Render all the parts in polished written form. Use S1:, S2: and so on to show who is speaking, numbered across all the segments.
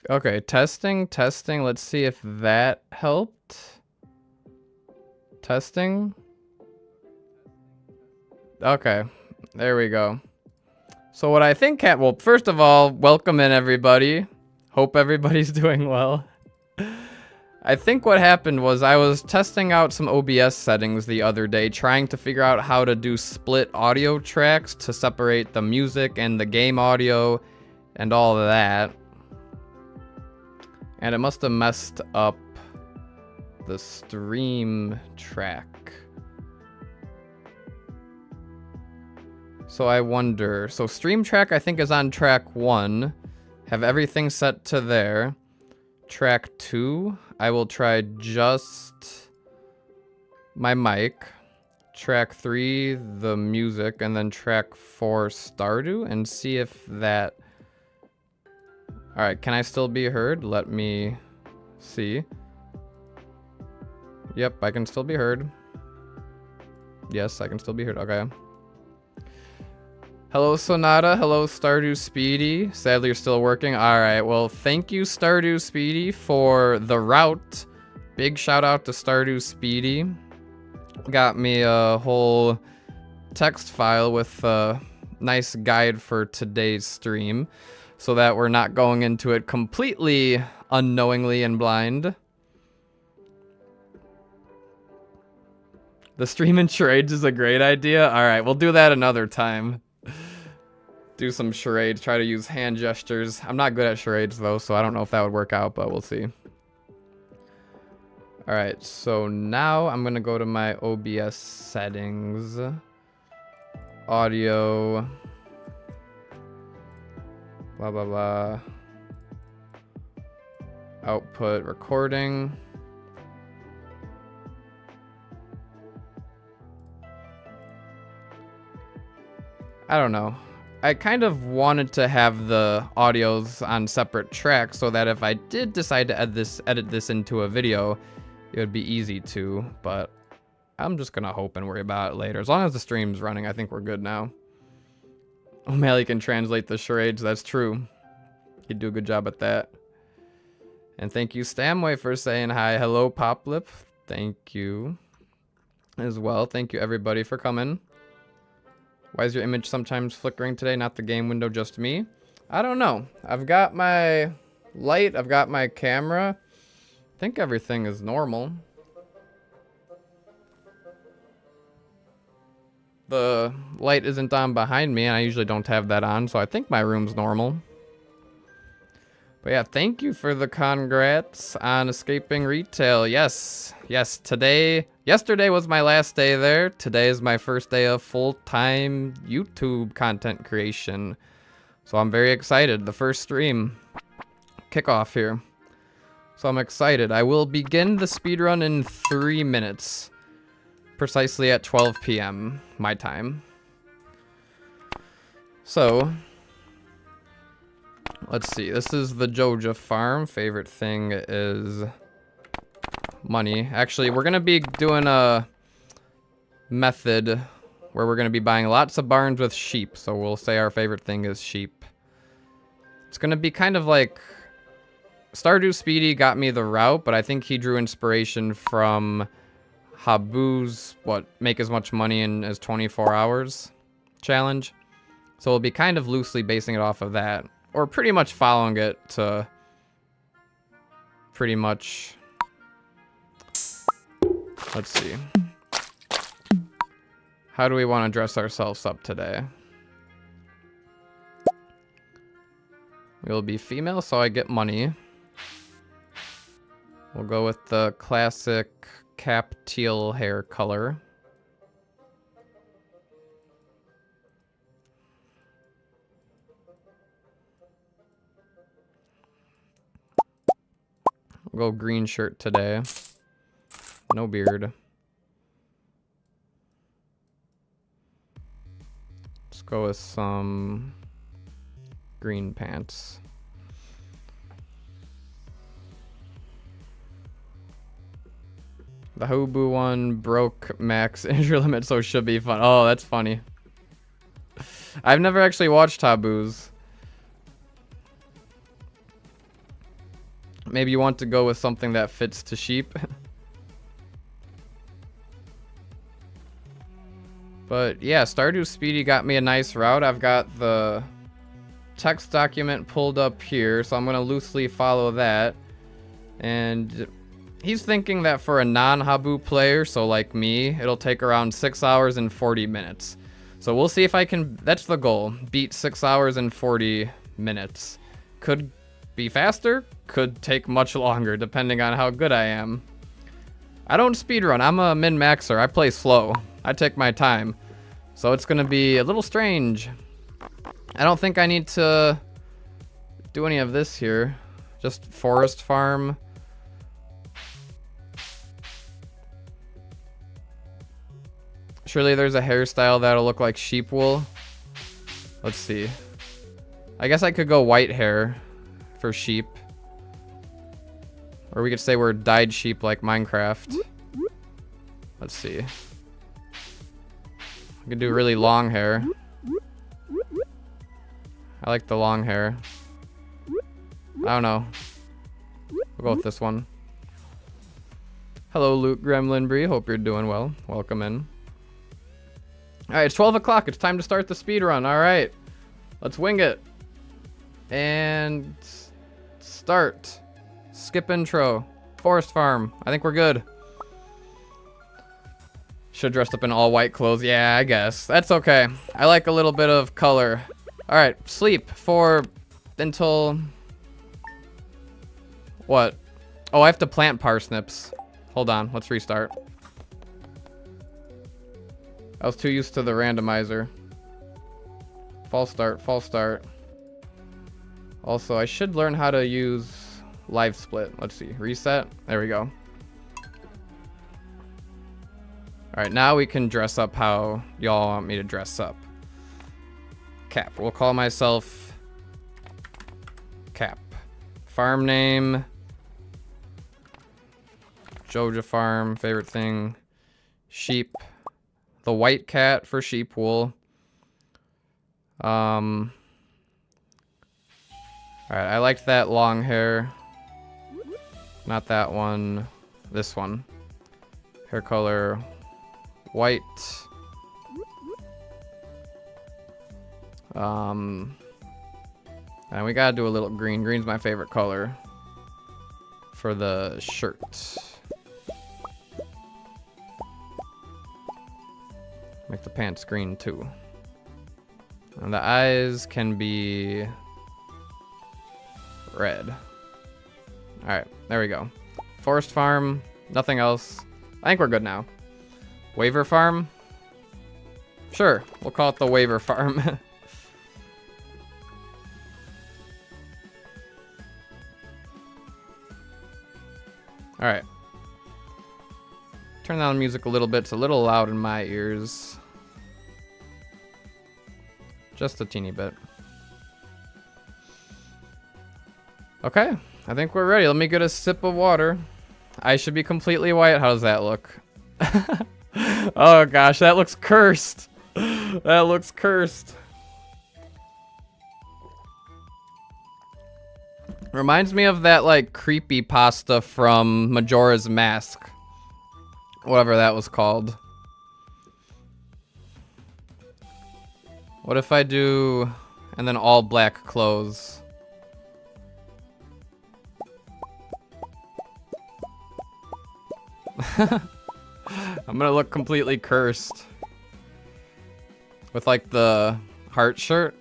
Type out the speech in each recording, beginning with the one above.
S1: Okay, testing. Let's see if that helped. Testing. Okay, there we go. So what I think, well, first of all, welcome in everybody. Hope everybody's doing well. I think what happened was I was testing out some OBS settings the other day, trying to figure out how to do split audio tracks to separate the music and the game audio and all of that. And it must have messed up the stream track. So I wonder, so stream track I think is on track 1. Have everything set to there. Track 2, I will try just my mic. Track 3, the music, and then track 4, Stardew, and see if that... Alright, can I still be heard? Let me see. Yep, I can still be heard. Yes, I can still be heard, okay. Hello, Sonata. Hello, Stardew Speedy. Sadly, you're still working. All right. Well, thank you, Stardew Speedy, for the route. Big shout out to Stardew Speedy. Got me a whole text file with a nice guide for today's stream so that we're not going into it completely unknowingly and blind. The stream in charades is a great idea. All right. We'll do that another time. Do some charades, try to use hand gestures. I'm not good at charades though, so I don't know if that would work out, but we'll see. Alright, so now I'm gonna go to my OBS settings. Audio. Blah, blah, blah. Output recording. I don't know. I kind of wanted to have the audios on separate tracks so that if I did decide to edit this into a video, it would be easy to, but I'm just gonna hope and worry about it later. As long as the stream's running, I think we're good now. O'Malley can translate the charades, that's true. He'd do a good job at that. And thank you, Stamway, for saying hi. Hello, Poplip. Thank you as well. Thank you, everybody, for coming. Why is your image sometimes flickering today? Not the game window, just me? I don't know. I've got my light. I've got my camera. I think everything is normal. The light isn't on behind me, and I usually don't have that on, so I think my room's normal. But yeah, thank you for the congrats on escaping retail. Yes, yesterday was my last day there. Today is my first day of full-time YouTube content creation. So I'm very excited. The first stream kickoff here. So I'm excited. I will begin the speedrun in 3 minutes. Precisely at 12 p.m. my time. So... let's see, this is the Joja farm. Favorite thing is money. Actually, we're going to be doing a method where we're going to be buying lots of barns with sheep. So we'll say our favorite thing is sheep. It's going to be kind of like... Stardew Speedy got me the route, but I think he drew inspiration from Habu's, make as much money in as 24 hours challenge. So we'll be kind of loosely basing it off of that. Or pretty much following it to pretty much, let's see. How do we want to dress ourselves up today? We'll be female, so I get money. We'll go with the classic cap teal hair color. We'll go green shirt today. No beard. Let's go with some green pants. The Hobu one broke max injury limit, so it should be fun. Oh, that's funny. I've never actually watched Habu's. Maybe you want to go with something that fits to sheep. But yeah, Stardew Speedy got me a nice route. I've got the text document pulled up here, so I'm going to loosely follow that. And he's thinking that for a non-Habu player, so like me, it'll take around 6 hours and 40 minutes. So we'll see if I can, that's the goal, beat 6 hours and 40 minutes. Could be faster, could take much longer, depending on how good I am. I don't speedrun, I'm a min-maxer, I play slow. I take my time. So it's gonna be a little strange. I don't think I need to do any of this here. Just forest farm. Surely there's a hairstyle that'll look like sheep wool. Let's see. I guess I could go white hair for sheep. Or we could say we're dyed sheep like Minecraft. Let's see. I could do really long hair. I like the long hair. I don't know. We'll go with this one. Hello, Luke Gremlinbree. Hope you're doing well. Welcome in. Alright, it's 12 o'clock. It's time to start the speedrun. Alright. Let's wing it. And start. Skip intro. Forest farm. I think we're good. Should have dressed up in all white clothes. Yeah, I guess. That's okay. I like a little bit of color. Alright, sleep for until... What? Oh, I have to plant parsnips. Hold on, let's restart. I was too used to the randomizer. False start, false start. Also, I should learn how to use live split. Let's see, reset. There we go. Alright, now we can dress up how y'all want me to dress up. Cap. We'll call myself Cap. Farm name. Joja farm. Favorite thing. Sheep. The white cat for sheep wool. Alright, I liked that long hair. Not that one. This one. Hair color. White. And we gotta do a little green. Green's my favorite color for the shirt. Make the pants green too. And the eyes can be red. Alright, there we go. Forest farm, nothing else. I think we're good now. Waiver farm? Sure, we'll call it the waiver farm. Alright. Turn down the music a little bit. It's a little loud in my ears. Just a teeny bit. Okay, I think we're ready. Let me get a sip of water. I should be completely white. How does that look? Oh gosh, that looks cursed. That looks cursed. Reminds me of that like creepy pasta from Majora's Mask. Whatever that was called. What if I do and then all black clothes? I'm gonna look completely cursed. With like the heart shirt.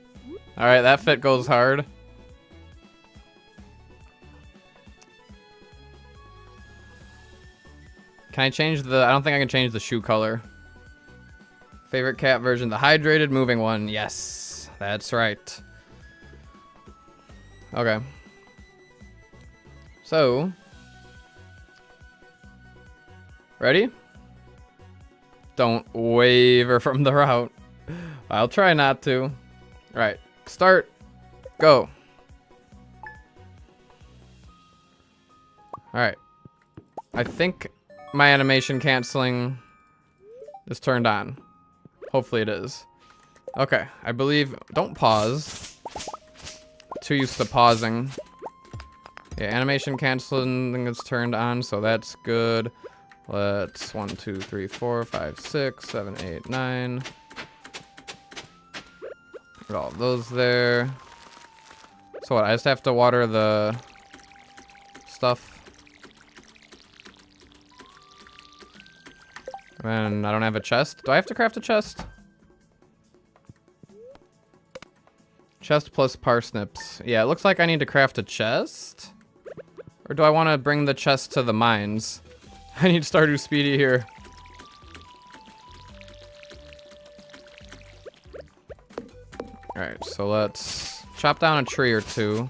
S1: Alright, that fit goes hard. Can I change the... I don't think I can change the shoe color. Favorite cat version, the hydrated moving one. Yes, that's right. Okay. So. Ready? Don't waver from the route. I'll try not to. All right, start. Go. All right. I think my animation canceling is turned on. Hopefully it is. Okay, I believe... Don't pause. Too used to pausing. Yeah, animation canceling is turned on, so that's good. Let's 1, 2, 3, 4, 5, 6, 7, 8, 9. Put all those there. So what? I just have to water the stuff. And I don't have a chest. Do I have to craft a chest? Chest plus parsnips. Yeah, it looks like I need to craft a chest. Or do I want to bring the chest to the mines? I need Stardew Speedy here. Alright, so let's chop down a tree or two.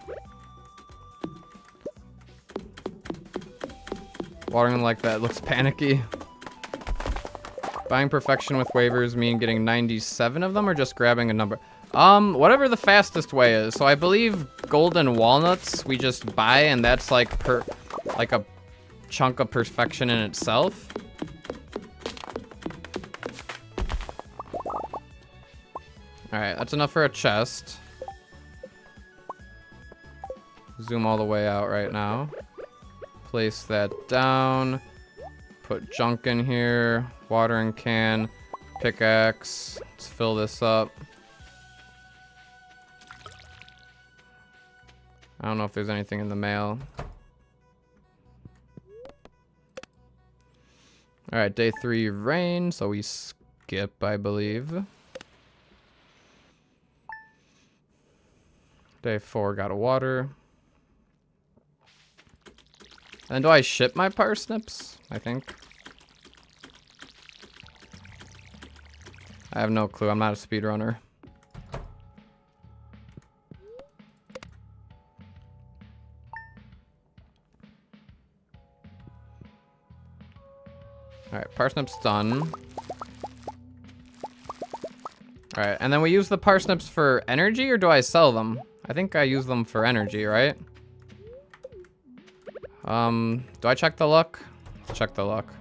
S1: Watering like that looks panicky. Buying perfection with waivers mean getting 97 of them or just grabbing a number? Whatever the fastest way is. So I believe golden walnuts we just buy, and that's like a chunk of perfection in itself. Alright, that's enough for a chest. Zoom all the way out right now. Place that down. Put junk in here. Watering can. Pickaxe. Let's fill this up. I don't know if there's anything in the mail. Alright, day 3 rain, so we skip, I believe. Day 4 got a water. And do I ship my parsnips? I think. I have no clue, I'm not a speedrunner. Alright, parsnips done. Alright, and then we use the parsnips for energy, or do I sell them? I think I use them for energy, right? Do I check the luck? Let's check the luck.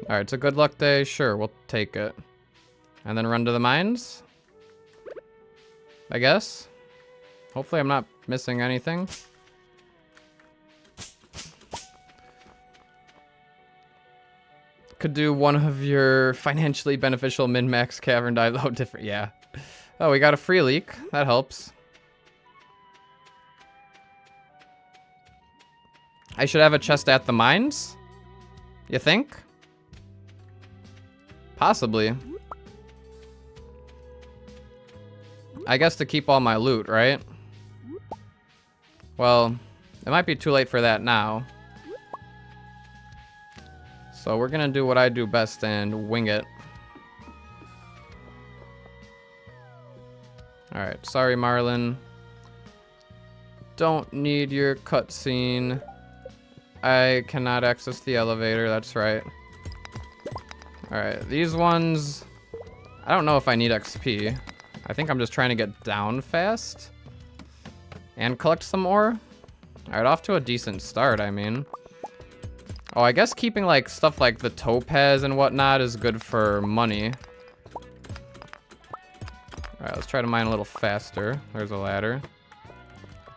S1: Alright, it's a good luck day. Sure, we'll take it. And then run to the mines? I guess? Hopefully I'm not missing anything. Could do one of your financially beneficial min-max cavern dive. Oh, different. Yeah. Oh, we got a free leak. That helps. I should have a chest at the mines? You think? Possibly. I guess to keep all my loot, right? Well, it might be too late for that now. So we're gonna do what I do best and wing it. Alright, sorry Marlin. Don't need your cutscene. I cannot access the elevator, that's right. Alright, these ones... I don't know if I need XP. I think I'm just trying to get down fast. And collect some ore. Alright, off to a decent start, I mean. Oh, I guess keeping like stuff like the topaz and whatnot is good for money. Alright, let's try to mine a little faster. There's a ladder.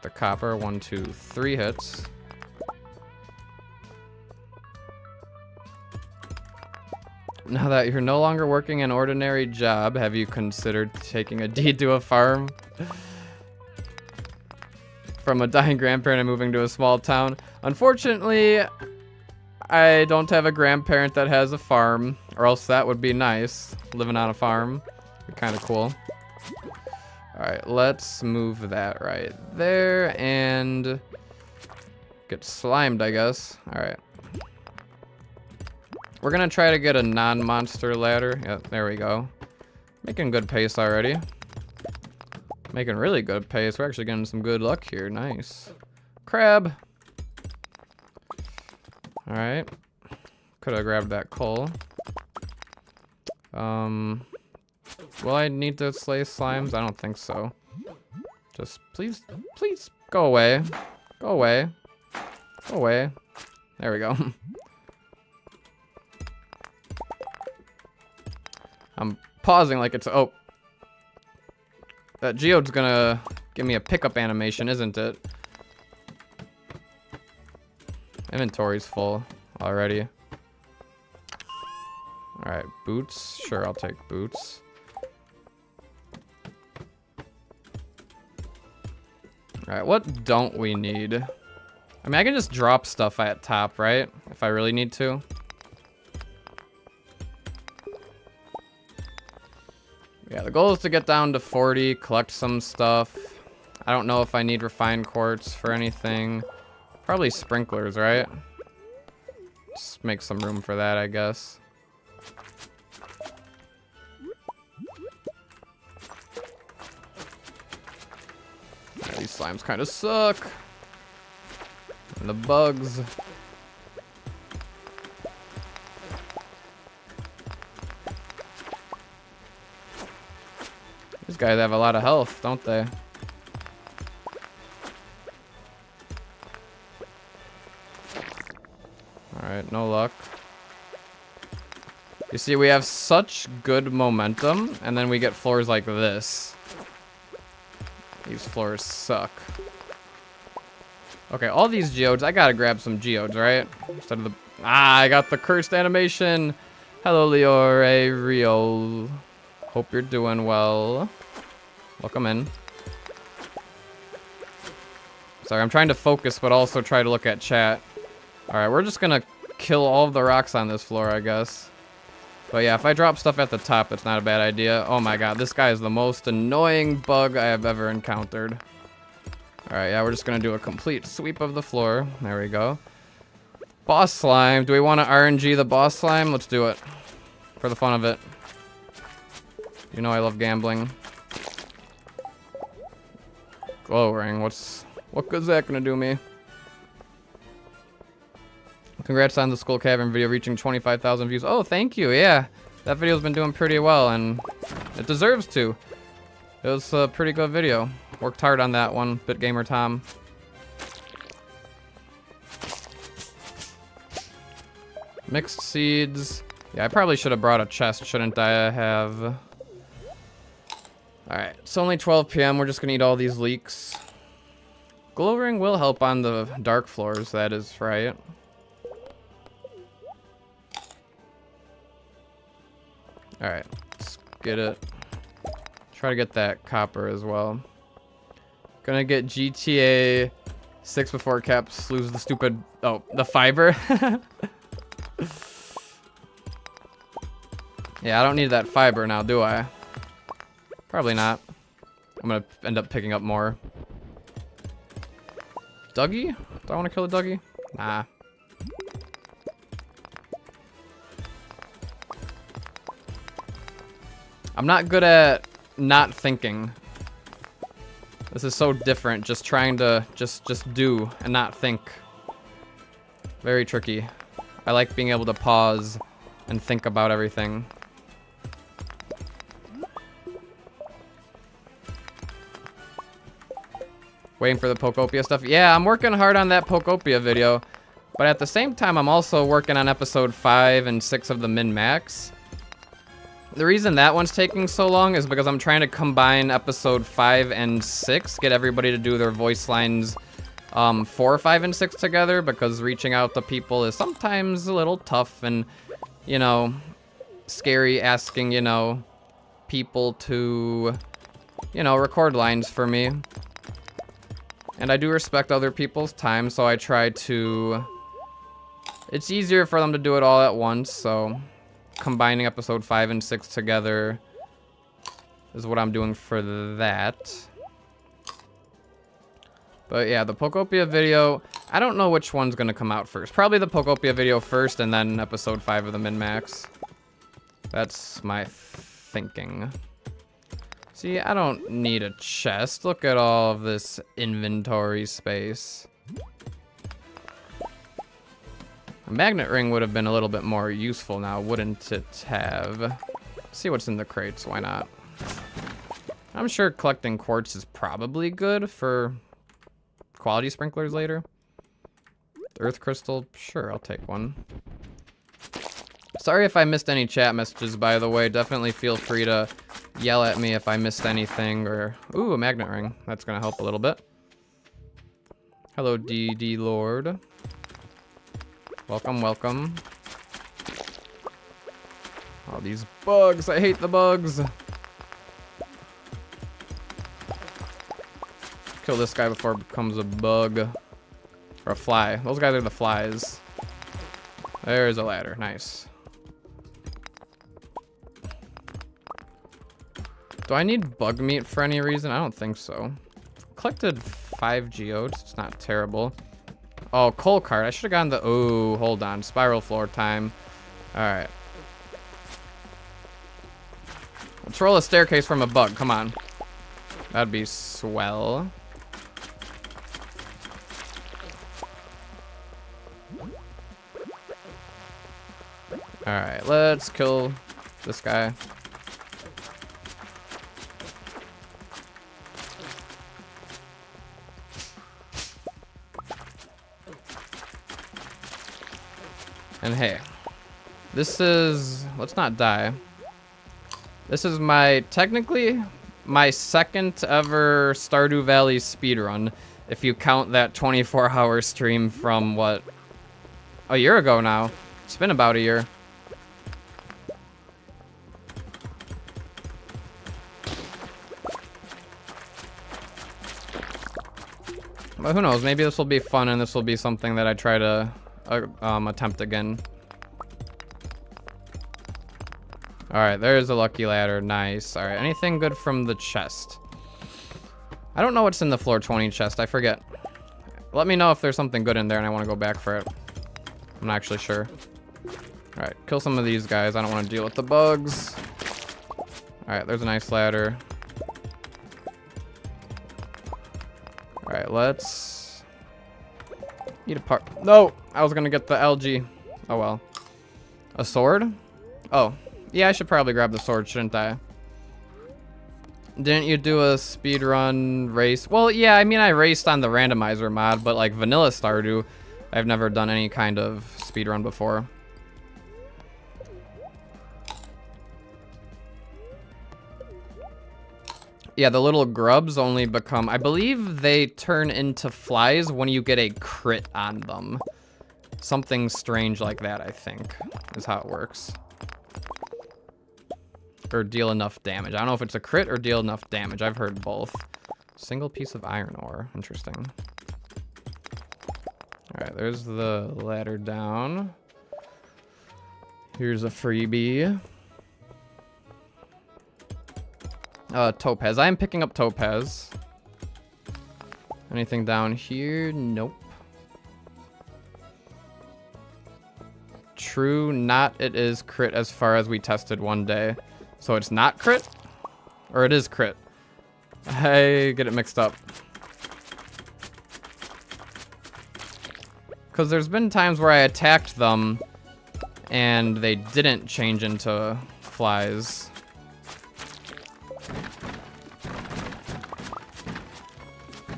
S1: The copper, 1, 2, 3 hits. Now that you're no longer working an ordinary job, have you considered taking a deed to a farm? From a dying grandparent and moving to a small town. Unfortunately, I don't have a grandparent that has a farm, or else that would be nice. Living on a farm. Be kind of cool. Alright, let's move that right there and get slimed, I guess. Alright. We're gonna try to get a non-monster ladder. Yep, there we go. Making good pace already. Making really good pace. We're actually getting some good luck here. Nice. Crab. Alright. Could have grabbed that coal. Will I need to slay slimes? I don't think so. Just please go away. Go away. Go away. There we go. I'm pausing like it's... Oh. That geode's gonna give me a pickup animation, isn't it? Inventory's full already. Alright, boots. Sure, I'll take boots. Alright, what don't we need? I mean, I can just drop stuff at top, right? If I really need to. Yeah, the goal is to get down to 40, collect some stuff. I don't know if I need refined quartz for anything. Probably sprinklers, right? Just make some room for that, I guess. Yeah, these slimes kind of suck. And the bugs. These guys have a lot of health, don't they? Alright, no luck. You see, we have such good momentum, and then we get floors like this. These floors suck. Okay, all these geodes, I gotta grab some geodes, right? Instead of the... Ah, I got the cursed animation! Hello, Leore Rio. Hope you're doing well. Welcome in. Sorry, I'm trying to focus, but also try to look at chat. Alright, we're just gonna kill all of the rocks on this floor, I guess. But yeah, if I drop stuff at the top, it's not a bad idea. Oh my god, this guy is the most annoying bug I have ever encountered. Alright, yeah, we're just gonna do a complete sweep of the floor. There we go. Boss slime. Do we want to RNG the boss slime? Let's do it. For the fun of it. You know I love gambling. Glow ring. What good's that gonna do me? Congrats on the Skull Cavern video reaching 25,000 views. Oh, thank you. Yeah, that video's been doing pretty well, and it deserves to. It was a pretty good video. Worked hard on that one, BitGamer Tom. Mixed seeds. Yeah, I probably should have brought a chest, shouldn't I have? Alright, it's only 12 p.m. We're just gonna eat all these leeks. Glow ring will help on the dark floors, that is right. Alright, let's get it. Try to get that copper as well. Gonna get GTA 6 before Caps lose the stupid... Oh, the fiber? Yeah, I don't need that fiber now, do I? Probably not. I'm gonna end up picking up more. Dougie? Do I want to kill a Dougie? Nah. I'm not good at not thinking. This is so different, just trying to just do and not think. Very tricky. I like being able to pause and think about everything. Waiting for the Pokopia stuff. Yeah, I'm working hard on that Pokopia video. But at the same time, I'm also working on episode 5 and 6 of the Min-Max. The reason that one's taking so long is because I'm trying to combine episode 5 and 6, get everybody to do their voice lines 4, 5, and 6 together, because reaching out to people is sometimes a little tough and, you know, scary asking, you know, people to, you know, record lines for me. And I do respect other people's time, so I try to... It's easier for them to do it all at once, so... Combining episode 5 and 6 together is what I'm doing for that. But yeah, the Pokopia video, I don't know which one's gonna come out first. Probably the Pokopia video first and then episode 5 of the Min-Max. That's my thinking. See, I don't need a chest. Look at all of this inventory space. A magnet ring would have been a little bit more useful now, wouldn't it have? Let's see what's in the crates, why not? I'm sure collecting quartz is probably good for quality sprinklers later. Earth crystal, sure, I'll take one. Sorry if I missed any chat messages, by the way. Definitely feel free to yell at me if I missed anything or... Ooh, a magnet ring. That's gonna help a little bit. Hello, DD Lord. Welcome, welcome. Oh, these bugs. I hate the bugs. Kill this guy before it becomes a bug. Or a fly. Those guys are the flies. There's a ladder. Nice. Do I need bug meat for any reason? I don't think so. Collected 5 geodes. It's not terrible. Oh, coal cart. I should have gotten the... Oh, hold on. Spiral floor time. Alright. Let's roll a staircase from a bug. Come on. That'd be swell. Alright, let's kill this guy. And hey, this is... Let's not die. This is technically my second ever Stardew Valley speedrun. If you count that 24-hour stream from, what? A year ago now. It's been about a year. But who knows? Maybe this will be fun and this will be something that I try to attempt again. Alright, there's a lucky ladder. Nice. Alright, anything good from the chest? I don't know what's in the floor 20 chest. I forget. Let me know if there's something good in there and I want to go back for it. I'm not actually sure. Alright, kill some of these guys. I don't want to deal with the bugs. Alright, there's a nice ladder. Alright, let's eat a part. No! I was gonna get the algae. Oh well. A sword? Oh. Yeah, I should probably grab the sword, shouldn't I? Didn't you do a speedrun race? Well, yeah, I mean, I raced on the randomizer mod, but like vanilla Stardew, I've never done any kind of speedrun before. Yeah, the little grubs only become... I believe they turn into flies when you get a crit on them. Something strange like that, I think, is how it works. Or deal enough damage. I don't know if it's a crit or deal enough damage. I've heard both. Single piece of iron ore. Interesting. Alright, there's the ladder down. Here's a freebie. Topaz. I am picking up topaz. Anything down here? Nope. True, not it is crit as far as we tested one day. So it's not crit? Or it is crit? I get it mixed up. Because there's been times where I attacked them and they didn't change into flies.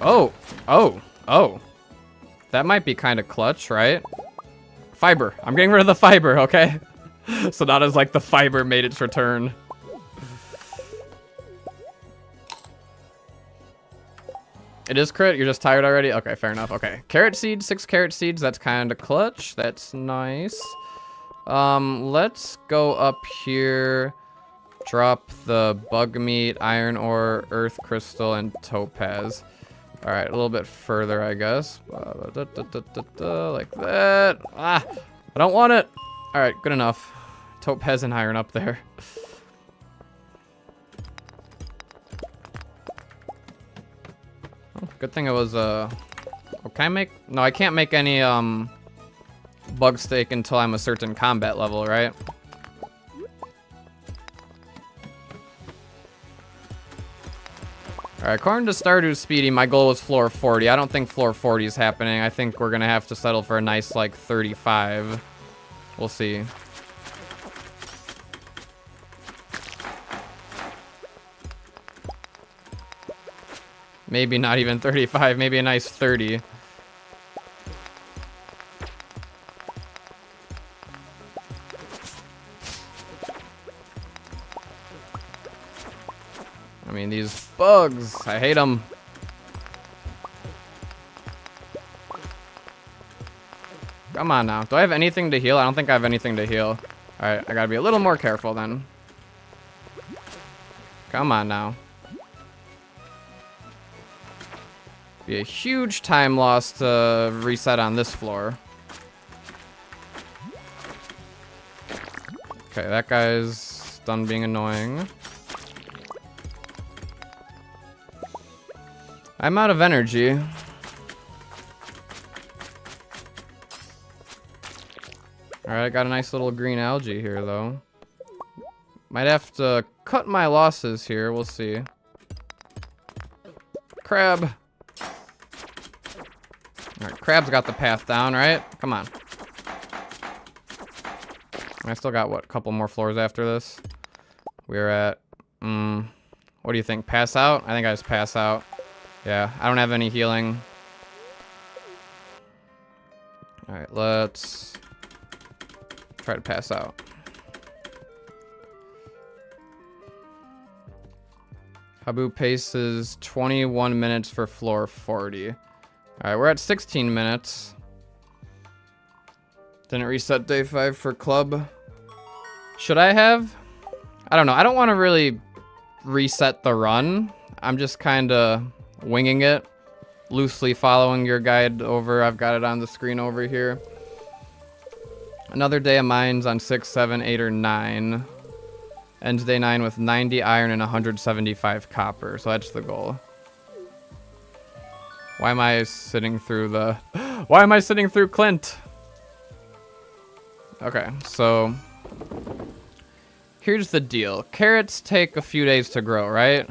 S1: Oh, oh, oh. That might be kind of clutch, right? Fiber. I'm getting rid of the fiber, okay? So not as like the fiber made its return. It is crit? You're just tired already? Okay, fair enough. Okay. Carrot seeds, 6 carrot seeds. That's kind of clutch. That's nice. Let's go up here. Drop the bug meat, iron ore, earth crystal, and topaz. All right, a little bit further, I guess. Like that. Ah, I don't want it. All right, good enough. Topaz and iron up there. Oh, good thing it was, oh, can I make? No, I can't make any, bug steak until I'm a certain combat level, right? Alright, according to Stardew Speedy, my goal was floor 40. I don't think floor 40 is happening. I think we're gonna have to settle for a nice, like, 35. We'll see. Maybe not even 35, maybe a nice 30. I mean, these bugs, I hate them. Come on now. Do I have anything to heal? I don't think I have anything to heal. Alright, I gotta be a little more careful then. Come on now. Be a huge time loss to reset on this floor. Okay, that guy's done being annoying. I'm out of energy. Alright, I got a nice little green algae here, though. Might have to cut my losses here. We'll see. Crab. Alright, Crab's got the path down, right? Come on. I still got, what, a couple more floors after this? We're at... what do you think? Pass out? I think I just pass out. Yeah, I don't have any healing. Alright, let's... try to pass out. Habu paces 21 minutes for floor 40. Alright, we're at 16 minutes. Didn't reset day 5 for club. Should I have? I don't know. I don't want to really reset the run. I'm just kind of winging it. Loosely following your guide over. I've got it on the screen over here. Another day of mines on 6, 7, 8, or 9. Ends day 9 with 90 iron and 175 copper. So that's the goal. Why am I sitting through the... Why am I sitting through Clint? Okay, so... here's the deal. Carrots take a few days to grow, right?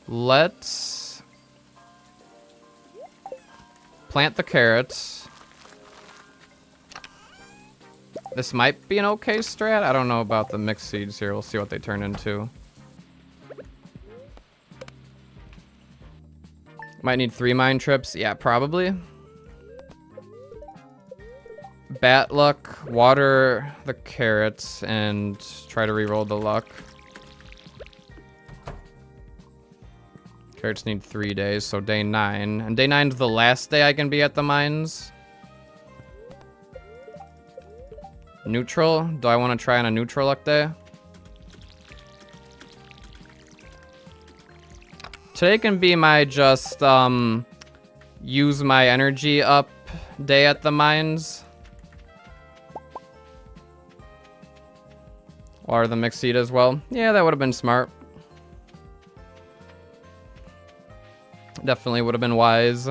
S1: Let's... plant the carrots. This might be an okay strat. I don't know about the mixed seeds here. We'll see what they turn into. Might need 3 mine trips. Yeah, probably. Bat luck, water the carrots, and try to reroll the luck. Carrots need 3 days, so day 9. And day 9's the last day I can be at the mines. Neutral? Do I want to try on a neutral luck day? Today can be my just, use my energy up day at the mines. Or the mixed seed as well. Yeah, that would have been smart. Definitely would have been wise.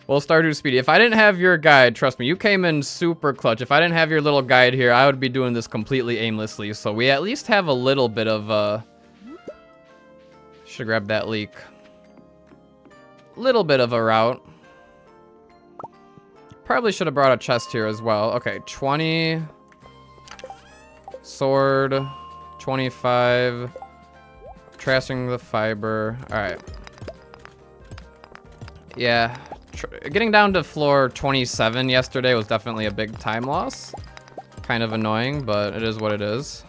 S1: Well, Stardew Speedy, if I didn't have your guide, trust me, you came in super clutch. If I didn't have your little guide here, I would be doing this completely aimlessly. So we at least have a little bit of should grab that leak. Little bit of a route. Probably should have brought a chest here as well. Okay, 20. Sword. 25. Trashing the fiber. Alright. Yeah. Getting down to floor 27 yesterday was definitely a big time loss. Kind of annoying, but it is what it is.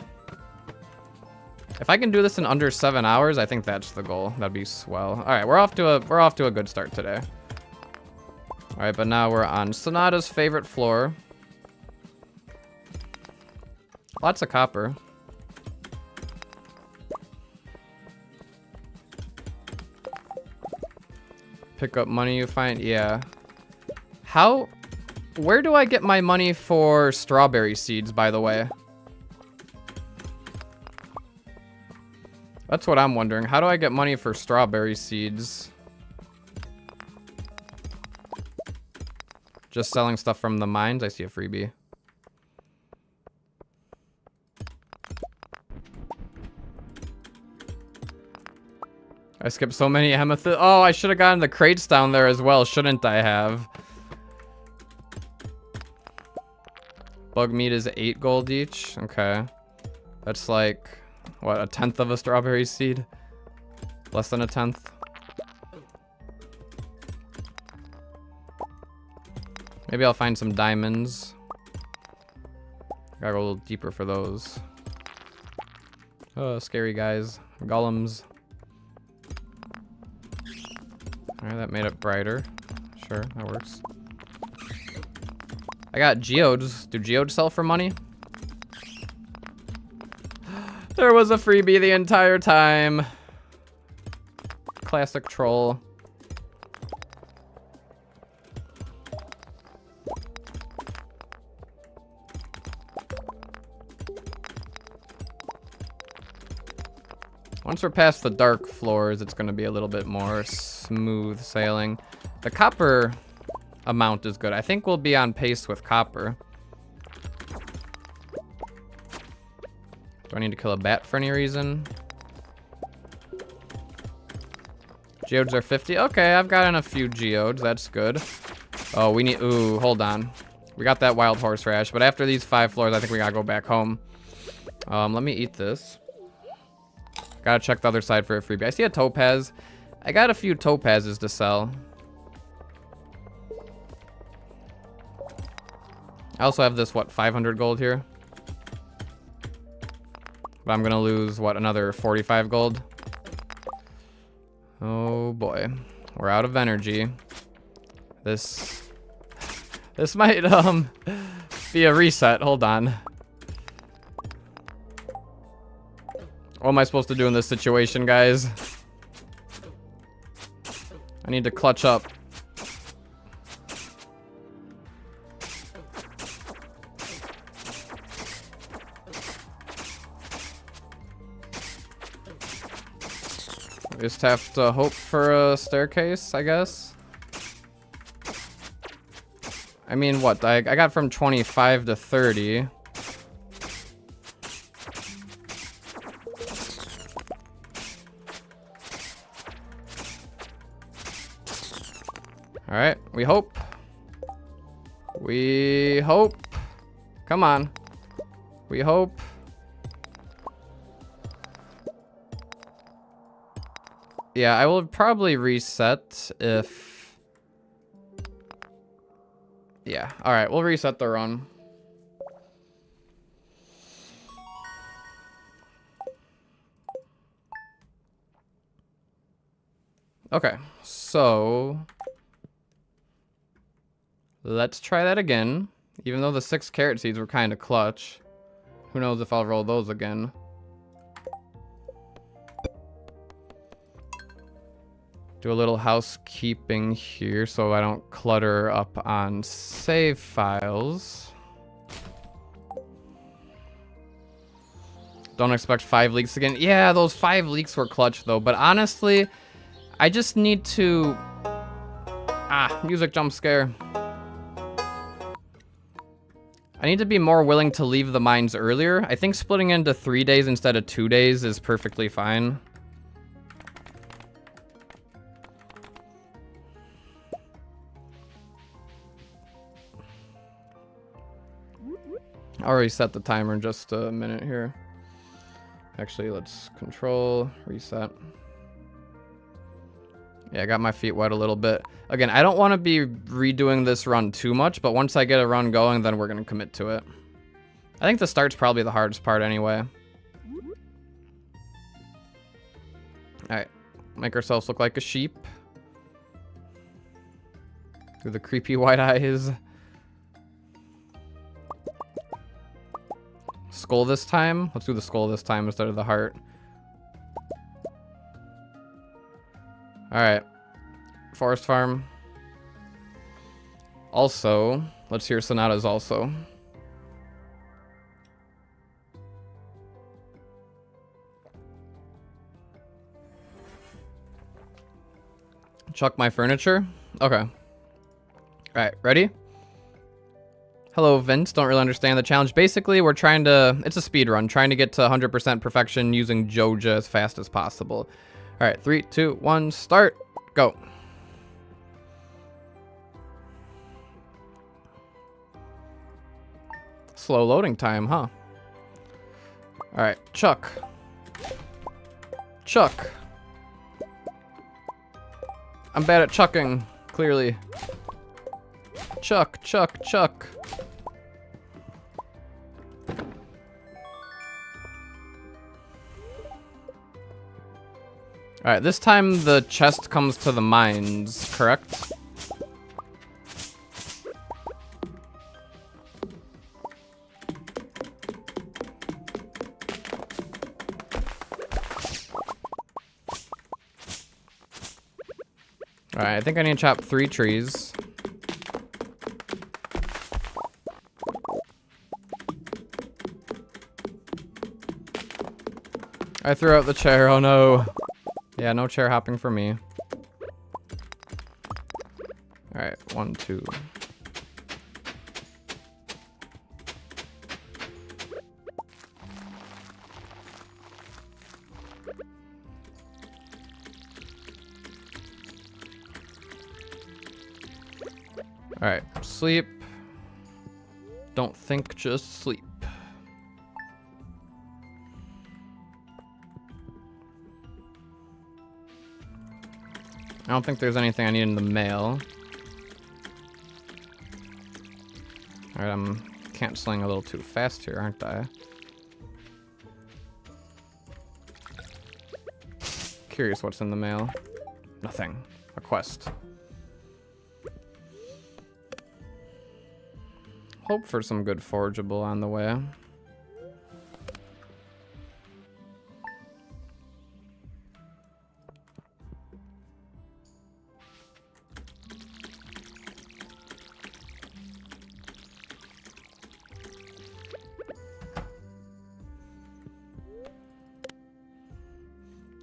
S1: If I can do this in under 7 hours, I think that's the goal. That'd be swell. All right, we're off to a good start today. All right, but now we're on Sonata's favorite floor. Lots of copper. Pick up money you find, yeah. Where do I get my money for strawberry seeds, by the way? That's what I'm wondering. How do I get money for strawberry seeds? Just selling stuff from the mines? I see a freebie. I skipped so many amethyst. Oh, I should have gotten the crates down there as well, shouldn't I have? Bug meat is 8 gold each. Okay. That's like, what, 1/10 of a strawberry seed? Less than 1/10. Maybe I'll find some diamonds. Gotta go a little deeper for those. Oh, scary guys. Golems. Alright, that made it brighter. Sure, that works. I got geodes. Do geodes sell for money? There was a freebie the entire time. Classic troll. Once we're past the dark floors, it's going to be a little bit more smooth sailing. The copper amount is good. I think we'll be on pace with copper. Do I need to kill a bat for any reason? Geodes are 50. Okay, I've gotten a few geodes. That's good. Oh, we need... Ooh, hold on. We got that wild horseradish, but after these 5 floors, I think we gotta go back home. Let me eat this. Gotta check the other side for a freebie. I see a topaz. I got a few topazes to sell. I also have this, what, 500 gold here? But I'm gonna lose, what, another 45 gold? Oh boy. We're out of energy. This might, be a reset. Hold on. What am I supposed to do in this situation, guys? I need to clutch up. Just have to hope for a staircase, I guess. I mean, what? I got from 25 to 30. All right, we hope. We hope. Come on. We hope. Yeah, I will probably reset if... Yeah, all right, we'll reset the run. Okay, so... let's try that again. Even though the 6 carrot seeds were kind of clutch. Who knows if I'll roll those again. Do a little housekeeping here so I don't clutter up on save files. Don't expect 5 leaks again. Yeah, those 5 leaks were clutch though, but honestly, I just need to... music jump scare. I need to be more willing to leave the mines earlier. I think splitting into 3 days instead of 2 days is perfectly fine. I'll reset the timer in just a minute here. Actually, let's control, reset. Yeah, I got my feet wet a little bit. Again, I don't want to be redoing this run too much, but once I get a run going, then we're going to commit to it. I think the start's probably the hardest part anyway. Alright, make ourselves look like a sheep. Do the creepy white eyes. Skull this time? Let's do the skull this time instead of the heart. Alright. Forest farm. Also, let's hear sonatas also. Chuck my furniture? Okay. Alright, ready? Hello, Vince. Don't really understand the challenge. Basically, we're trying to... It's a speed run. Trying to get to 100% perfection using Joja as fast as possible. Alright, 3, 2, 1, start. Go. Slow loading time, huh? Alright, Chuck. Chuck. I'm bad at chucking, clearly. Chuck, chuck, chuck. Alright, this time the chest comes to the mines, correct? Alright, I think I need to chop 3 trees. I threw out the chair, oh no. Yeah, no chair hopping for me. Alright, 1, 2. Alright, sleep. Don't think, just sleep. I don't think there's anything I need in the mail. Alright, I'm canceling a little too fast here, aren't I? Curious what's in the mail. Nothing. A quest. Hope for some good forageable on the way.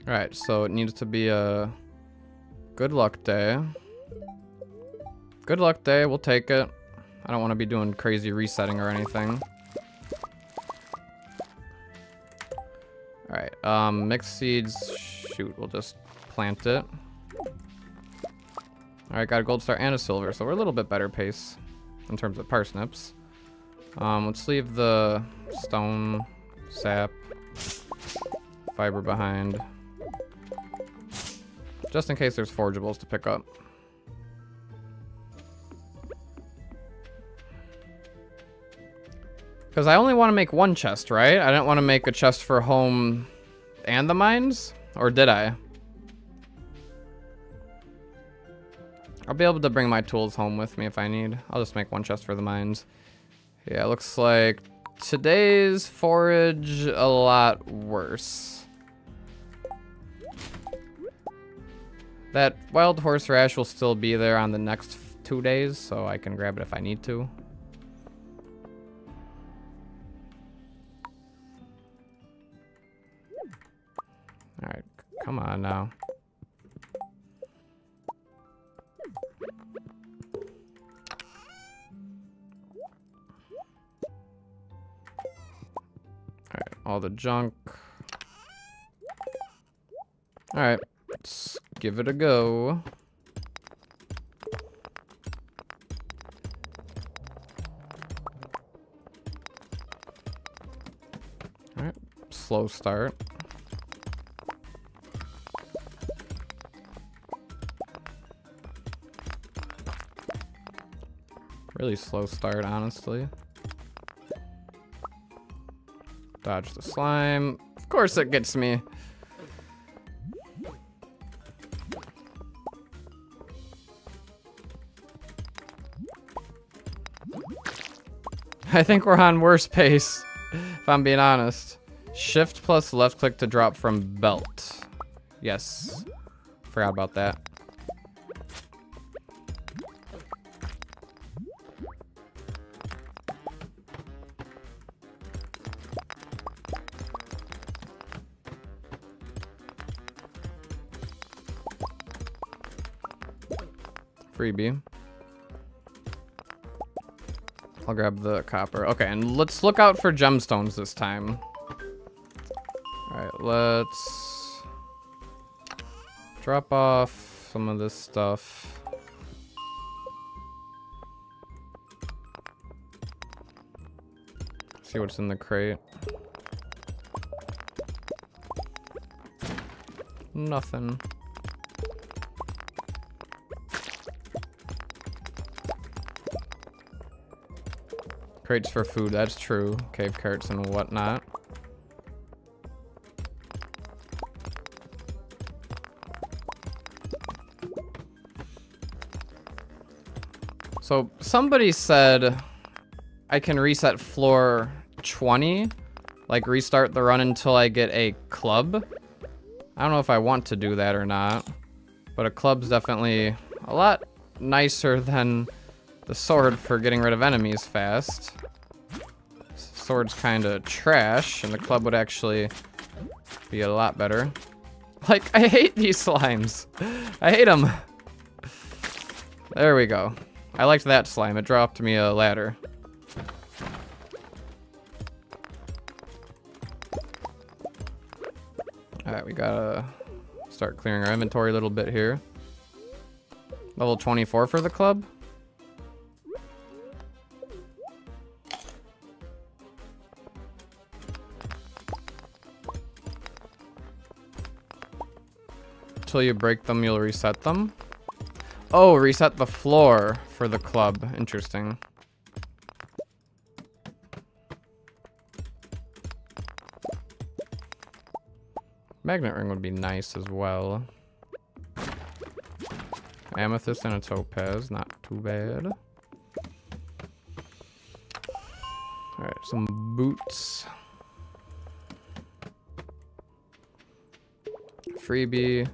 S1: Alright, so it needs to be a good luck day. Good luck day, we'll take it. I don't want to be doing crazy resetting or anything. Alright, mixed seeds, shoot, we'll just plant it. Alright, got a gold star and a silver, so we're a little bit better pace in terms of parsnips. Let's leave the stone, sap, fiber behind. Just in case there's forageables to pick up. Because I only want to make 1 chest, right? I didn't want to make a chest for home and the mines? Or did I? I'll be able to bring my tools home with me if I need. I'll just make 1 chest for the mines. Yeah, it looks like today's forage a lot worse. That wild horseradish will still be there on the next 2 days, so I can grab it if I need to. Alright, come on now. Alright, all the junk. Alright, let's give it a go. Alright, slow start. Really slow start, honestly. Dodge the slime. Of course it gets me. I think we're on worse pace, if I'm being honest. Shift plus left click to drop from belt. Yes. Forgot about that. Freebie. I'll grab the copper. Okay, and let's look out for gemstones this time. Alright, let's drop off some of this stuff. See what's in the crate. Nothing. Crates for food, that's true. Cave carts and whatnot. So somebody said I can reset floor 20, like restart the run until I get a club. I don't know if I want to do that or not, but a club's definitely a lot nicer than the sword for getting rid of enemies fast. Sword's kind of trash, and the club would actually be a lot better. Like, I hate these slimes. I hate them. There we go. I liked that slime. It dropped me a ladder. Alright, we gotta start clearing our inventory a little bit here. Level 24 for the club. Until you break them, you'll reset them. Oh, reset the floor for the club. Interesting. Magnet ring would be nice as well. Amethyst and a topaz, not too bad. Alright, some boots. Freebie.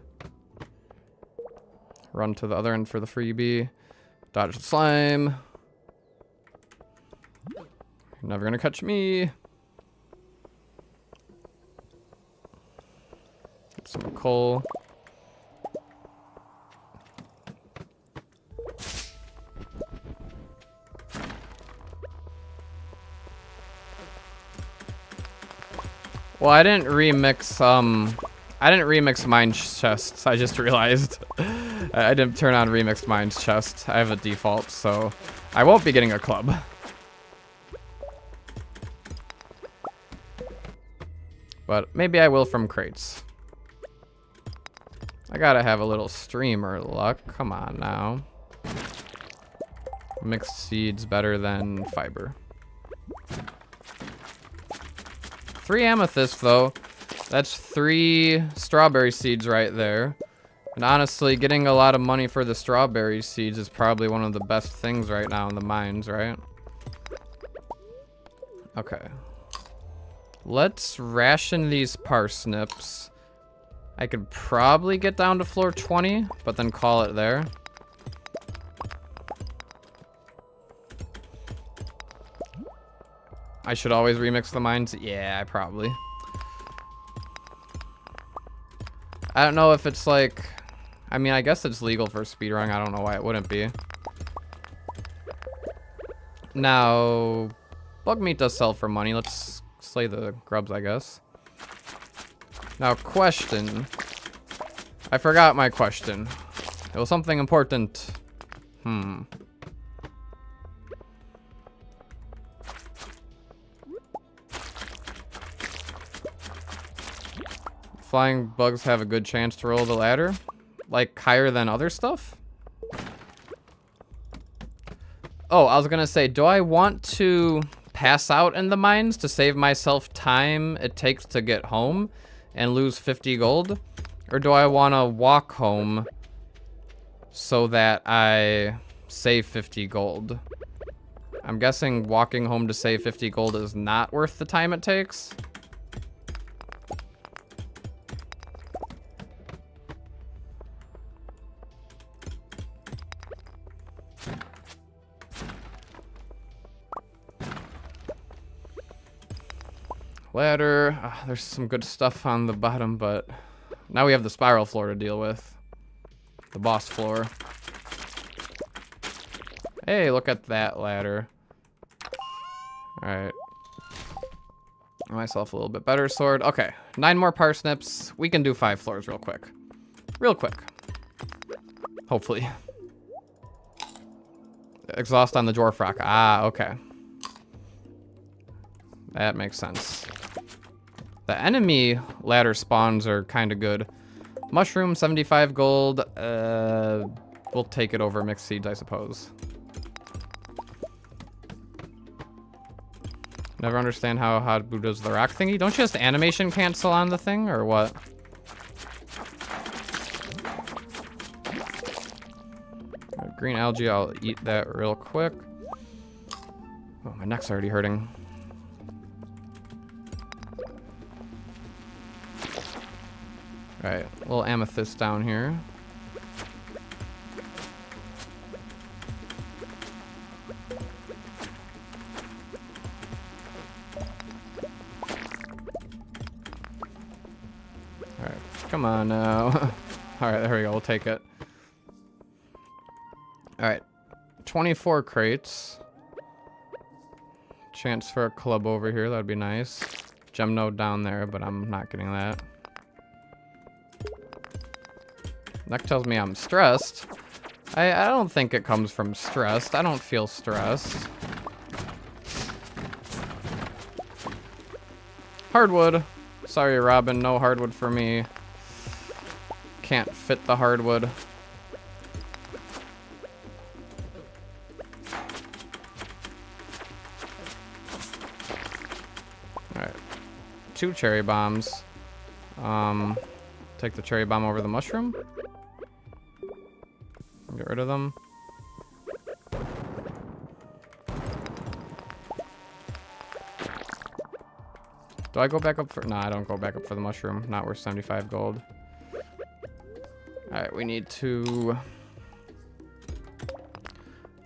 S1: Run to the other end for the freebie. Dodge the slime. You're never gonna catch me. Get some coal. Well, I didn't remix mine chests. I just realized. I didn't turn on remixed mines chest. I have a default, so I won't be getting a club. But maybe I will from crates. I gotta have a little streamer luck. Come on now. Mixed seeds better than fiber. 3 amethysts though. That's 3 strawberry seeds right there. And honestly, getting a lot of money for the strawberry seeds is probably one of the best things right now in the mines, right? Okay. Let's ration these parsnips. I could probably get down to floor 20, but then call it there. I should always remix the mines. Yeah, I probably. I don't know if it's like... I mean, I guess it's legal for speedrunning. I don't know why it wouldn't be. Now, bug meat does sell for money. Let's slay the grubs, I guess. Now, question. I forgot my question. It was something important. Flying bugs have a good chance to roll the ladder? Like, higher than other stuff? Oh, I was gonna say, do I want to pass out in the mines to save myself time it takes to get home and lose 50 gold? Or do I want to walk home so that I save 50 gold? I'm guessing walking home to save 50 gold is not worth the time it takes. Ladder. There's some good stuff on the bottom, but now we have the spiral floor to deal with. The boss floor. Hey, look at that ladder. Alright. Myself a little bit better sword. Okay, 9 more parsnips. We can do 5 floors real quick. Real quick. Hopefully. Exhaust on the dwarf rock. Ah, okay. That makes sense. The enemy ladder spawns are kind of good. Mushroom, 75 gold. We'll take it over mixed seeds, I suppose. Never understand how Habu does the rock thingy. Don't you just animation cancel on the thing, or what? Green algae, I'll eat that real quick. Oh, my neck's already hurting. Alright, a little amethyst down here. Alright, come on now. Alright, there we go, we'll take it. Alright, 24 crates. Chance for a club over here, that'd be nice. Gem node down there, but I'm not getting that. That tells me I'm stressed. I don't think it comes from stressed. I don't feel stressed. Hardwood. Sorry, Robin, no hardwood for me. Can't fit the hardwood. Alright. 2 cherry bombs. Take the cherry bomb over the mushroom. Get rid of them. Do I go back up for... No, I don't go back up for the mushroom. Not worth 75 gold. Alright, we need to...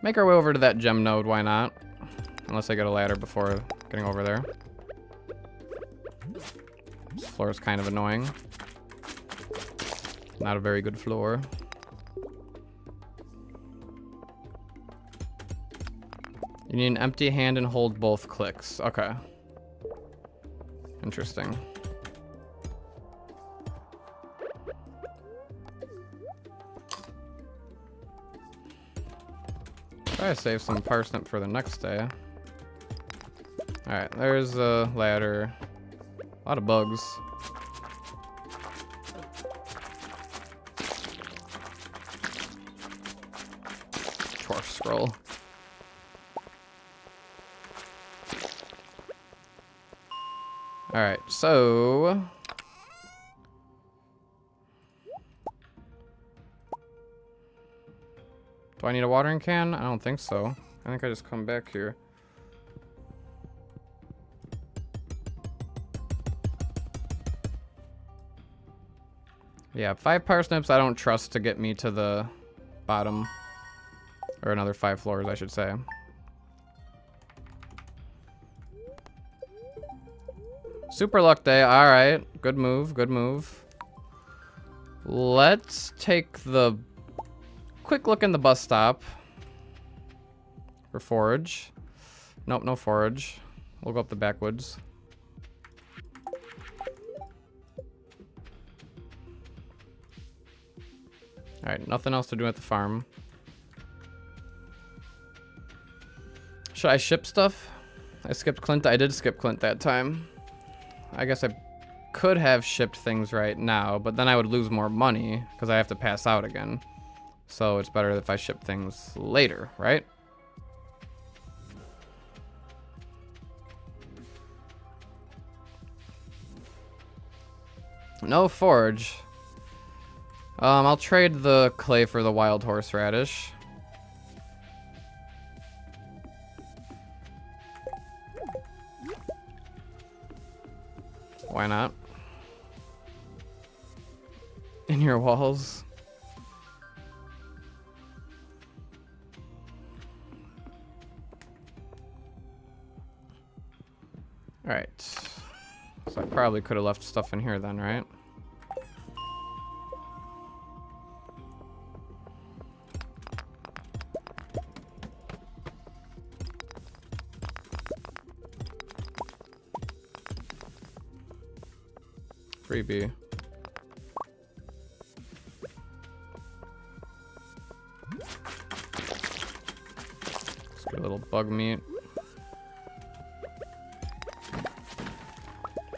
S1: make our way over to that gem node, why not? Unless I get a ladder before getting over there. This floor is kind of annoying. Not a very good floor. You need an empty hand and hold both clicks. Okay. Interesting. Try to save some parsnip for the next day. Alright, there's a ladder. A lot of bugs. Dwarf scroll. Alright, so... do I need a watering can? I don't think so. I think I just come back here. Yeah, 5 parsnips I don't trust to get me to the bottom. Or another 5 floors, I should say. Super luck day. Alright. Good move. Good move. Let's take the quick look in the bus stop. For forage. Nope, no forage. We'll go up the backwoods. Alright, nothing else to do at the farm. Should I ship stuff? I skipped Clint. I did skip Clint that time. I guess I could have shipped things right now, but then I would lose more money because I have to pass out again. So it's better if I ship things later, right? No forage. I'll trade the clay for the wild horseradish. Why not? In your walls. Alright. So I probably could have left stuff in here then, right? Freebie. Let's get a little bug meat.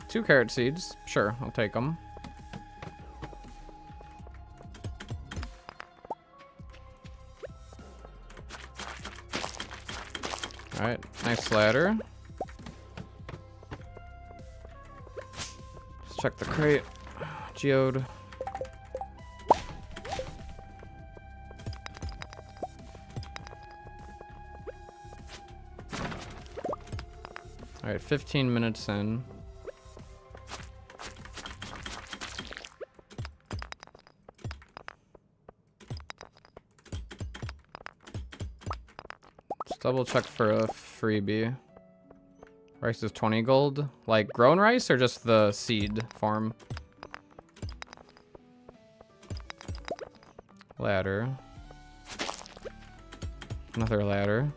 S1: 2 carrot seeds. Sure, I'll take them. Alright, nice ladder. check the crate. Geode. Alright, 15 minutes in. Let's double check for a freebie. Rice is 20 gold. Like grown rice or just the seed form? Ladder. Another ladder.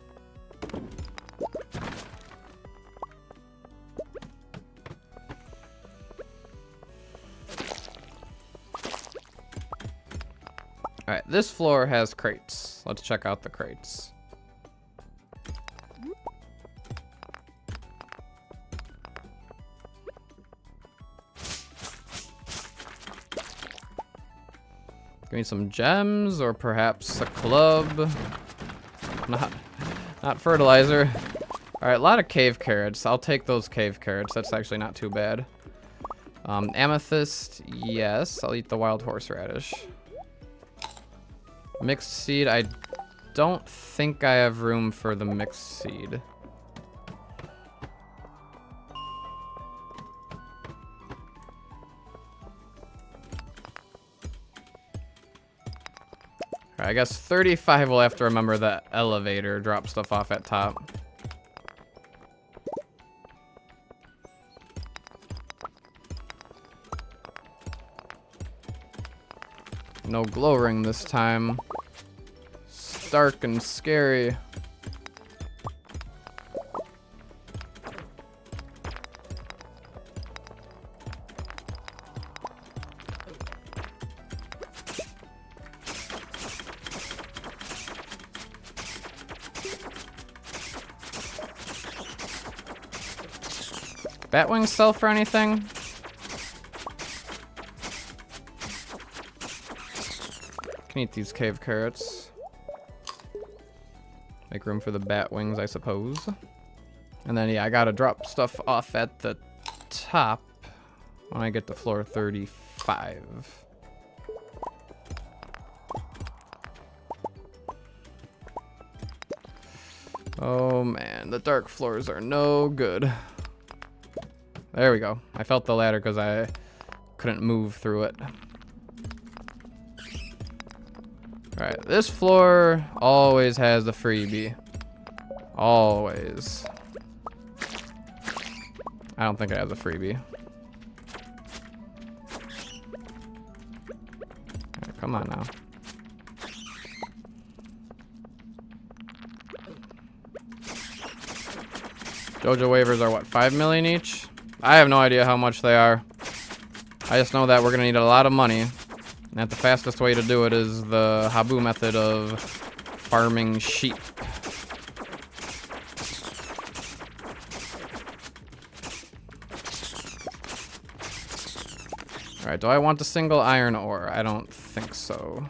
S1: Alright, this floor has crates. Let's check out the crates. Give me some gems or perhaps a club. Not fertilizer. Alright, a lot of cave carrots. I'll take those cave carrots. That's actually not too bad. Amethyst, yes. I'll eat the wild horseradish. Mixed seed, I don't think I have room for the mixed seed. I guess 35 will have to remember the elevator, drop stuff off at top. No glow ring this time. It's dark and scary. Batwings sell for anything? Can eat these cave carrots. Make room for the batwings, I suppose. And then, yeah, I gotta drop stuff off at the top when I get to floor 35. Oh man, the dark floors are no good. There we go. I felt the ladder because I couldn't move through it. Alright, this floor always has a freebie. Always. I don't think it has a freebie. Right, come on now. Joja waivers are what, 5 million each? I have no idea how much they are. I just know that we're gonna need a lot of money. And that the fastest way to do it is the Habu method of farming sheep. Alright, do I want the single iron ore? I don't think so.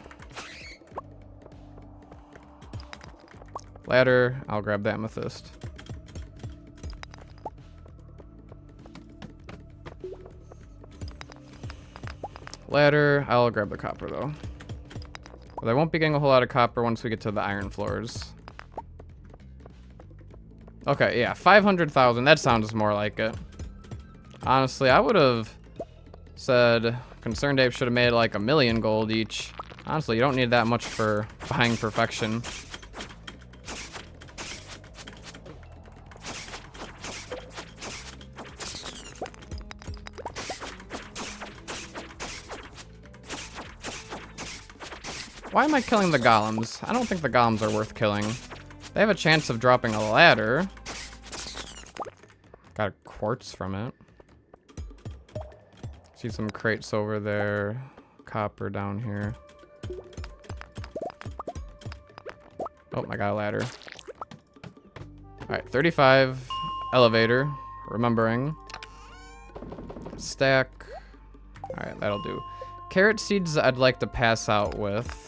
S1: Ladder, I'll grab the amethyst. Ladder, I'll grab the copper though. But I won't be getting a whole lot of copper once we get to the iron floors. Okay, yeah, 500,000, that sounds more like it. Honestly, I would have said Concerned Ape should have made like 1 million gold each. Honestly, you don't need that much for buying perfection. Why am I killing the golems? I don't think the golems are worth killing. They have a chance of dropping a ladder. Got a quartz from it. See some crates over there. Copper down here. Oh, I got a ladder. Alright, 35. Elevator. Remembering. Stack. Alright, that'll do. Carrot seeds I'd like to pass out with.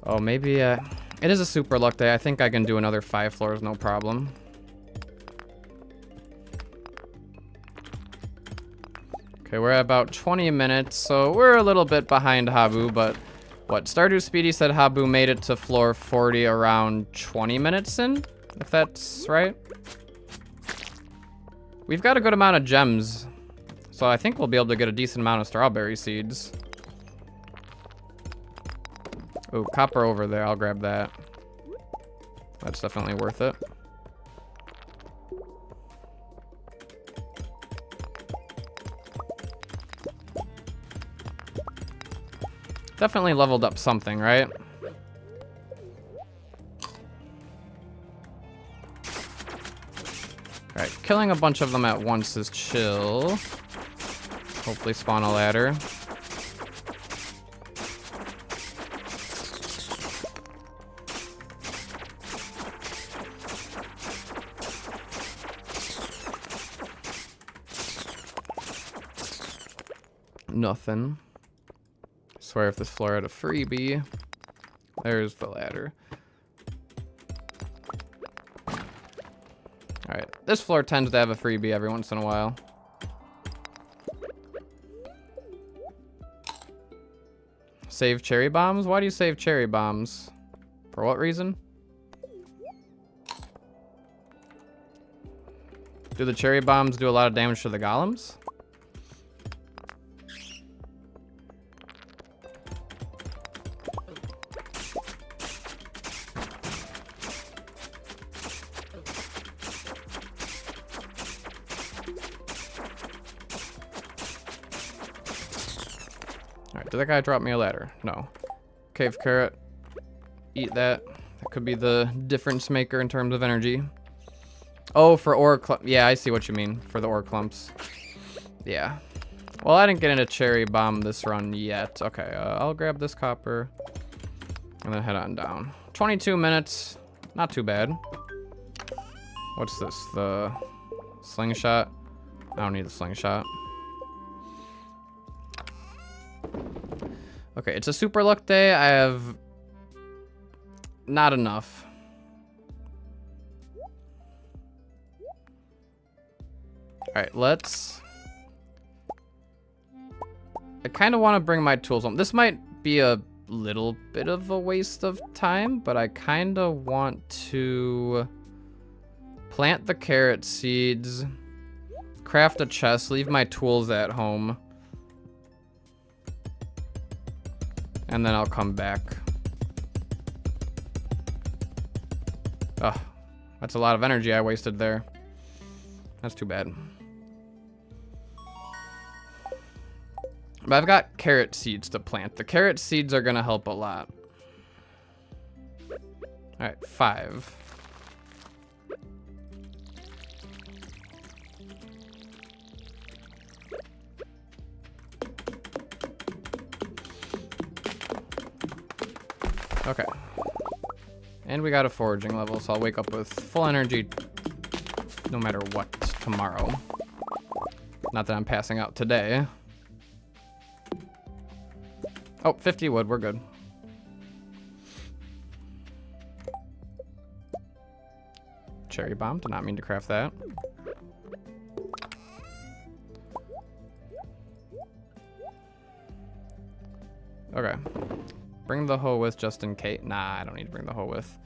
S1: Oh, maybe, it is a super luck day. I think I can do another 5 floors, no problem. Okay, we're at about 20 minutes, so we're a little bit behind Habu, but what, Stardew Speedy said Habu made it to floor 40 around 20 minutes in, if that's right. We've got a good amount of gems, so I think we'll be able to get a decent amount of strawberry seeds. Ooh, copper over there, I'll grab that. That's definitely worth it. Definitely leveled up something, right? Alright, killing a bunch of them at once is chill. Hopefully spawn a ladder. Nothing. Swear if this floor had a freebie. There's the ladder. Alright, this floor tends to have a freebie every once in a while. Save cherry bombs? Why do you save cherry bombs? For what reason? Do the cherry bombs do a lot of damage to the golems? Alright, did that guy drop me a ladder? No. Cave carrot. Eat that. That could be the difference maker in terms of energy. Oh, for ore clump. Yeah, I see what you mean. For the ore clumps. Yeah. Well, I didn't get into cherry bomb this run yet. Okay, I'll grab this copper. And then head on down. 22 minutes. Not too bad. What's this? The slingshot? I don't need the slingshot. Okay, it's a super luck day. I have not enough. Alright, let's... I kind of want to bring my tools home. This might be a little bit of a waste of time, but I kind of want to plant the carrot seeds, craft a chest, leave my tools at home, and then I'll come back. Ugh, that's a lot of energy I wasted there. That's too bad. But I've got carrot seeds to plant. The carrot seeds are gonna help a lot. Alright, 5. Okay. And we got a foraging level, so I'll wake up with full energy no matter what tomorrow. Not that I'm passing out today. Oh, 50 wood, we're good. Cherry bomb, did not mean to craft that. Okay. Bring the hoe with just in case. Nah, I don't need to bring the hoe with.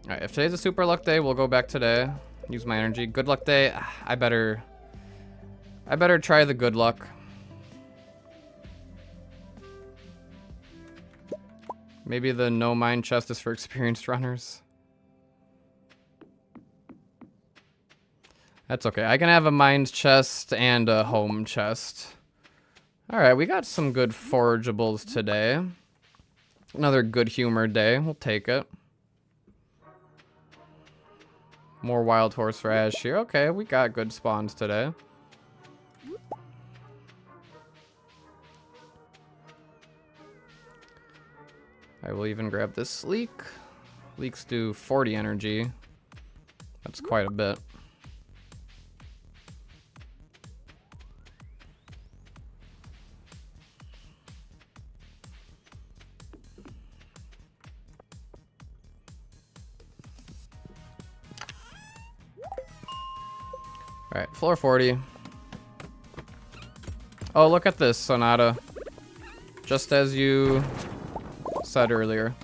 S1: Alright, if today's a super luck day, we'll go back today. Use my energy. Good luck day, I better try the good luck. Maybe the no mine chest is for experienced runners. That's okay. I can have a mines chest and a home chest. Alright, we got some good forageables today. Another good humor day. We'll take it. More wild horseradish here. Okay, we got good spawns today. I will even grab this leek. Leeks do 40 energy. That's quite a bit. Alright, floor 40. Oh, look at this, Sonata. Just as you said earlier.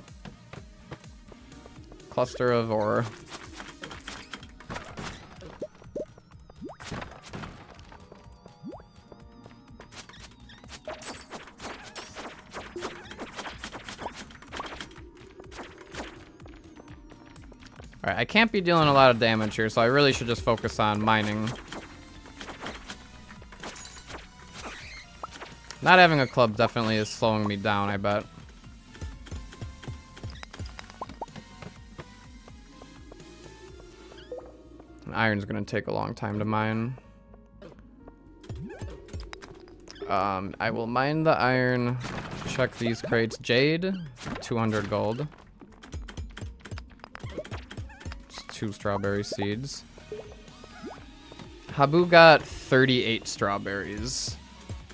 S1: Cluster of ore. Alright, I can't be dealing a lot of damage here, so I really should just focus on mining. Not having a club definitely is slowing me down, I bet. And iron's gonna take a long time to mine. I will mine the iron, check these crates. Jade, 200 gold. 2 strawberry seeds. Habu got 38 strawberries.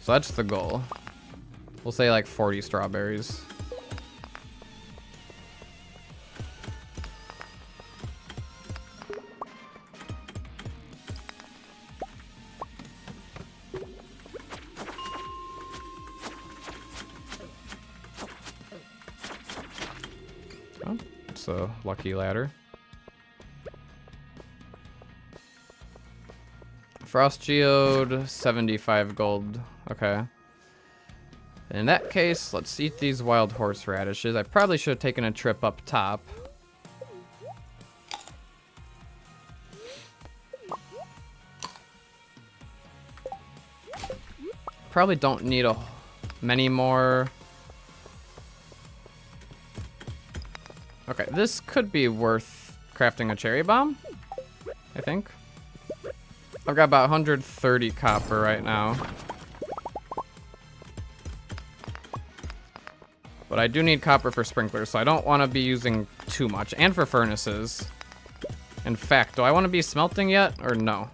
S1: So that's the goal. We'll say like 40 strawberries. Oh, it's a lucky ladder. Frost geode, 75 gold. Okay. In that case, let's eat these wild horseradishes. I probably should have taken a trip up top. Probably don't need many more. Okay, this could be worth crafting a cherry bomb, I think. I've got about 130 copper right now. But I do need copper for sprinklers, so I don't want to be using too much. And for furnaces. In fact, do I want to be smelting yet, or no?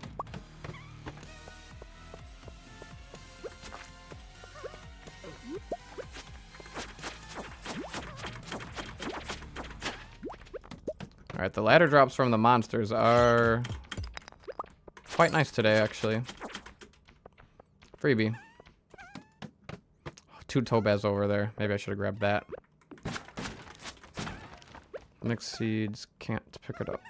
S1: Alright, the ladder drops from the monsters are quite nice today, actually. Freebie. 2 topaz over there. Maybe I should have grabbed that. Mixed seeds, can't pick it up.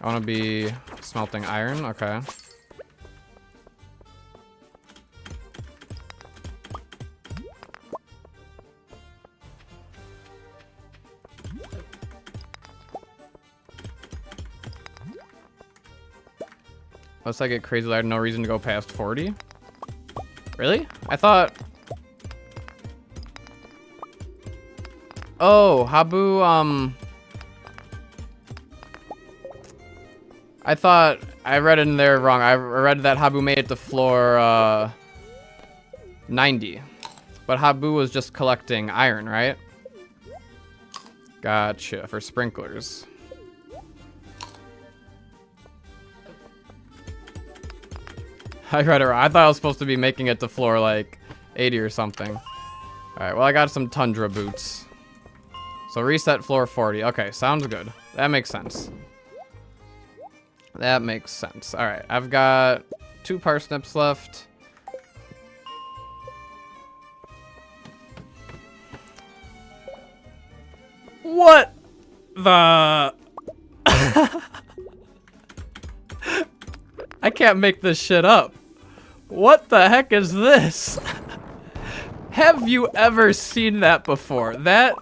S1: I want to be smelting iron, okay. Unless I get crazy, I have no reason to go past 40. Really? I thought... Oh, Habu, I thought I read in there wrong. I read that Habu made it to floor 90. But Habu was just collecting iron, right? Gotcha, for sprinklers. I read it wrong. I thought I was supposed to be making it to floor like 80 or something. Alright, well I got some tundra boots. So reset floor 40. Okay, sounds good. That makes sense. That makes sense. Alright, I've got 2 parsnips left. What the... I can't make this shit up. What the heck is this? Have you ever seen that before? That...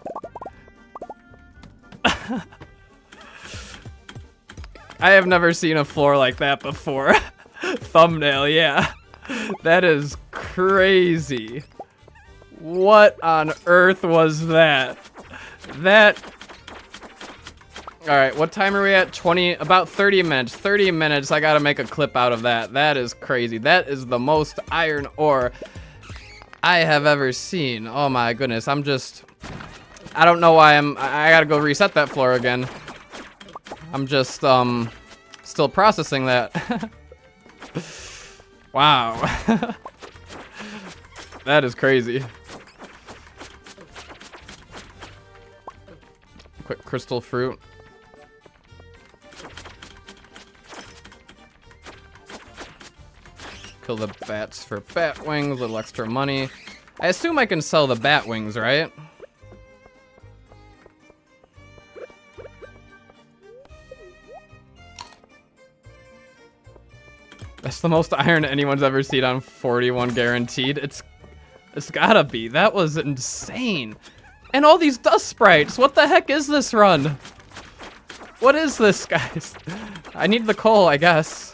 S1: I have never seen a floor like that before. Thumbnail, yeah. That is crazy. What on earth was that? That... Alright, what time are we at? 20, about 30 minutes. 30 minutes, I gotta make a clip out of that. That is crazy. That is the most iron ore I have ever seen. Oh my goodness, I'm just... I don't know why I gotta go reset that floor again. I'm just, still processing that. Wow. That is crazy. Quick crystal fruit. Kill the bats for bat wings, a little extra money. I assume I can sell the bat wings, right? That's the most iron anyone's ever seen on 41 guaranteed. It's gotta be. That was insane. And all these dust sprites. What the heck is this run? What is this, guys? I need the coal, I guess.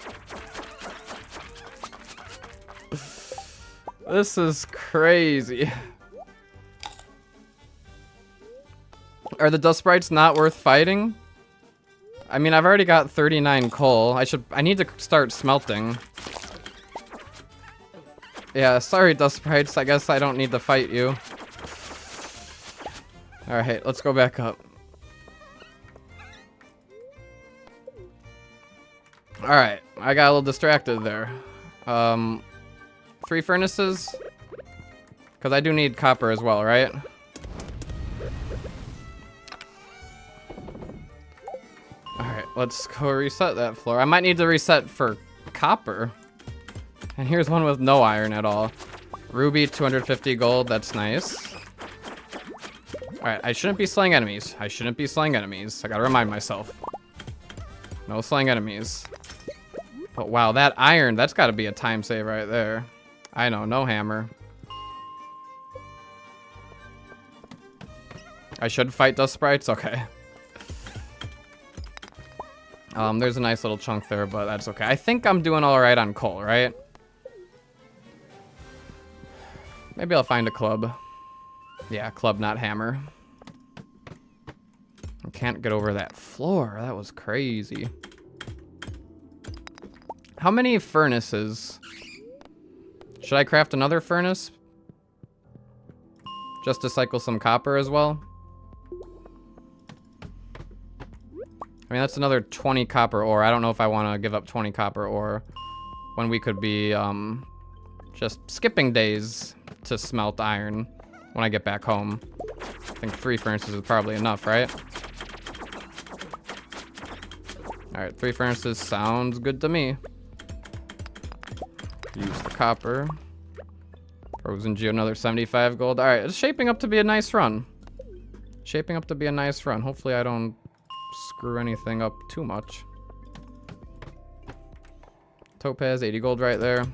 S1: This is crazy. Are the dust sprites not worth fighting? I mean, I've already got 39 coal. I need to start smelting. Yeah, sorry, dust sprites. I guess I don't need to fight you. Alright, let's go back up. Alright, I got a little distracted there. 3 furnaces? Because I do need copper as well, right? Alright, let's go reset that floor. I might need to reset for copper. And here's one with no iron at all. Ruby, 250 gold, that's nice. Alright, I shouldn't be slaying enemies. I shouldn't be slaying enemies. I gotta remind myself. No slaying enemies. But wow, that iron, that's gotta be a time save right there. I know, no hammer. I should fight dust sprites? Okay. There's a nice little chunk there, but that's okay. I think I'm doing all right on coal, right? Maybe I'll find a club. Yeah, club, not hammer. I can't get over that floor. That was crazy. How many furnaces? Should I craft another furnace? Just to cycle some copper as well? I mean, that's another 20 copper ore. I don't know if I want to give up 20 copper ore when we could be just skipping days to smelt iron when I get back home. I think 3 furnaces is probably enough, right? Alright, 3 furnaces sounds good to me. Use the copper. Frozen Geo, another 75 gold. Alright, it's shaping up to be a nice run. Shaping up to be a nice run. Hopefully I don't screw anything up too much. Topaz, 80 gold right there.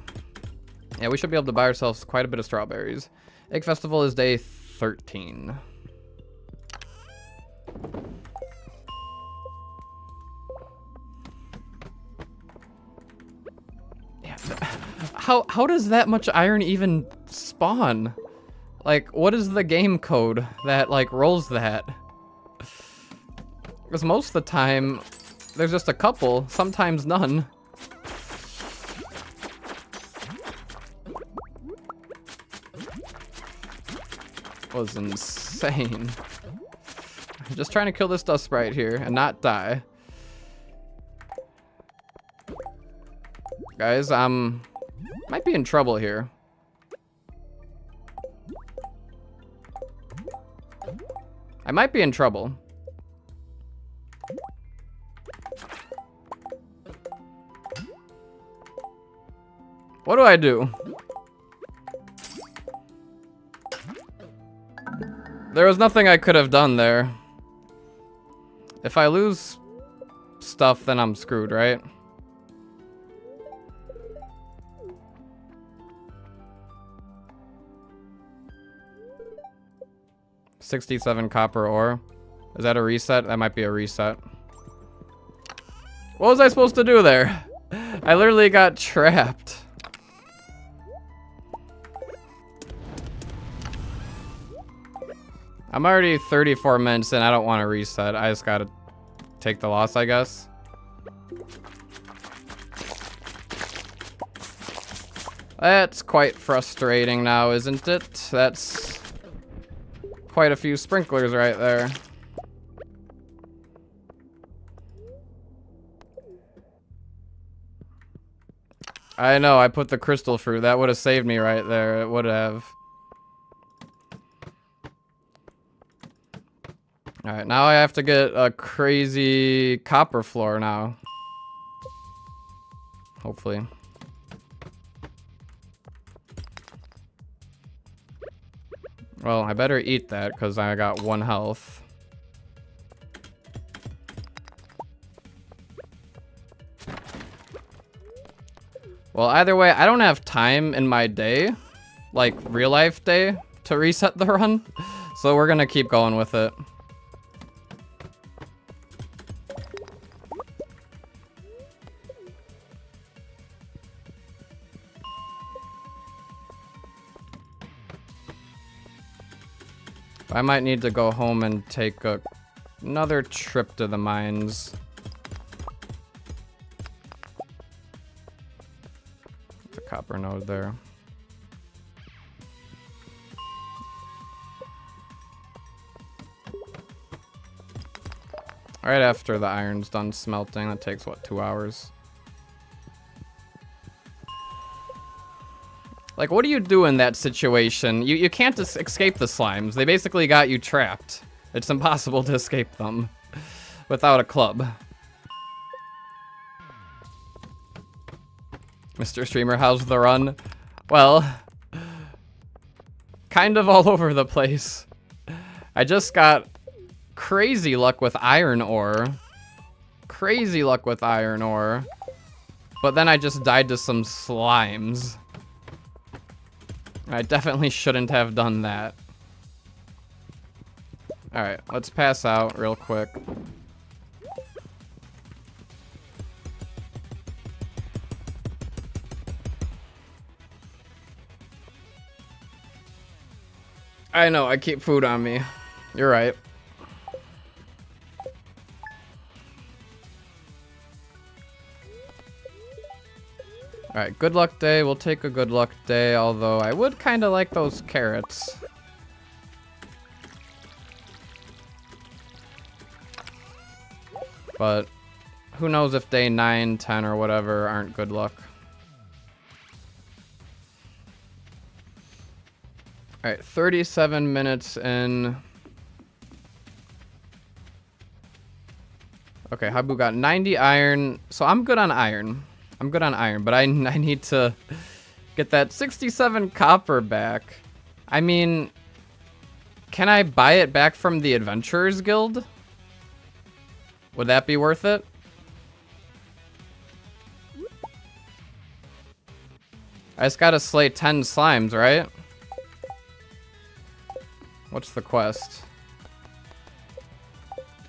S1: Yeah, we should be able to buy ourselves quite a bit of strawberries. Egg Festival is day 13. Yeah, how does that much iron even spawn? Like, what is the game code that, like, rolls that? Because most of the time, there's just a couple, sometimes none. Was insane. I'm just trying to kill this dust sprite here and not die. Guys, might be in trouble here. I might be in trouble. What do I do? There was nothing I could have done there. If I lose stuff, then I'm screwed, right? $67 copper ore. Is that a reset? That might be a reset. What was I supposed to do there? I literally got trapped. I'm already 34 minutes in. I don't want to reset. I just gotta take the loss, I guess. That's quite frustrating now, isn't it? That's quite a few sprinklers right there. I know, I put the crystal fruit. That would have saved me right there. It would have. Alright, now I have to get a crazy copper floor now. Hopefully. Well, I better eat that because I got 1 health. Well, either way, I don't have time in my day, like real life day, to reset the run. So we're gonna keep going with it. I might need to go home and take another trip to the mines. The copper node there. Right after the iron's done smelting, that takes what, 2 hours? Like, what do you do in that situation? You can't just escape the slimes. They basically got you trapped. It's impossible to escape them without a club. Mr. Streamer, how's the run? Well, kind of all over the place. I just got crazy luck with iron ore. Crazy luck with iron ore. But then I just died to some slimes. I definitely shouldn't have done that. Alright, let's pass out real quick. I know, I keep food on me. You're right. Alright, good luck day. We'll take a good luck day, although I would kind of like those carrots. But who knows if day 9, 10, or whatever aren't good luck. Alright, 37 minutes in. Okay, Habu got 90 iron, so I'm good on iron. I'm good on iron, but I need to get that 67 copper back. I mean, can I buy it back from the Adventurers Guild? Would that be worth it? I just gotta slay 10 slimes, right? What's the quest?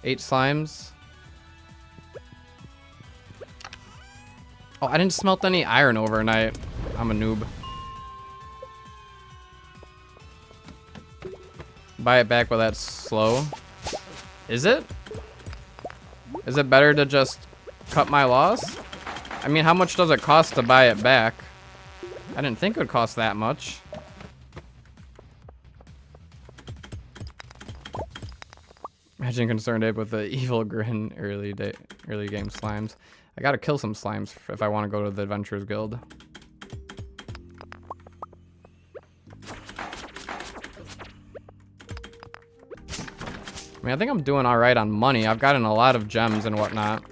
S1: 8 slimes? Oh, I didn't smelt any iron overnight. I'm a noob. Buy it back while that's slow. Is it? Is it better to just cut my loss? I mean, how much does it cost to buy it back? I didn't think it would cost that much. Imagine concerned Ape with the evil grin early game slimes. I gotta kill some slimes if I want to go to the Adventurers Guild. I mean, I think I'm doing alright on money. I've gotten a lot of gems and whatnot.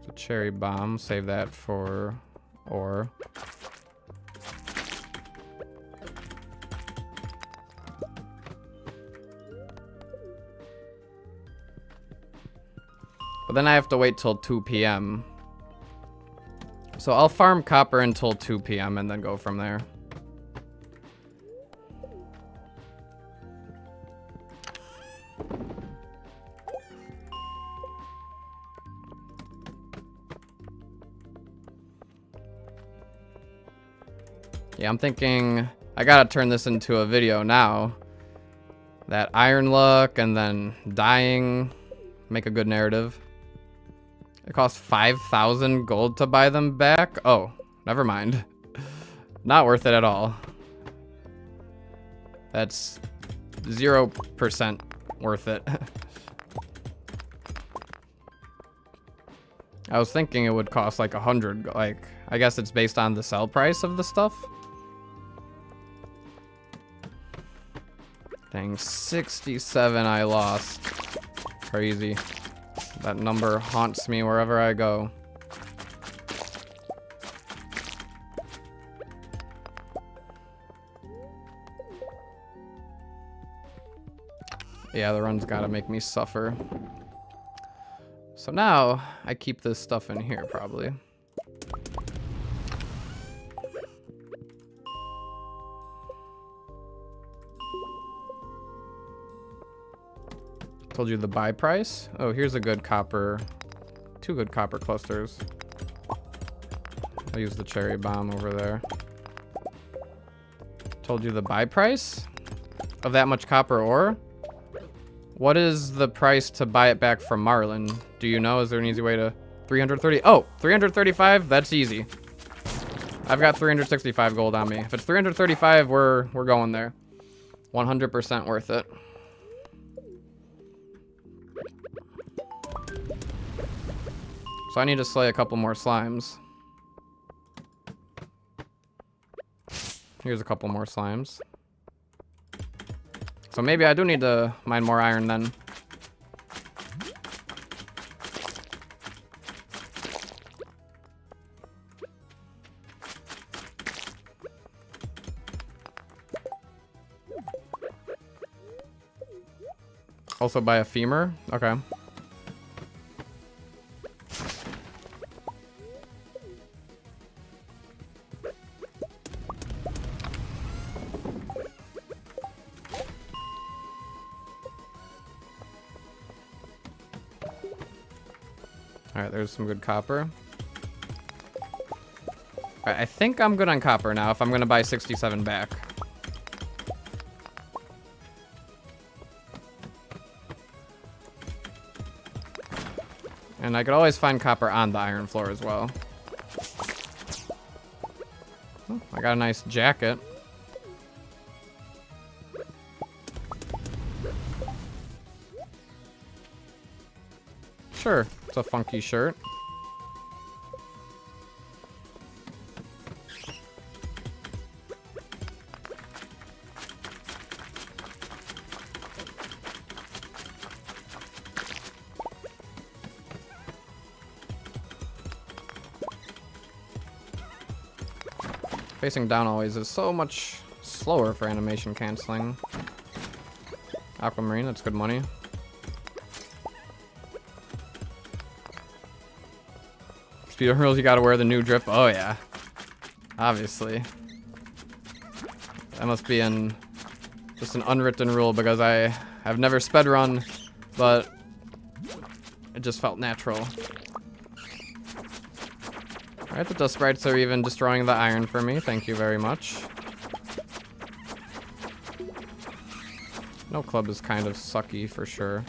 S1: It's a cherry bomb. Save that for ore. But then I have to wait till 2 p.m. So I'll farm copper until 2 p.m. and then go from there. Yeah, I'm thinking I gotta turn this into a video now. That iron luck and then dying. Make a good narrative. It costs 5,000 gold to buy them back? Oh, never mind. Not worth it at all. That's 0% worth it. I was thinking it would cost like 100, like, I guess it's based on the sell price of the stuff. Dang, 67 I lost. Crazy. That number haunts me wherever I go. Yeah, the run's gotta make me suffer. So now, I keep this stuff in here, probably. Told you the buy price. Oh, here's a good copper. 2 good copper clusters. I'll use the cherry bomb over there. Told you the buy price of that much copper ore. What is the price to buy it back from Marlin? Do you know? Is there an easy way to 330? Oh, 335. That's easy. I've got 365 gold on me. If it's 335, we're going there. 100% worth it. So I need to slay a couple more slimes. Here's a couple more slimes. So maybe I do need to mine more iron then. Also buy a femur? Okay. Alright, there's some good copper. Alright, I think I'm good on copper now if I'm gonna buy 67 back. And I could always find copper on the iron floor as well. Oh, I got a nice jacket. Sure, it's a funky shirt. Facing down always is so much slower for animation canceling. Aquamarine, that's good money. Speed rules, you gotta wear the new drip. Oh yeah, obviously. That must be just an unwritten rule because I have never sped run, but it just felt natural. Alright, the dust sprites are even destroying the iron for me. Thank you very much. No club is kind of sucky for sure.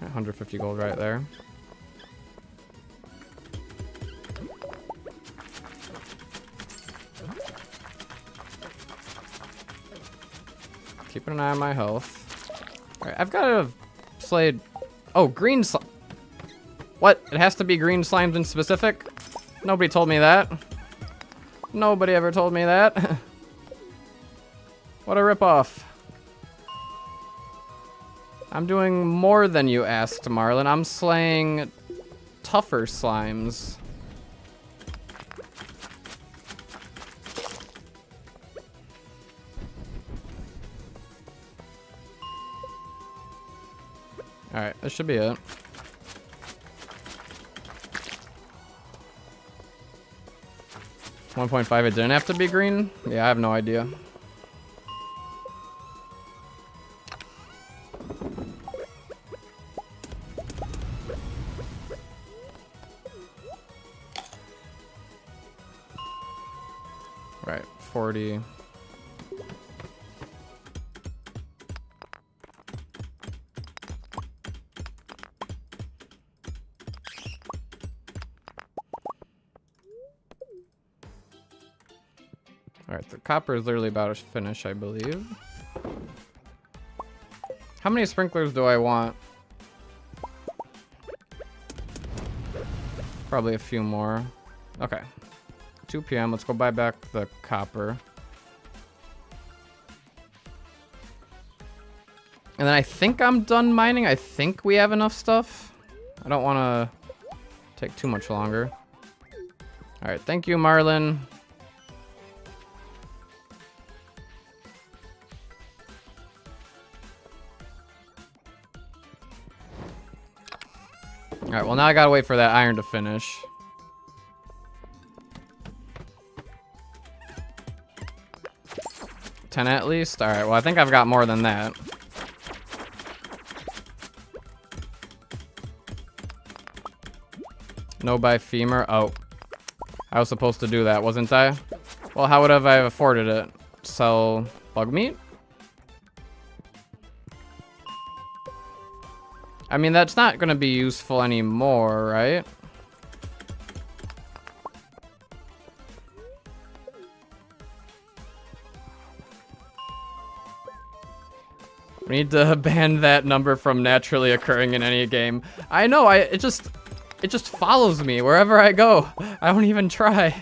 S1: 150 gold right there. Keeping an eye on my health. Alright, I've got to slay. Oh, green slime. What? It has to be green slimes in specific? Nobody told me that. Nobody ever told me that. What a ripoff. I'm doing more than you asked, Marlin. I'm slaying tougher slimes. Alright, this should be it. $1.5, it didn't have to be green? Yeah, I have no idea. Right, 40. Alright, the copper is literally about to finish, I believe. How many sprinklers do I want? Probably a few more. Okay. 2 p.m. Let's go buy back the copper. And then I think I'm done mining. I think we have enough stuff. I don't want to take too much longer. Alright, thank you, Marlin. Alright, well now I gotta wait for that iron to finish. $10 at least? Alright, well I think I've got more than that. No by femur. Oh. I was supposed to do that, wasn't I? Well, how would have I afforded it? Sell bug meat? I mean, that's not gonna be useful anymore, right? We need to ban that number from naturally occurring in any game. I know, it just follows me wherever I go. I don't even try.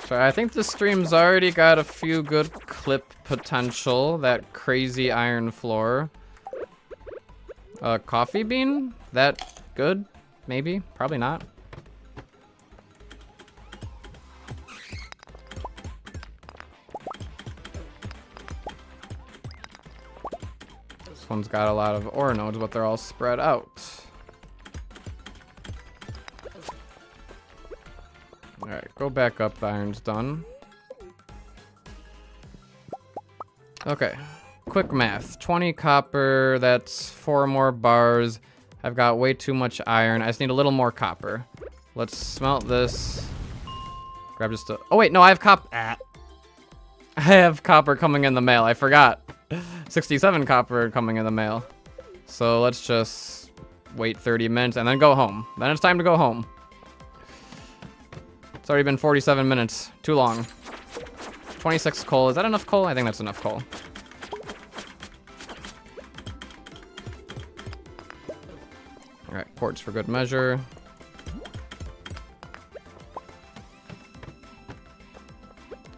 S1: So I think the stream's already got a few good clip potential. That crazy iron floor. Coffee bean? That good? Maybe? Probably not. This one's got a lot of ore nodes, but they're all spread out. Alright, go back up. The iron's done. Okay. Quick math. 20 copper. That's 4 more bars. I've got way too much iron. I just need a little more copper. Let's smelt this. Grab just a... Oh, wait. No, I have I have copper coming in the mail. I forgot. 67 copper coming in the mail. So let's just wait 30 minutes and then go home. Then it's time to go home. It's already been 47 minutes. Too long. 26 coal. Is that enough coal? I think that's enough coal. Alright, quartz for good measure.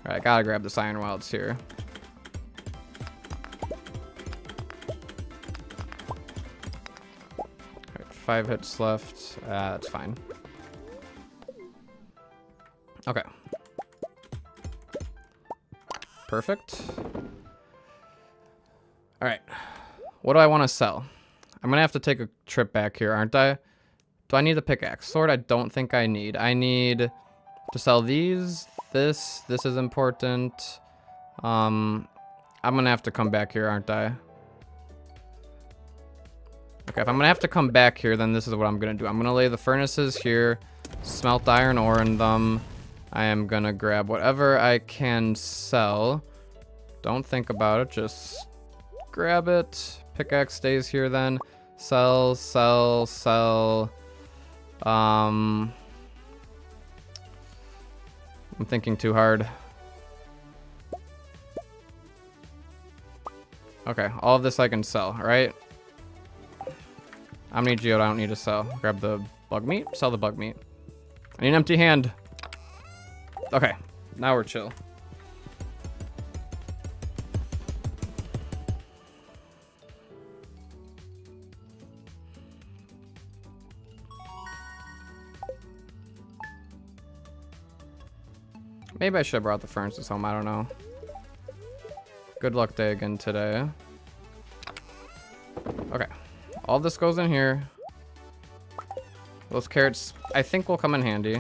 S1: Alright, gotta grab this iron while it's here. Alright, 5 hits left. That's fine. Okay. Perfect. Alright. What do I want to sell? I'm gonna have to take a trip back here, aren't I? Do I need the pickaxe? Sword I don't think I need. I need to sell these. This is important. I'm gonna have to come back here, aren't I? Okay, if I'm gonna have to come back here, then this is what I'm gonna do. I'm gonna lay the furnaces here, smelt iron ore in them. I am gonna grab whatever I can sell. Don't think about it, just grab it. Pickaxe stays here then. Sell, sell, sell. I'm thinking too hard. Okay, all of this I can sell, right? How many geode I don't need to sell? Grab the bug meat, sell the bug meat. I need an empty hand. Okay, now we're chill. Maybe I should have brought the furnaces home, I don't know. Good luck day again today. Okay, all this goes in here. Those carrots, I think, will come in handy.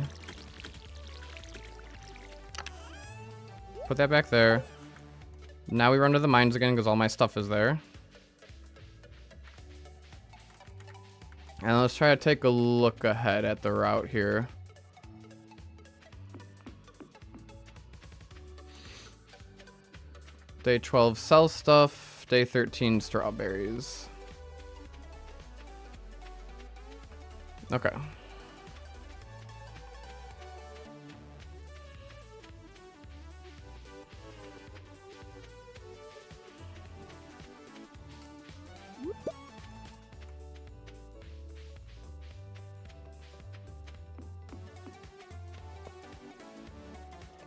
S1: Put that back there. Now we run to the mines again because all my stuff is there. And let's try to take a look ahead at the route here. Day 12, sell stuff. Day 13, strawberries. Okay.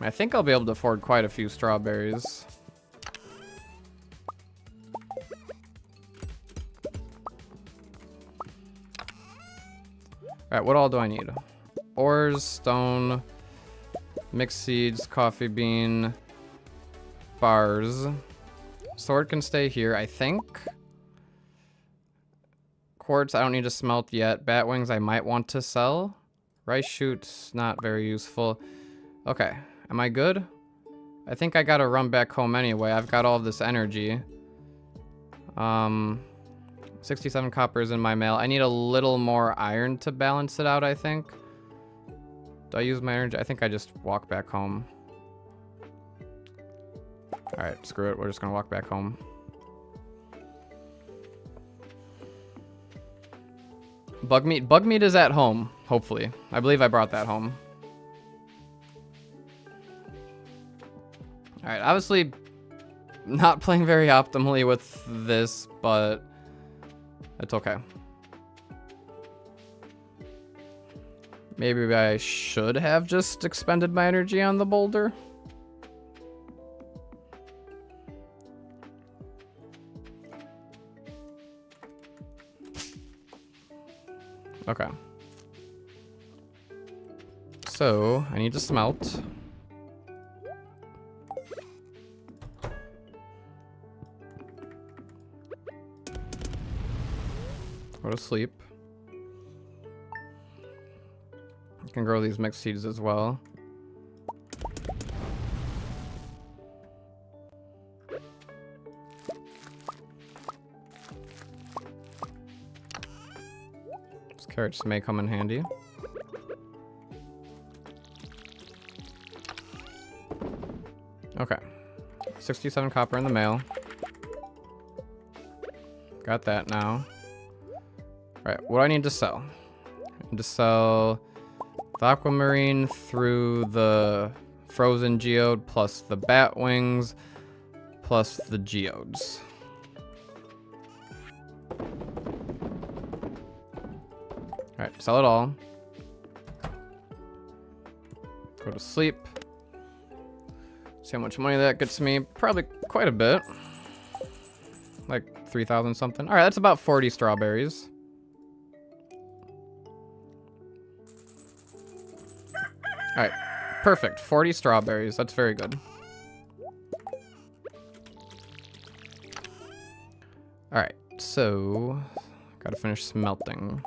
S1: I think I'll be able to afford quite a few strawberries. Alright, what all do I need? Ores, stone, Mixed seeds, coffee bean, bars. Sword can stay here, I think. Quartz, I don't need to smelt yet. Bat wings, I might want to sell. Rice shoots, not very useful. Okay, am I good? I think I gotta run back home anyway. I've got all of this energy. 67 copper is in my mail. I need a little more iron to balance it out, I think. Do I use my energy? I think I just walk back home. Alright, screw it. We're just gonna walk back home. Bug meat. Bug meat is at home, hopefully. I believe I brought that home. Alright, obviously not playing very optimally with this, but it's okay. Maybe I should have just expended my energy on the boulder. Okay. So, I need to smelt. Go to sleep. I can grow these mixed seeds as well. These carrots may come in handy. Okay. 67 copper in the mail. Got that now. Right, what do I need to sell? I need to sell the aquamarine through the frozen geode plus the bat wings plus the geodes. Alright, sell it all. Go to sleep. See how much money that gets me. Probably quite a bit. Like 3,000 something. Alright, that's about 40 strawberries. Alright, perfect. 40 strawberries. That's very good. Alright, so gotta finish smelting.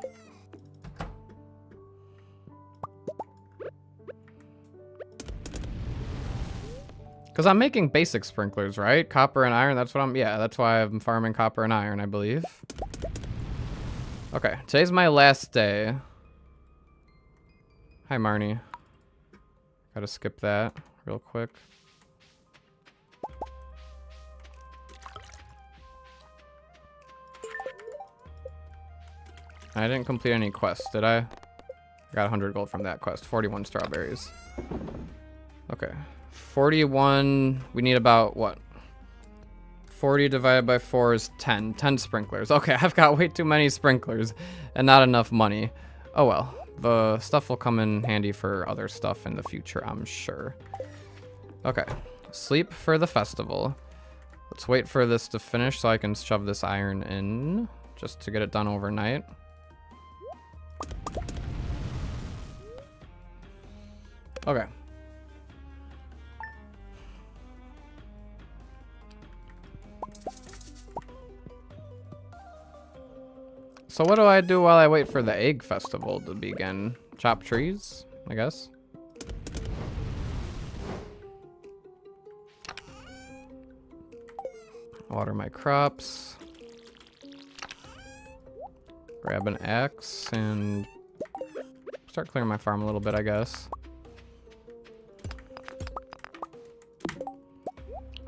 S1: Because I'm making basic sprinklers, right? Copper and iron, that's what I'm... Yeah, that's why I'm farming copper and iron, I believe. Okay, today's my last day. Hi, Marnie. Gotta skip that real quick. I didn't complete any quests, did I? I got 100 gold from that quest. 41 strawberries. Okay. 41, we need about, what? 40 divided by 4 is 10. 10 sprinklers. Okay, I've got way too many sprinklers and not enough money. Oh well. The stuff will come in handy for other stuff in the future, I'm sure. Okay. Sleep for the festival. Let's wait for this to finish so I can shove this iron in just to get it done overnight. Okay. So what do I do while I wait for the egg festival to begin? Chop trees, I guess. Water my crops. Grab an axe and start clearing my farm a little bit, I guess.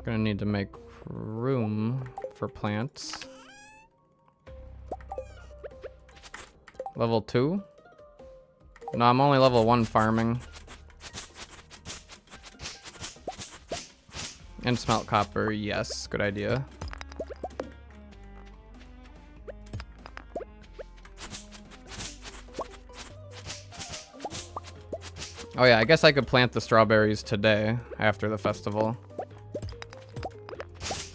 S1: Gonna need to make room for plants. Level 2? No, I'm only level 1 farming. And smelt copper, yes, good idea. Oh yeah, I guess I could plant the strawberries today after the festival.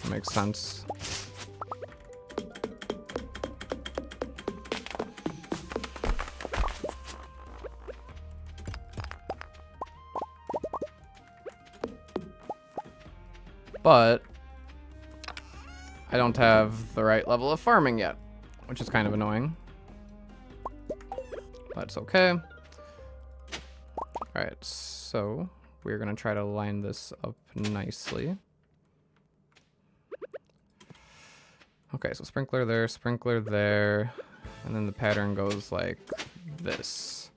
S1: Makes sense. but I don't have the right level of farming yet, which is kind of annoying. That's okay. Alright, so we're gonna try to line this up nicely. Okay, so sprinkler there, and then the pattern goes like this.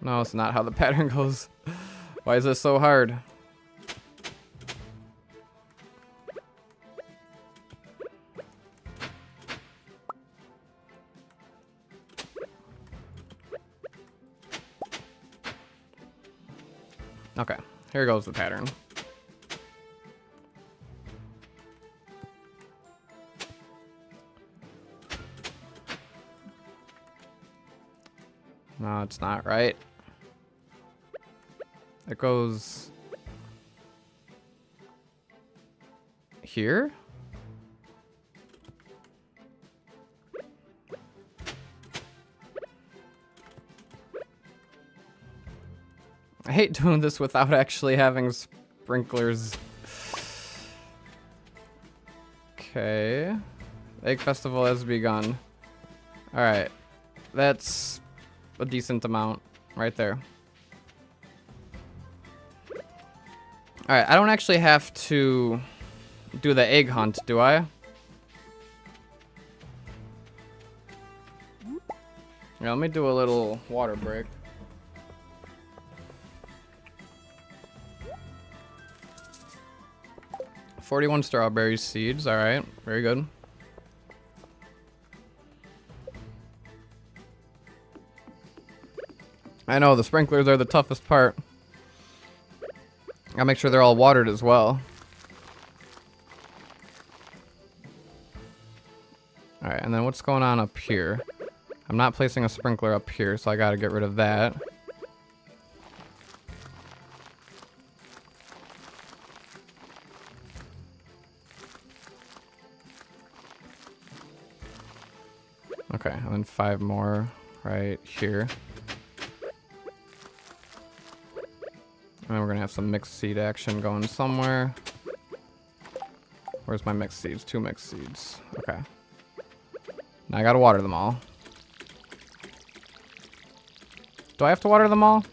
S1: No, it's not how the pattern goes. Why is this so hard? Okay, here goes the pattern. No, it's not right. It goes here? I hate doing this without actually having sprinklers. Okay. Egg Festival has begun. Alright. That's a decent amount right there. Alright, I don't actually have to do the egg hunt, do I? Yeah, let me do a little water break. $41 strawberry seeds, alright, very good. I know, the sprinklers are the toughest part. Gotta make sure they're all watered as well. Alright, and then what's going on up here? I'm not placing a sprinkler up here, so I gotta get rid of that. Okay, and then 5 more right here. And we're gonna have some mixed seed action going somewhere. Where's my mixed seeds? 2 mixed seeds. Okay. Now I gotta water them all. Do I have to water them all?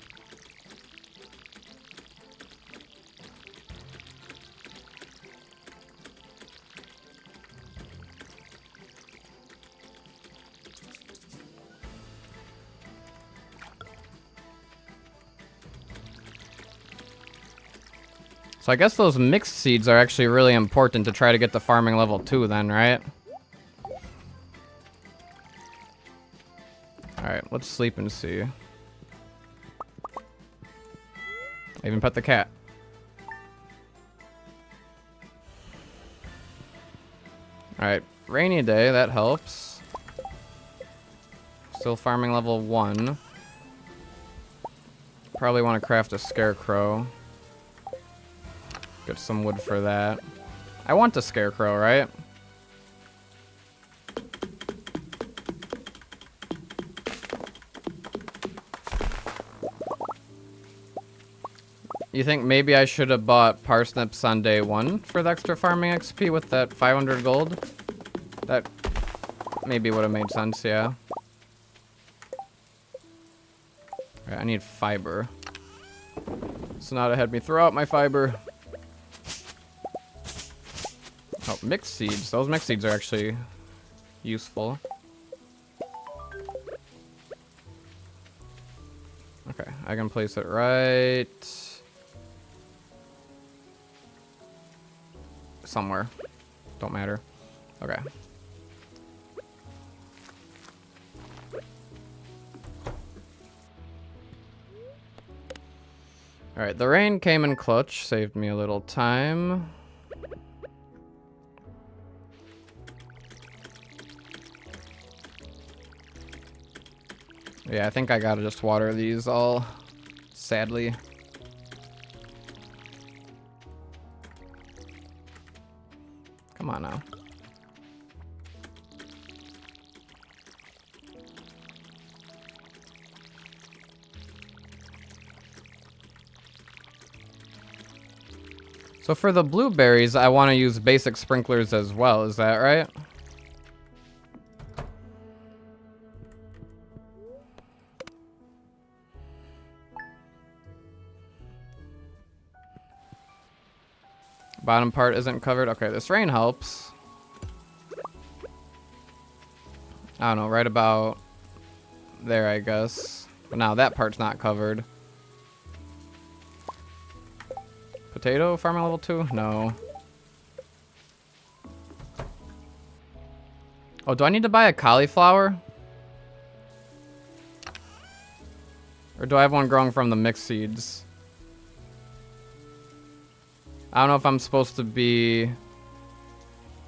S1: So I guess those mixed seeds are actually really important to try to get the farming level 2 then, right? Alright, let's sleep and see. I even pet the cat. Alright, rainy day, that helps. Still farming level 1. Probably want to craft a scarecrow. Get some wood for that. I want a scarecrow, right? You think maybe I should have bought parsnips on day 1 for the extra farming XP with that 500 gold? That maybe would have made sense, yeah. Alright, I need fiber. So now it had me throw out my fiber. Oh, mixed seeds. Those mixed seeds are actually useful. Okay, I can place it right somewhere. Don't matter. Okay. Alright, the rain came in clutch, saved me a little time. Yeah, I think I gotta just water these all, sadly. Come on now. So for the blueberries, I want to use basic sprinklers as well. Is that right? Bottom part isn't covered. Okay, this rain helps. I don't know, right about there, I guess. But now that part's not covered. Potato farming level 2? No. Oh, do I need to buy a cauliflower? Or do I have one growing from the mixed seeds? I don't know if I'm supposed to be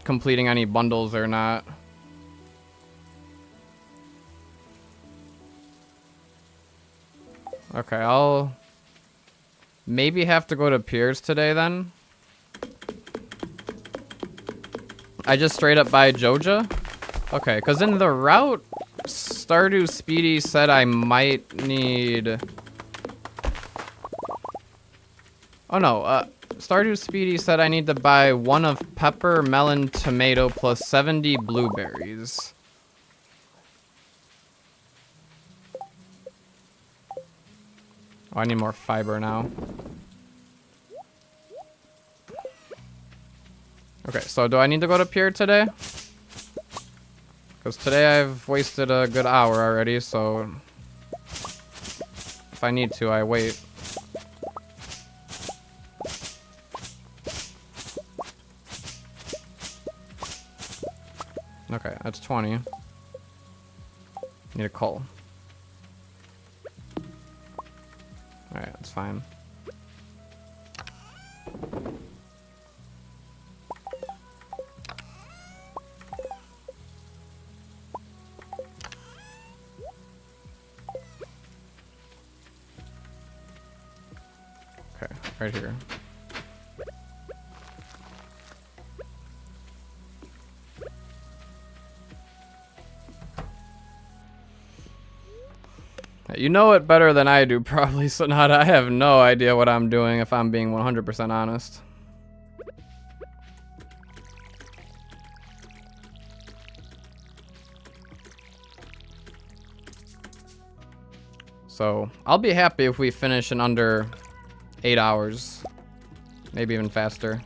S1: completing any bundles or not. Okay, I'll maybe have to go to Piers today then. I just straight up buy Joja? Okay, because in the route, Stardew Speedy said I might need... Oh no, Stardew Speedy said I need to buy 1 of pepper, melon, tomato, plus 70 blueberries. Oh, I need more fiber now. Okay, so do I need to go to Pier today? Because today I've wasted a good hour already, so... If I need to, I wait. Okay, that's 20. Need a coal. Alright, that's fine. Okay, right here. You know it better than I do, probably, Sonata. I have no idea what I'm doing, if I'm being 100% honest. So, I'll be happy if we finish in under 8 hours. Maybe even faster.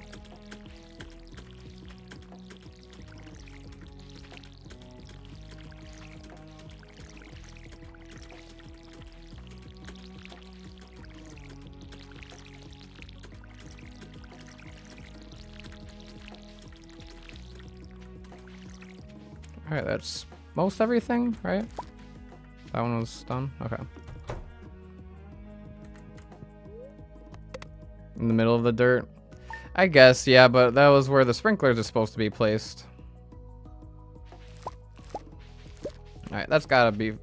S1: Alright, that's most everything, right? That one was done? Okay. In the middle of the dirt? I guess, yeah, but that was where the sprinklers are supposed to be placed. Alright, that's gotta be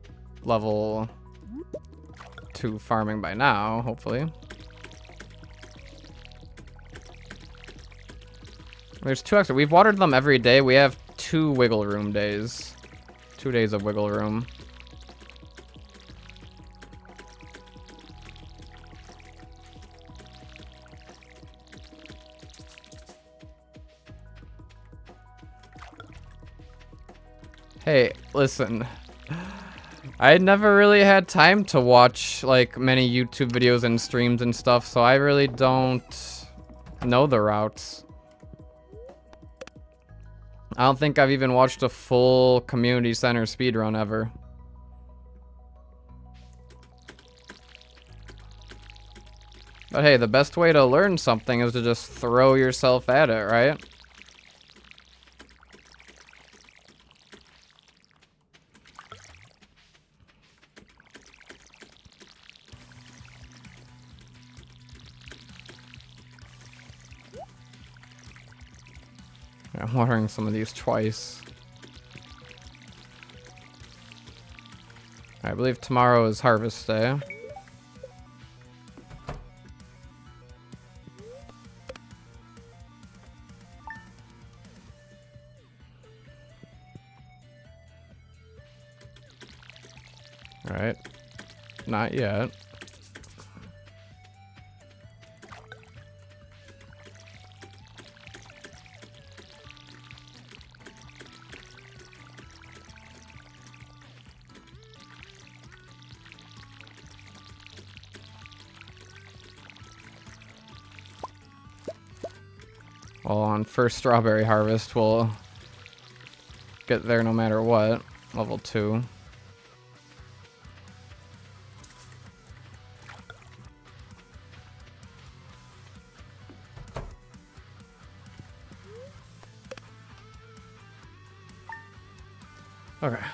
S1: level 2 farming by now, hopefully. There's 2 extra. We've watered them every day. We have 2 wiggle room days. 2 days of wiggle room. Hey, listen. I never really had time to watch like many YouTube videos and streams and stuff, so I really don't know the routes. I don't think I've even watched a full community center speedrun ever. But hey, the best way to learn something is to just throw yourself at it, right? I'm watering some of these twice. I believe tomorrow is harvest day. Alright. Not yet. Well, on first strawberry harvest, we'll get there no matter what. Level 2. Okay.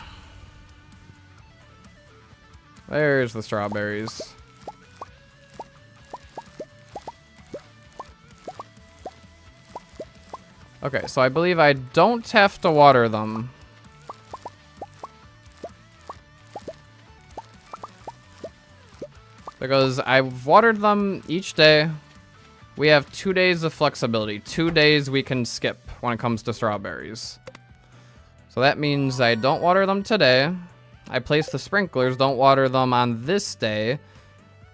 S1: There's the strawberries. Okay, so I believe I don't have to water them. Because I've watered them each day. We have 2 days of flexibility. 2 days we can skip when it comes to strawberries. So that means I don't water them today. I place the sprinklers, don't water them on this day.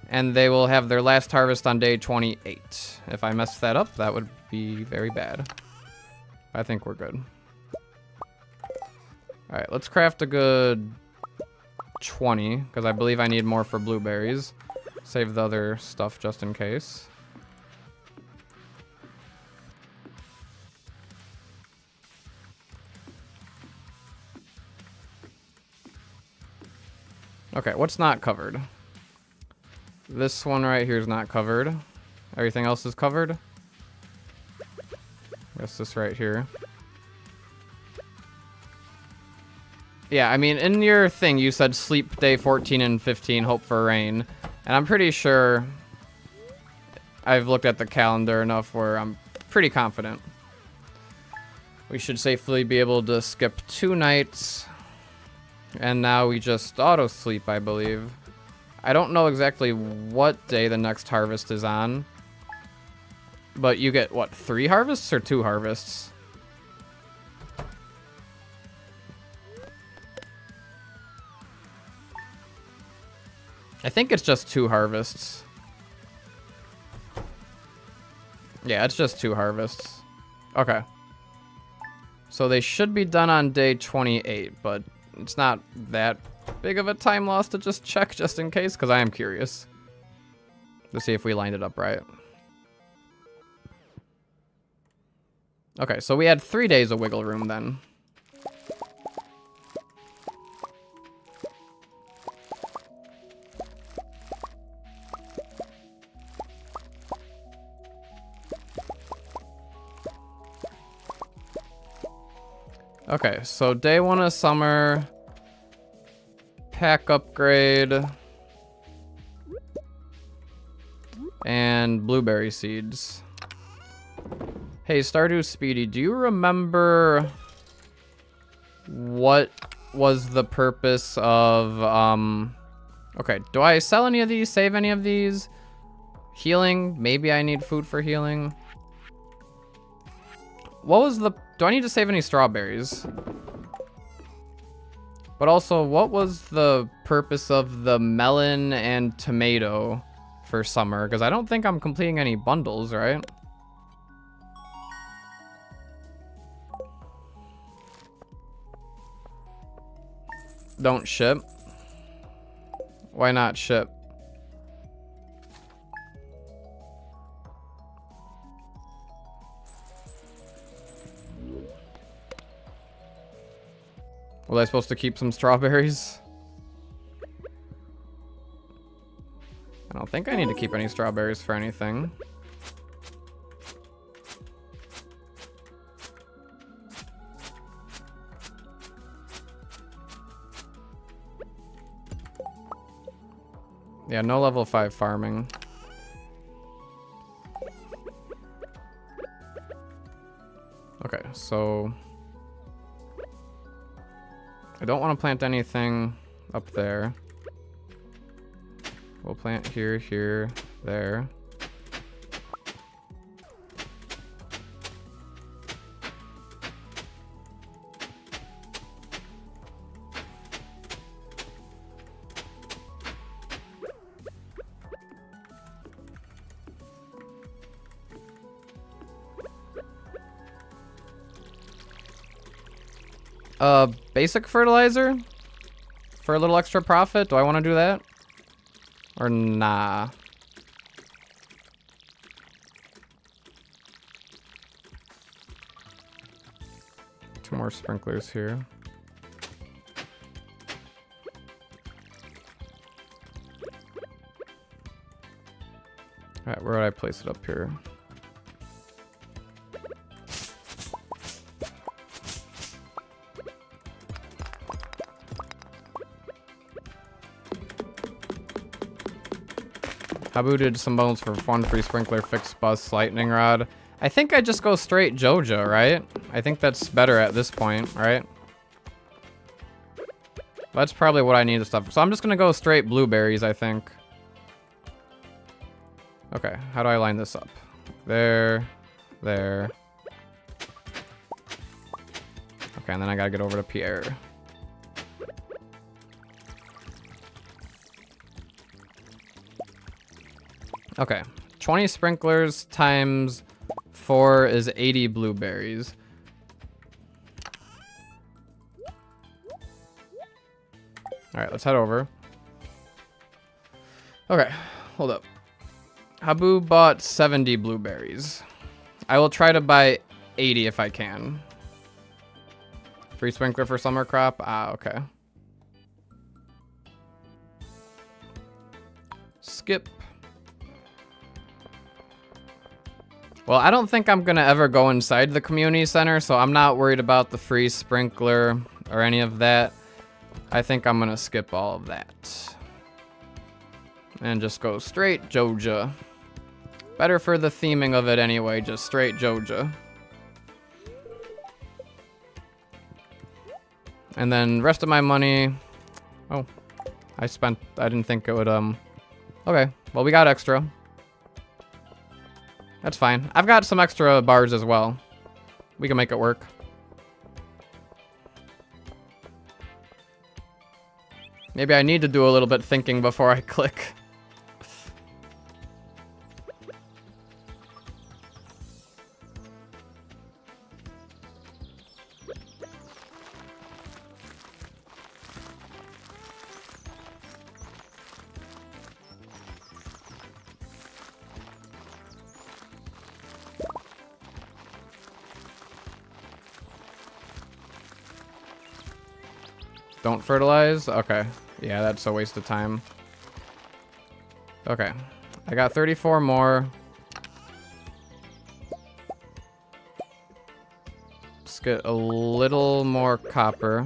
S1: And they will have their last harvest on day 28. If I mess that up, that would be very bad. I think we're good. Alright, let's craft a good 20, because I believe I need more for blueberries. Save the other stuff just in case. Okay, what's not covered? This one right here is not covered. Everything else is covered. I guess this right here. Yeah, I mean, in your thing, you said sleep day 14 and 15, hope for rain. And I'm pretty sure I've looked at the calendar enough where I'm pretty confident we should safely be able to skip 2 nights. And now we just auto-sleep, I believe. I don't know exactly what day the next harvest is on. But you get, what, 3 harvests or 2 harvests? I think it's just 2 harvests. Yeah, it's just 2 harvests. Okay. So they should be done on day 28, but it's not that big of a time loss to just check just in case, because I am curious to see if we lined it up right. Okay, so we had 3 days of wiggle room then. Okay, so day 1 of summer, pack upgrade, and blueberry seeds. Hey, Stardew Speedy, do you remember what was the purpose of, okay, do I sell any of these, save any of these? Healing, maybe I need food for healing. What was the, do I need to save any strawberries? But also, what was the purpose of the melon and tomato for summer? Because I don't think I'm completing any bundles, right? Don't ship. Why not ship? Was I supposed to keep some strawberries? I don't think I need to keep any strawberries for anything. Yeah, no level 5 farming. Okay, so I don't want to plant anything up there. We'll plant here, here, there. Basic fertilizer for a little extra profit. Do I want to do that? Or nah? 2 more sprinklers here. Alright, where would I place it up here? Habu did some bones for 1 free sprinkler, fixed bus, lightning rod. I think I just go straight Joja, right? I think that's better at this point, right? That's probably what I need to stuff. So I'm just gonna go straight blueberries, I think. Okay, how do I line this up? There, there. Okay, and then I gotta get over to Pierre. Okay, 20 sprinklers times 4 is 80 blueberries. All right, let's head over. Okay, hold up. Habu bought 70 blueberries. I will try to buy 80 if I can. Free sprinkler for summer crop? Ah, okay. Skip. Well, I don't think I'm gonna ever go inside the community center, so I'm not worried about the free sprinkler or any of that. I think I'm gonna skip all of that. And just go straight Joja. Better for the theming of it anyway, just straight Joja. And then rest of my money. Oh, I didn't think it would, okay, well, we got extra. That's fine. I've got some extra bars as well. We can make it work. Maybe I need to do a little bit thinking before I click. Don't fertilize? Okay. Yeah, that's a waste of time. Okay. I got 34 more. Let's get a little more copper.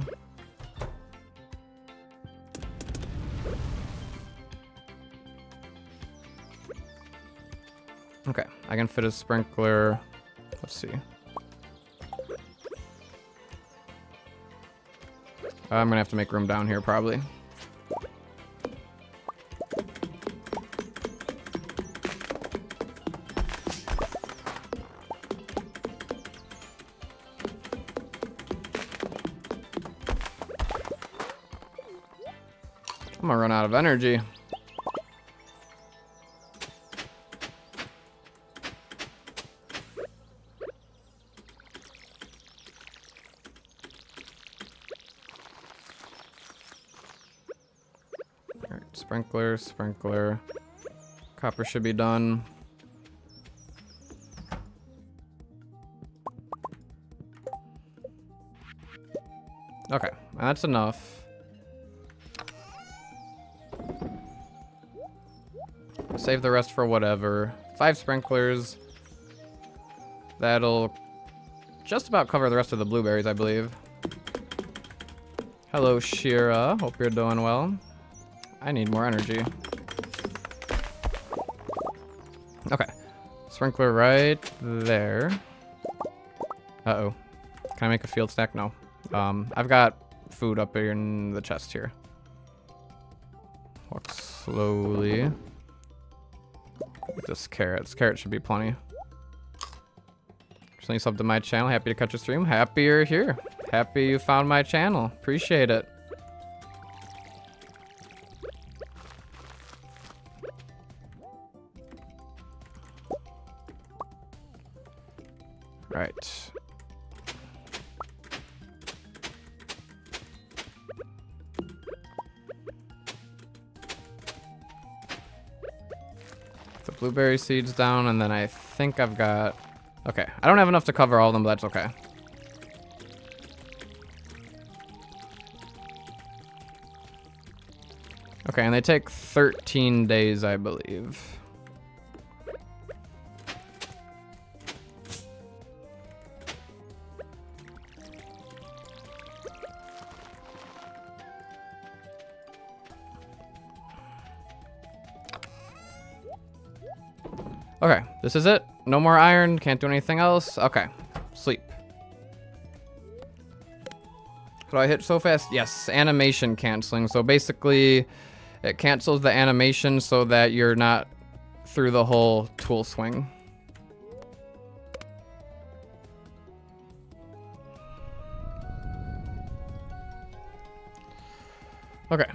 S1: Okay, I can fit a sprinkler. Let's see. I'm gonna have to make room down here, probably. I'm gonna run out of energy. Sprinkler, sprinkler. Copper should be done. Okay, that's enough. Save the rest for whatever. 5 sprinklers. That'll just about cover the rest of the blueberries, I believe. Hello, Shira. Hope you're doing well. I need more energy. Okay. Sprinkler right there. Uh-oh. Can I make a field stack? No. I've got food up here in the chest here. Walk slowly. Just carrots. Carrots should be plenty. Recently subbed to my channel. Happy to catch your stream. Happy you're here. Happy you found my channel. Appreciate it. Right. The blueberry seeds down, and then I think I've got... Okay, I don't have enough to cover all of them, but that's okay. Okay, and they take 13 days, I believe. Okay, this is it. No more iron, can't do anything else. Okay, sleep. Do I hit so fast? Yes, animation canceling. So basically, it cancels the animation so that you're not through the whole tool swing. Okay.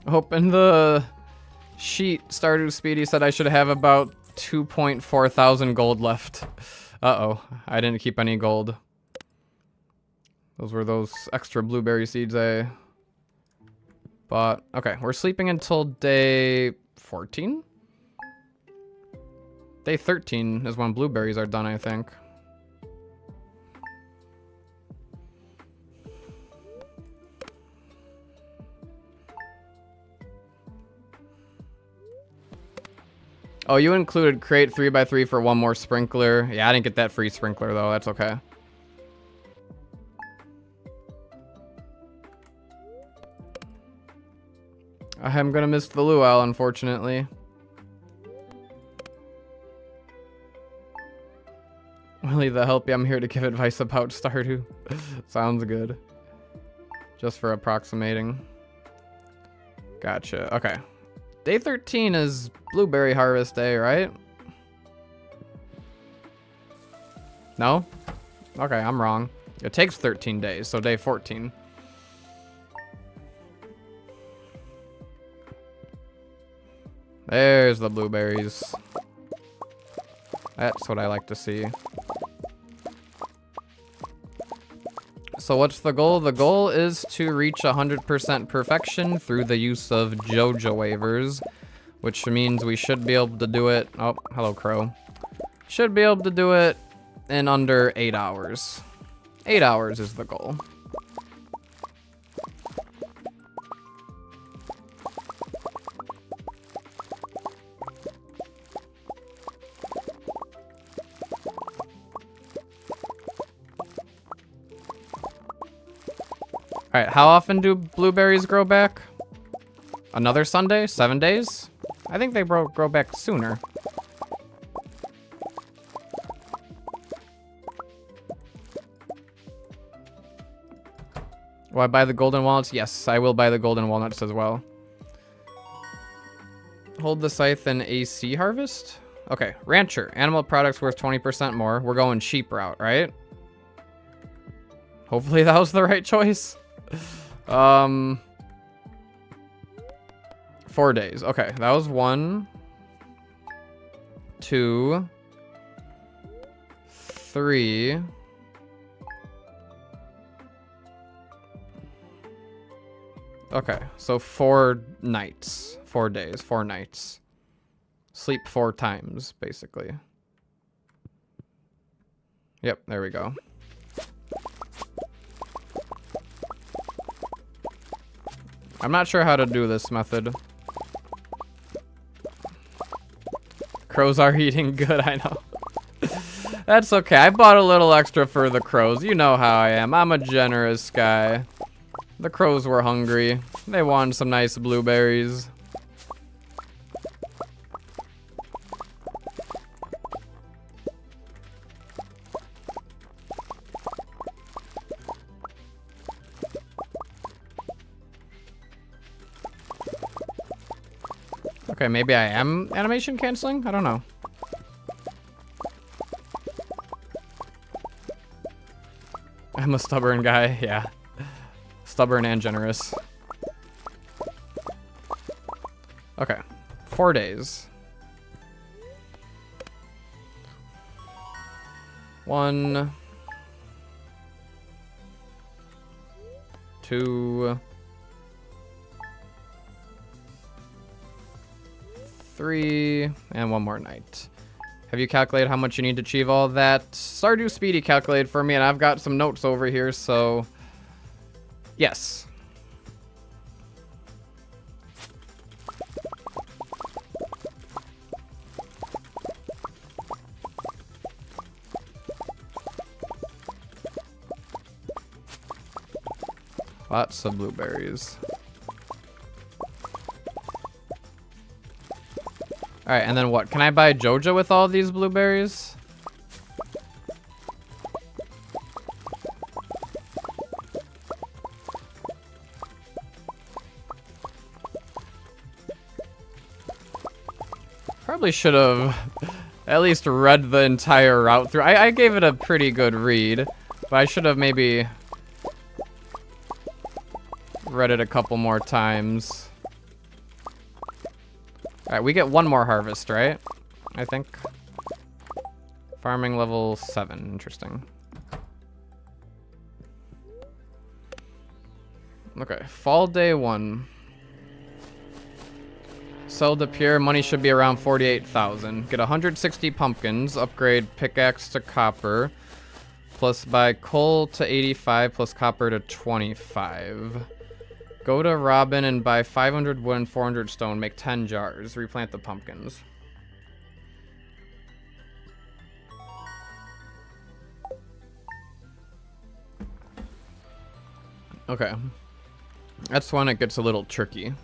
S1: Open the sheet. Stardew Speedy said I should have about 2.4 thousand gold left. Uh-oh, I didn't keep any gold. Those were those extra blueberry seeds I bought. Okay, we're sleeping until day 14? Day 13 is when blueberries are done, I think. Oh, you included crate 3x3 for one more sprinkler. Yeah, I didn't get that free sprinkler though. That's okay. I'm gonna miss the luau, unfortunately. Willie the help you. I'm here to give advice about Stardew. Sounds good. Just for approximating. Gotcha. Okay. Day 13 is blueberry harvest day, right? No? Okay, I'm wrong. It takes 13 days, so day 14. There's the blueberries. That's what I like to see. So what's the goal? The goal is to reach 100% perfection through the use of Joja waivers, which means we should be able to do it. Oh, hello, Crow. Should be able to do it in under 8 hours. 8 hours is the goal. Alright, how often do blueberries grow back? Another Sunday? 7 days? I think they grow back sooner. Will I buy the golden walnuts? Yes, I will buy the golden walnuts as well. Hold the scythe and AC harvest? Okay, rancher. Animal products worth 20% more. We're going sheep route, right? Hopefully that was the right choice. 4 days. Okay, that was 1, 2, 3. Okay, so 4 nights. 4 days, 4 nights. Sleep 4 times, basically. Yep, there we go. I'm not sure how to do this method. Crows are eating good, I know. That's okay. I bought a little extra for the crows. You know how I am. I'm a generous guy. The crows were hungry. They wanted some nice blueberries. Okay, maybe I am animation canceling? I don't know. I'm a stubborn guy, yeah. Stubborn and generous. Okay, 4 days. 1, 2, 3, and 1 more night. Have you calculated how much you need to achieve all that? Stardew Speedy calculated for me, and I've got some notes over here, so yes. Lots of blueberries. Alright, and then what? Can I buy Joja with all these blueberries? Probably should have at least read the entire route through. I gave it a pretty good read, but I should have maybe read it a couple more times. Alright, we get one more harvest, right? I think. Farming level 7. Interesting. Okay, fall day 1. Sell to pure. Money should be around 48,000. Get 160 pumpkins. Upgrade pickaxe to copper. Plus buy coal to 85 plus copper to 25. Go to Robin and buy 500 wood and 400 stone. Make 10 jars. Replant the pumpkins. Okay. That's when it gets a little tricky.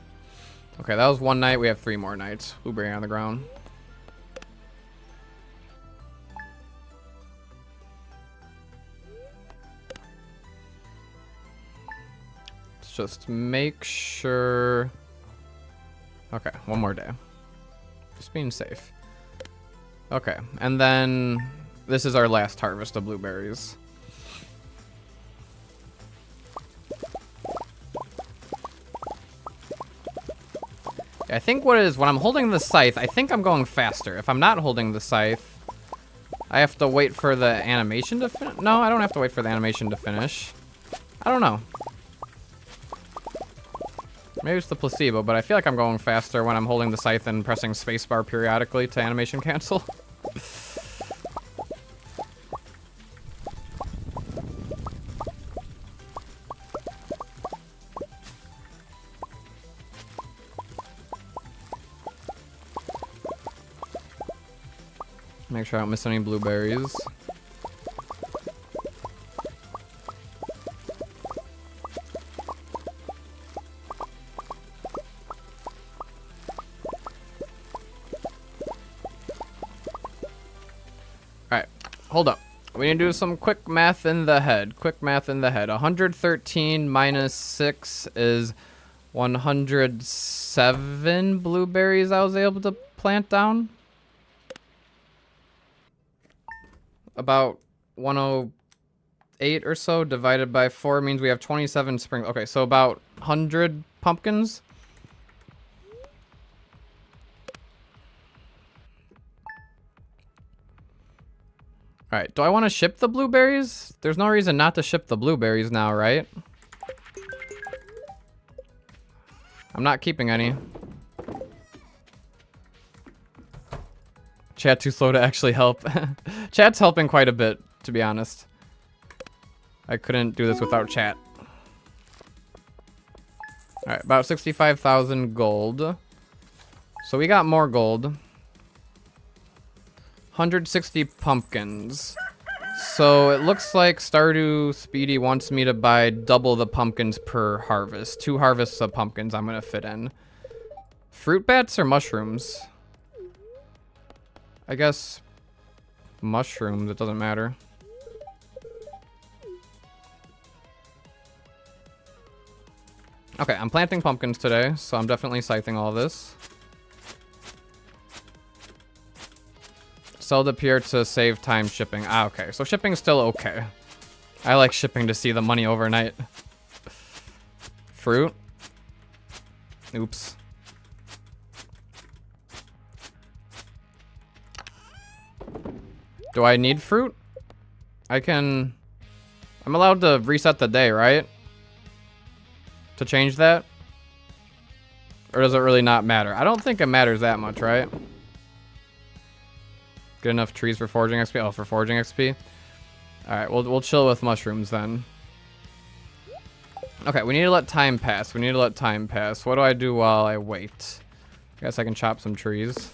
S1: Okay, that was one night. We have 3 more nights. Blueberry on the ground. Just make sure. Okay, one more day. Just being safe. Okay, and then this is our last harvest of blueberries. I think what it is, when I'm holding the scythe, I think I'm going faster. If I'm not holding the scythe, I have to wait for the animation to finish. No, I don't have to wait for the animation to finish. I don't know. Maybe it's the placebo, but I feel like I'm going faster when I'm holding the scythe and pressing spacebar periodically to animation cancel. Make sure I don't miss any blueberries. Alright, hold up. We need to do some quick math in the head. Quick math in the head. 113 minus 6 is 107 blueberries I was able to plant down. About 108 or so divided by 4 means we have 27 spring. Okay, so about 100 pumpkins. Alright, do I want to ship the blueberries? There's no reason not to ship the blueberries now, right? I'm not keeping any. Chat too slow to actually help. Chat's helping quite a bit, to be honest. I couldn't do this without chat. Alright, about 65,000 gold. So we got more gold. 160 pumpkins. So it looks like Stardew Speedy wants me to buy double the pumpkins per harvest. 2 harvests of pumpkins I'm gonna fit in. Fruit bats or mushrooms? I guess mushrooms, it doesn't matter. Okay, I'm planting pumpkins today, so I'm definitely scything all this. Sell the pier to save time shipping. Ah, okay, so shipping's still okay. I like shipping to see the money overnight. Fruit. Oops. Do I need fruit? I'm allowed to reset the day, right? To change that? Or does it really not matter? I don't think it matters that much, right? Get enough trees for foraging XP? Oh, for foraging XP? Alright, we'll chill with mushrooms then. Okay, we need to let time pass. We need to let time pass. What do I do while I wait? I guess I can chop some trees.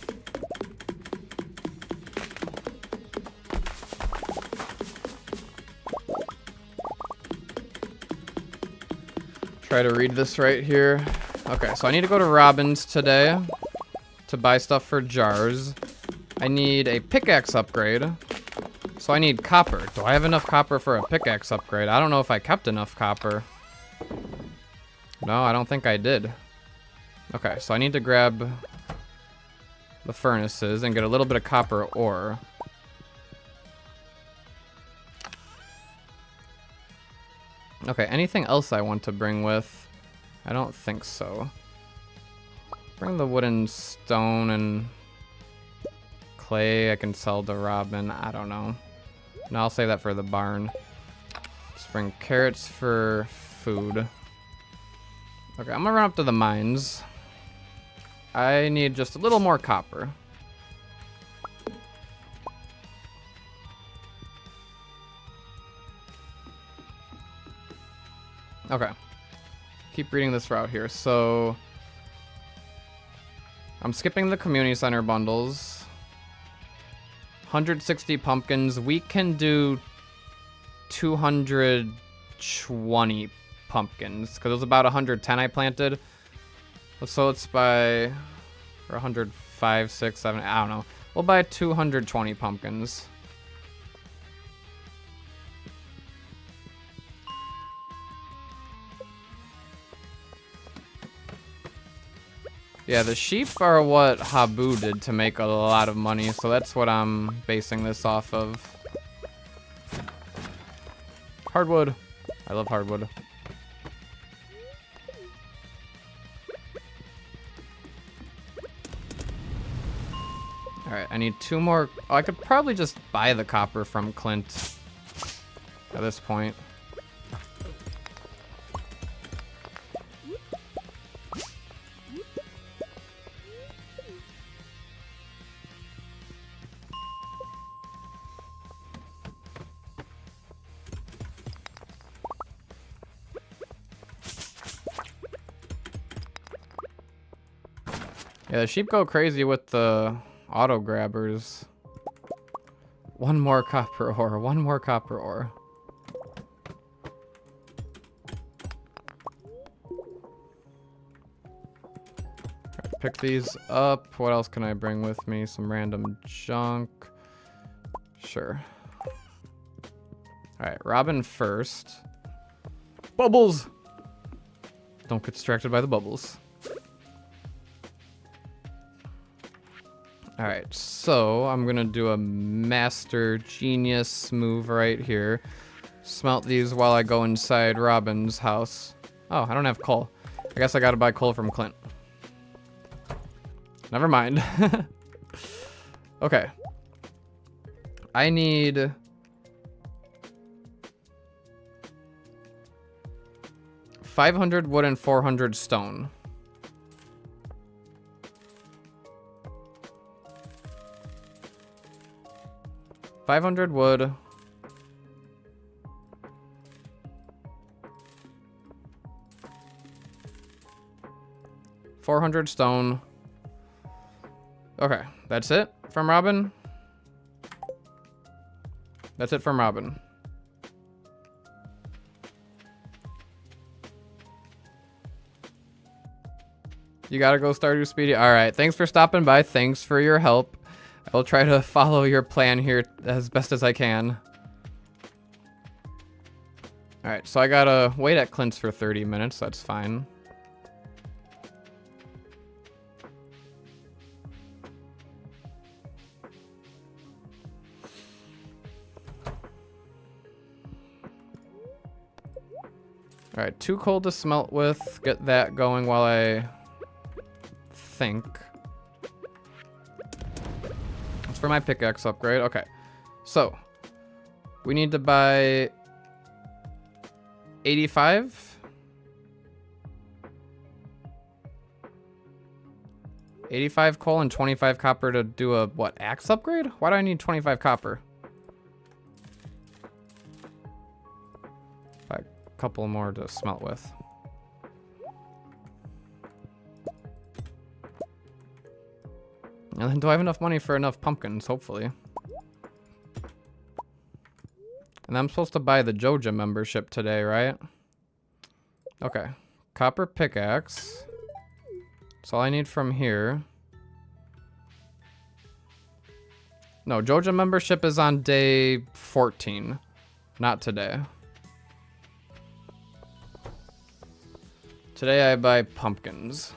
S1: Try to read this right here. Okay, so I need to go to Robin's today to buy stuff for jars. I need a pickaxe upgrade. So I need copper. Do I have enough copper for a pickaxe upgrade? I don't know if I kept enough copper. No, I don't think I did. Okay, so I need to grab the furnaces and get a little bit of copper ore. Okay, anything else I want to bring with? I don't think so. Bring the wooden stone and clay I can sell to Robin. I don't know. No, I'll save that for the barn. Just bring carrots for food. Okay, I'm gonna run up to the mines. I need just a little more copper. Okay. Keep reading this route here. So I'm skipping the community center bundles. 160 pumpkins. We can do 220 pumpkins because it was about 110 I planted. So let's buy for 105, 6, 7. I don't know. We'll buy 220 pumpkins. Yeah, the sheep are what Habu did to make a lot of money, so that's what I'm basing this off of. Hardwood. I love hardwood. Alright, I need 2 more. Oh, I could probably just buy the copper from Clint at this point. Yeah, the sheep go crazy with the auto grabbers. 1 more copper ore, 1 more copper ore. Right, pick these up. What else can I bring with me? Some random junk. Sure. Alright, Robin first. Bubbles! Don't get distracted by the bubbles. Alright, so I'm gonna do a master genius move right here. Smelt these while I go inside Robin's house. Oh, I don't have coal. I guess I gotta buy coal from Clint. Never mind. Okay. I need 500 wood and 400 stone. $500 wood. $400 stone. Okay, that's it from Robin. That's it from Robin. You gotta go Stardew Speedy. All right, thanks for stopping by. Thanks for your help. I'll try to follow your plan here as best as I can. Alright, so I gotta wait at Clint's for 30 minutes. That's fine. Alright, 2 coal to smelt with. Get that going while I think. For my pickaxe upgrade. Okay, so we need to buy 85. 85 coal and 25 copper to do a, what, axe upgrade? Why do I need 25 copper? A couple more to smelt with. And then do I have enough money for enough pumpkins? Hopefully. And I'm supposed to buy the Joja membership today, right? Okay. Copper pickaxe. That's all I need from here. No, Joja membership is on day 14. Not today. Today I buy pumpkins.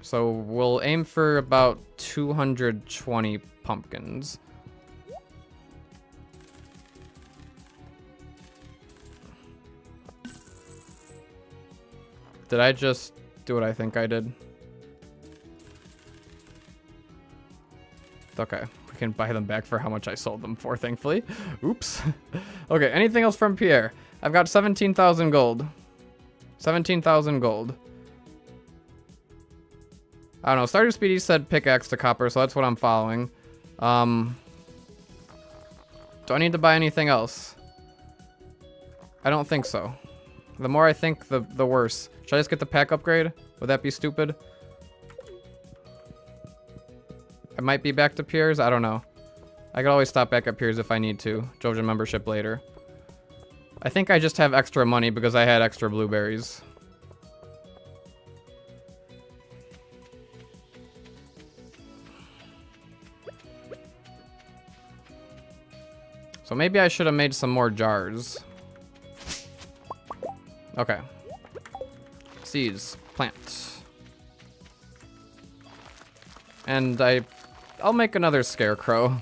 S1: So we'll aim for about 220 pumpkins. Did I just do what I think I did? Okay, we can buy them back for how much I sold them for, thankfully. Oops. Okay, anything else from Pierre? I've got 17,000 gold. 17,000 gold. I don't know, Stardew Speedy said pickaxe to copper, so that's what I'm following. Do I need to buy anything else? I don't think so. The more I think, the worse. Should I just get the pack upgrade? Would that be stupid? I might be back to Pierre's, I don't know. I could always stop back at Pierre's if I need to. Joja membership later. I think I just have extra money because I had extra blueberries. So maybe I should have made some more jars. Okay. Seeds. Plant. And I'll make another scarecrow.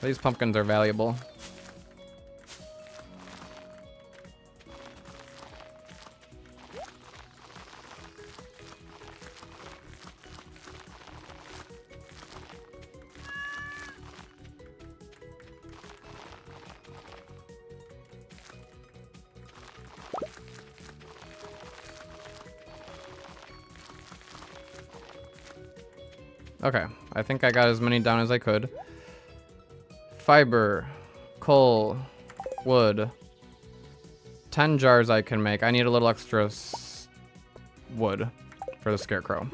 S1: These pumpkins are valuable. Okay, I think I got as many down as I could. Fiber, coal, wood. 10 jars I can make. I need a little extra wood for the scarecrow.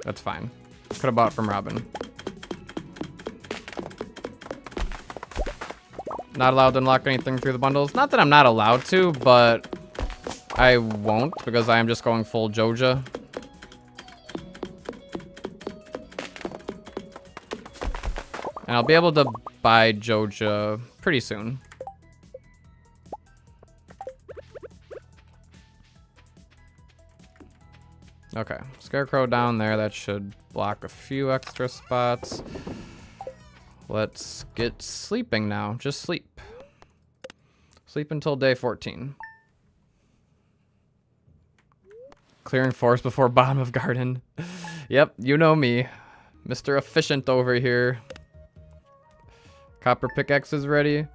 S1: That's fine. Could have bought from Robin. Not allowed to unlock anything through the bundles. Not that I'm not allowed to, but I won't because I am just going full Joja. And I'll be able to buy Joja pretty soon. Okay, scarecrow down there. That should block a few extra spots. Let's get sleeping now. Just sleep. Sleep until day 14. Clearing forest before bottom of garden. Yep, you know me. Mr. Efficient over here. Copper pickaxe is ready.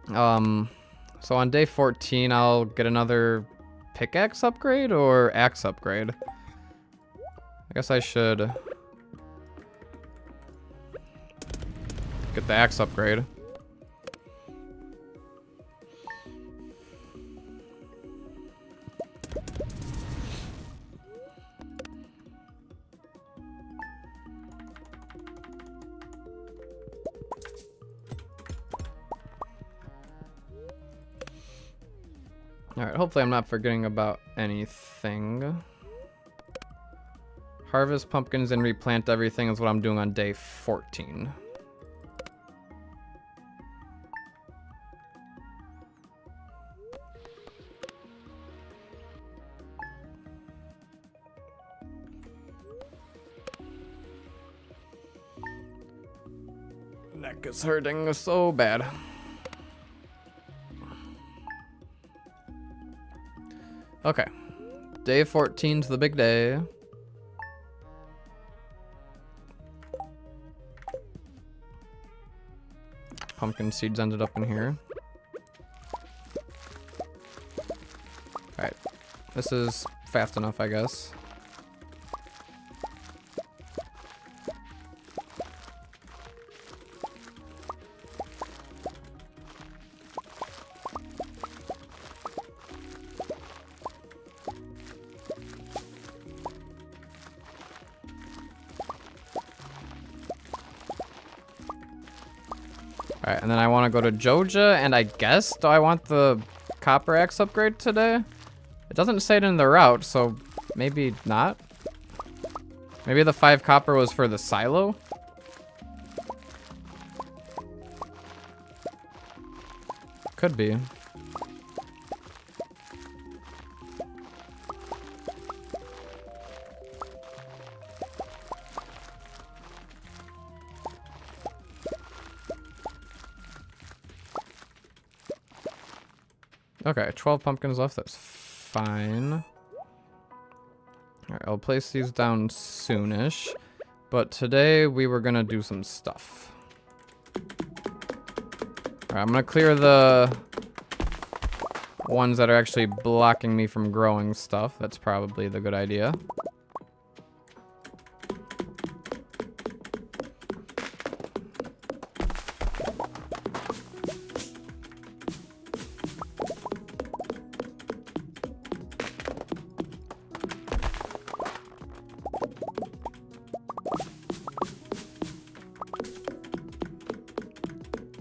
S1: So on day 14, I'll get another pickaxe upgrade or axe upgrade. I guess I should get the axe upgrade. Alright, hopefully I'm not forgetting about anything. Harvest pumpkins and replant everything is what I'm doing on day 14. Neck is hurting so bad. Okay, day 14's the big day. Pumpkin seeds ended up in here. Alright, this is fast enough, I guess. Alright, and then I want to go to Joja, and I guess, do I want the copper axe upgrade today? It doesn't say it in the route, so maybe not. Maybe the 5 copper was for the silo? Could be. Okay, 12 pumpkins left, that's fine. Alright, I'll place these down soonish. But today we were gonna do some stuff. Alright, I'm gonna clear the ones that are actually blocking me from growing stuff. That's probably the good idea.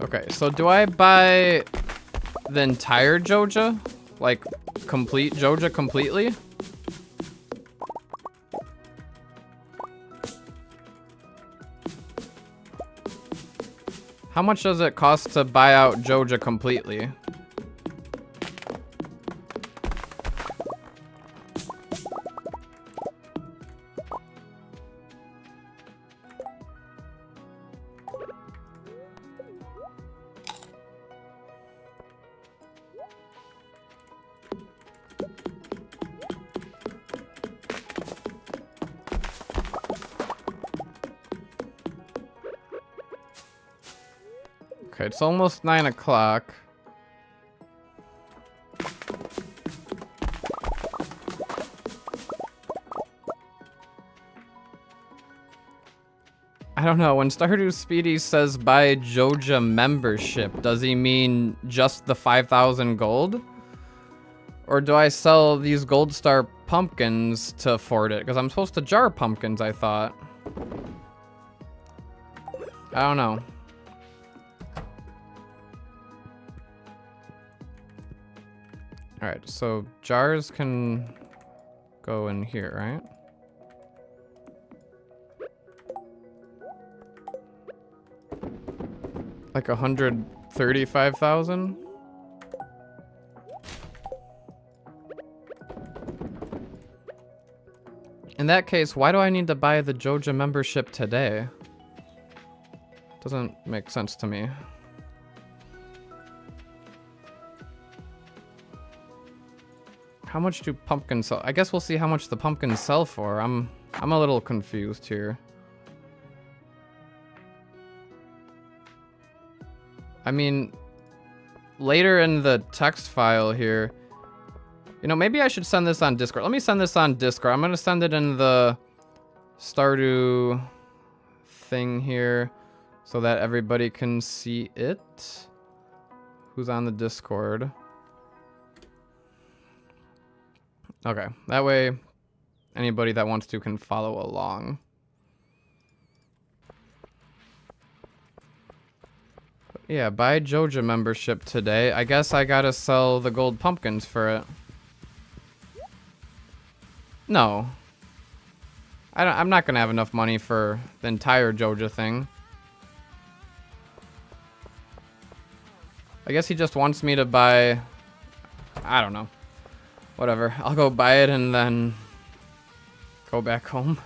S1: Okay, so do I buy the entire Joja? Like, complete Joja completely? How much does it cost to buy out Joja completely? Okay, it's almost 9 o'clock. I don't know, when Stardew Speedy says buy Joja membership, does he mean just the 5,000 gold? Or do I sell these gold star pumpkins to afford it? Because I'm supposed to jar pumpkins, I thought. I don't know. Alright, so jars can go in here, right? Like 135,000? In that case, why do I need to buy the Joja membership today? Doesn't make sense to me. How much do pumpkins sell? I guess we'll see how much the pumpkins sell for. I'm a little confused here. I mean, later in the text file here, you know, maybe I should send this on Discord. Let me send this on Discord. I'm gonna send it in the Stardew thing here so that everybody can see it. Who's on the Discord? Okay, that way anybody that wants to can follow along. But yeah, buy Joja membership today. I guess I gotta sell the gold pumpkins for it. No. I'm not gonna have enough money for the entire Joja thing. I guess he just wants me to buy... I don't know. Whatever, I'll go buy it and then go back home.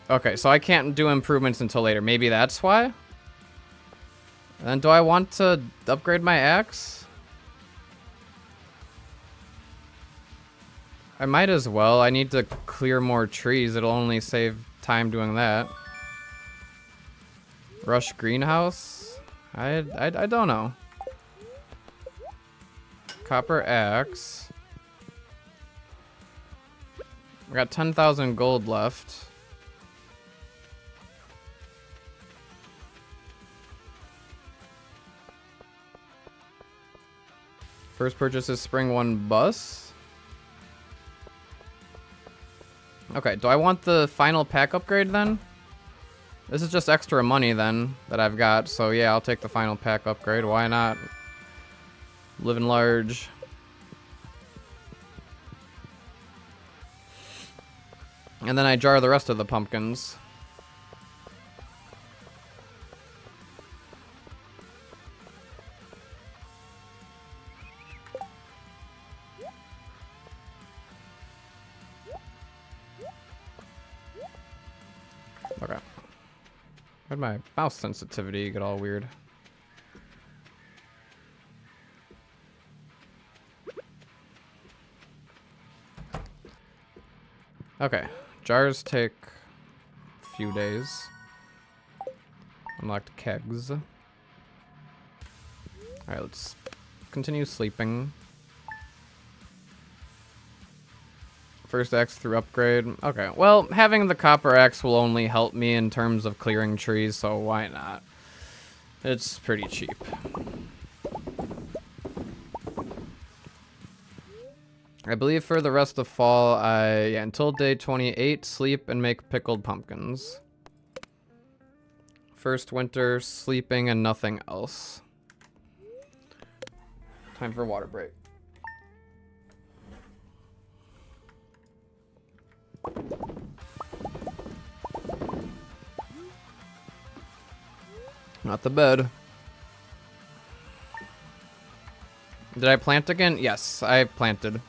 S1: Okay, so I can't do improvements until later. Maybe that's why? And do I want to upgrade my axe? I might as well. I need to clear more trees. It'll only save time doing that. Rush greenhouse? I don't know. Copper axe. I got 10,000 gold left. First purchase is spring 1 bus. Okay, do I want the final pack upgrade then? This is just extra money then that I've got, so yeah, I'll take the final pack upgrade. Why not? Living large. And then I jar the rest of the pumpkins. Okay. Where'd my mouse sensitivity get all weird? Okay. Jars take a few days. Unlocked kegs. Alright, let's continue sleeping. First axe through upgrade. Okay, well, having the copper axe will only help me in terms of clearing trees, so why not? It's pretty cheap. I believe for the rest of fall, until day 28, sleep and make pickled pumpkins. First winter, sleeping and nothing else. Time for a water break. Not the bed. Did I plant again? Yes, I planted.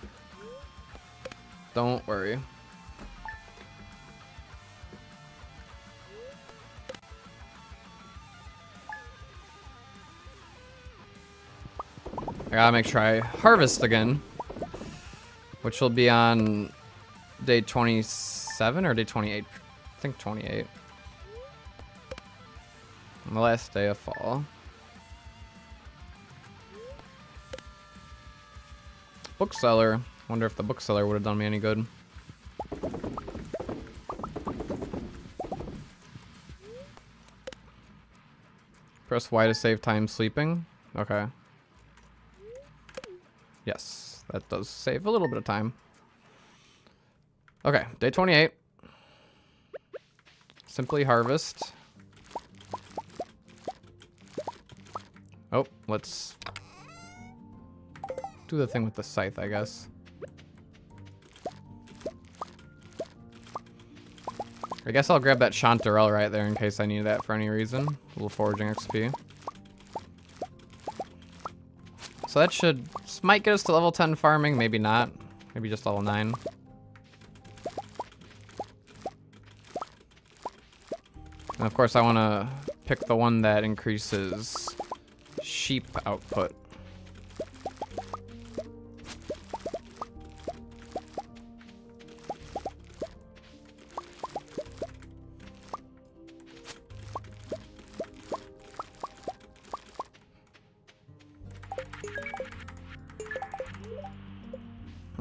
S1: Don't worry. I gotta make sure I harvest again, which will be on day 27 or day 28. I think 28. On the last day of fall. Bookseller. Wonder if the bookseller would have done me any good. Press Y to save time sleeping. Okay. Yes, that does save a little bit of time. Okay, day 28. Simply harvest. Oh, let's do the thing with the scythe, I guess. I guess I'll grab that chanterelle right there in case I need that for any reason. A little foraging XP. So that might get us to level 10 farming, maybe not. Maybe just level 9. And of course I want to pick the one that increases sheep output.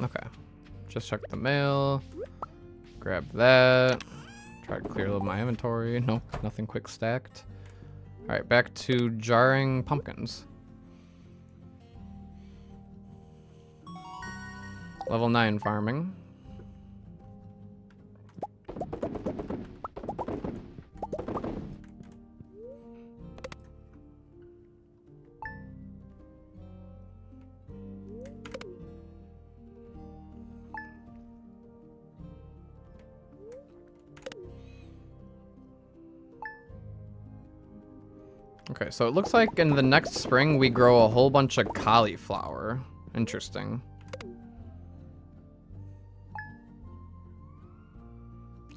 S1: Okay, just check the mail, grab that, try to clear a little of my inventory. Nope, nothing quick stacked. All right, back to jarring pumpkins. Level 9 farming. Okay, so it looks like in the next spring we grow a whole bunch of cauliflower. Interesting.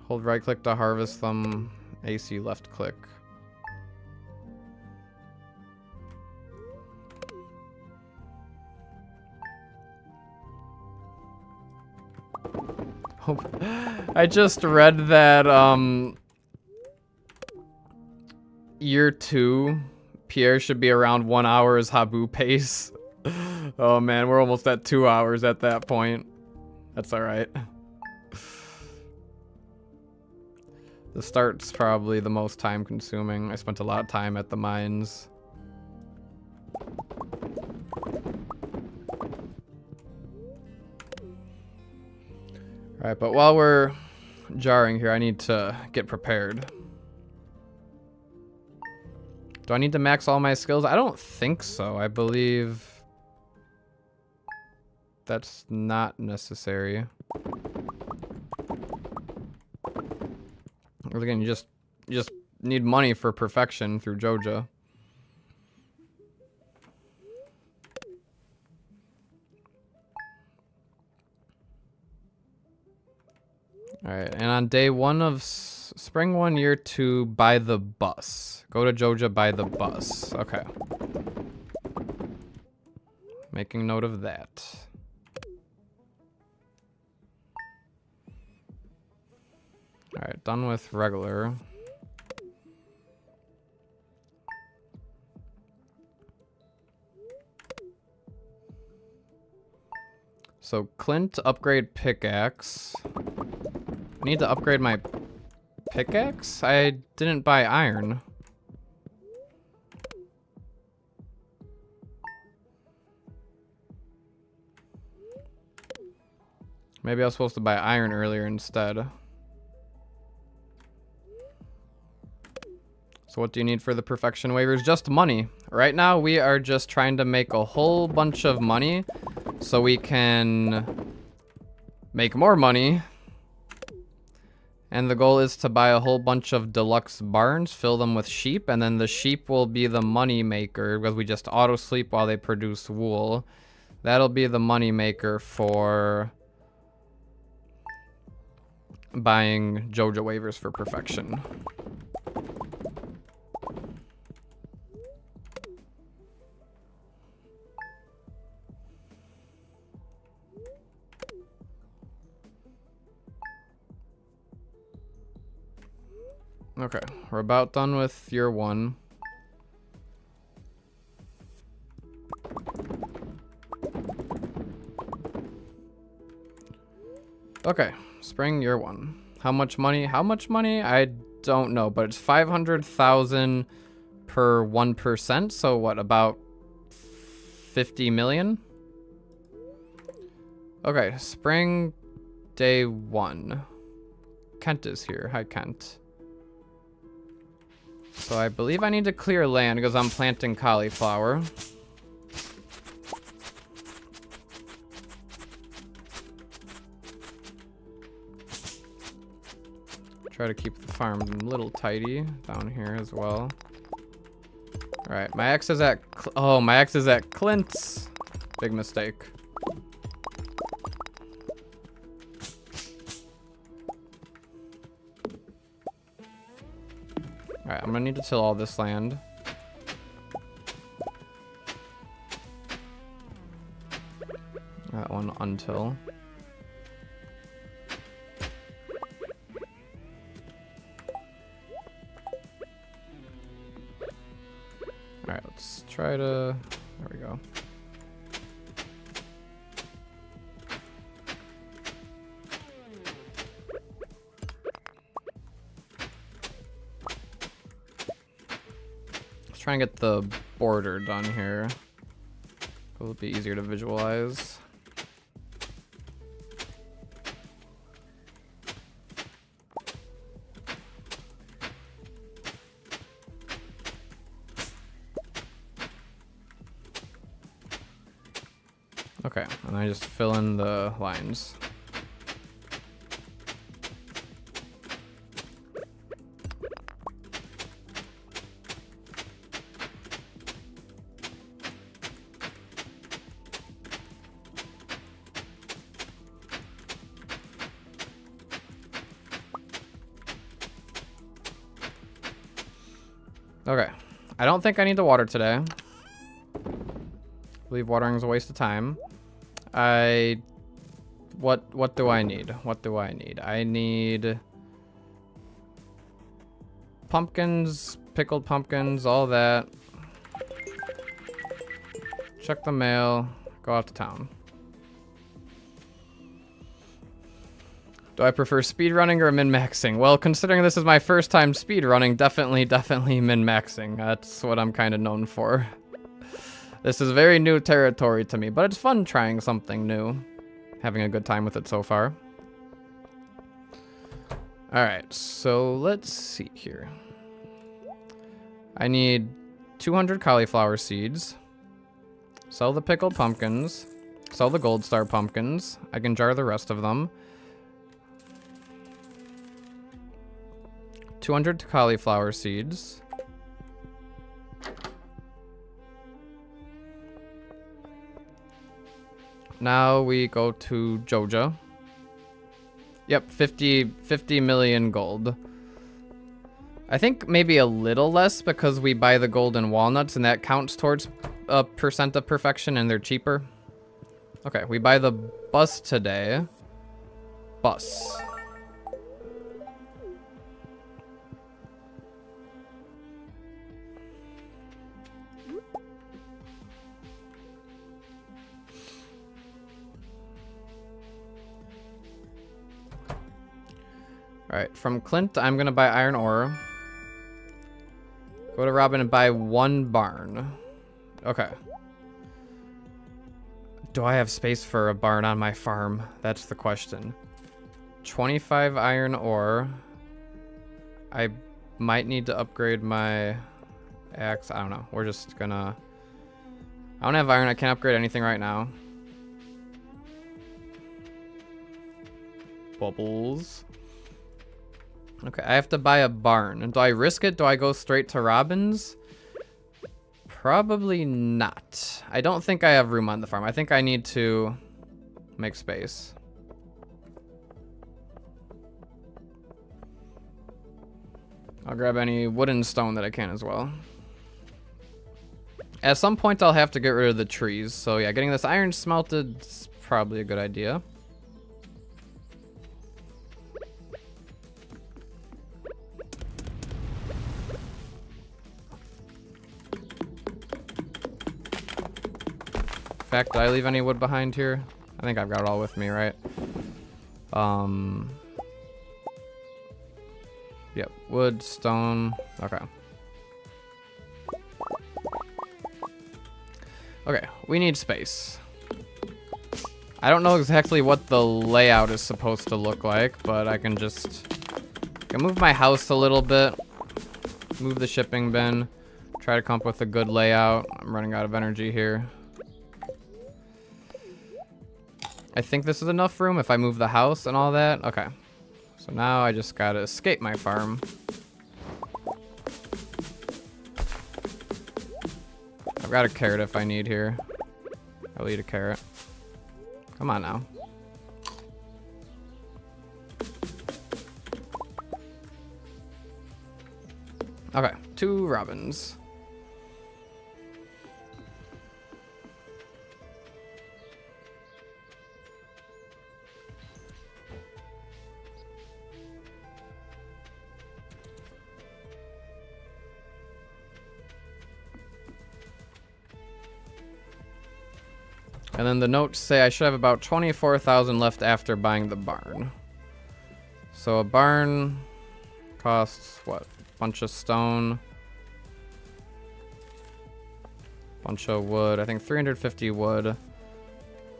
S1: Hold right click to harvest them, AC left click. Oh, I just read that year 2, Pierre should be around 1 hour's Habu pace. Oh man, we're almost at 2 hours at that point. That's alright. The start's probably the most time consuming. I spent a lot of time at the mines. Alright, but while we're jarring here, I need to get prepared. Do I need to max all my skills? I don't think so. I believe that's not necessary. Again, you just need money for perfection through Joja. Alright, and on day 1 of spring 1, year 2, by the bus. Go to Joja by the bus. Okay. Making note of that. Alright, done with regular. So Clint, upgrade pickaxe. I need to upgrade my pickaxe? I didn't buy iron. Maybe I was supposed to buy iron earlier instead. So what do you need for the perfection waivers? Just money. Right now we are just trying to make a whole bunch of money so we can make more money. And the goal is to buy a whole bunch of deluxe barns, fill them with sheep, and then the sheep will be the money maker because we just auto sleep while they produce wool. That'll be the money maker for buying Joja waivers for perfection. Okay, we're about done with year 1. Okay, spring year 1. How much money? How much money? I don't know, but it's 500,000 per 1%. So what, about 50 million? Okay, spring day 1. Kent is here. Hi, Kent. So I believe I need to clear land because I'm planting cauliflower. Try to keep the farm a little tidy down here as well. All right, my axe is at, my axe is at Clint's. Big mistake. Alright, I'm gonna need to till all this land. That one until. Alright, let's try to... There we go. Try and get the border done here. It'll be easier to visualize. Okay, and I just fill in the lines. Okay, I don't think I need to water today. I believe watering is a waste of time. What do I need? What do I need? I need pumpkins, pickled pumpkins, all that. Check the mail, go out to town. Do I prefer speedrunning or min-maxing? Well, considering this is my first time speedrunning, definitely min-maxing. That's what I'm kind of known for. This is very new territory to me, but it's fun trying something new. Having a good time with it so far. All right, so let's see here. I need 200 cauliflower seeds. Sell the pickled pumpkins. Sell the gold star pumpkins. I can jar the rest of them. 200 cauliflower seeds. Now we go to Joja. Yep, 50 million gold. I think maybe a little less because we buy the golden walnuts and that counts towards a percent of perfection and they're cheaper. Okay, we buy the bus today. Bus. Alright, from Clint, I'm gonna buy iron ore. Go to Robin and buy 1 barn. Okay. Do I have space for a barn on my farm? That's the question. 25 iron ore. I might need to upgrade my axe. I don't know. We're just gonna... I don't have iron. I can't upgrade anything right now. Bubbles. Okay, I have to buy a barn. And do I risk it? Do I go straight to Robin's? Probably not. I don't think I have room on the farm. I think I need to make space. I'll grab any wood and stone that I can as well. At some point, I'll have to get rid of the trees. So yeah, getting this iron smelted is probably a good idea. In fact, did I leave any wood behind here? I think I've got it all with me, right? Yep, wood, stone, okay. Okay, we need space. I don't know exactly what the layout is supposed to look like, but I can move my house a little bit, move the shipping bin, try to come up with a good layout. I'm running out of energy here. I think this is enough room if I move the house and all that. Okay. So now I just gotta escape my farm. I've got a carrot if I need here. I'll eat a carrot. Come on now. Okay, 2 robins. And then the notes say I should have about 24,000 left after buying the barn. So a barn costs what? Bunch of stone. Bunch of wood. I think 350 wood.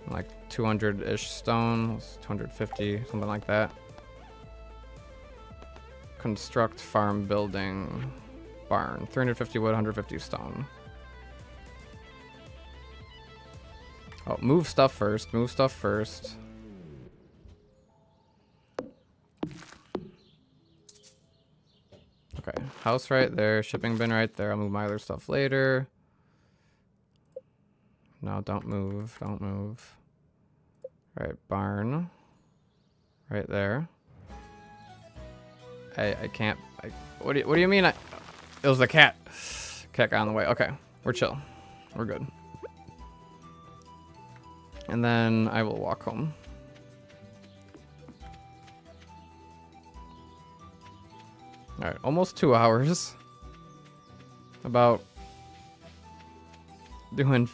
S1: Like 200-ish stone. 250, something like that. Construct farm building barn. 350 wood, 150 stone. Oh, move stuff first. Move stuff first. Okay, house right there. Shipping bin right there. I'll move my other stuff later. No, don't move. Don't move. Right, barn. Right there. I can't. What do you mean? It was the cat. Cat got on the way. Okay, we're chill. We're good. And then I will walk home. All right, almost 2 hours. About doing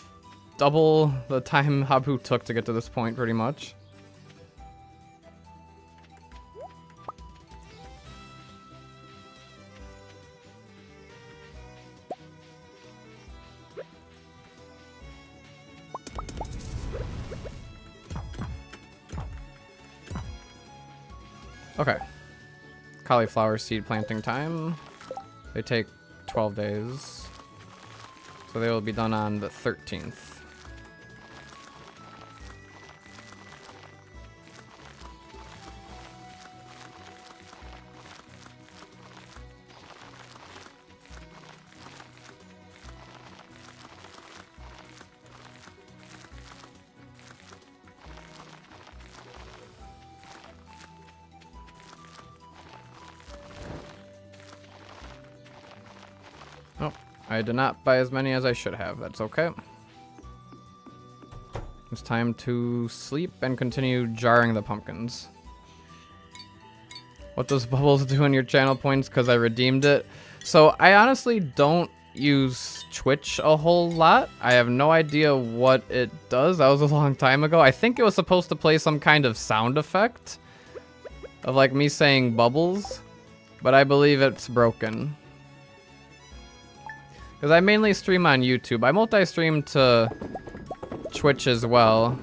S1: double the time Habu took to get to this point, pretty much. Okay. cauliflower seed planting time. They take 12 days. So they will be done on the 13th. Oh, I did not buy as many as I should have. That's okay. It's time to sleep and continue jarring the pumpkins. What does Bubbles do in your channel points? Because I redeemed it. So I honestly don't use Twitch a whole lot. I have no idea what it does. That was a long time ago. I think it was supposed to play some kind of sound effect of like me saying Bubbles, but I believe it's broken. Because I mainly stream on YouTube. I multi-stream to Twitch as well.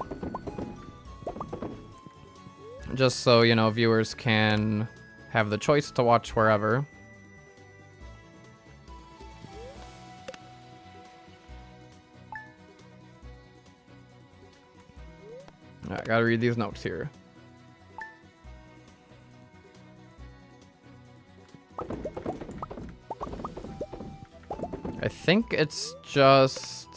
S1: Just so, you know, viewers can have the choice to watch wherever. I gotta read these notes here. I think it's just...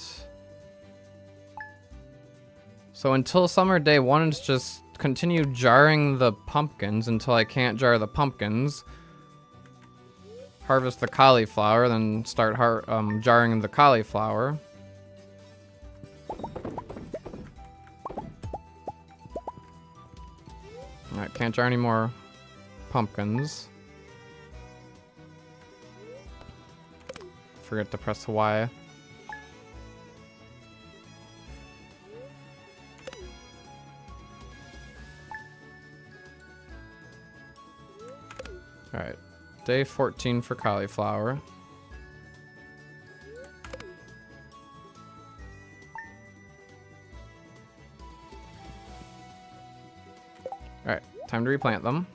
S1: So until summer day 1, it's just continue jarring the pumpkins until I can't jar the pumpkins. Harvest the cauliflower, then start jarring the cauliflower. Alright, can't jar any more pumpkins. Forget to press Y. Alright, day 14 for cauliflower. Alright, time to replant them.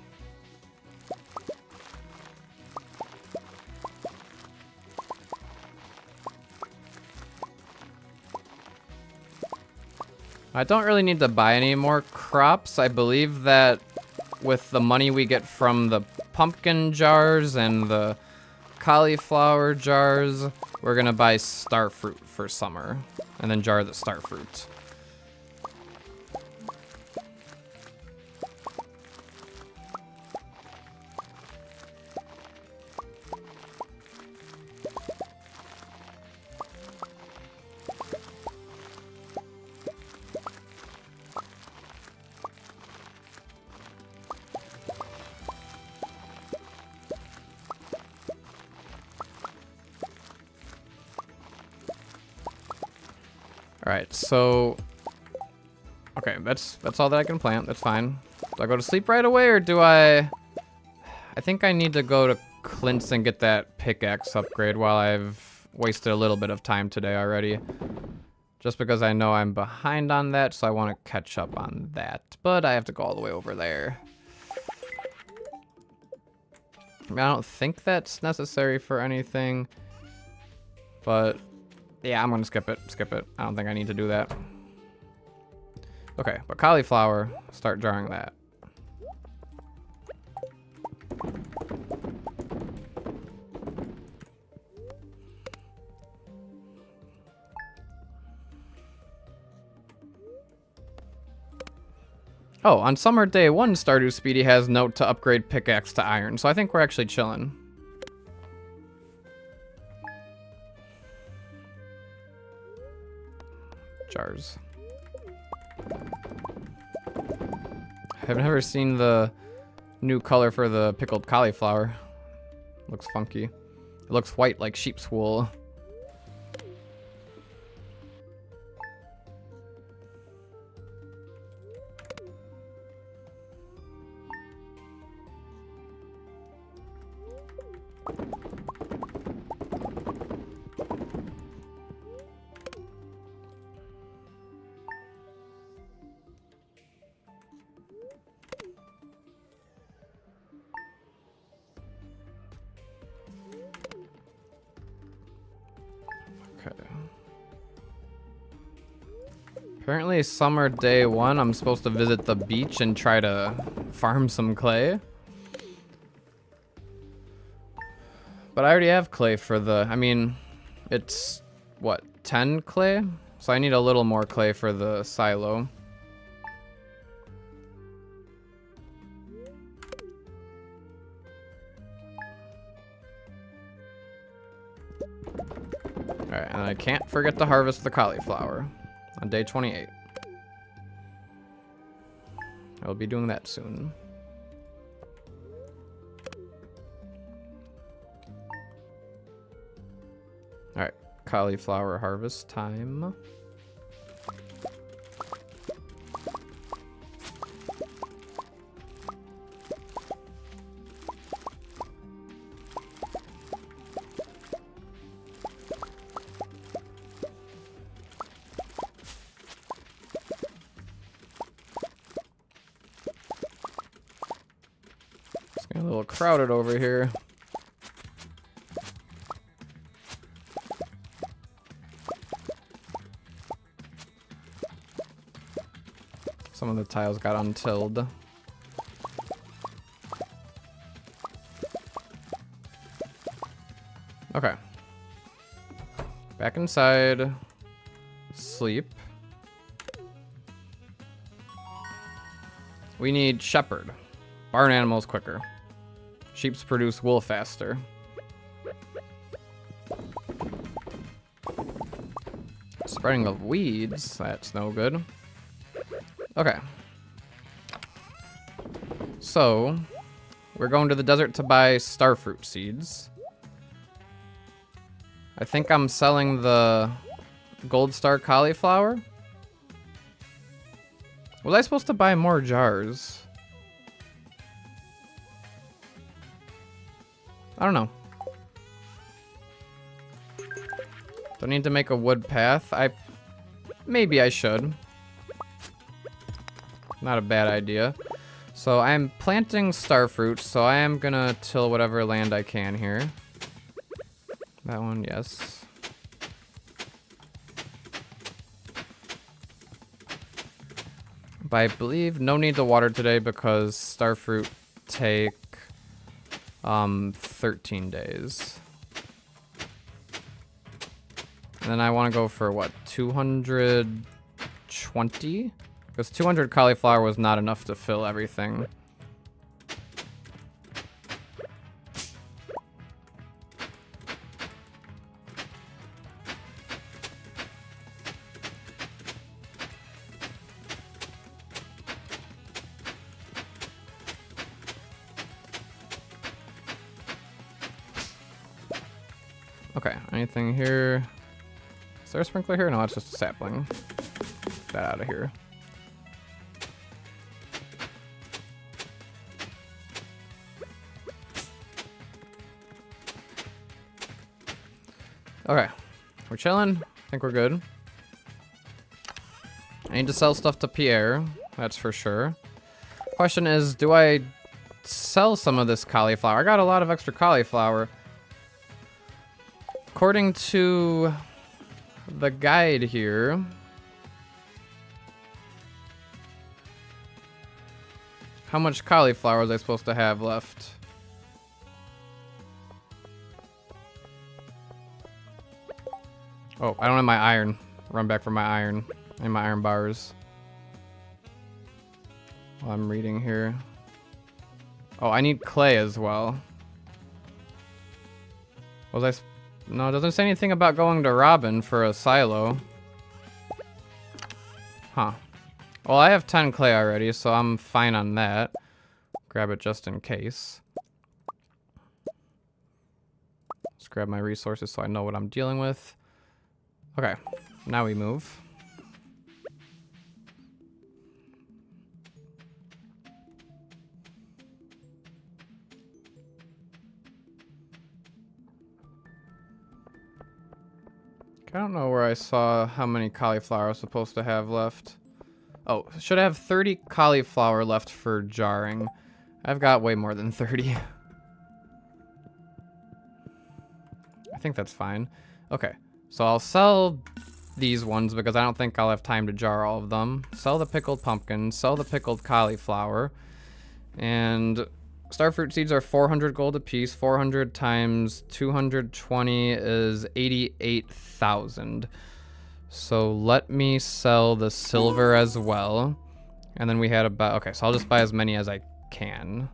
S1: I don't really need to buy any more crops. I believe that with the money we get from the pumpkin jars and the cauliflower jars, we're gonna buy star fruit for summer and then jar the star fruit. Alright, so... Okay, that's all that I can plant. That's fine. Do I go to sleep right away, or do I... I think I need to go to Clint's and get that pickaxe upgrade while I've wasted a little bit of time today already. Just because I know I'm behind on that, so I want to catch up on that. But I have to go all the way over there. I mean, I don't think that's necessary for anything. But... yeah, I'm gonna skip it. Skip it. I don't think I need to do that. Okay, but cauliflower, start jarring that. Oh, on summer day 1, Stardew Speedy has note to upgrade pickaxe to iron, so I think we're actually chilling. Jars. I've never seen the new color for the pickled cauliflower. Looks funky. It looks white like sheep's wool. Apparently summer day 1, I'm supposed to visit the beach and try to farm some clay. But I already have clay for the, I mean, it's, what, 10 clay? So I need a little more clay for the silo. Alright, and I can't forget to harvest the cauliflower on day 28. I'll be doing that soon. Alright, cauliflower harvest time. It's getting a little crowded over here. Some of the tiles got untilled. Okay. Back inside. Sleep. We need shepherd. Barn animals quicker. Sheeps produce wool faster. Spreading of weeds, that's no good. Okay. So, we're going to the desert to buy starfruit seeds. I think I'm selling the gold star cauliflower. Was I supposed to buy more jars? I don't know. Do I need to make a wood path? Maybe I should. Not a bad idea. So I'm planting starfruit, so I am gonna till whatever land I can here. That one, yes. But I believe no need to water today because starfruit take 13 days. And then I want to go for what, 220? Because 200 cauliflower was not enough to fill everything. Okay, anything here? Is there a sprinkler here? No, it's just a sapling. Get that out of here. Okay, we're chilling. I think we're good. I need to sell stuff to Pierre, that's for sure. Question is, do I sell some of this cauliflower? I got a lot of extra cauliflower. According to the guide here, how much cauliflower was I supposed to have left? Oh, I don't have my iron. Run back for my iron and my iron bars. While I'm reading here. Oh, I need clay as well. Was I... No, it doesn't say anything about going to Robin for a silo. Huh. Well, I have 10 clay already, so I'm fine on that. Grab it just in case. Let's grab my resources so I know what I'm dealing with. Okay, now we move. I don't know where I saw how many cauliflower I was supposed to have left. Oh, should I have 30 cauliflower left for jarring? I've got way more than 30. I think that's fine. Okay, so I'll sell these ones because I don't think I'll have time to jar all of them. Sell the pickled pumpkin, sell the pickled cauliflower, and starfruit seeds are 400 gold a piece. 400 times 220 is 88,000. So let me sell the silver as well. And then we had about, okay, so I'll just buy as many as I can.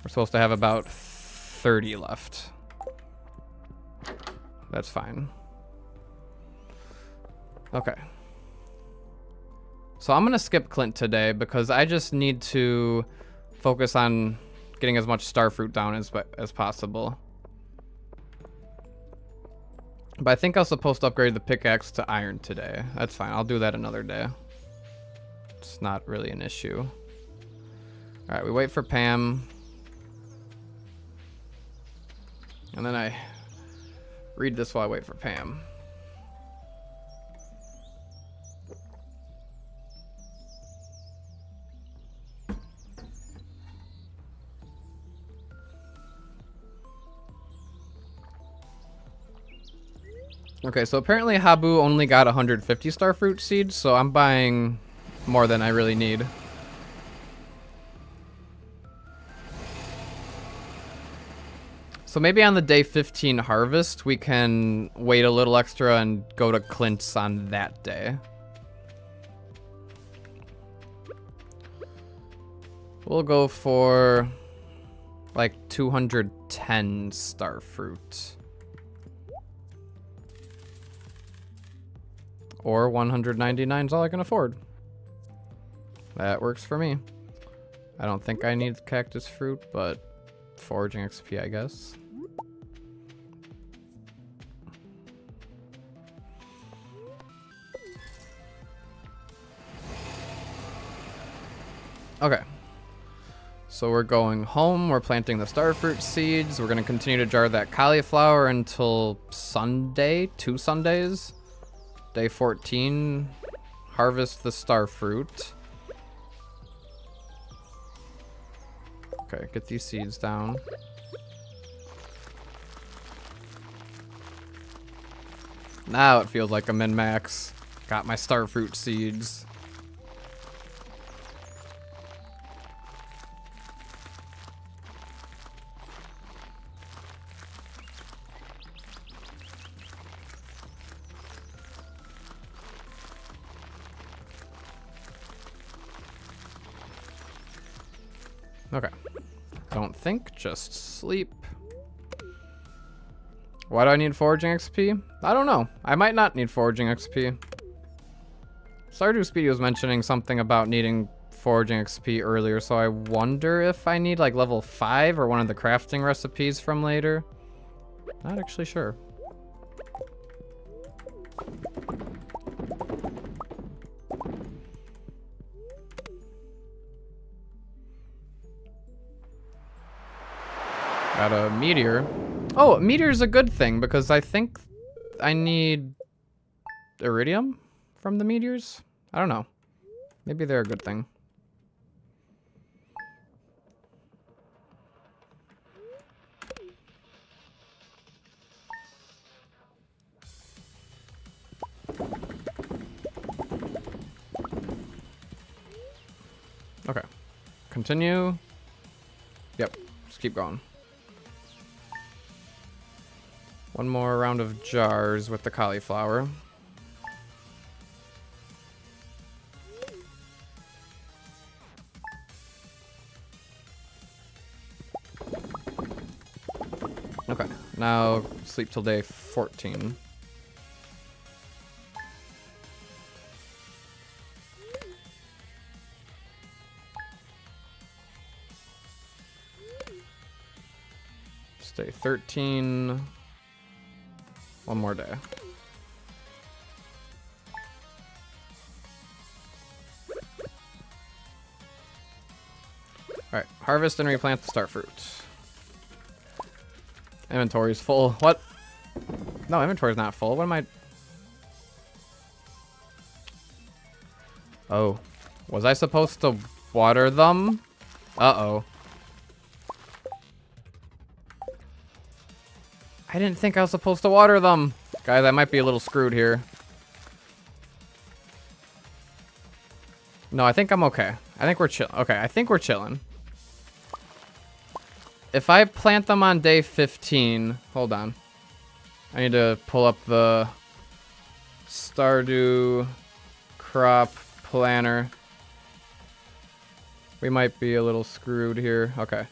S1: We're supposed to have about 30 left. That's fine. Okay. So I'm gonna skip Clint today because I just need to focus on getting as much starfruit down as possible. But I think I was supposed to upgrade the pickaxe to iron today. That's fine. I'll do that another day. It's not really an issue. All right, we wait for Pam. And then I read this while I wait for Pam. Okay, so apparently Habu only got 150 starfruit seeds, so I'm buying more than I really need. So maybe on the day 15 harvest, we can wait a little extra and go to Clint's on that day. We'll go for like 210 starfruit. Or 199 is all I can afford. That works for me. I don't think I need cactus fruit, but foraging XP, I guess. Okay. So we're going home. We're planting the starfruit seeds. We're going to continue to jar that cauliflower until Sunday, 2 Sundays. Day 14, harvest the starfruit. Okay, get these seeds down. Now it feels like a min-max. Got my starfruit seeds. Okay. Don't think, just sleep. Why do I need foraging XP? I don't know. I might not need foraging XP. Stardew Speedy was mentioning something about needing foraging XP earlier, so I wonder if I need like level 5 or one of the crafting recipes from later. Not actually sure. Got a meteor. Oh, a meteor is a good thing because I think I need iridium from the meteors. I don't know. Maybe they're a good thing. Okay. Continue. Yep. Just keep going. One more round of jars with the cauliflower. Okay, now sleep till day 14. Day 13. One more day. Alright, harvest and replant the starfruit. Inventory's full. What? No, inventory's not full. What am I... Oh. Was I supposed to water them? Uh-oh. I didn't think I was supposed to water them. Guys, I might be a little screwed here. No, I think I'm okay. I think we're chill. Okay, I think we're chilling. If I plant them on day 15, hold on. I need to pull up the Stardew crop planner. We might be a little screwed here. Okay.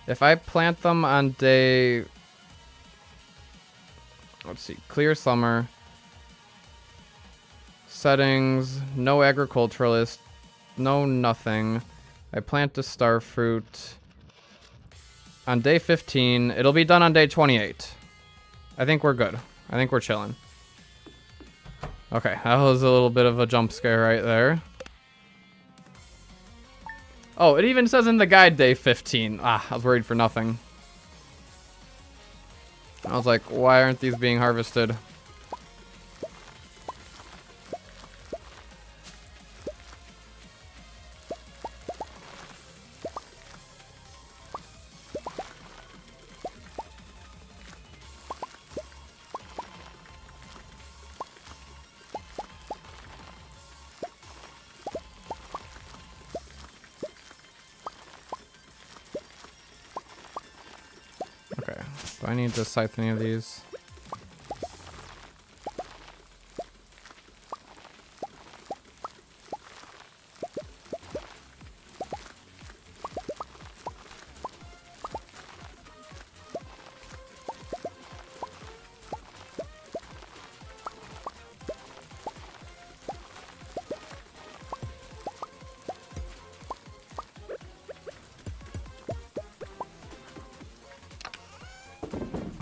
S1: If I plant them on day... Let's see. Clear summer. Settings. No agriculturalist. No nothing. I plant the star fruit. On day 15. It'll be done on day 28. I think we're good. I think we're chilling. Okay. That was a little bit of a jump scare right there. Oh, it even says in the guide day 15. Ah, I was worried for nothing. I was like, why aren't these being harvested? Do I need to scythe any of these?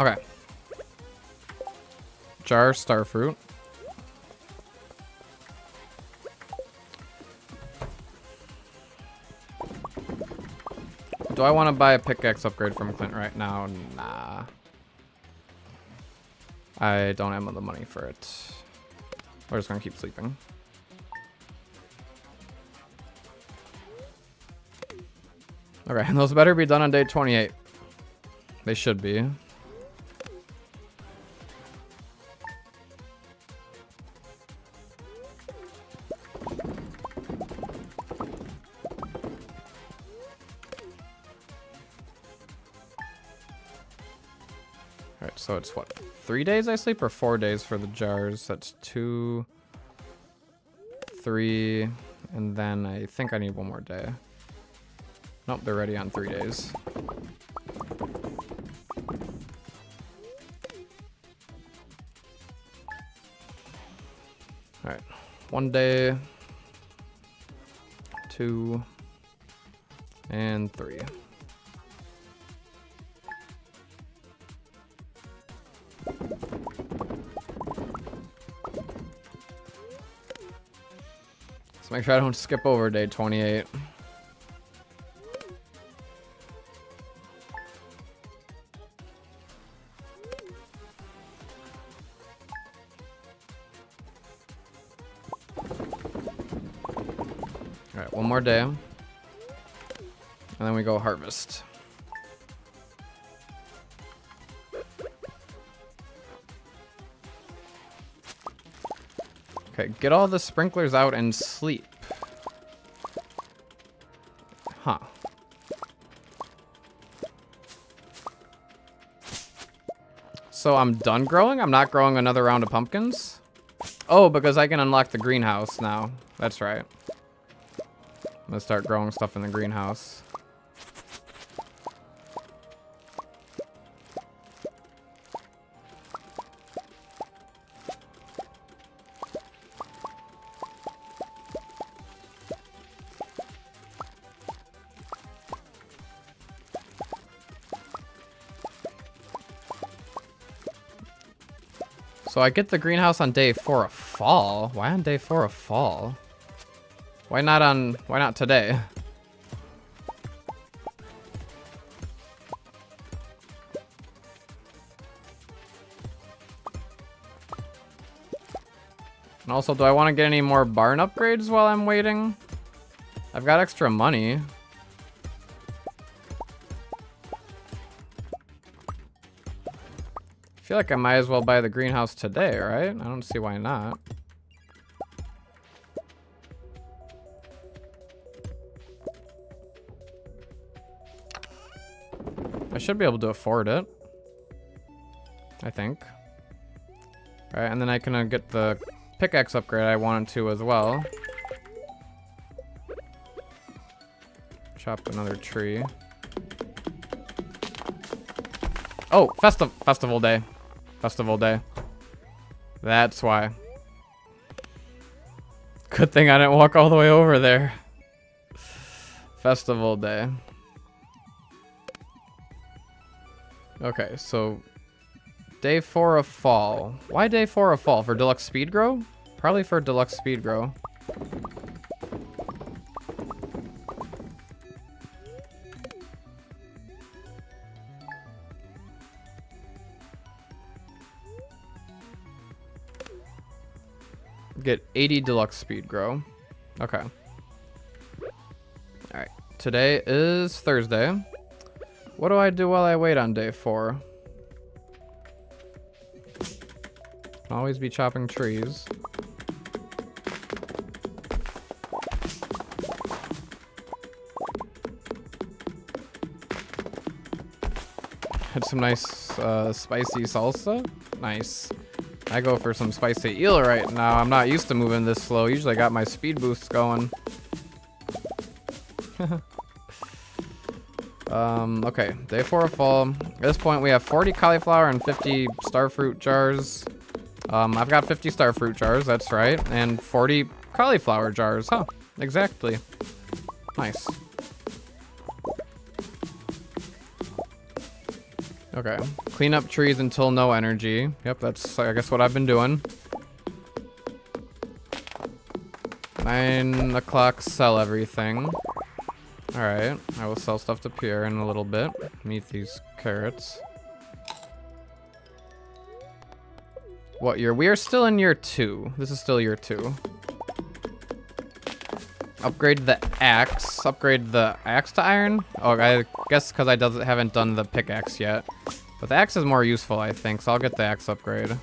S1: Okay. Jar starfruit. Do I want to buy a pickaxe upgrade from Clint right now? Nah. I don't have the money for it. We're just gonna keep sleeping. Okay, and those better be done on day 28. They should be. Alright, so it's what? 3 days I sleep or 4 days for the jars? That's 2, 3, and then I think I need one more day. Nope, they're ready on 3 days. Alright, 1 day, 2, and 3. Let's make sure I don't skip over day 28. Alright, one more day. And then we go harvest. Okay, get all the sprinklers out and sleep. Huh. So I'm done growing? I'm not growing another round of pumpkins? Oh, because I can unlock the greenhouse now. That's right. I'm gonna start growing stuff in the greenhouse. So I get the greenhouse on day 4 of fall. Why on day 4 of fall? Why not today? And also, do I want to get any more barn upgrades while I'm waiting? I've got extra money. feel like I might as well buy the greenhouse today, right? I don't see why not. I should be able to afford it. I think. Alright, and then I can get the pickaxe upgrade I wanted to as well. Chop another tree. Oh, festival day. Festival day. That's why. Good thing I didn't walk all the way over there. Festival day. Okay, so day 4 of fall. Why day 4 of fall? For deluxe speed grow? Probably for deluxe speed grow. Get 80 deluxe speed grow. Okay. Alright. Today is Thursday. What do I do while I wait on day 4? Always be chopping trees. Had some nice spicy salsa. Nice. I go for some spicy eel right now. I'm not used to moving this slow. Usually I got my speed boosts going. Okay, day 4 of fall. At this point, we have 40 cauliflower and 50 starfruit jars. I've got 50 starfruit jars, that's right, and 40 cauliflower jars. Huh, exactly. Nice. Okay, clean up trees until no energy. Yep, that's, I guess, what I've been doing. 9 o'clock, sell everything. Alright, I will sell stuff to Pierre in a little bit. Meet these carrots. What year? We are still in year 2. This is still year 2. Upgrade the axe. Upgrade the axe to iron? Oh, I guess because I haven't done the pickaxe yet. But the axe is more useful, I think, so I'll get the axe upgrade.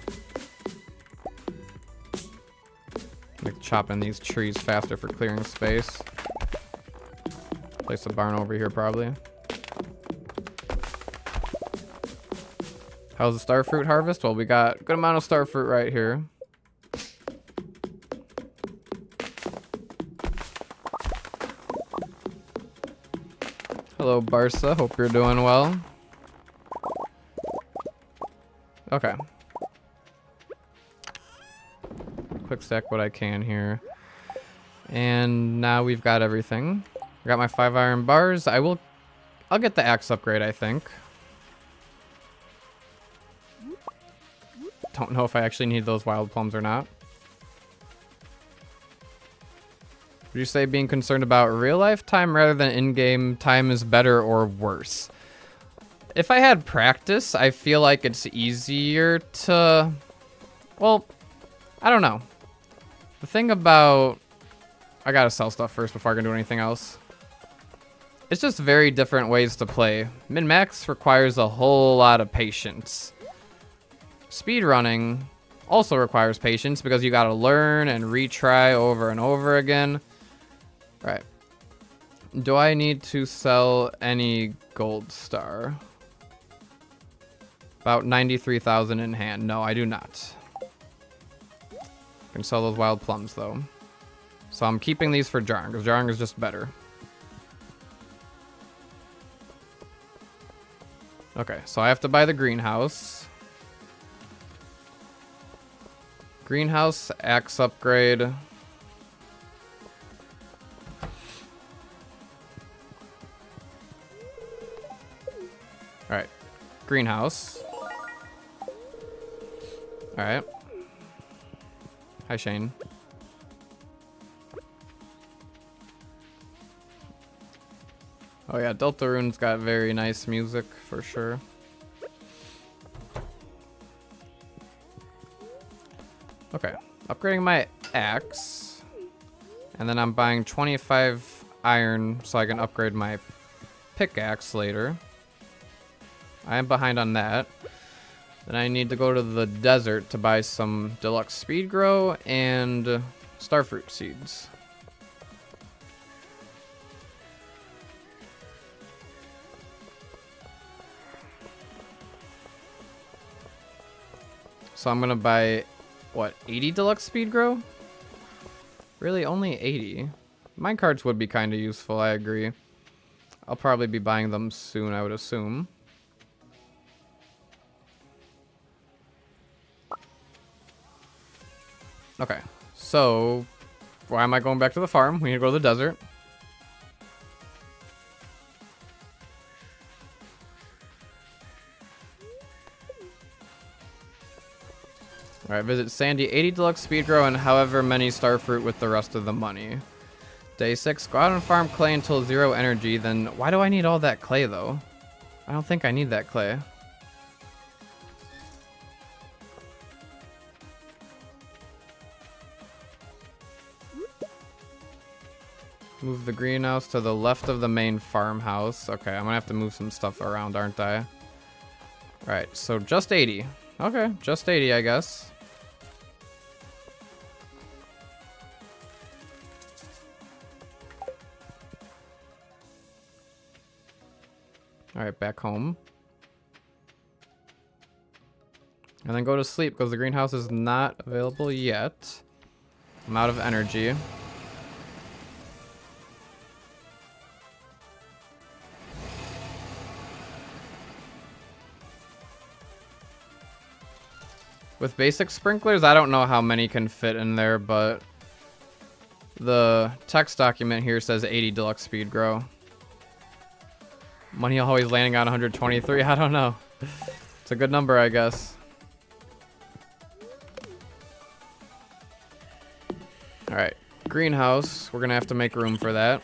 S1: Like chopping these trees faster for clearing space. Place a barn over here, probably. How's the starfruit harvest? Well, we got a good amount of starfruit right here. Hello, Barca. Hope you're doing well. Okay. Quick stack what I can here. And now we've got everything. I got my 5 iron bars. I'll get the axe upgrade, I think. Don't know if I actually need those wild plums or not. Would you say being concerned about real life time rather than in-game time is better or worse? If I had practice, I feel like it's easier to... Well, I don't know. The thing about... I gotta sell stuff first before I can do anything else. It's just very different ways to play. Min-max requires a whole lot of patience. Speedrunning also requires patience because you gotta learn and retry over and over again. Right. Do I need to sell any gold star? About 93,000 in hand. No, I do not. I can sell those wild plums though. So I'm keeping these for Jarn because Jarn is just better. Okay, so I have to buy the greenhouse. Greenhouse, axe upgrade. Alright, greenhouse. Alright. Hi, Shane. Oh yeah, Deltarune's got very nice music for sure. Okay, upgrading my axe. And then I'm buying 25 iron so I can upgrade my pickaxe later. I am behind on that. Then I need to go to the desert to buy some deluxe speed grow and starfruit seeds. So I'm gonna buy, what, 80 deluxe speed grow? Really, only 80? Minecarts would be kind of useful, I agree. I'll probably be buying them soon, I would assume. Okay, so why am I going back to the farm? We need to go to the desert. Alright, visit Sandy, 80 deluxe speed grow and however many starfruit with the rest of the money. Day 6, go out and farm clay until 0 energy. Then why do I need all that clay though? I don't think I need that clay. Move the greenhouse to the left of the main farmhouse. Okay, I'm gonna have to move some stuff around, aren't I? Alright, so just 80. Okay, just 80, I guess. Alright, back home. And then go to sleep because the greenhouse is not available yet. I'm out of energy. With basic sprinklers, I don't know how many can fit in there, but the text document here says 80 deluxe speed grow. Money always landing on 123. I don't know. It's a good number, I guess. Alright. Greenhouse. We're going to have to make room for that.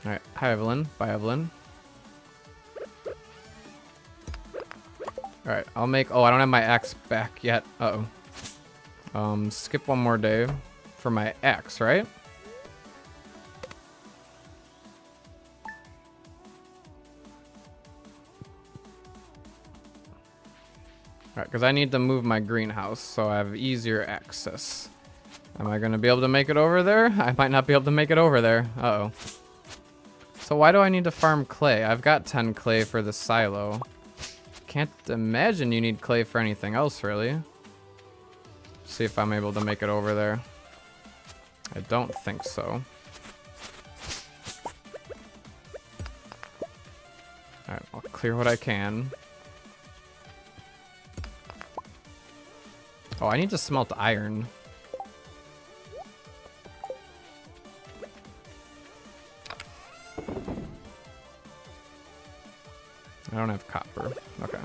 S1: Alright, hi Evelyn. Bye Evelyn. Alright, I'll make... Oh, I don't have my axe back yet. Uh-oh. Skip one more day for my axe, right? Alright, because I need to move my greenhouse so I have easier access. Am I going to be able to make it over there? I might not be able to make it over there. Uh-oh. So why do I need to farm clay? I've got 10 clay for the silo. Can't imagine you need clay for anything else, really. See if I'm able to make it over there. I don't think so. Alright, I'll clear what I can. Oh, I need to smelt iron. I don't have copper. Okay.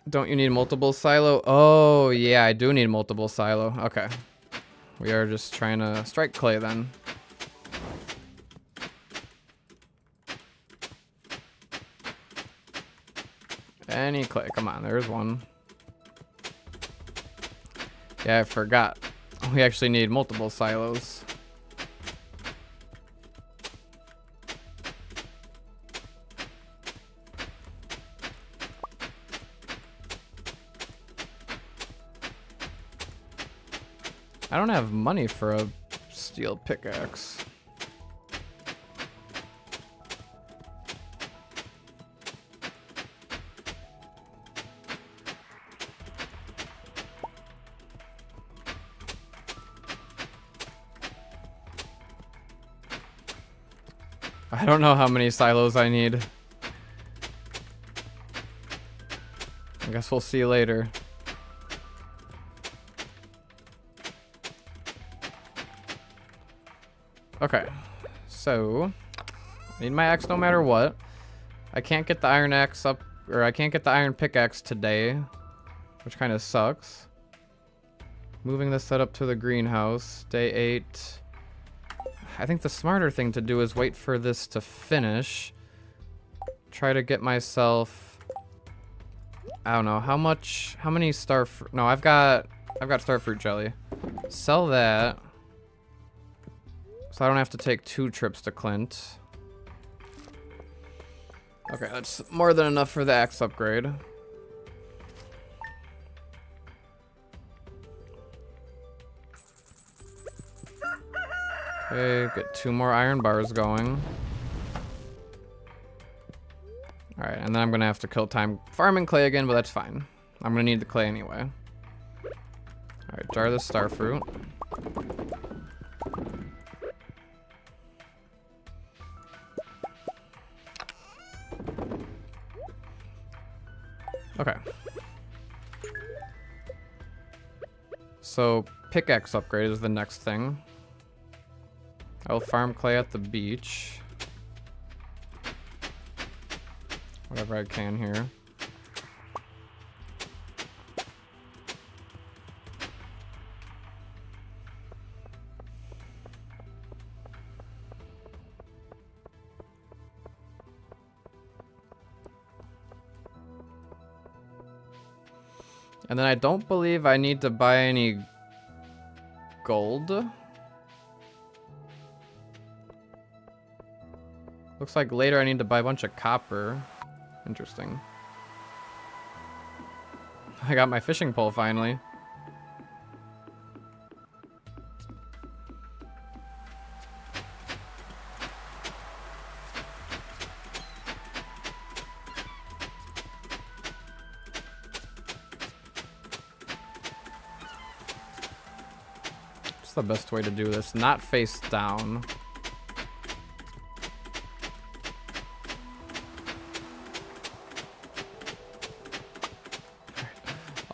S1: Don't you need multiple silo? Oh, yeah, I do need multiple silo. Okay. We are just trying to strike clay then. Any clay. Come on, there's one. Yeah, I forgot. We actually need multiple silos. I don't have money for a steel pickaxe. I don't know how many silos I need. I guess we'll see later. Okay, so I need my axe no matter what. I can't get the iron axe up, or I can't get the iron pickaxe today, which kind of sucks. Moving the setup to the greenhouse. Day 8. I think the smarter thing to do is wait for this to finish. Try to get myself, I don't know, how many no, I've got starfruit jelly. Sell that. So I don't have to take 2 trips to Clint. Okay, that's more than enough for the axe upgrade. Okay, get 2 more iron bars going. Alright, and then I'm gonna have to kill time farming clay again, but that's fine. I'm gonna need the clay anyway. Alright, jar this starfruit. Okay. So, pickaxe upgrade is the next thing. I'll farm clay at the beach. Whatever I can here. And then I don't believe I need to buy any gold. Looks like later I need to buy a bunch of copper. Interesting. I got my fishing pole finally. What's the best way to do this? Not face down.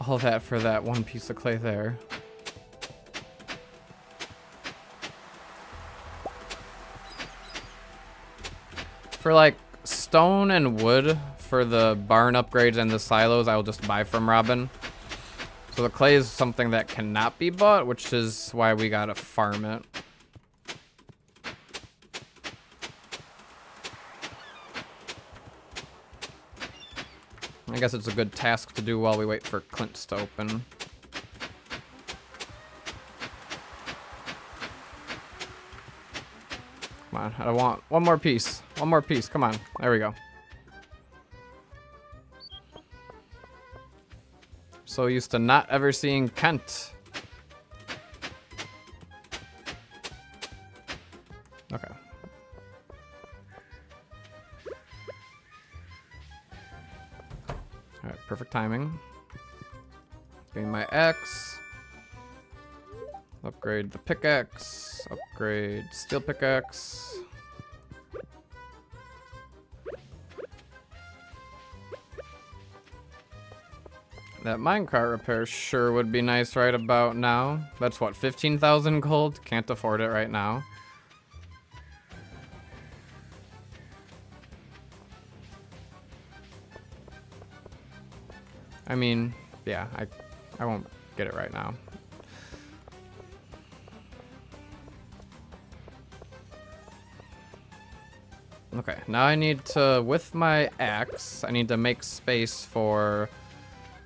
S1: All that for that 1 piece of clay there. For like stone and wood for the barn upgrades and the silos, I will just buy from Robin. So the clay is something that cannot be bought, which is why we gotta farm it. I guess it's a good task to do while we wait for Clint's to open. Come on, I want one more piece. One more piece, come on. There we go. So used to not ever seeing Kent. Okay. Alright, perfect timing. Give me my axe. Upgrade the pickaxe. Upgrade steel pickaxe. That minecart repair sure would be nice right about now. That's what, 15,000 gold? Can't afford it right now. I mean, yeah, I won't get it right now. Okay, now I need to, with my axe, I need to make space for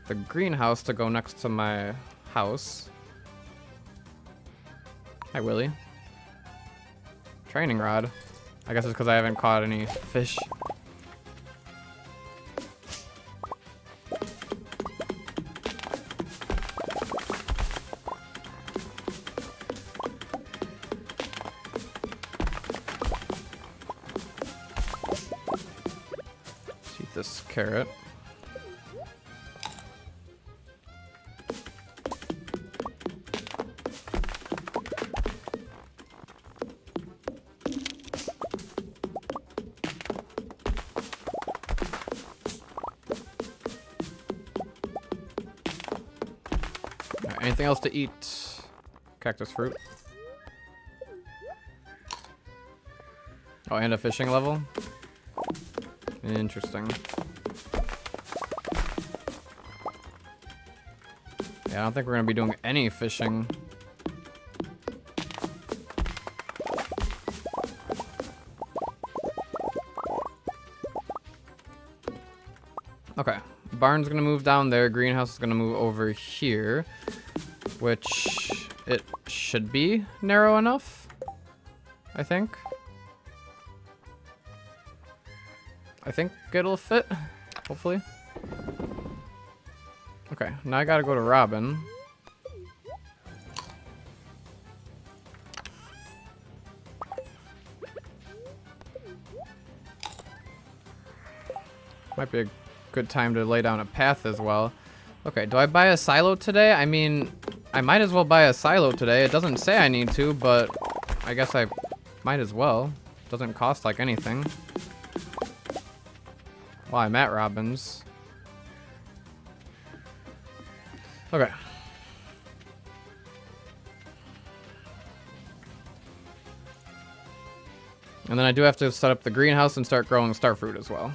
S1: the greenhouse to go next to my house. Hi, Willie. Training rod. I guess it's because I haven't caught any fish. Eat this carrot. Anything else to eat? Cactus fruit. Oh, and a fishing level? Interesting. Yeah, I don't think we're gonna be doing any fishing. barn's gonna move down there. Greenhouse is gonna move over here, which it should be narrow enough, I think. I think it'll fit, hopefully. Okay, now I gotta go to Robin. Might be a good time to lay down a path as well. Okay, do I buy a silo today? I mean, I might as well buy a silo today. It doesn't say I need to, but I guess I might as well. Doesn't cost like anything. While I'm at Robin's. Okay. And then I do have to set up the greenhouse and start growing starfruit as well.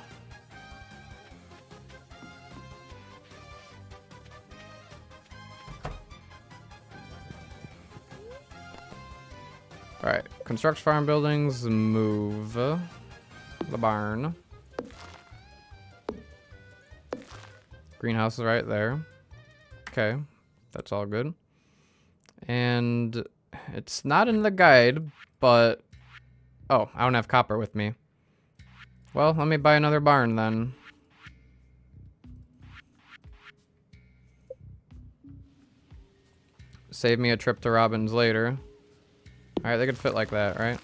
S1: Alright, construct farm buildings, move the barn. Greenhouse is right there. Okay, that's all good. And it's not in the guide, but... Oh, I don't have copper with me. Well, let me buy another barn then. Save me a trip to Robin's later. Alright, they could fit like that, right?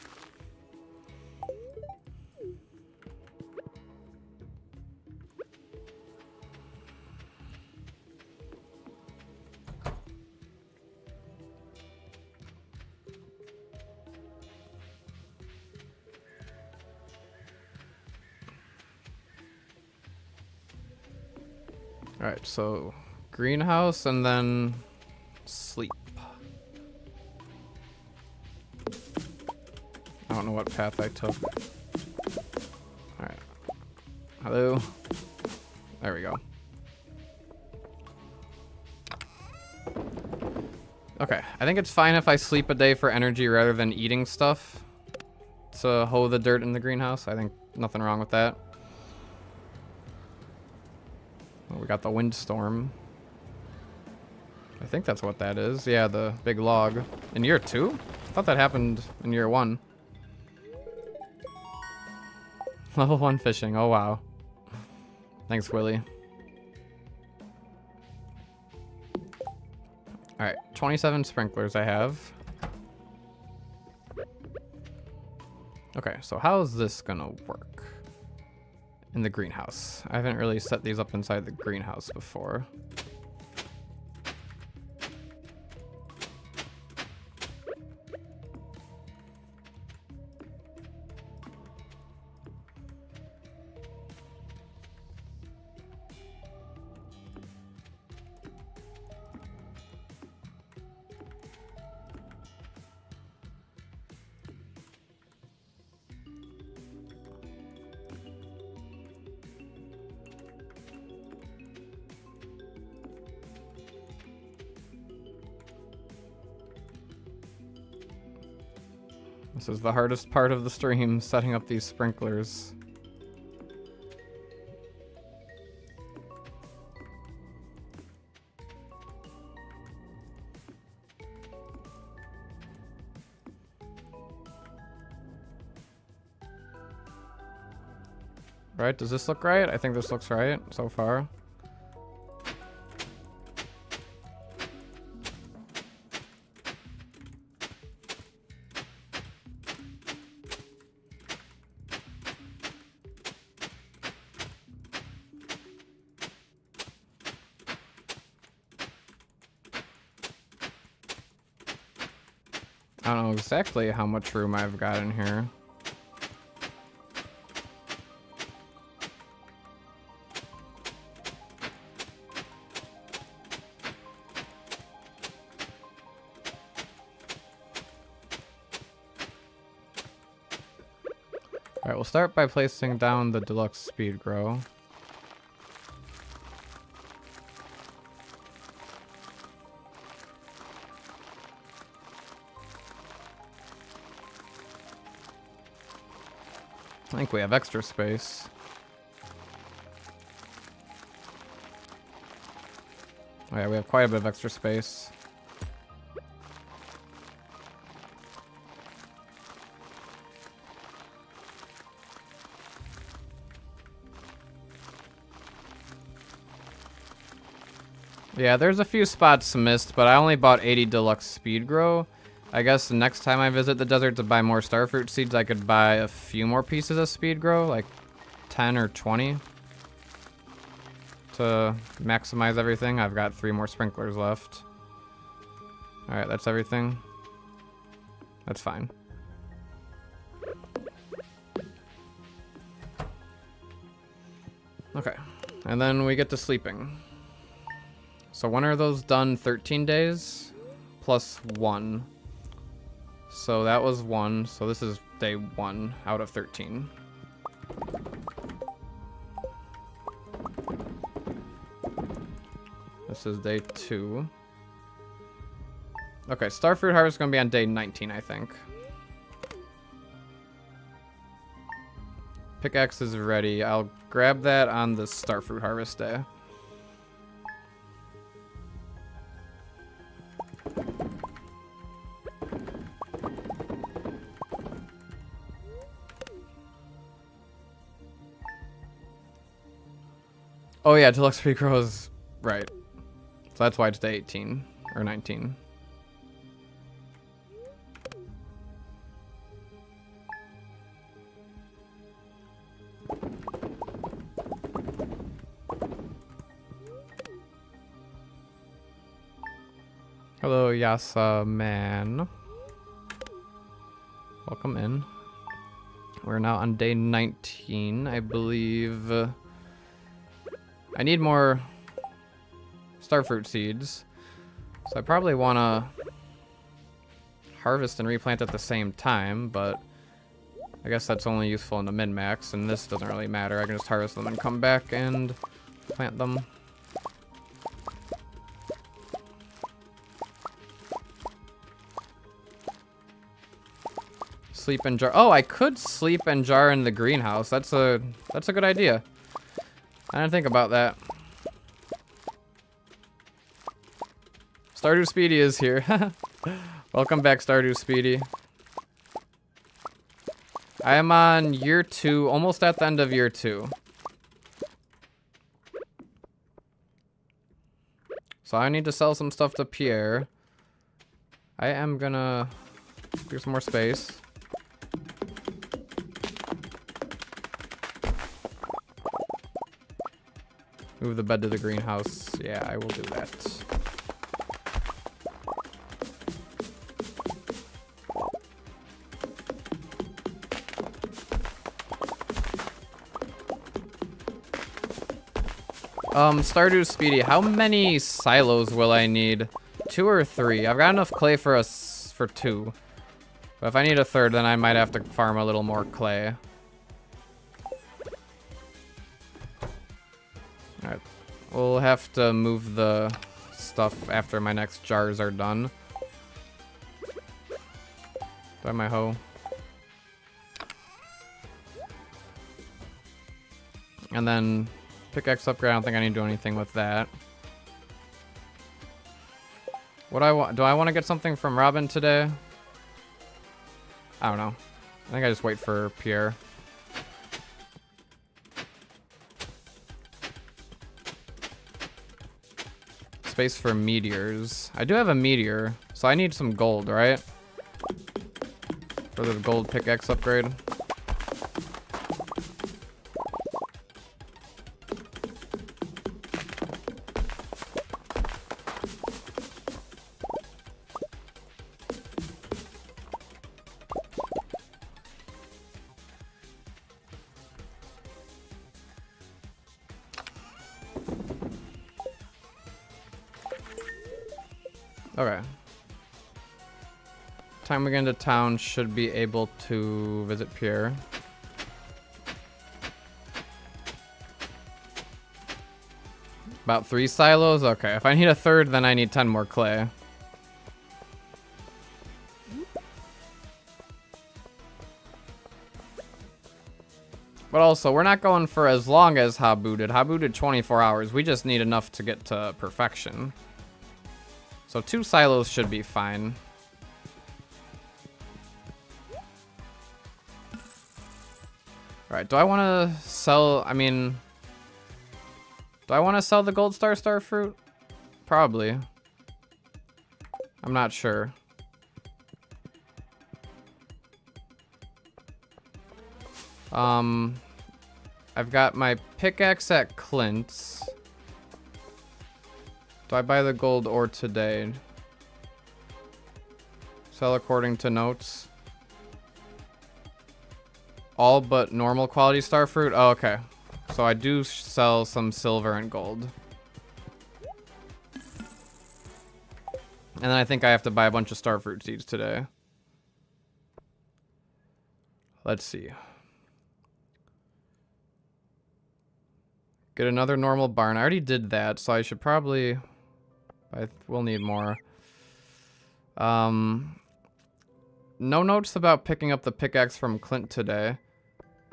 S1: Alright, so greenhouse and then sleep. I don't know what path I took. Alright. Hello. There we go. Okay, I think it's fine if I sleep a day for energy rather than eating stuff to hoe the dirt in the greenhouse. I think nothing wrong with that. Oh, we got the windstorm. I think that's what that is. Yeah, the big log. In year 2? I thought that happened in year 1. Level 1 fishing. Oh, wow. Thanks, Willie. Alright, 27 sprinklers I have. Okay, so how is this gonna work in the greenhouse? I haven't really set these up inside the greenhouse before. This is the hardest part of the stream, setting up these sprinklers. Right, does this look right? I think this looks right so far. I don't know exactly how much room I've got in here. Alright, we'll start by placing down the deluxe speed grow. I think we have extra space. Oh yeah, we have quite a bit of extra space. Yeah, there's a few spots missed, but I only bought 80 deluxe speed grow. I guess the next time I visit the desert to buy more starfruit seeds, I could buy a few more pieces of speed grow, like 10 or 20. To maximize everything. I've got 3 more sprinklers left. Alright, that's everything. That's fine. Okay, and then we get to sleeping. So when are those done? 13 days plus 1. So that was 1. So this is day 1 out of 13. This is day 2. Okay, starfruit harvest is going to be on day 19, I think. Pickaxe is ready. I'll grab that on the starfruit harvest day. Oh yeah, deluxe speed grow is right. So that's why it's day 18 or 19. Hello, Yasa man. Welcome in. We're now on day 19, I believe. I need more starfruit seeds. So I probably want to harvest and replant at the same time, but I guess that's only useful in the min-max, and this doesn't really matter. I can just harvest them and come back and plant them. Sleep and jar. Oh, I could sleep and jar in the greenhouse. That's a good idea. I didn't think about that. Stardew Speedy is here. Welcome back, Stardew Speedy. I am on year 2, almost at the end of year 2. So I need to sell some stuff to Pierre. I am gonna do some more space. Move the bed to the greenhouse. Yeah, I will do that. Stardew Speedy, how many silos will I need? 2 or 3? I've got enough clay for for 2. But if I need a 3rd, then I might have to farm a little more clay. Alright. We'll have to move the stuff after my next jars are done. Do I have my hoe? And then pickaxe upgrade, I don't think I need to do anything with that. What do I want to get something from Robin today? I don't know. I think I just wait for Pierre. Space for meteors. I do have a meteor, so I need some gold, right? For the gold pickaxe upgrade. Okay. Time we get into town, should be able to visit Pierre. About 3 silos? Okay, if I need a 3rd, then I need 10 more clay. But also, we're not going for as long as Habu did. Habu did 24 hours. We just need enough to get to perfection. So 2 silos should be fine. Alright, do I want to sell, I mean, do I want to sell the gold star fruit? Probably. I'm not sure. I've got my pickaxe at Clint's. Do I buy the gold ore today? Sell according to notes. All but normal quality star fruit? Oh, okay. So I do sell some silver and gold. And then I think I have to buy a bunch of star fruit seeds today. Let's see. Get another normal barn. I already did that, so I should probably... we'll need more. No notes about picking up the pickaxe from Clint today.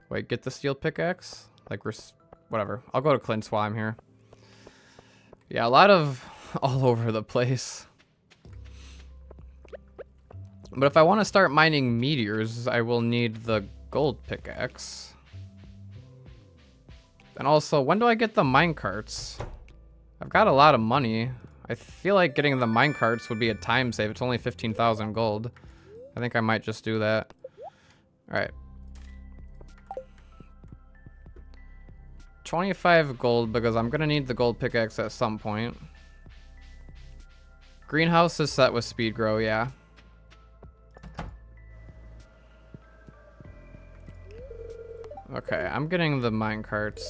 S1: Wait, get the steel pickaxe? Like, whatever. I'll go to Clint's while I'm here. Yeah, a lot of all over the place. But if I want to start mining meteors, I will need the gold pickaxe. And also, when do I get the minecarts? I've got a lot of money. I feel like getting the minecarts would be a time save. It's only 15,000 gold. I think I might just do that. Alright. 25 gold because I'm going to need the gold pickaxe at some point. Greenhouse is set with speed grow, yeah. Okay, I'm getting the minecarts.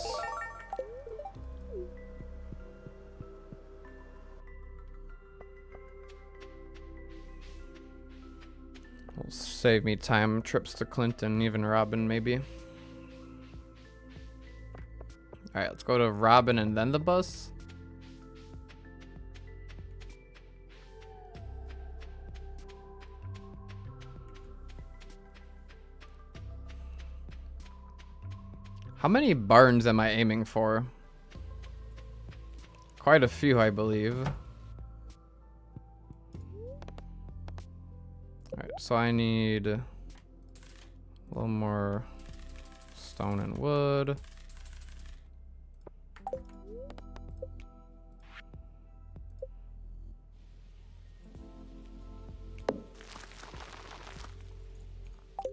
S1: Will save me time, trips to Clinton, even Robin, maybe. Alright, let's go to Robin and then the bus. How many barns am I aiming for? Quite a few, I believe. Alright, so I need a little more stone and wood.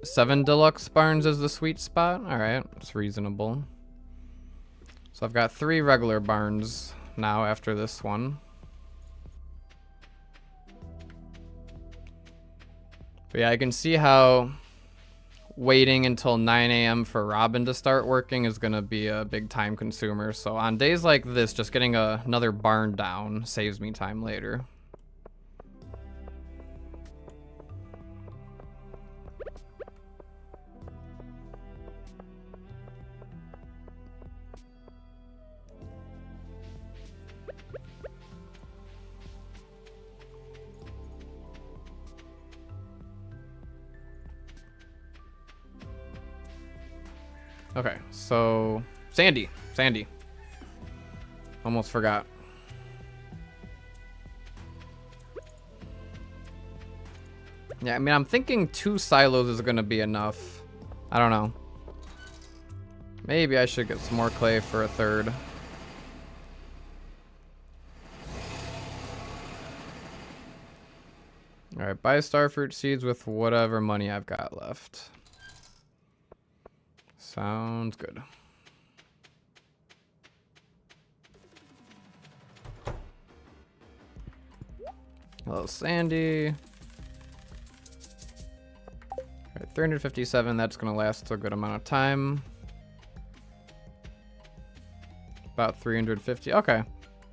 S1: Seven deluxe barns is the sweet spot. Alright, it's reasonable. So I've got 3 regular barns now after this one. But yeah, I can see how waiting until 9 a.m. for Robin to start working is going to be a big time consumer. So on days like this, just getting another barn down saves me time later. Okay, so Sandy. Almost forgot. Yeah, I mean, I'm thinking 2 silos is gonna be enough. I don't know. Maybe I should get some more clay for a 3rd. Alright, buy starfruit seeds with whatever money I've got left. Sounds good. Hello, Sandy. Alright, 357, that's gonna last a good amount of time. About 350, okay.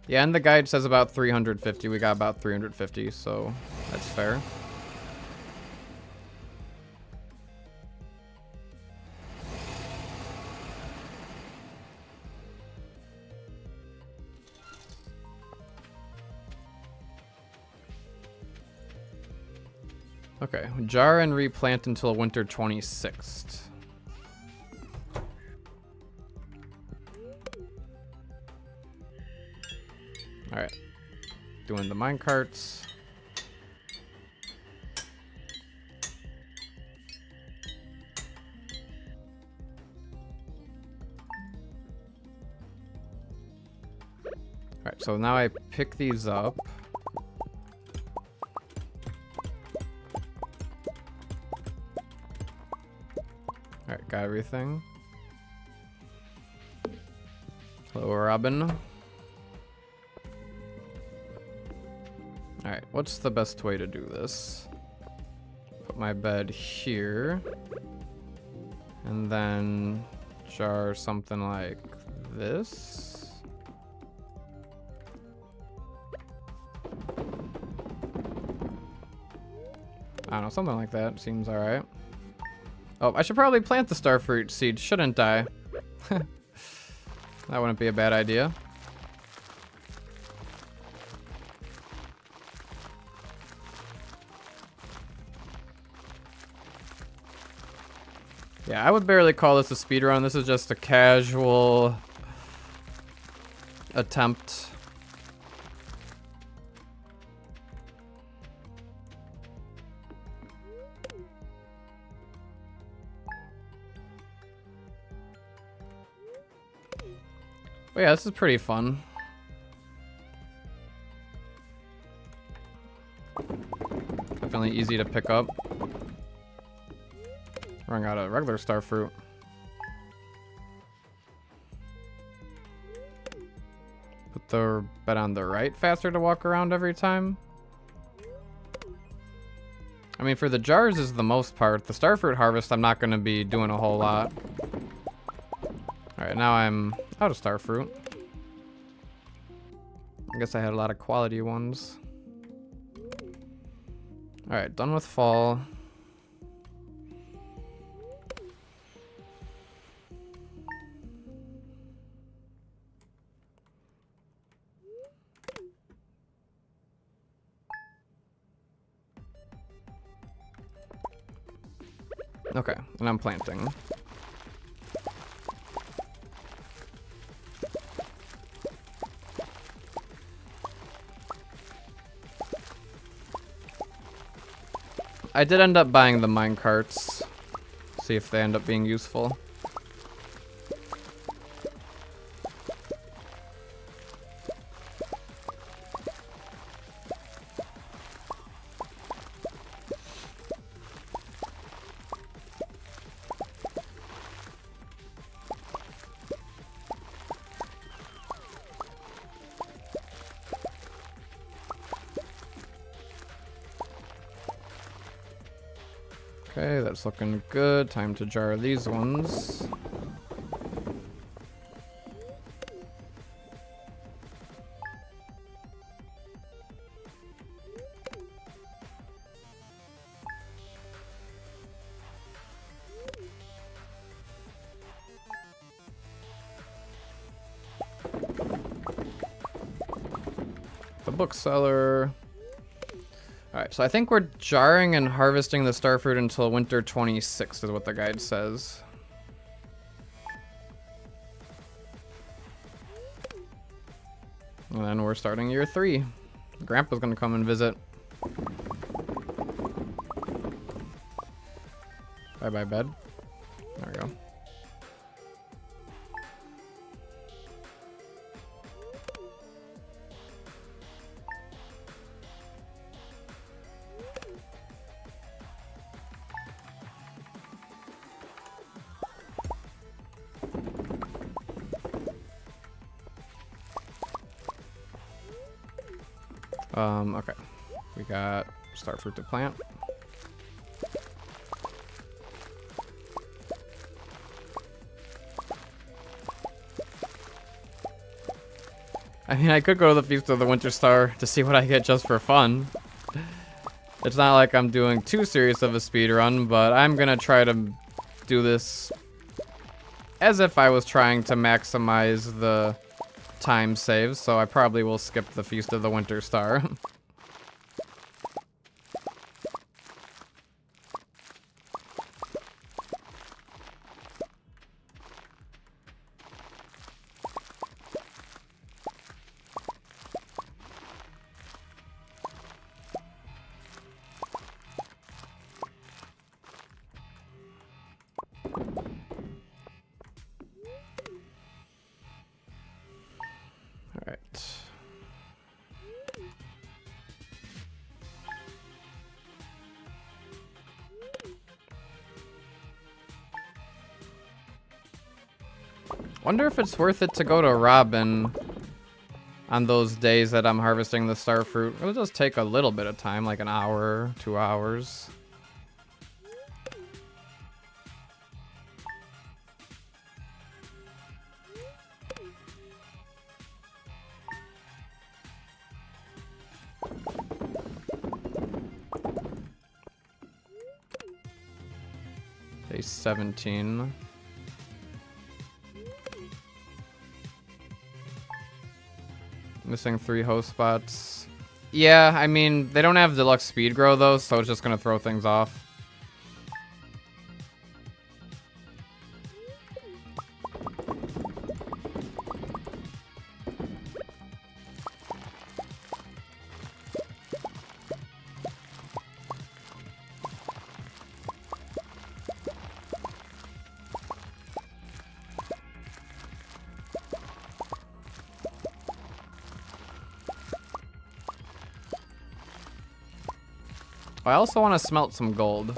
S1: Yeah, and the guide says about 350. We got about 350, so that's fair. Okay, jar and replant until winter 26th. Alright, doing the minecarts. so now I pick these up. Alright, got everything. Hello, Robin. Alright, what's the best way to do this? Put my bed here. And then jar something like this. I don't know, something like that seems alright. Oh, I should probably plant the starfruit seed, shouldn't I? That wouldn't be a bad idea. Yeah, I would barely call this a speedrun. This is just a casual attempt. But yeah, this is pretty fun. Definitely easy to pick up. Running out of regular starfruit. Put the bed on the right faster to walk around every time. I mean, for the jars is the most part. The starfruit harvest, I'm not going to be doing a whole lot. Alright, now I'm out of starfruit. I guess I had a lot of quality ones. Alright, done with fall. Okay, and I'm planting. I did end up buying the minecarts. See if they end up being useful. Okay, that's looking good. Time to jar these ones. The bookseller. Alright, so I think we're jarring and harvesting the starfruit until winter 26 is what the guide says. And then we're starting year 3. Grandpa's gonna come and visit. Bye-bye, bed. There we go. Okay. We got starfruit to plant. I mean, I could go to the Feast of the Winter Star to see what I get just for fun. It's not like I'm doing too serious of a speed run, but I'm gonna try to do this as if I was trying to maximize the time saves, so I probably will skip the Feast of the Winter Star. Alright. Wonder if it's worth it to go to Robin on those days that I'm harvesting the star fruit. It does take a little bit of time, like an hour, 2 hours. Day 17. Missing 3 host spots. Yeah, I mean, they don't have deluxe speed grow though, so it's just gonna throw things off. I also want to smelt some gold.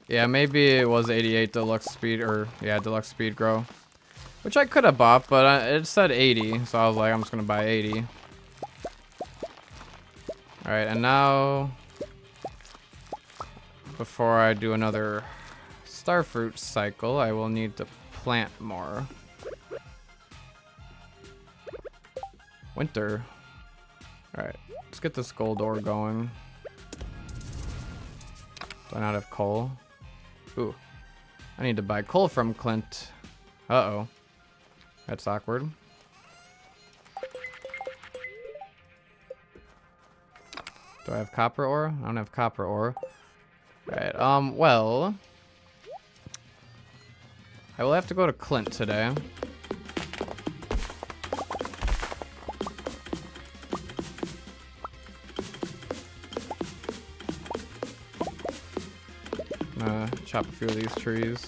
S1: Yeah, maybe it was 88 deluxe speed, or yeah, deluxe speed grow. Which I could have bought, but it said 80, so I was like, I'm just gonna buy 80. Alright, and now, before I do another starfruit cycle, I will need to plant more. Winter. Alright, let's get this gold ore going. Do I not have coal? Ooh. I need to buy coal from Clint. Uh-oh. That's awkward. Do I have copper ore? I don't have copper ore. Alright, well, I will have to go to Clint today. Chop a few of these trees.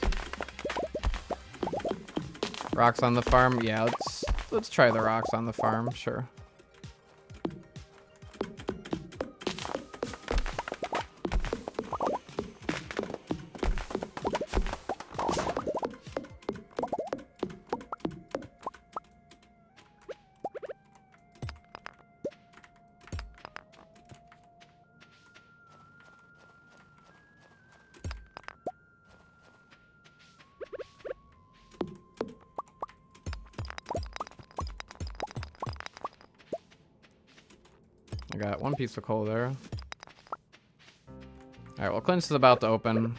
S1: Rocks on the farm? Yeah, let's try the rocks on the farm, sure. I got 1 piece of coal there. Alright, well, Clint's is about to open.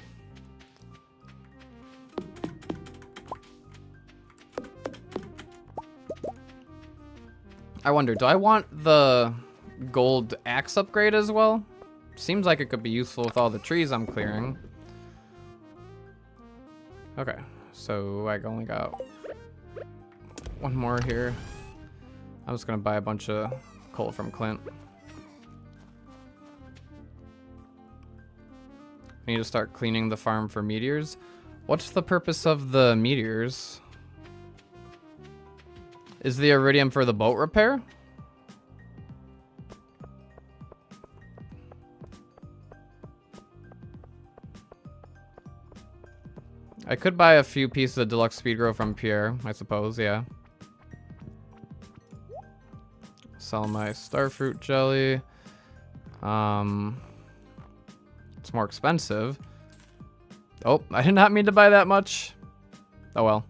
S1: I wonder, do I want the gold axe upgrade as well? Seems like it could be useful with all the trees I'm clearing. Okay, so I only got 1 more here. I'm just gonna buy a bunch of coal from Clint. I need to start cleaning the farm for meteors. What's the purpose of the meteors? Is the iridium for the boat repair? I could buy a few pieces of deluxe speed grow from Pierre, I suppose, yeah. Sell my starfruit jelly. It's more expensive. Oh, I did not mean to buy that much. Oh well.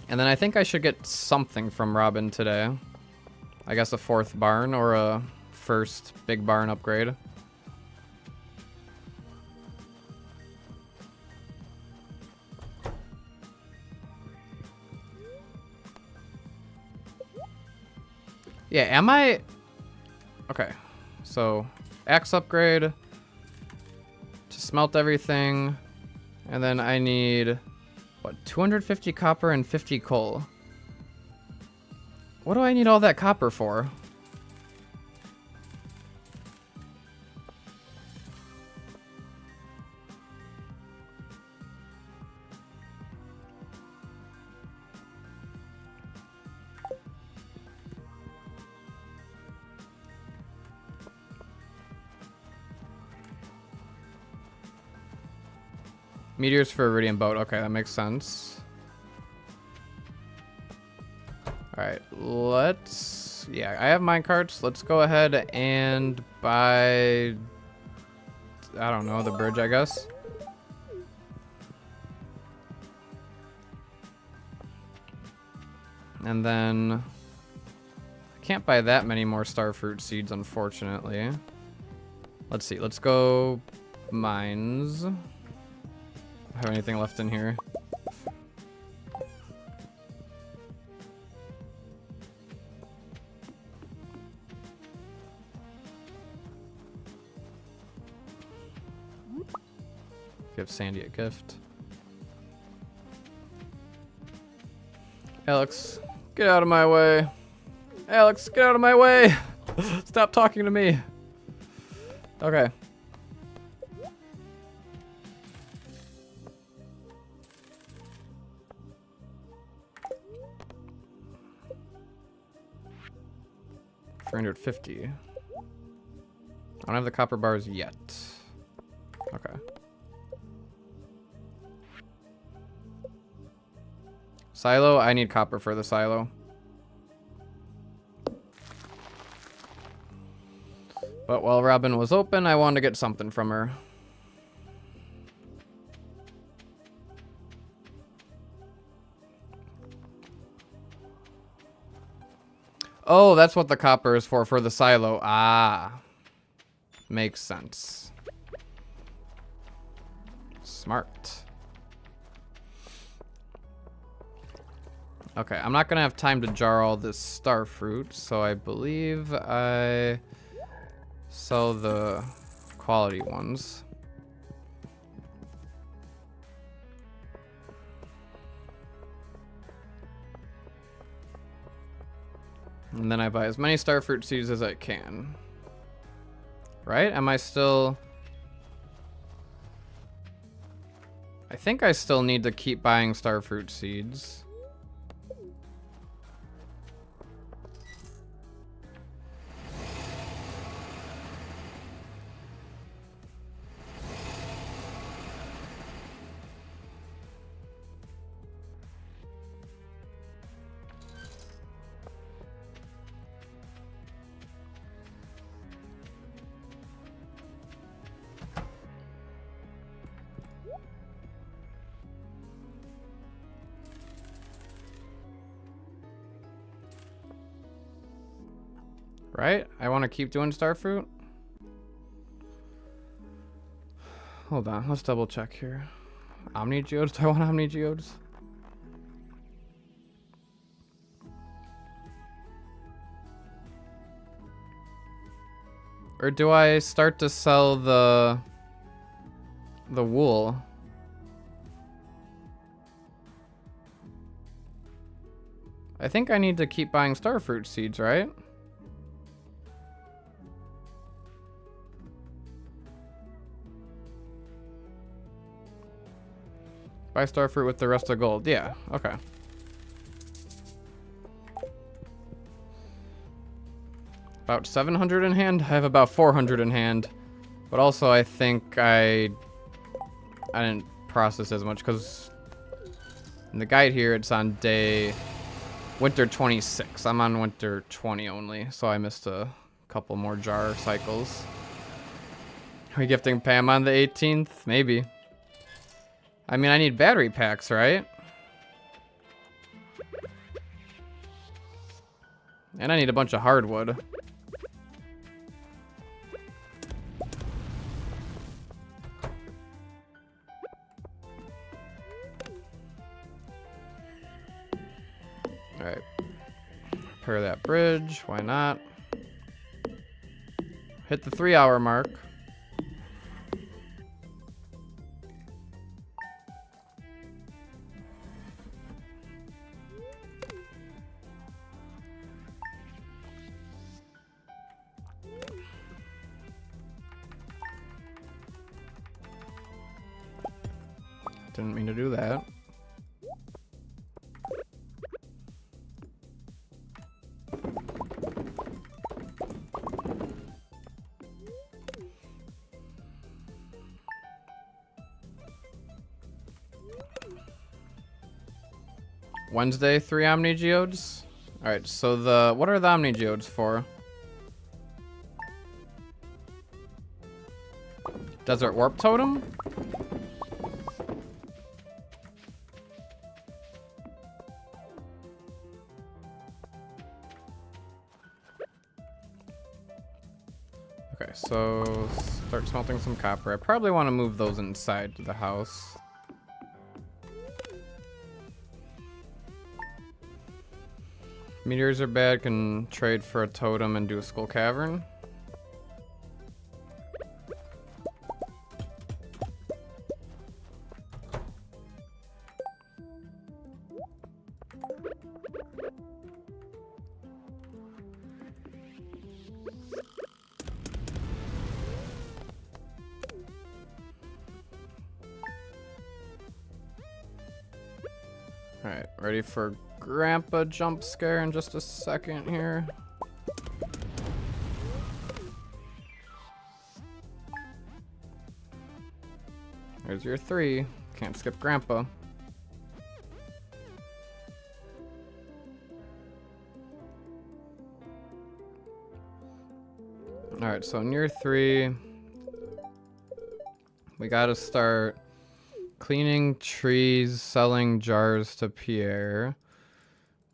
S1: And then I think I should get something from Robin today. I guess a 4th barn or a 1st big barn upgrade. Yeah, am I... Okay, so axe upgrade to smelt everything. And then I need, what, 250 copper and 50 coal. What do I need all that copper for? Meteors for Iridium boat. Okay, that makes sense. Alright, let's... Yeah, I have minecarts. Let's go ahead and buy... I don't know, the bridge, I guess. And then... I can't buy that many more starfruit seeds, unfortunately. Let's see, let's go... Mines. Have anything left in here? Give Sandy a gift. Alex, get out of my way. Alex, get out of my way. Stop talking to me. Okay. $350. I don't have the copper bars yet. Okay. Silo, I need copper for the silo. But while Robin was open, I wanted to get something from her. Oh, that's what the copper is for the silo. Ah. Makes sense. Smart. Okay, I'm not gonna have time to jar all this starfruit, so I believe I sell the quality ones. And then I buy as many starfruit seeds as I can. Right? Am I still... I think I still need to keep buying starfruit seeds. Right? I want to keep doing starfruit. Hold on, let's double check here. Omni geodes? Do I want omni geodes? Or do I start to sell the wool? I think I need to keep buying starfruit seeds, right? Buy starfruit with the rest of gold. Yeah, okay. About 700 in hand? I have about 400 in hand. But also I think I didn't process as much because in the guide here it's on day winter 26. I'm on winter 20 only, so I missed a couple more jar cycles. Are we gifting Pam on the 18th? Maybe. I mean, I need battery packs, right? And I need a bunch of hardwood. Alright. Repair that bridge. Why not? Hit the 3-hour mark. Didn't mean to do that. Wednesday, 3 Omni Geodes. All right, so what are the Omni Geodes for? Desert Warp Totem? Okay, so start smelting some copper. I probably want to move those inside the house. Meteors are bad, can trade for a totem and do a skull cavern. Alright, ready for Grandpa jump scare in just a second here. There's your 3. Can't skip Grandpa. Alright, so in year 3, we gotta start cleaning trees, selling jars to Pierre.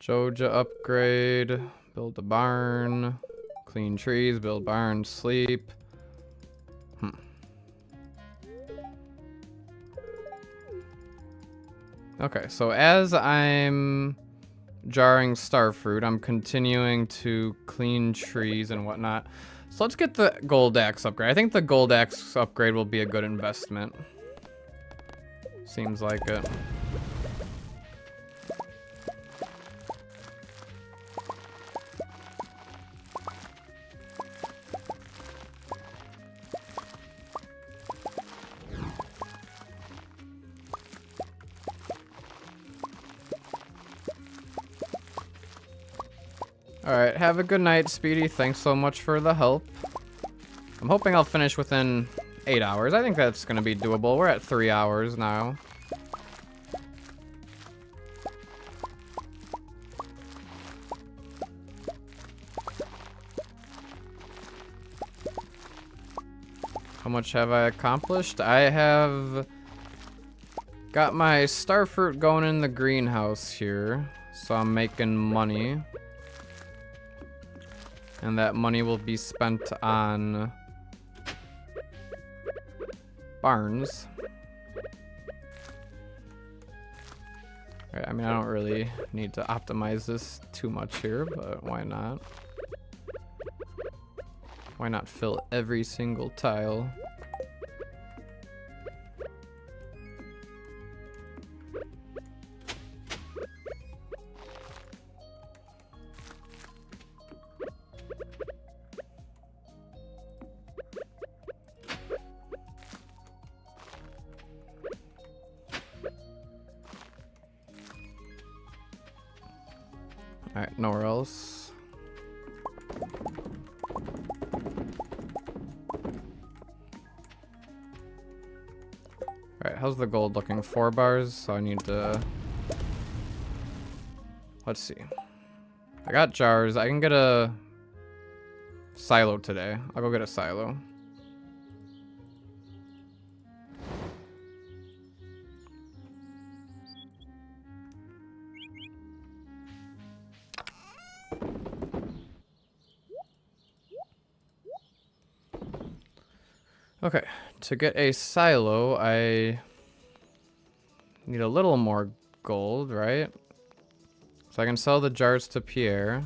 S1: Joja upgrade, build a barn, clean trees, build barn, sleep. Okay, so as I'm jarring starfruit, I'm continuing to clean trees and whatnot. So let's get the gold axe upgrade. I think the gold axe upgrade will be a good investment. Seems like it. Alright, have a good night, Speedy. Thanks so much for the help. I'm hoping I'll finish within 8 hours. I think that's going to be doable. We're at 3 hours now. How much have I accomplished? I have got my starfruit going in the greenhouse here, so I'm making money. And that money will be spent on barns. Right, I mean, I don't really need to optimize this too much here, but why not? Why not fill every single tile? Alright, nowhere else. Alright, how's the gold looking? 4 bars, so I need to... Let's see. I got jars. I can get a silo today. I'll go get a silo. Okay, to get a silo, I need a little more gold, right? So I can sell the jars to Pierre.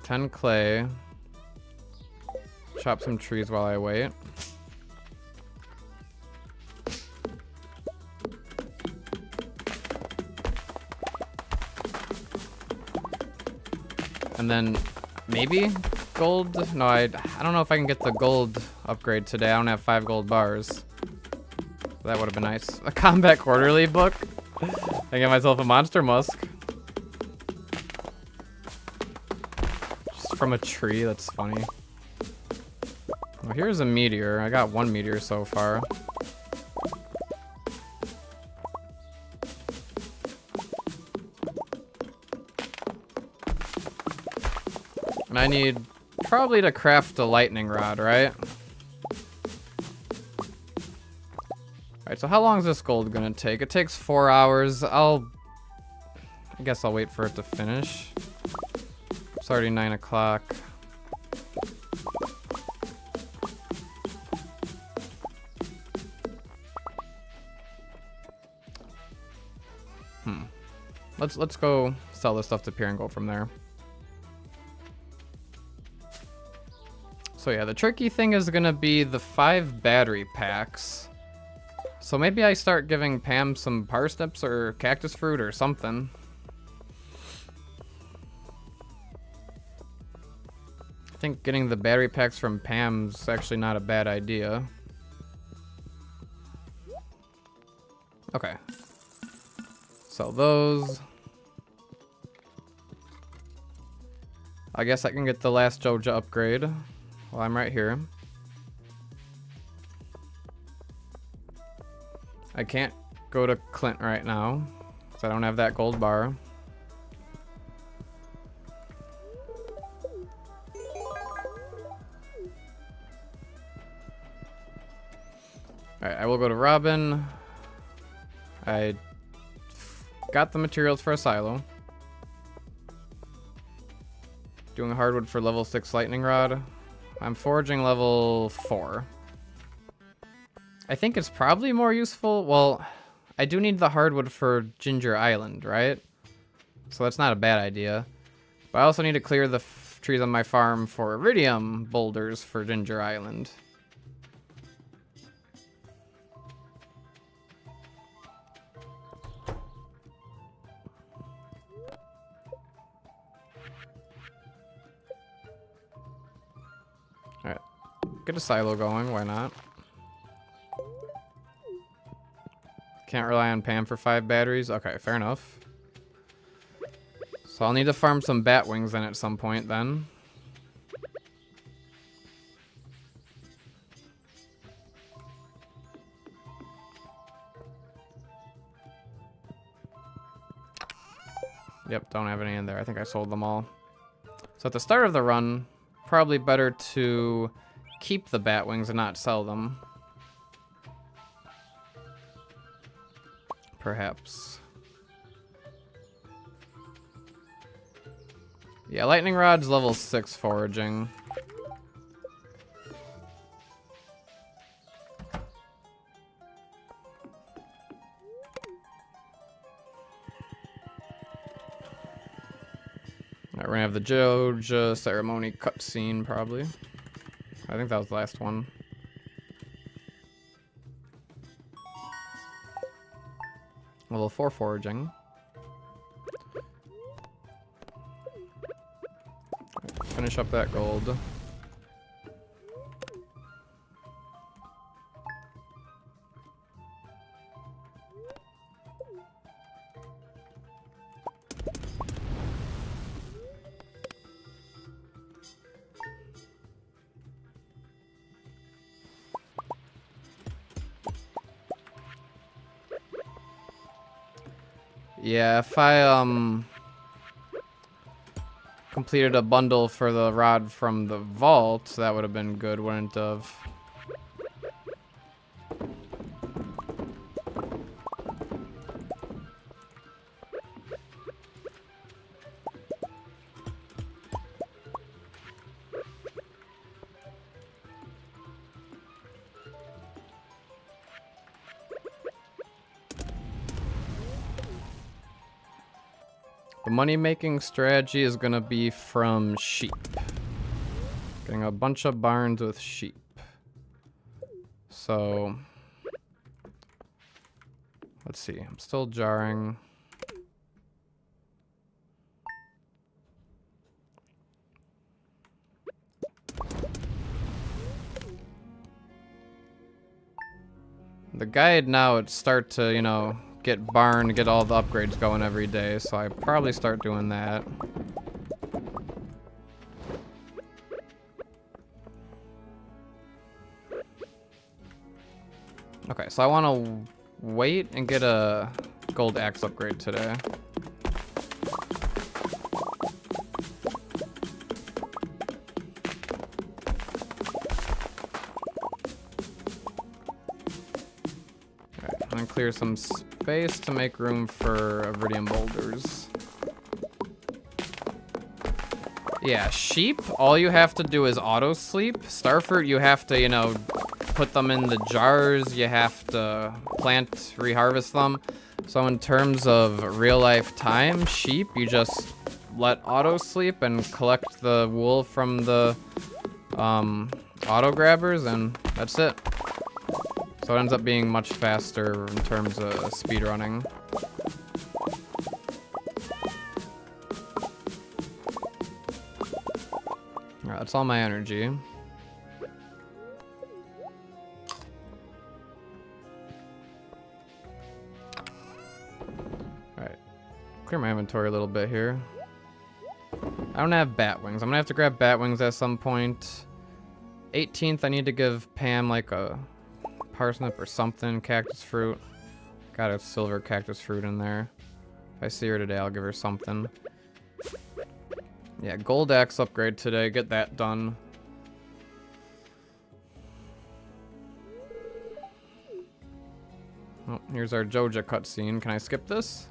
S1: 10 clay. Chop some trees while I wait. And then maybe gold? No, I don't know if I can get the gold upgrade today. I don't have 5 gold bars. That would have been nice. A combat quarterly book? I get myself a monster musk. Just from a tree, that's funny. Well, here's a meteor. I got 1 meteor so far. And I need probably to craft a lightning rod, right? Alright, so how long is this gold gonna take? It takes 4 hours. I guess I'll wait for it to finish. It's already 9 o'clock. Let's go sell this stuff to Pier and go from there. So yeah, the tricky thing is gonna be the 5 battery packs. So maybe I start giving Pam some parsnips or cactus fruit or something. I think getting the battery packs from Pam's actually not a bad idea. Okay. Sell those. I guess I can get the last Joja upgrade while I'm right here. I can't go to Clint right now because I don't have that gold bar. Alright, I will go to Robin. I got the materials for a silo. Doing hardwood for level 6 lightning rod. I'm foraging level 4. I think it's probably more useful. Well, I do need the hardwood for Ginger Island, right? So that's not a bad idea. But I also need to clear the trees on my farm for iridium boulders for Ginger Island. Alright, get a silo going, why not? Can't rely on Pam for 5 batteries? Okay, fair enough. So I'll need to farm some bat wings then at some point then. Yep, don't have any in there. I think I sold them all. So at the start of the run, probably better to keep the bat wings and not sell them. Perhaps. Yeah, lightning rod's level 6 foraging. Alright, we're gonna have the Joja ceremony cutscene probably. I think that was the last one. Level 4 foraging. Finish up that gold. Yeah, if I completed a bundle for the rod from the vault, that would have been good, wouldn't it have? The money-making strategy is gonna be from sheep. Getting a bunch of barns with sheep. So, let's see, I'm still jarring. The guide now, it start to, you know, get barn, get all the upgrades going every day, so I probably start doing that. Okay, so I want to wait and get a gold axe upgrade today. clear some space to make room for iridium boulders. Yeah, sheep, all you have to do is auto sleep. Starfruit, you have to, you know, put them in the jars. You have to plant, reharvest them. So in terms of real life time, sheep, you just let auto sleep and collect the wool from the auto grabbers, and that's it. So it ends up being much faster in terms of speedrunning. Alright, that's all my energy. Alright. Clear my inventory a little bit here. I don't have bat wings. I'm gonna have to grab bat wings at some point. 18th, I need to give Pam like a parsnip or something. Cactus fruit. Got a silver cactus fruit in there. If I see her today, I'll give her something. Yeah, gold axe upgrade today. Get that done. Oh, here's our Joja cutscene. Can I skip this?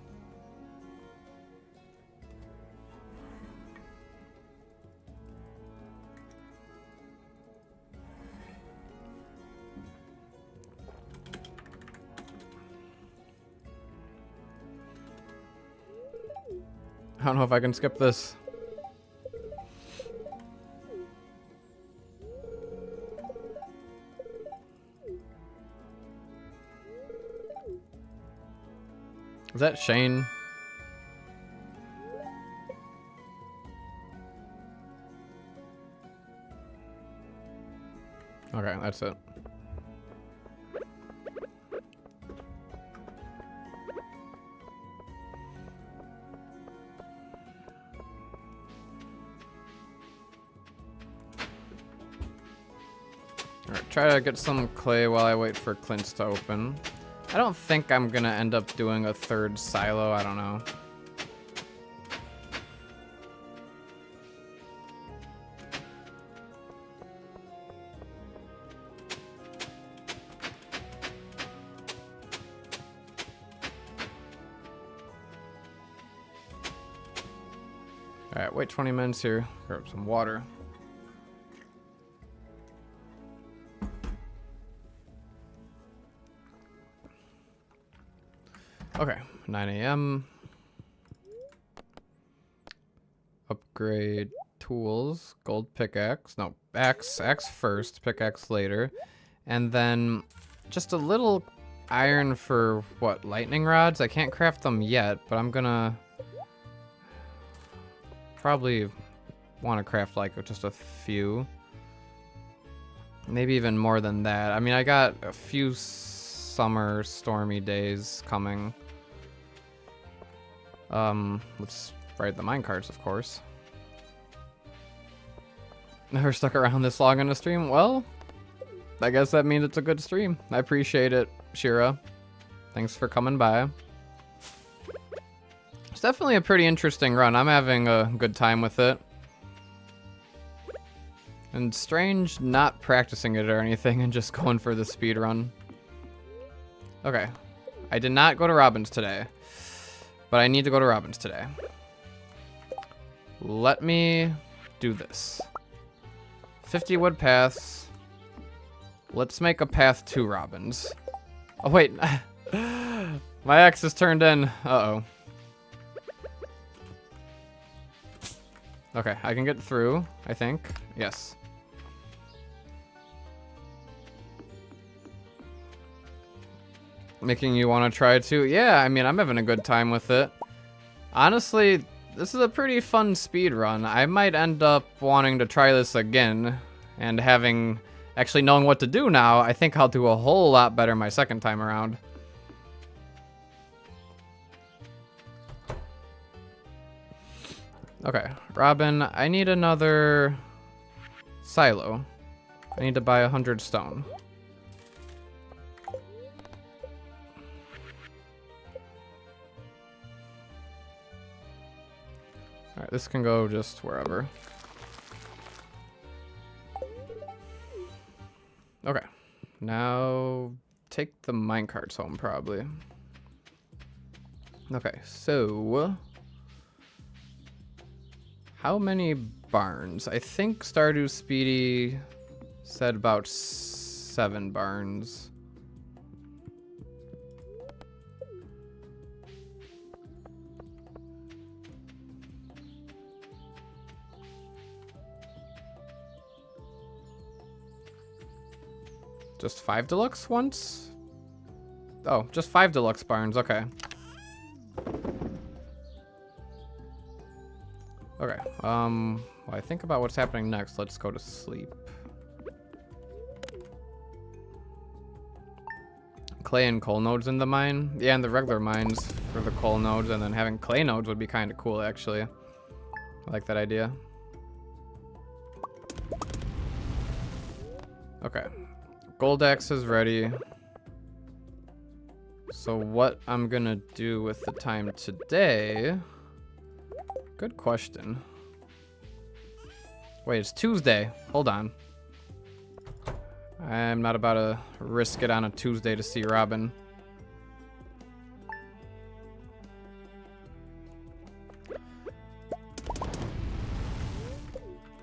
S1: I don't know if I can skip this. Is that Shane? Okay, that's it. Alright, try to get some clay while I wait for Clint's to open. I don't think I'm gonna end up doing a third silo, I don't know. Alright, wait 20 minutes here. Grab some water. Okay, 9 a.m. Upgrade tools, gold pickaxe. No, axe first, pickaxe later. And then just a little iron for, what, lightning rods? I can't craft them yet, but I'm gonna probably want to craft like just a few. Maybe even more than that. I mean, I got a few summer stormy days coming. Let's write the minecarts, of course. Never stuck around this long on a stream. Well, I guess that means it's a good stream. I appreciate it, Shira. Thanks for coming by. It's definitely a pretty interesting run. I'm having a good time with it. And strange not practicing it or anything and just going for the speed run. Okay. I did not go to Robin's today. But I need to go to Robin's today. Let me do this. 50 wood paths. Let's make a path to Robin's. Oh, wait. My axe is turned in. Uh-oh. Okay, I can get through, I think. Yes. Making you want to try too? Yeah, I mean, I'm having a good time with it. Honestly, this is a pretty fun speed run. I might end up wanting to try this again, and actually knowing what to do now, I think I'll do a whole lot better my second time around. Okay, Robin, I need another silo. I need to buy 100 stone. Alright, this can go just wherever. Okay. Now take the minecarts home, probably. Okay, so... how many barns? I think Stardew Speedy said about 7 barns. Just 5 deluxe ones? Oh, just 5 deluxe barns, okay. Okay, while I think about what's happening next, let's go to sleep. Clay and coal nodes in the mine? Yeah, and the regular mines for the coal nodes, and then having clay nodes would be kind of cool, actually. I like that idea. Okay. Gold axe is ready. So what I'm gonna do with the time today... good question. Wait, it's Tuesday. Hold on. I'm not about to risk it on a Tuesday to see Robin.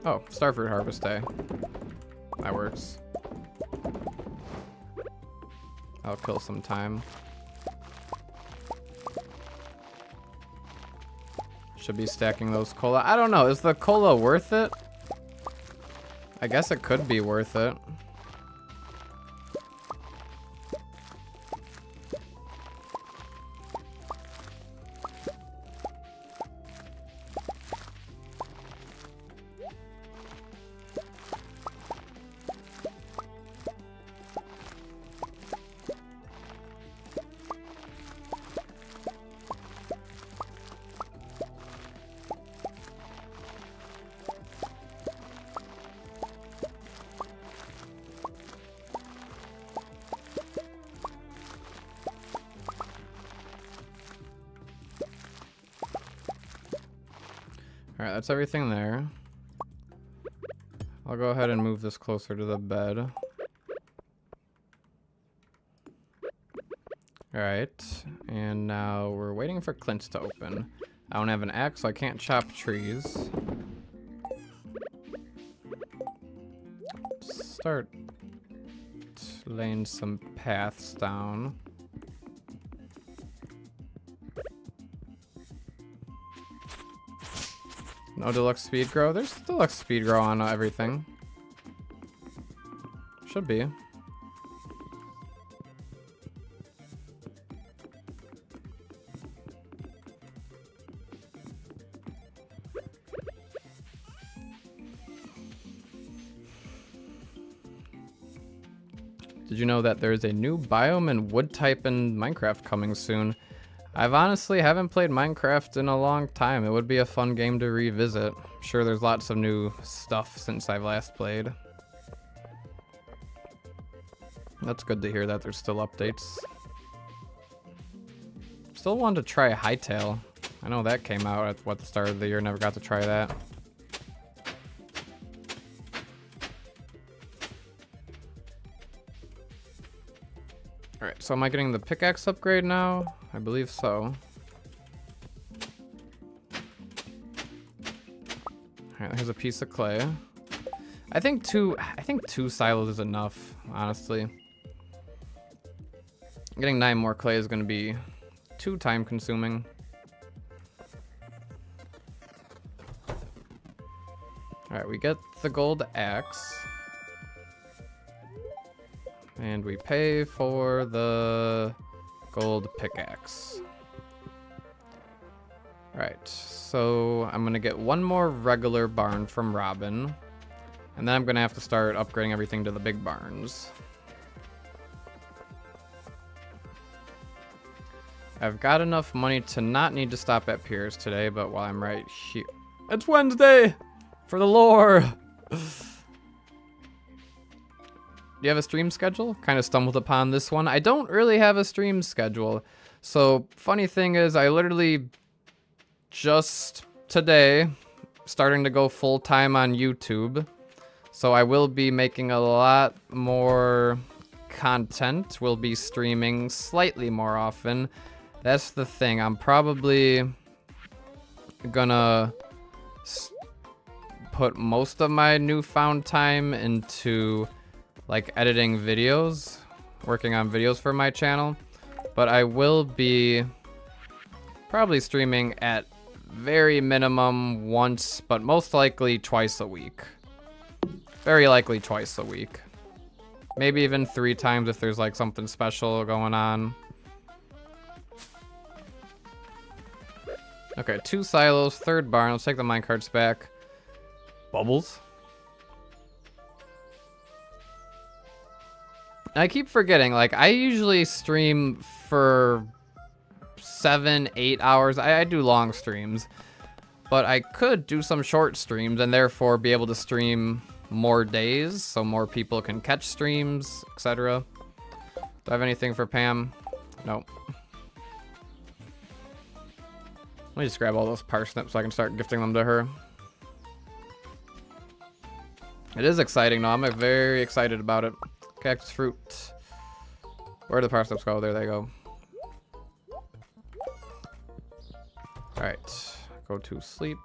S1: Oh, Starfruit Harvest Day. That works. I'll kill some time. Should be stacking those cola. I don't know. Is the cola worth it? I guess it could be worth it. Alright, that's everything there. I'll go ahead and move this closer to the bed. Alright, and now we're waiting for Clint's to open. I don't have an axe, so I can't chop trees. Start laying some paths down. No deluxe speed grow? There's deluxe speed grow on everything. Should be. Did you know that there's a new biome and wood type in Minecraft coming soon? I've honestly haven't played Minecraft in a long time. It would be a fun game to revisit. I'm sure there's lots of new stuff since I've last played. That's good to hear that there's still updates. Still wanted to try Hightail. I know that came out at the start of the year. Never got to try that. Alright, so am I getting the pickaxe upgrade now? I believe so. Alright, here's a piece of clay. I think two silos is enough, honestly. Getting 9 more clay is gonna be too time consuming. Alright, we get the gold axe. And we pay for the gold pickaxe. Alright, so I'm gonna get 1 more regular barn from Robin. And then I'm gonna have to start upgrading everything to the big barns. I've got enough money to not need to stop at Piers today, but while I'm right here... It's Wednesday! For the lore! Do you have a stream schedule? Kind of stumbled upon this one. I don't really have a stream schedule. So, funny thing is, I literally just today starting to go full-time on YouTube. So I will be making a lot more content, will be streaming slightly more often. That's the thing. I'm probably gonna put most of my newfound time into like editing videos, working on videos for my channel, but I will be probably streaming at very minimum once, but most likely twice a week. Very likely twice a week. Maybe even 3 times if there's like something special going on. Okay, 2 silos, 3rd barn. Let's take the minecarts back. Bubbles. I keep forgetting, like, I usually stream for 7-8 hours. I do long streams, but I could do some short streams and therefore be able to stream more days so more people can catch streams, etc. Do I have anything for Pam? Nope. Let me just grab all those parsnips so I can start gifting them to her. It is exciting, though. I'm very excited about it. Cactus fruit. Where do the parsnips go? There they go. Alright. Go to sleep.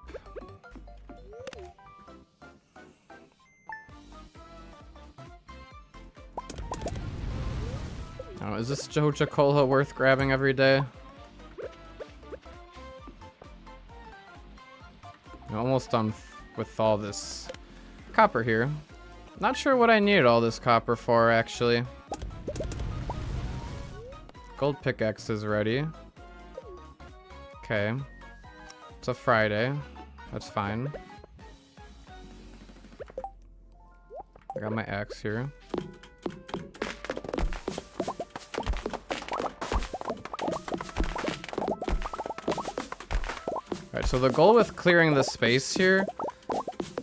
S1: Oh, is this Joja Cola worth grabbing every day? I'm almost done with all this copper here. Not sure what I needed all this copper for, actually. Gold pickaxe is ready. Okay. It's a Friday. That's fine. I got my axe here. Alright, so the goal with clearing the space here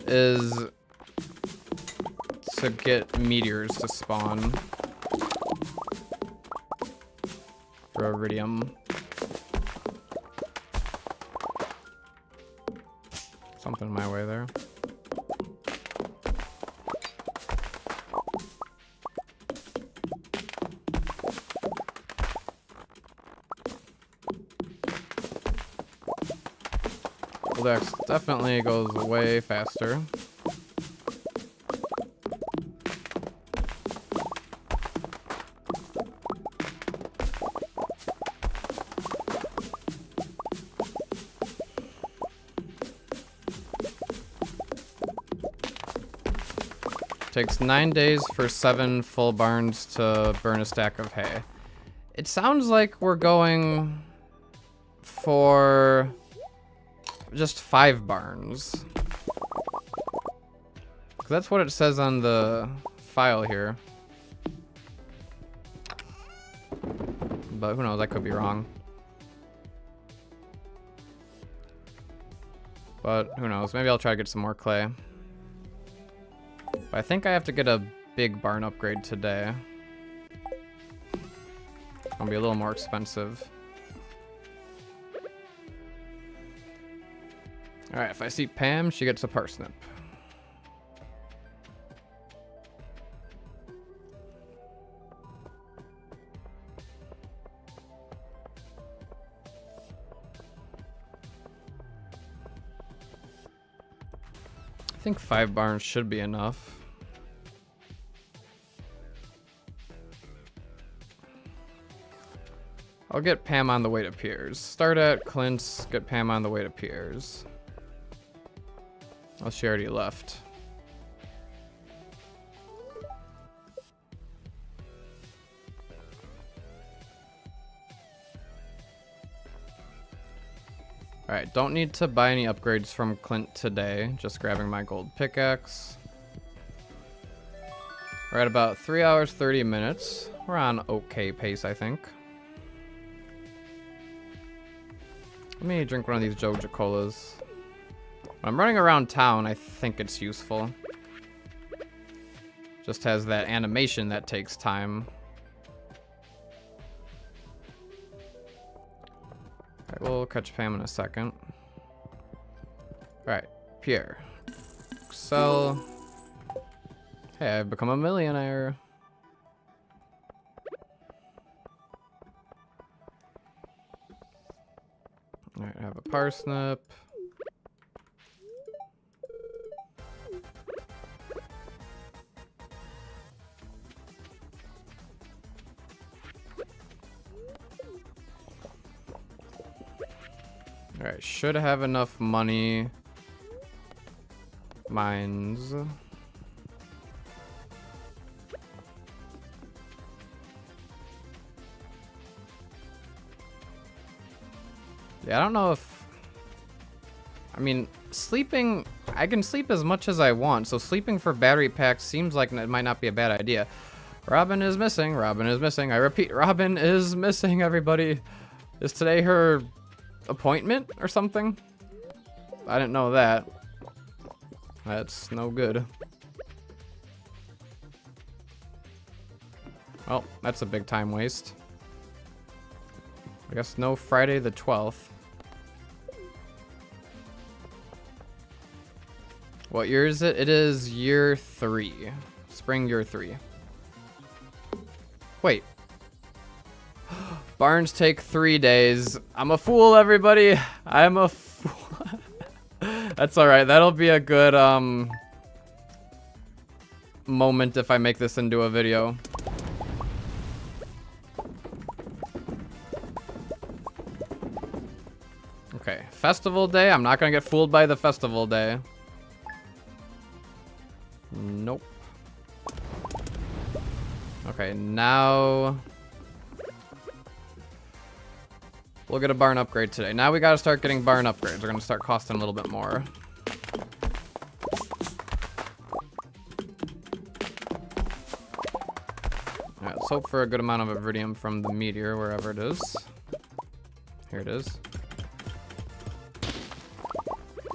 S1: is to get meteors to spawn for iridium. Something in my way there. Dex definitely goes way faster. Takes 9 days for 7 full barns to burn a stack of hay. It sounds like we're going for just 5 barns. 'Cause that's what it says on the file here. But who knows, I could be wrong. But who knows, maybe I'll try to get some more clay. But I think I have to get a big barn upgrade today. It's gonna be a little more expensive. Alright, if I see Pam, she gets a parsnip. I think 5 barns should be enough. I'll get Pam on the way to Piers. Start at Clint's, get Pam on the way to Piers. Oh, she already left. Alright, don't need to buy any upgrades from Clint today. Just grabbing my gold pickaxe. We're at about 3 hours, 30 minutes. We're on okay pace, I think. Let me drink one of these Joja Colas. When I'm running around town, I think it's useful. Just has that animation that takes time. Alright, we'll catch Pam in a second. Alright, Pierre. Sell. Hey, I've become a millionaire. have a parsnip. Alright, should have enough money. Mines. Yeah, I don't know if... I mean, sleeping... I can sleep as much as I want, so sleeping for battery packs seems like it might not be a bad idea. Robin is missing. Robin is missing. I repeat, Robin is missing, everybody. Is today her appointment or something? I didn't know that. That's no good. Well, that's a big time waste. I guess no Friday the 12th. What year is it? It is year 3. Spring year 3. Wait. Barns take 3 days. I'm a fool, everybody. I'm a fool. That's alright. That'll be a good moment if I make this into a video. Okay, festival day. I'm not gonna get fooled by the festival day. Nope. Okay, now we'll get a barn upgrade today. Now we gotta start getting barn upgrades. They're gonna start costing a little bit more. Alright, let's hope for a good amount of iridium from the meteor, wherever it is. Here it is.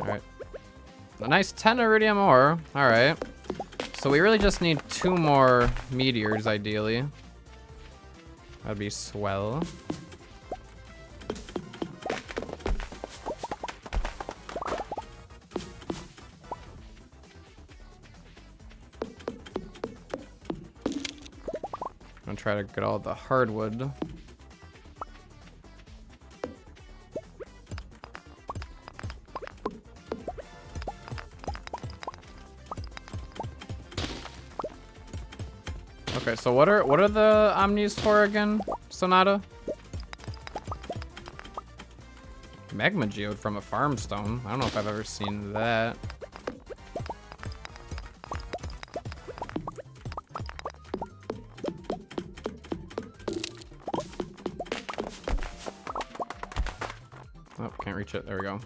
S1: Alright. A nice 10 iridium ore. Alright. So we really just need 2 more meteors, ideally. That'd be swell. I'm gonna try to get all the hardwood. Okay, so what are the omnis for again, Sonata? Magma geode from a farm stone. I don't know if I've ever seen that. Oh, can't reach it. There we go.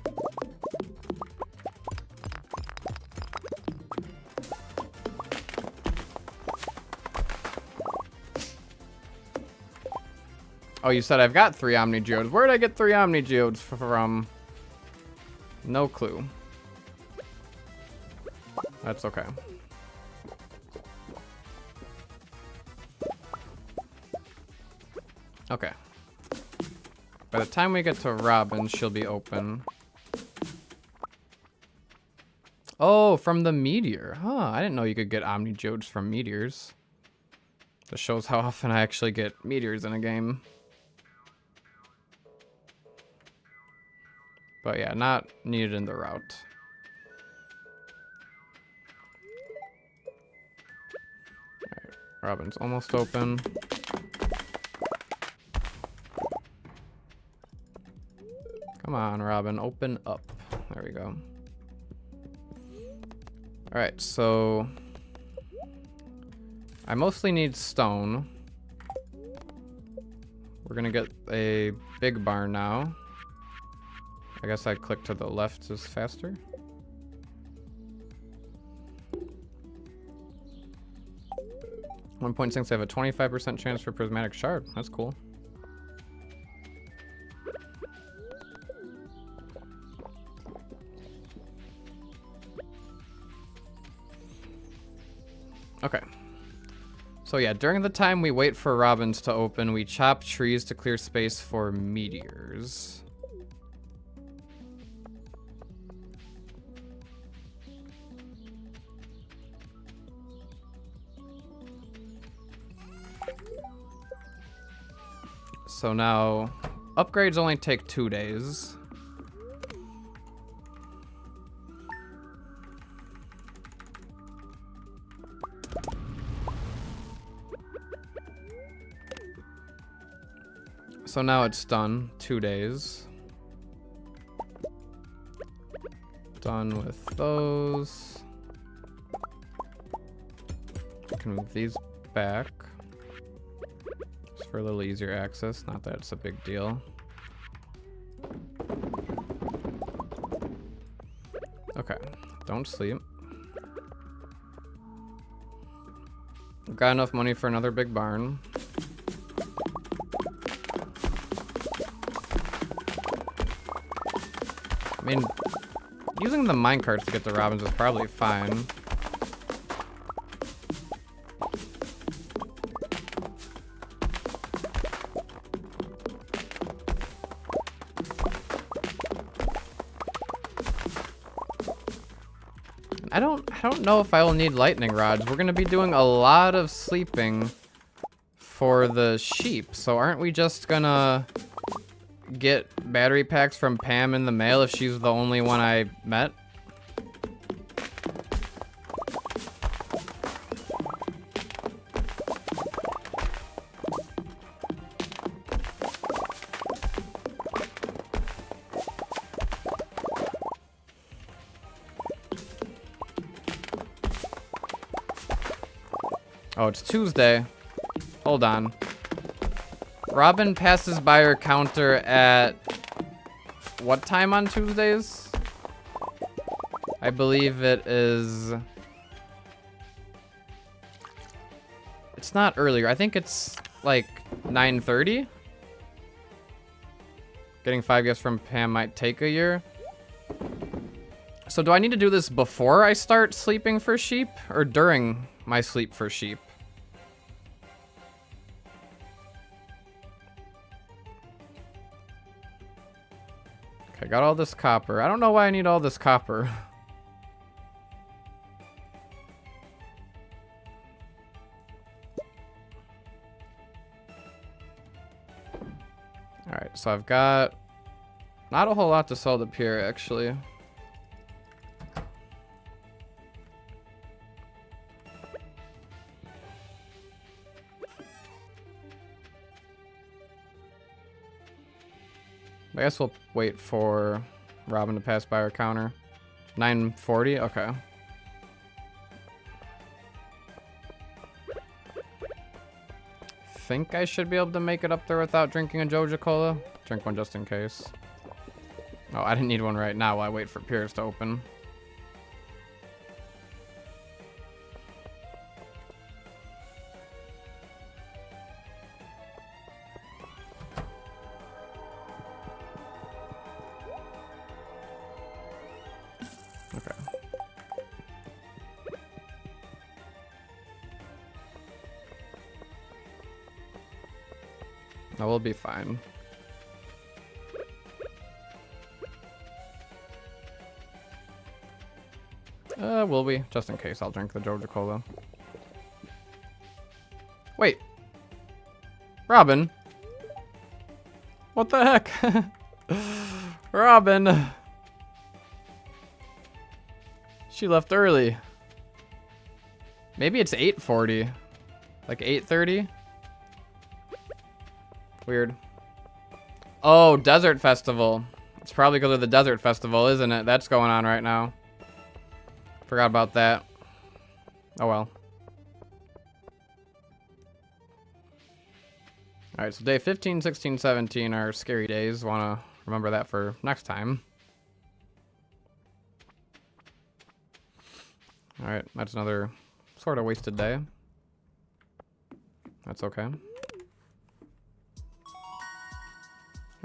S1: Oh, you said I've got 3 Omni Geodes. Where did I get 3 Omni Geodes from? No clue. That's okay. Okay. By the time we get to Robin, she'll be open. Oh, from the meteor. Huh, I didn't know you could get Omni Geodes from meteors. This shows how often I actually get meteors in a game. But yeah, not needed in the route. Alright, Robin's almost open. Come on, Robin, open up. There we go. Alright, so I mostly need stone. We're gonna get a big barn now. I guess I click to the left is faster. .6, I have a 25% chance for prismatic shard. That's cool. Okay. So yeah, during the time we wait for Robins to open, we chop trees to clear space for meteors. So now, upgrades only take 2 days. So now it's done. 2 days. Done with those. I can move these back. Just for a little easier access. Not that it's a big deal. Okay. Don't sleep. We've got enough money for another big barn. I mean, using the minecarts to get to Robin's is probably fine. I don't know if I will need lightning rods. We're gonna be doing a lot of sleeping for the sheep, so aren't we just gonna get battery packs from Pam in the mail if she's the only one I met? Oh, it's Tuesday. Hold on. Robin passes by her counter at what time on Tuesdays? I believe it is... It's not earlier. I think it's like 9:30. Getting 5 gifts from Pam might take a year. So do I need to do this before I start sleeping for sheep or during my sleep for sheep? Okay, got all this copper. I don't know why I need all this copper. Alright, so I've got not a whole lot to sell to Pierre, actually. I guess we'll wait for Robin to pass by our counter. 9:40? Okay. Think I should be able to make it up there without drinking a Joja Cola. Drink one just in case. Oh, I didn't need one right now while I wait for Piers to open. Okay. No, we'll be fine. Will we? Just in case, I'll drink the Joja Cola. Wait. Robin? What the heck? Robin! She left early. Maybe it's 8:40. Like 8:30? Weird. Oh, Desert Festival. It's probably because of the Desert Festival, isn't it? That's going on right now. Forgot about that. Oh well. Alright, so day 15, 16, 17 are scary days. Want to remember that for next time. Alright, that's another sort of wasted day. That's okay.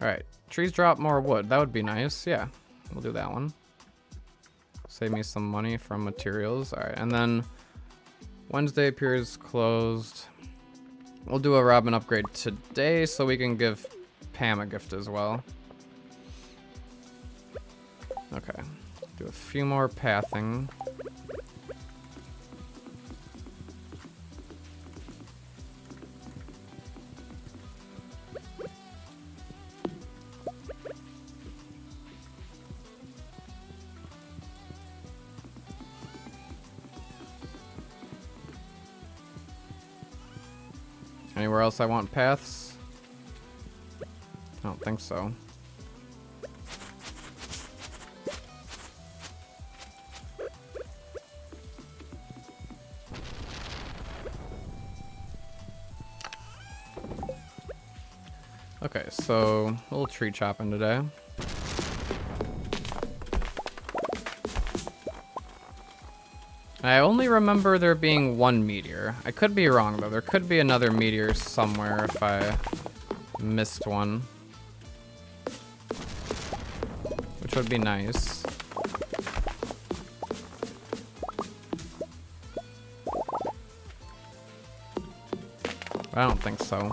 S1: Alright, trees drop more wood. That would be nice. Yeah, we'll do that one. Save me some money from materials. Alright, and then Wednesday appears closed. We'll do a Robin upgrade today so we can give Pam a gift as well. Okay, do a few more pathing. Anywhere else I want paths? don't think so. Okay, so a little tree chopping today. I only remember there being one meteor. I could be wrong though. There could be another meteor somewhere if I missed one. Which would be nice. I don't think so.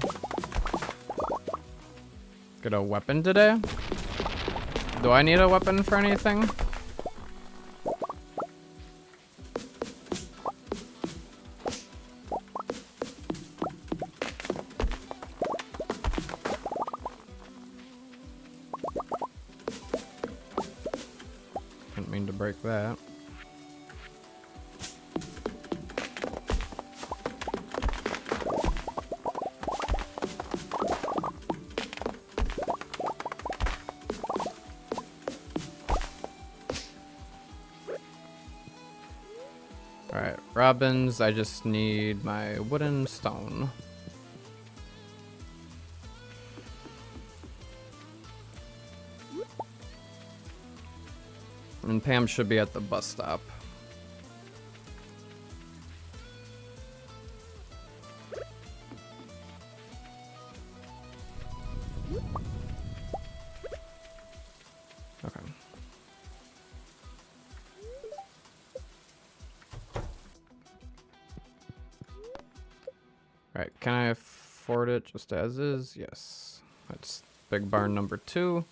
S1: Get a weapon today? Do I need a weapon for anything? Didn't mean to break that. Alright, robins, I just need my wooden stone. And Pam should be at the bus stop. Okay. Alright, can I afford it just as is? Yes. That's big barn number 2.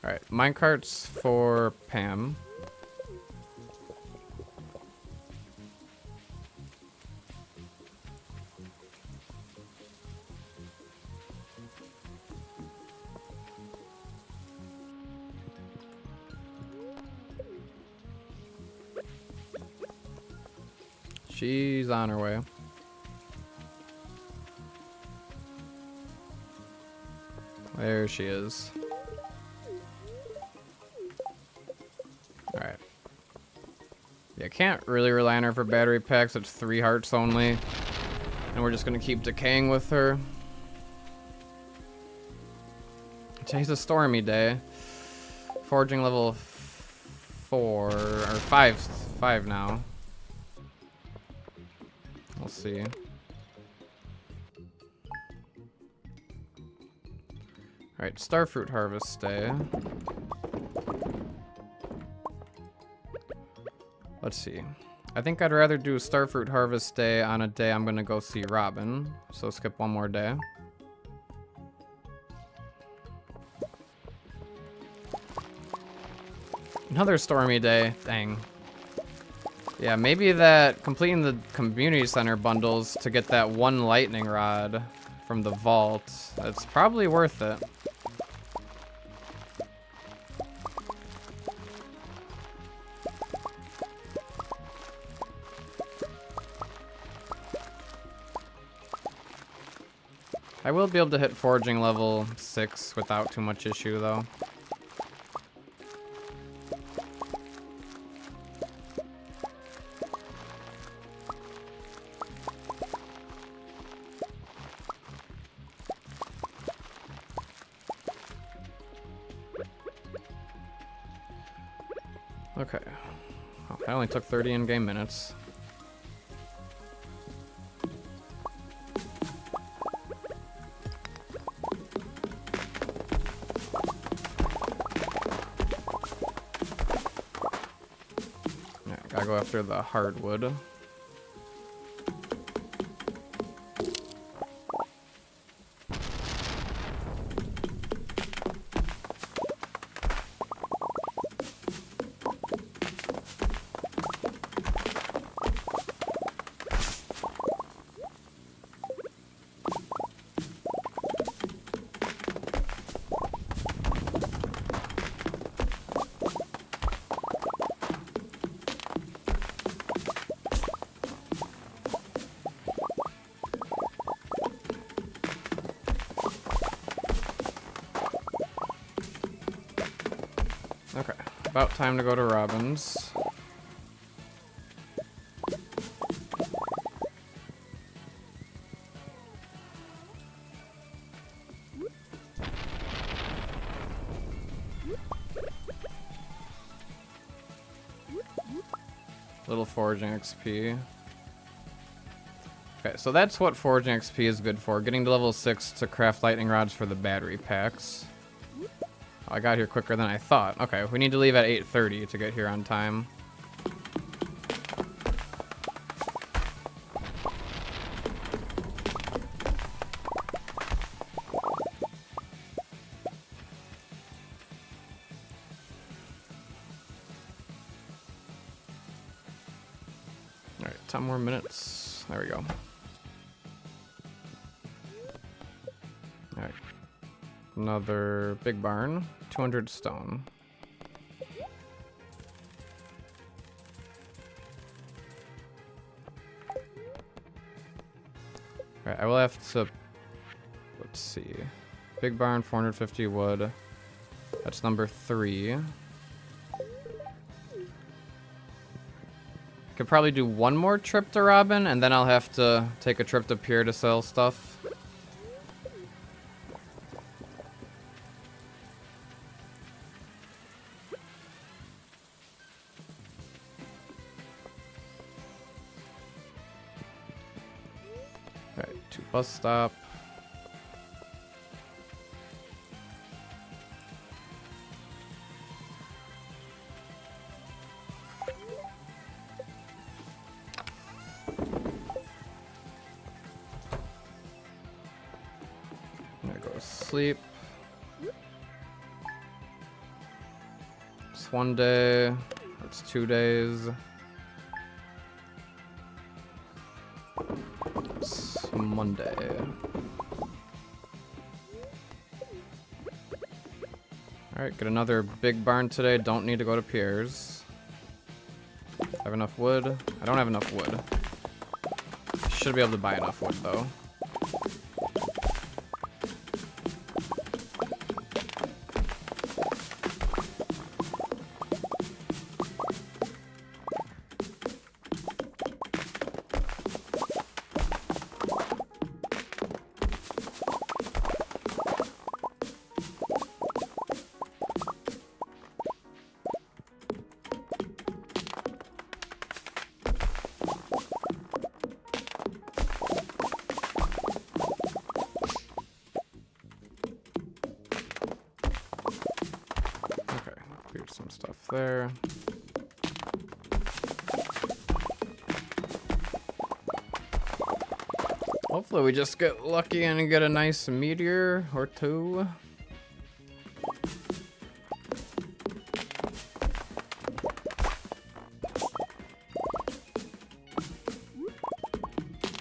S1: Alright, minecarts for Pam. She's on her way. There she is. Alright. Yeah, can't really rely on her for battery packs. It's 3 hearts only. And we're just gonna keep decaying with her. Today's a stormy day. Forging level 4 or 5 now. We'll see. Alright, starfruit harvest day. Let's see. I think I'd rather do starfruit harvest day on a day I'm gonna go see Robin. So skip one more day. Another stormy day. Dang. Yeah, maybe that completing the community center bundles to get that 1 lightning rod from the vault. That's probably worth it. I will be able to hit forging level 6 without too much issue though. Okay. Oh, that only took 30 in-game minutes. Yeah, gotta go after the hardwood. Okay, about time to go to Robin's. Little foraging XP. Okay, so that's what foraging XP is good for. Getting to level 6 to craft lightning rods for the battery packs. Oh, I got here quicker than I thought. Okay, we need to leave at 8:30 to get here on time. Alright, 10 more minutes. There we go. Alright. Another big barn. 200 stone. Alright, I will have to... Let's see. Big barn, 450 wood. That's number 3. Could probably do one more trip to Robin, and then I'll have to take a trip to Pier to sell stuff. Alright, to bus stop. Sleep. It's 1 day. It's 2 days. It's Monday. Alright, get another big barn today. Don't need to go to Pierre's. Have enough wood? I don't have enough wood. Should be able to buy enough wood though. Some stuff there. Hopefully we just get lucky and get a nice meteor or two.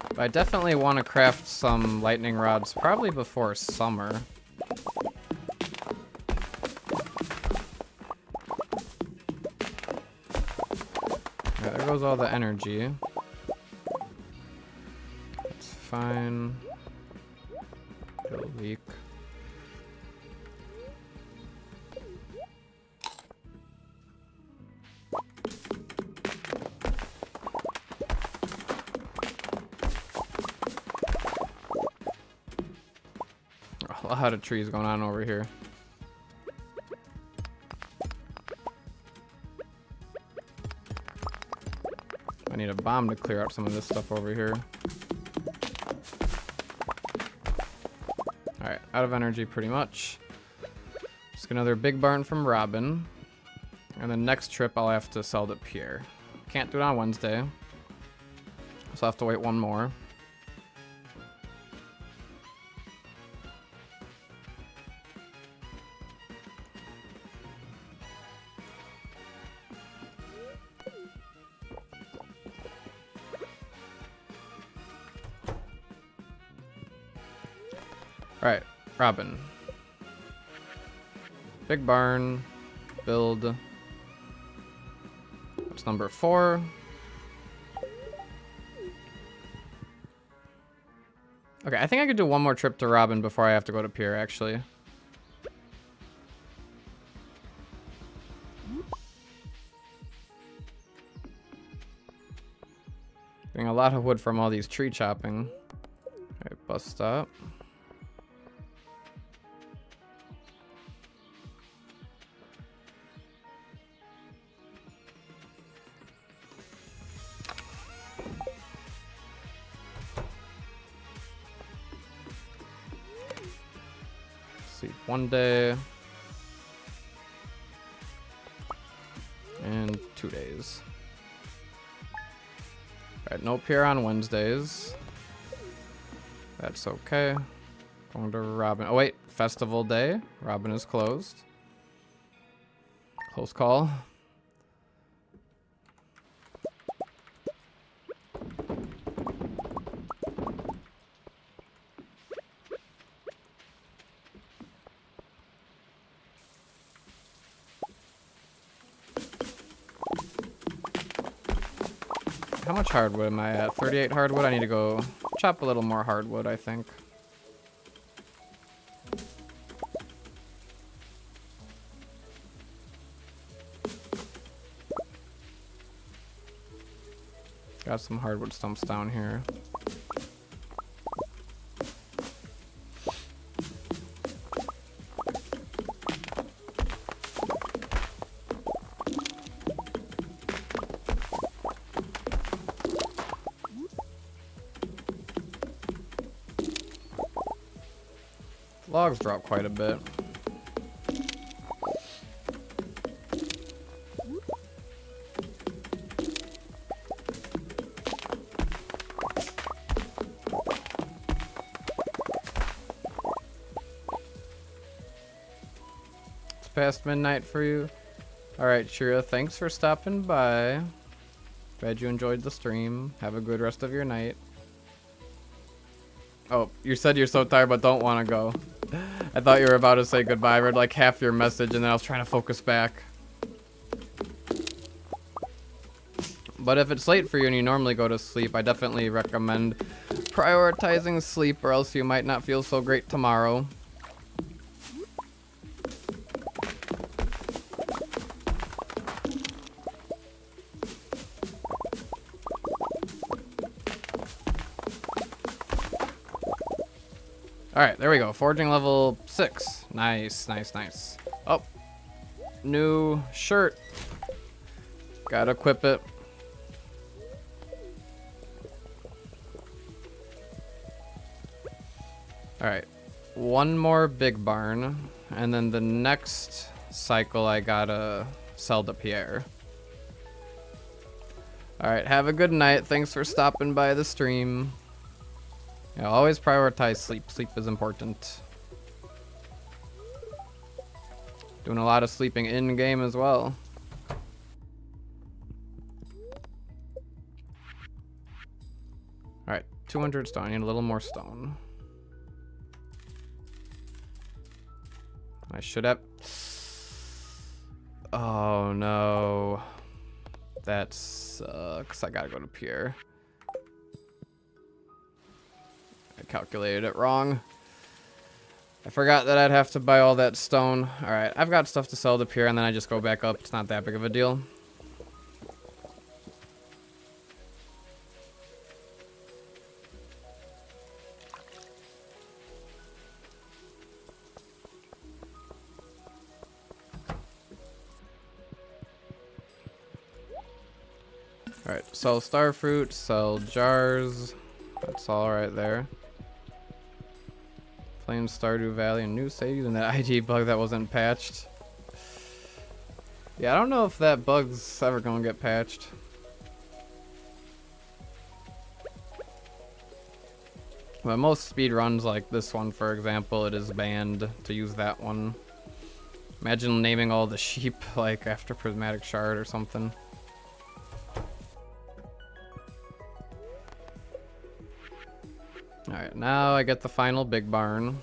S1: But I definitely want to craft some lightning rods probably before summer. There goes all the energy. It's fine. It'll leak. A lot of trees going on over here. I need a bomb to clear out some of this stuff over here. Alright, out of energy pretty much. Just get another big barn from Robin. And then next trip I'll have to sell to Pierre. Can't do it on Wednesday. So I'll have to wait one more. Alright, Robin. Big barn. Build. That's number 4. Okay, I think I could do one more trip to Robin before I have to go to Pier, actually. Getting a lot of wood from all these tree chopping. Alright, bus stop. Sleep 1 day. And 2 days. Alright, no pier on Wednesdays. That's okay. Going to Robin. Oh wait, festival day. Robin is closed. Close call. How much hardwood am I at? 38 hardwood? I need to go chop a little more hardwood, I think. Got some hardwood stumps down here. Logs drop quite a bit. It's past midnight for you. Alright, Shira, thanks for stopping by. Glad you enjoyed the stream. Have a good rest of your night. Oh, you said you're so tired but don't want to go. I thought you were about to say goodbye. I read like half your message and then I was trying to focus back. But if it's late for you and you normally go to sleep, I definitely recommend prioritizing sleep or else you might not feel so great tomorrow. Alright, there we go. Forging level 6. Nice, nice, nice. Oh. New shirt. Gotta equip it. Alright. One more big barn. And then the next cycle I gotta sell to Pierre. Alright, have a good night. Thanks for stopping by the stream. Yeah, always prioritize sleep. Sleep is important. Doing a lot of sleeping in game as well. Alright, 200 stone. I need a little more stone. I should have... Oh no. That sucks. I gotta go to Pierre. I calculated it wrong. I forgot that I'd have to buy all that stone. Alright, I've got stuff to sell to Pierre and then I just go back up. It's not that big of a deal. Alright, sell starfruit, sell jars. That's all right there. Flame Stardew Valley and new saves and that ID bug that wasn't patched. Yeah, I don't know if that bug's ever gonna get patched. But most speedruns like this one, for example, it is banned to use that one. Imagine naming all the sheep like after Prismatic Shard or something. Alright, now I get the final big barn.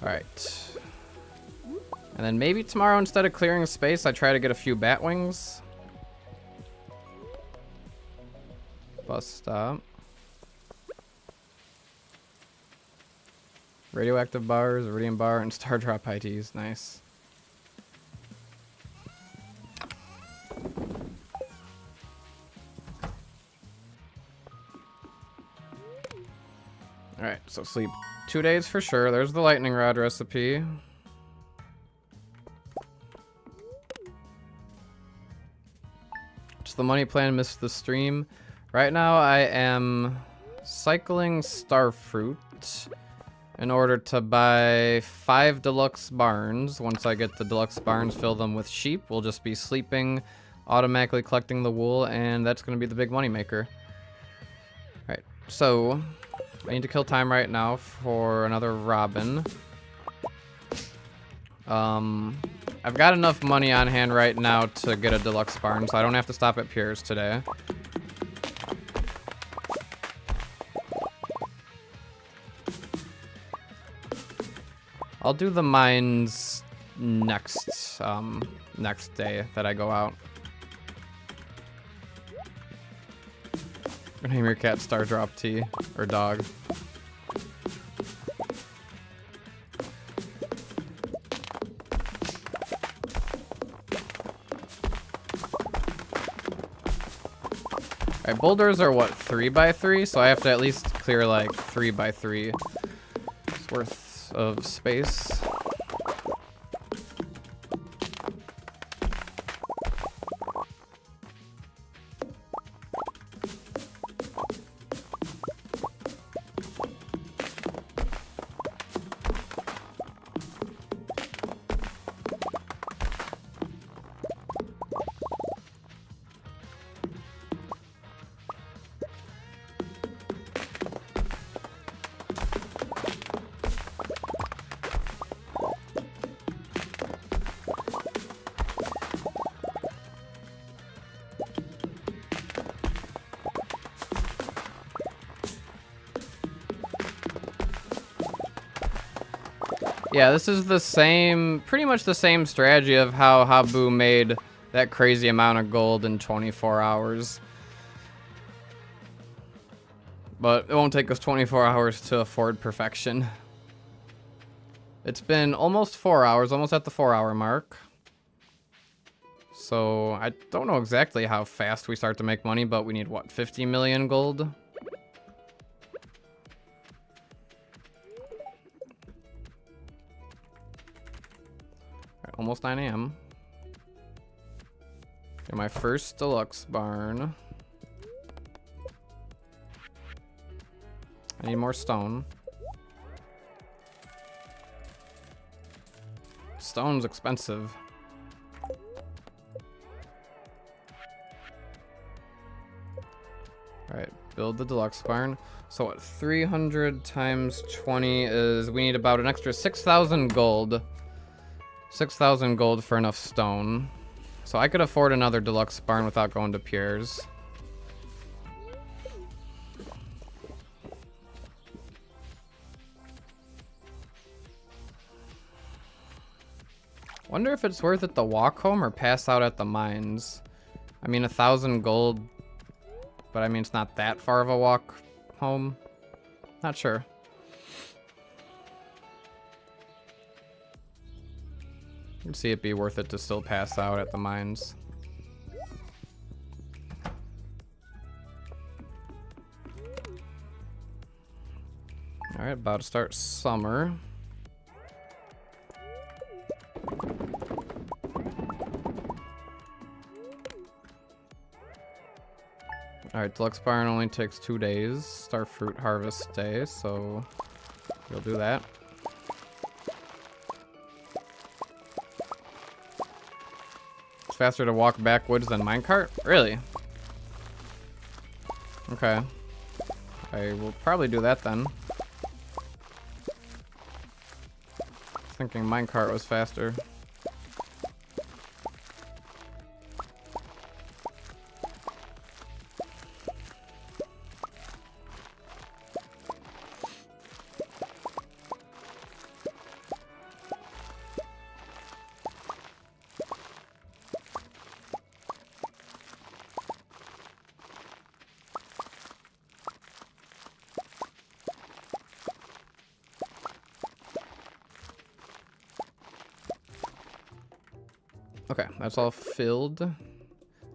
S1: Alright. And then maybe tomorrow, instead of clearing space, I try to get a few bat wings. Bus stop. Radioactive bars, iridium bar, and star drop IDs. Nice. Alright, so sleep 2 days for sure. There's the lightning rod recipe. Just the money plan, missed the stream. Right now I am cycling starfruit in order to buy 5 deluxe barns. Once I get the deluxe barns, fill them with sheep. We'll just be sleeping, automatically collecting the wool, and that's going to be the big money maker. Alright, so I need to kill time right now for another robin. I've got enough money on hand right now to get a deluxe barn, so I don't have to stop at Piers today. I'll do the mines next day that I go out. Name your cat Star Drop T or dog. Alright, boulders are what, 3x3? So I have to at least clear like 3x3 worth of space. Yeah, this is the same, pretty much the same strategy of how Habu made that crazy amount of gold in 24 hours. But it won't take us 24 hours to afford perfection. It's been almost 4 hours, almost at the 4-hour mark. So I don't know exactly how fast we start to make money, but we need, what, 50 million gold? Almost 9 a.m. Get my first deluxe barn. I need more stone. Stone's expensive. Alright, build the deluxe barn. So what, 300 times 20 is, we need about an extra 6,000 gold. 6,000 gold for enough stone. So I could afford another deluxe barn without going to Piers. Wonder if it's worth it to walk home or pass out at the mines. I mean, 1,000 gold, but I mean, it's not that far of a walk home. Not sure. I'd see it be worth it to still pass out at the mines. Alright, about to start summer. Alright, deluxe barn only takes 2 days. Starfruit harvest day, so we'll do that. Faster to walk backwoods than minecart? Really? Okay. I will probably do that then. Thinking minecart was faster. Okay, that's all filled.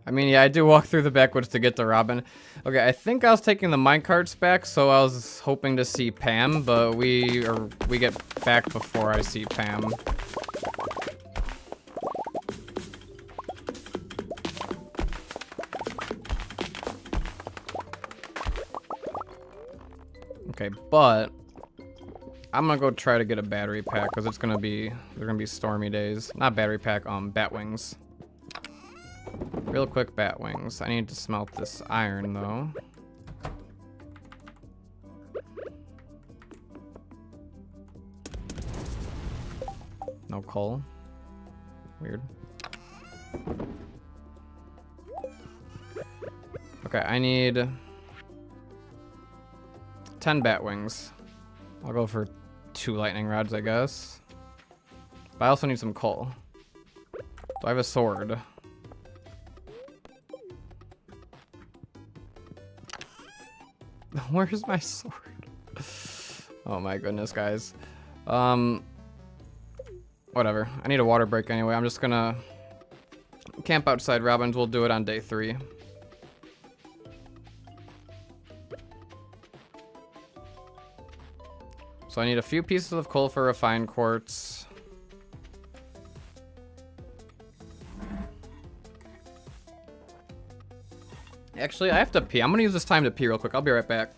S1: I mean, yeah, I do walk through the backwoods to get to Robin. Okay, I think I was taking the minecarts back, so I was hoping to see Pam, but we get back before I see Pam. Okay, but I'm gonna go try to get a battery pack because they're gonna be stormy days. Not battery pack, bat wings. Real quick, bat wings. I need to smelt this iron though. No coal. Weird. Okay, I need 10 bat wings. I'll go for 2 lightning rods, I guess. But I also need some coal. Do I have a sword? Where's my sword? Oh my goodness, guys. Whatever. I need a water break anyway. I'm just gonna camp outside Robin's. We'll do it on day 3. So I need a few pieces of coal for refined quartz. Actually, I have to pee. I'm gonna use this time to pee real quick. I'll be right back.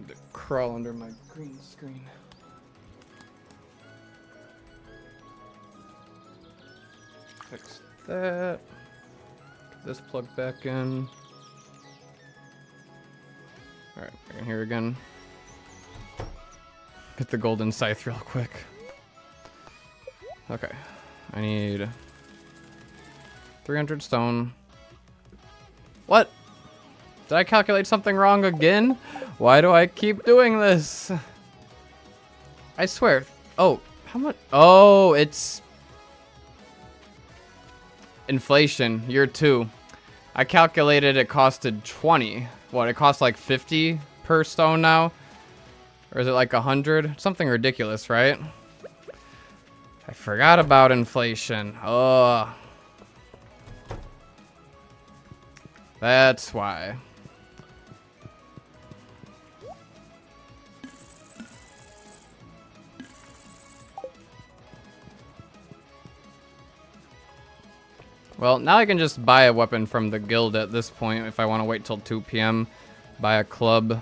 S1: To crawl under my green screen. Fix that. Get this plugged back in. Alright, back in here again. Get the golden scythe real quick. Okay, I need 300 stone. What? Did I calculate something wrong again? Why do I keep doing this? I swear. Oh, how much? Oh, it's inflation, year 2. I calculated it costed 20. What, it costs like 50 per stone now? Or is it like 100? Something ridiculous, right? I forgot about inflation. Oh. That's why. Well, now I can just buy a weapon from the guild at this point if I want to wait till 2 p.m. Buy a club.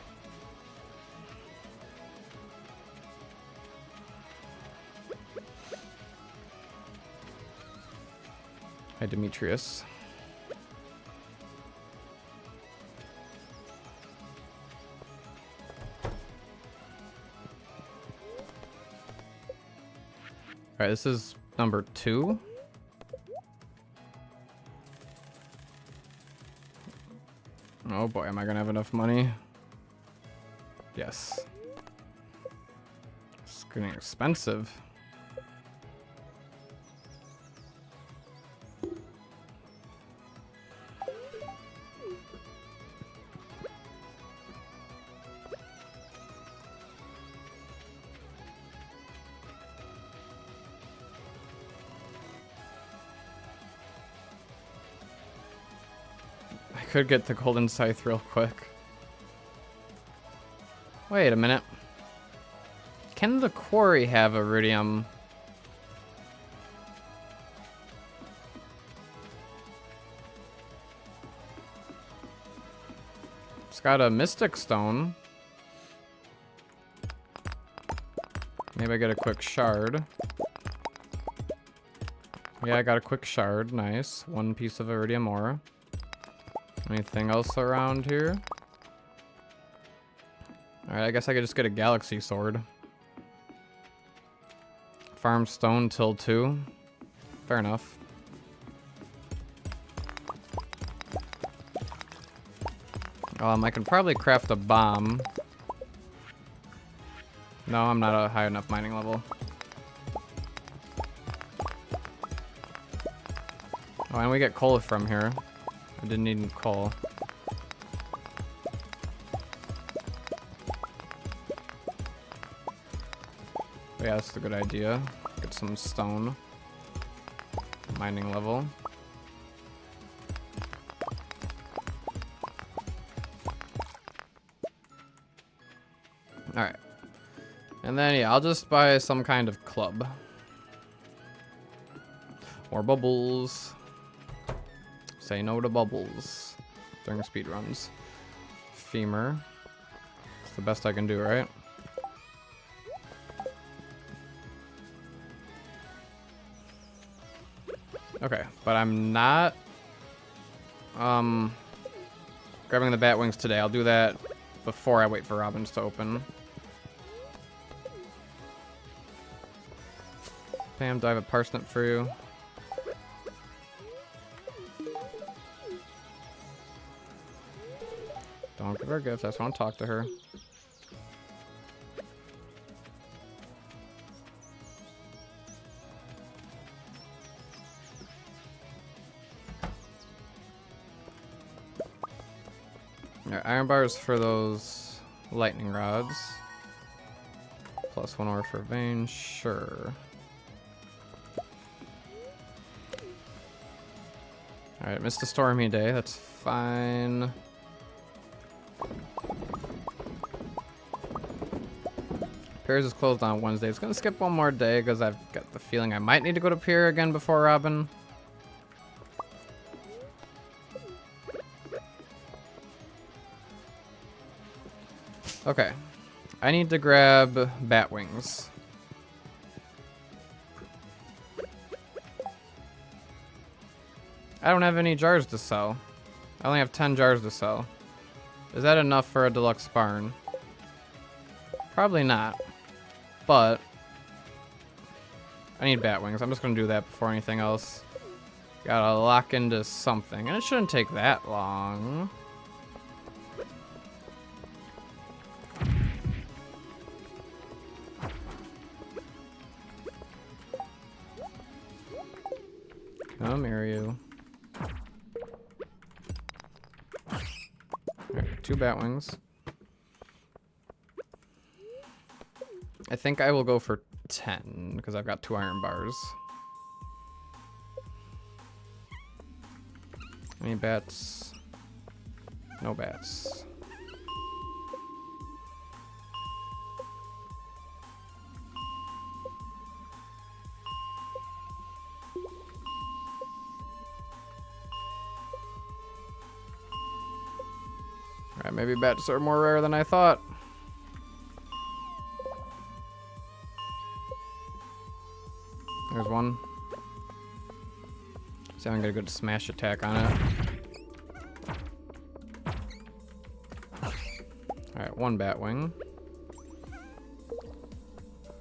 S1: Hi, Demetrius. Alright, this is number 2. Oh boy, am I gonna have enough money? Yes. It's getting expensive. I could get the golden scythe real quick. Wait a minute. Can the quarry have iridium? It's got a mystic stone. Maybe I get a quick shard. Yeah, I got a quick shard. Nice. One piece of iridium ore. Anything else around here? Alright, I guess I could just get a galaxy sword. Farm stone till 2. Fair enough. I can probably craft a bomb. No, I'm not a high enough mining level. Oh, and we get coal from here. I didn't need coal. But yeah, that's a good idea. Get some stone. Mining level. Alright. And then, yeah, I'll just buy some kind of club. Or bubbles. Say no to bubbles during speedruns. Femur. It's the best I can do, right? Okay, but I'm not grabbing the bat wings today. I'll do that before I wait for Robins to open. Pam, do I have a parsnip for you? Don't give her gifts. I just want to talk to her. Alright, iron bars for those lightning rods. Plus 1 ore for vein, sure. Alright, missed a stormy day, that's fine. Piers is closed on Wednesday. It's gonna skip one more day because I've got the feeling I might need to go to Pier again before Robin. Okay. I need to grab bat wings. I don't have any jars to sell. I only have 10 jars to sell. Is that enough for a deluxe barn? Probably not. But I need bat wings. I'm just gonna do that before anything else. Gotta lock into something. And it shouldn't take that long. Come here, you. Alright, 2 bat wings. I think I will go for 10 because I've got 2 iron bars. Any bats? No bats. Alright, maybe bats are more rare than I thought. There's one. See if I can get a good smash attack on it. Alright, 1 bat wing.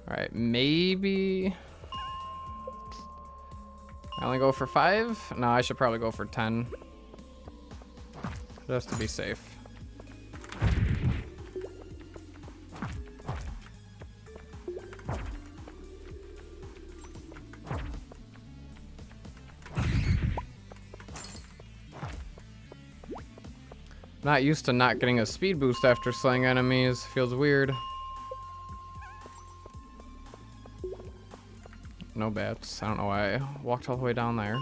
S1: Alright, maybe... I only go for 5? No, I should probably go for 10. Just to be safe. Not used to not getting a speed boost after slaying enemies. Feels weird. No bats. I don't know why I walked all the way down there.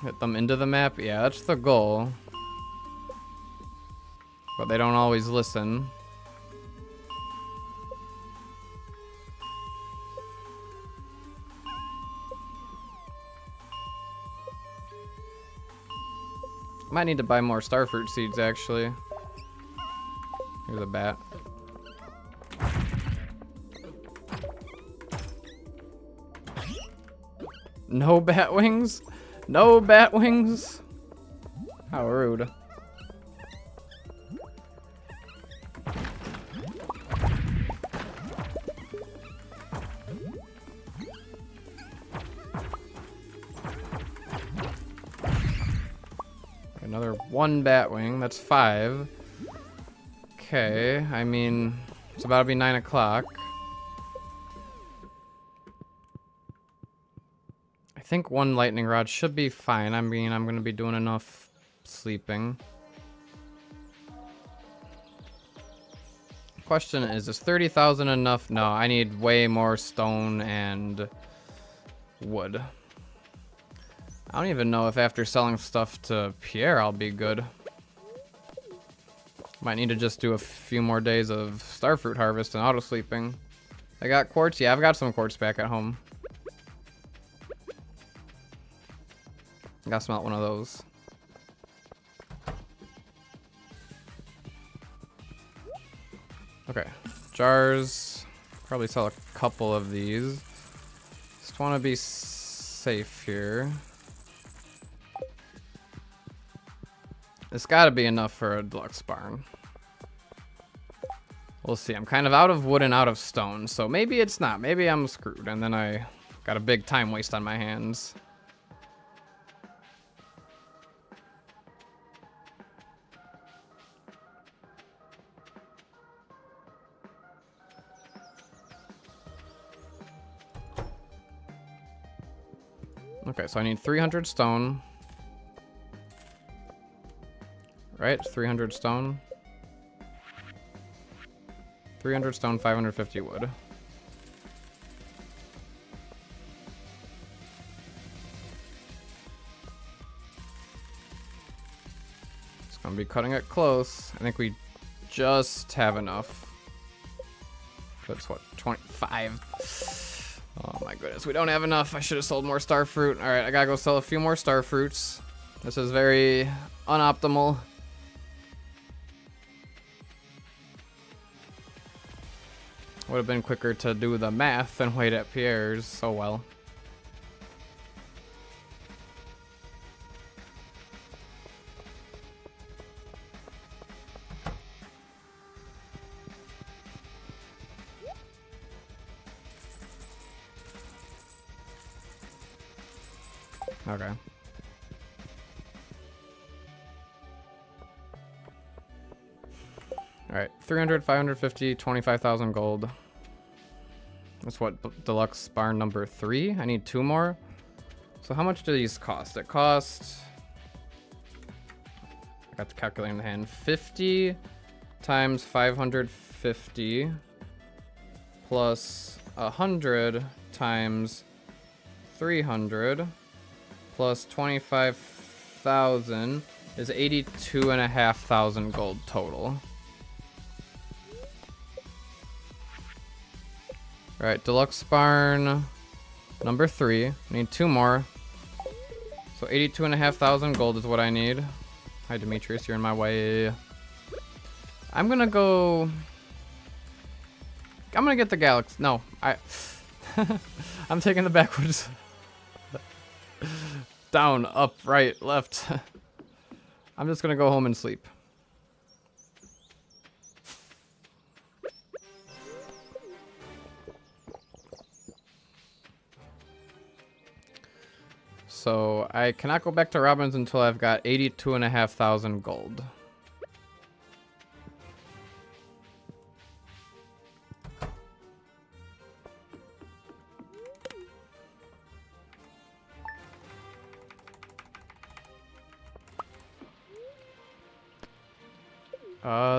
S1: Get them into the map? Yeah, that's the goal. But they don't always listen. Might need to buy more starfruit seeds, actually. Here's a bat. No bat wings? No bat wings? How rude. Another 1 bat wing. That's 5. Okay, I mean, it's about to be 9 o'clock. I think 1 lightning rod should be fine. I mean, I'm gonna be doing enough sleeping. Question is 30,000 enough? No, I need way more stone and wood. I don't even know if after selling stuff to Pierre I'll be good. Might need to just do a few more days of starfruit harvest and auto sleeping. I got quartz? Yeah, I've got some quartz back at home. I gotta smelt one of those. Okay, jars. Probably sell a couple of these. Just want to be safe here. It's got to be enough for a deluxe barn. We'll see. I'm kind of out of wood and out of stone, so maybe it's not. Maybe I'm screwed, and then I got a big time waste on my hands. Okay, so I need 300 stone. Right? 300 stone. 300 stone, 550 wood. It's gonna be cutting it close. I think we just have enough. That's what, 25. Oh my goodness, we don't have enough. I should have sold more starfruit. All right, I gotta go sell a few more starfruits. This is very unoptimal. Would have been quicker to do the math than wait at Pierre's. Oh well. Okay. Alright, 300, 550, 25,000 gold. That's what, deluxe barn number 3? I need 2 more. So how much do these cost? It costs... I got the calculator in the hand. 50 times 550 plus 100 times 300 plus 25,000 is 82,500 gold total. Alright, deluxe barn number 3. Need 2 more. So 82,500 gold is what I need. Hi Demetrius, you're in my way. I'm gonna go... I'm gonna get the galaxy. No, I'm taking the backwards. Down, up, right, left. I'm just gonna go home and sleep. So I cannot go back to Robbins until I've got 82,500 gold.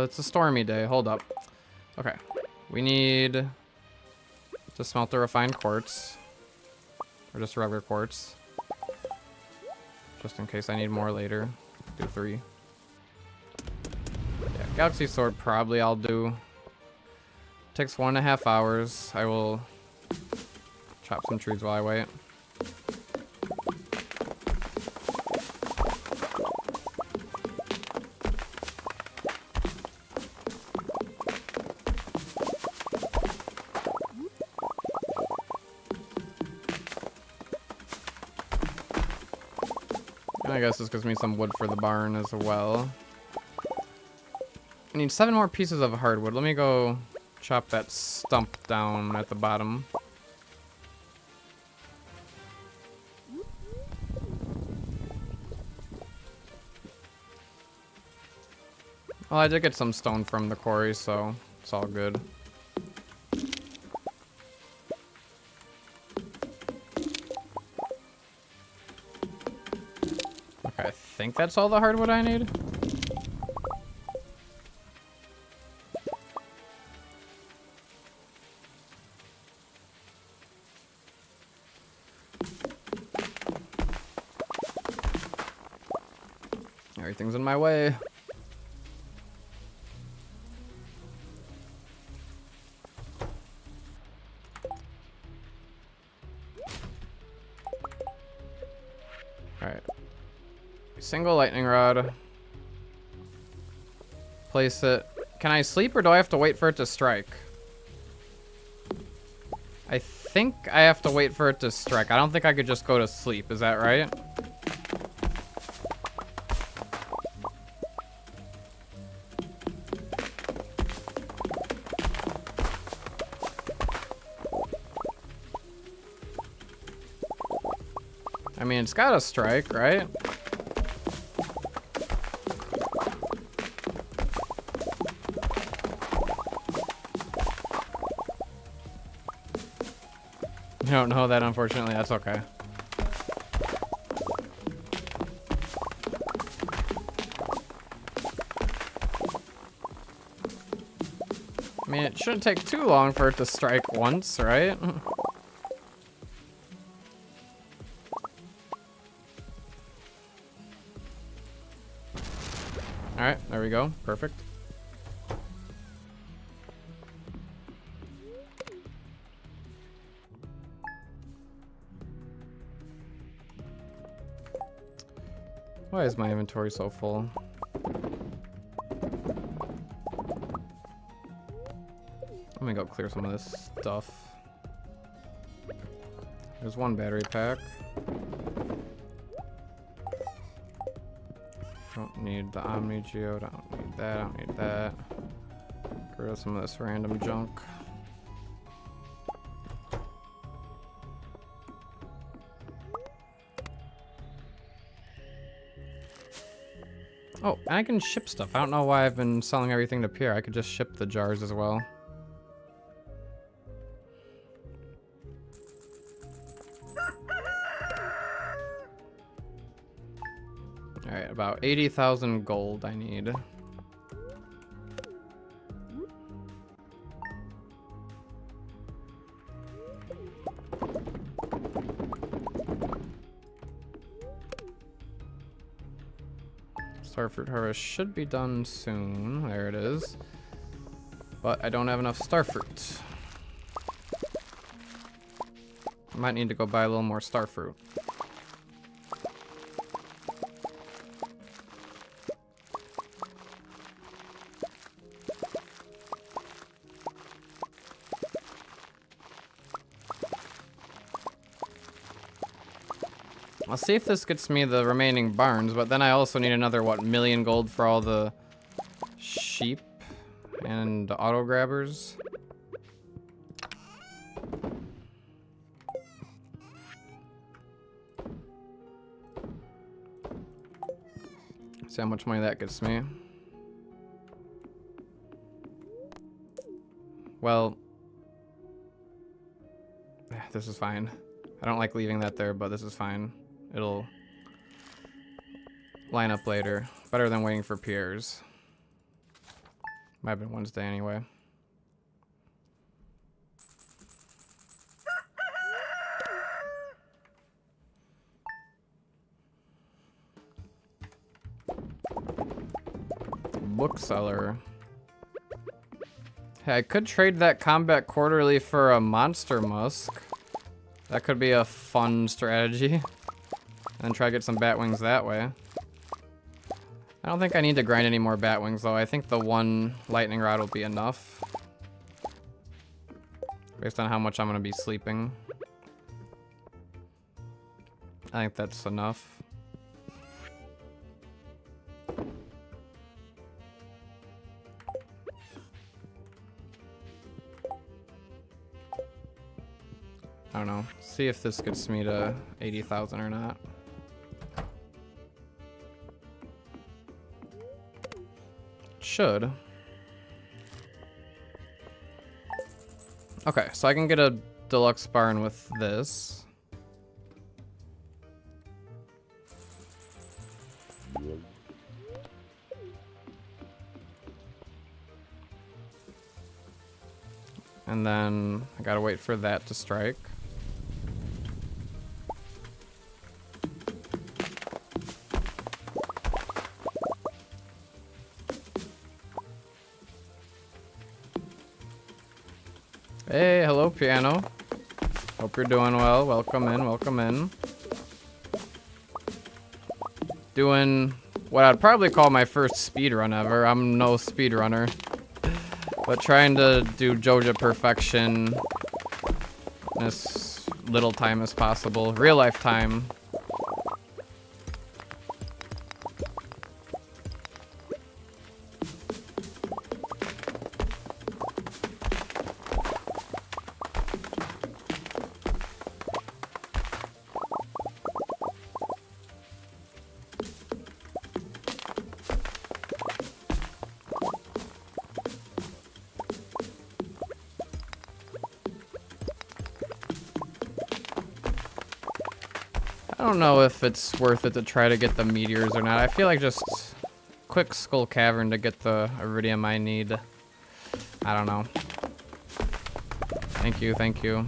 S1: It's a stormy day. Hold up. Okay. We need to smelt the refined quartz. Or just regular quartz. Just in case I need more later. Do 3. Yeah, Galaxy Sword probably I'll do. Takes 1.5 hours. I will chop some trees while I wait. And I guess this gives me some wood for the barn as well. I need 7 more pieces of hardwood. Let me go chop that stump down at the bottom. Well, I did get some stone from the quarry, so it's all good. Okay, I think that's all the hardwood I need. Everything's in my way. Alright. Single lightning rod. Place it. Can I sleep or do I have to wait for it to strike? I think I have to wait for it to strike. I don't think I could just go to sleep. Is that right? I mean, it's gotta strike, right? You don't know that, unfortunately. That's okay. I mean, it shouldn't take too long for it to strike once, right? Alright, there we go. Perfect. Why is my inventory so full? Let me go clear some of this stuff. There's 1 battery pack. Don't need the Omni Geo, don't need that, don't need that. Get rid of some of this random junk. Oh, and I can ship stuff. I don't know why I've been selling everything to Pierre. I could just ship the jars as well. Alright, about 80,000 gold I need. Starfruit harvest should be done soon. There it is. But I don't have enough starfruit. I might need to go buy a little more starfruit. I'll see if this gets me the remaining barns, but then I also need another, what, 1,000,000 gold for all the sheep and auto grabbers. See how much money that gets me. Well, this is fine. I don't like leaving that there, but this is fine. It'll line up later. Better than waiting for Pierre's. Might have been Wednesday anyway. bookseller. Hey, I could trade that combat quarterly for a monster musk. That could be a fun strategy. And try to get some bat wings that way. I don't think I need to grind any more bat wings though. I think the one lightning rod will be enough. Based on how much I'm gonna be sleeping. I think that's enough. I don't know. See if this gets me to 80,000 or not. Should. Okay, so I can get a deluxe barn with this. And then I gotta wait for that to strike. Hey, hello piano. Hope you're doing well. Welcome in, welcome in. Doing what I'd probably call my first speedrun ever. I'm no speedrunner. But trying to do Joja perfection in as little time as possible. Real life time. I don't know if it's worth it to try to get the meteors or not. I feel like just quick Skull Cavern to get the iridium I need. I don't know. Thank you, thank you.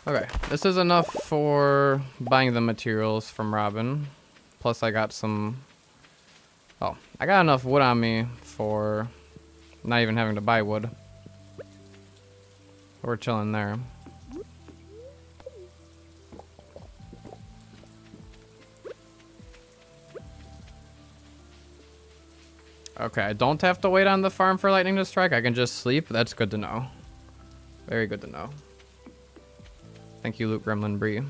S1: Okay, this is enough for buying the materials from Robin. Plus I got some... Oh, I got enough wood on me for not even having to buy wood. We're chilling there. Okay, I don't have to wait on the farm for lightning to strike. I can just sleep. That's good to know. Very good to know. Thank you, Luke Gremlin Bree.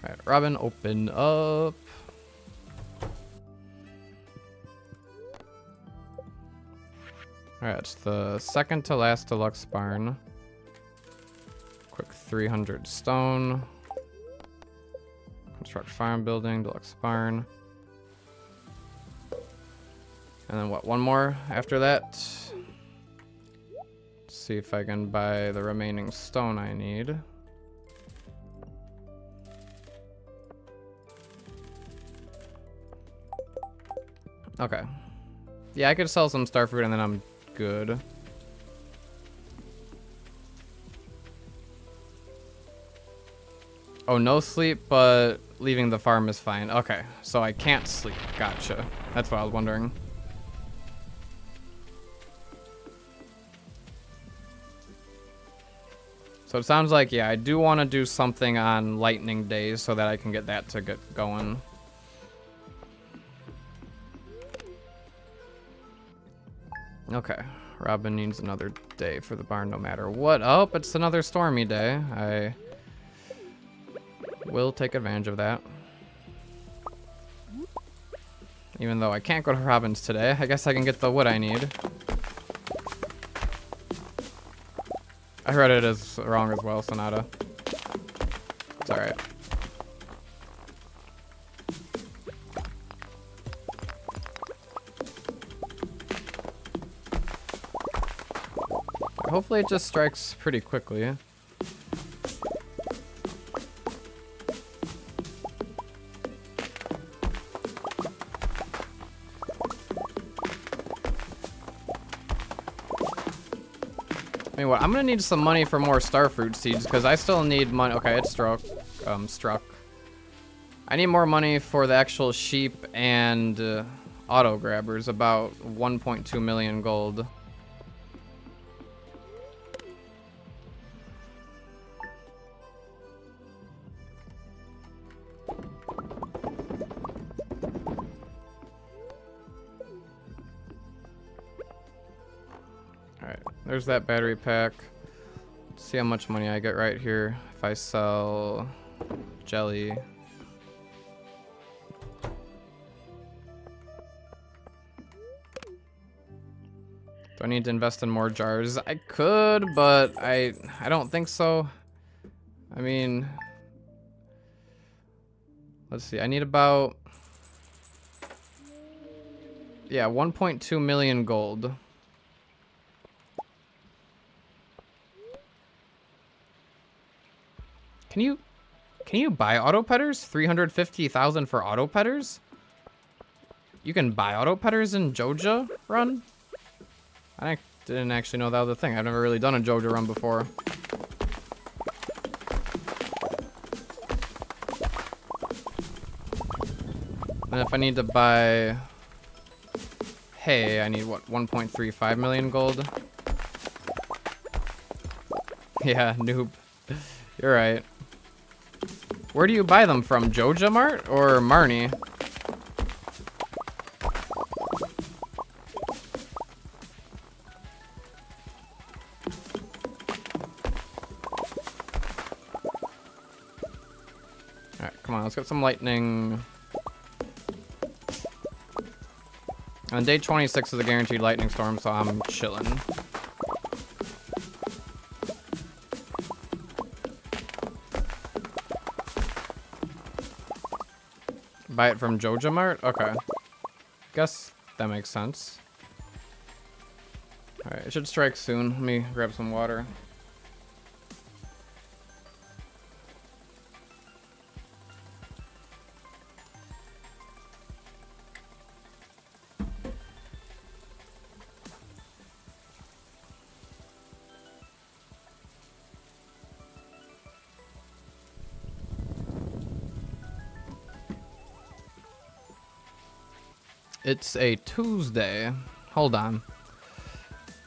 S1: Alright, Robin, open up. Alright, it's the second to last deluxe barn. Quick 300 stone. Construct farm building, deluxe barn. And then what, one more after that? See if I can buy the remaining stone I need. Okay. Yeah, I could sell some starfruit and then I'm good. Oh, no sleep, but leaving the farm is fine. Okay, so I can't sleep. Gotcha. That's what I was wondering. So it sounds like, yeah, I do want to do something on lightning days so that I can get that to get going. Okay, Robin needs another day for the barn no matter what. Oh, it's another stormy day. I will take advantage of that. Even though I can't go to Robin's today, I guess I can get the wood I need. I read it as wrong as well, Sonata. It's alright. Hopefully it just strikes pretty quickly. I mean, what? I'm gonna need some money for more starfruit seeds because I still need money. Okay, it's struck. Struck. I need more money for the actual sheep and auto grabbers. About 1.2 million gold. Alright, there's that battery pack. Let's see how much money I get right here if I sell jelly. Do I need to invest in more jars? I could, but I don't think so. I mean, let's see. I need about, yeah, 1.2 million gold. Can you buy auto petters? 350,000 for auto petters? You can buy auto petters in Joja run? I didn't actually know that was a thing. I've never really done a Joja run before. And if I need to buy hay, I need what, 1.35 million gold? Yeah, noob. You're right. Where do you buy them from? Joja Mart or Marnie? Alright, come on, let's get some lightning. On day 26 is a guaranteed lightning storm, so I'm chilling. Buy it from Joja Mart? Okay. Guess that makes sense. Alright, it should strike soon. Let me grab some water. It's a Tuesday. Hold on.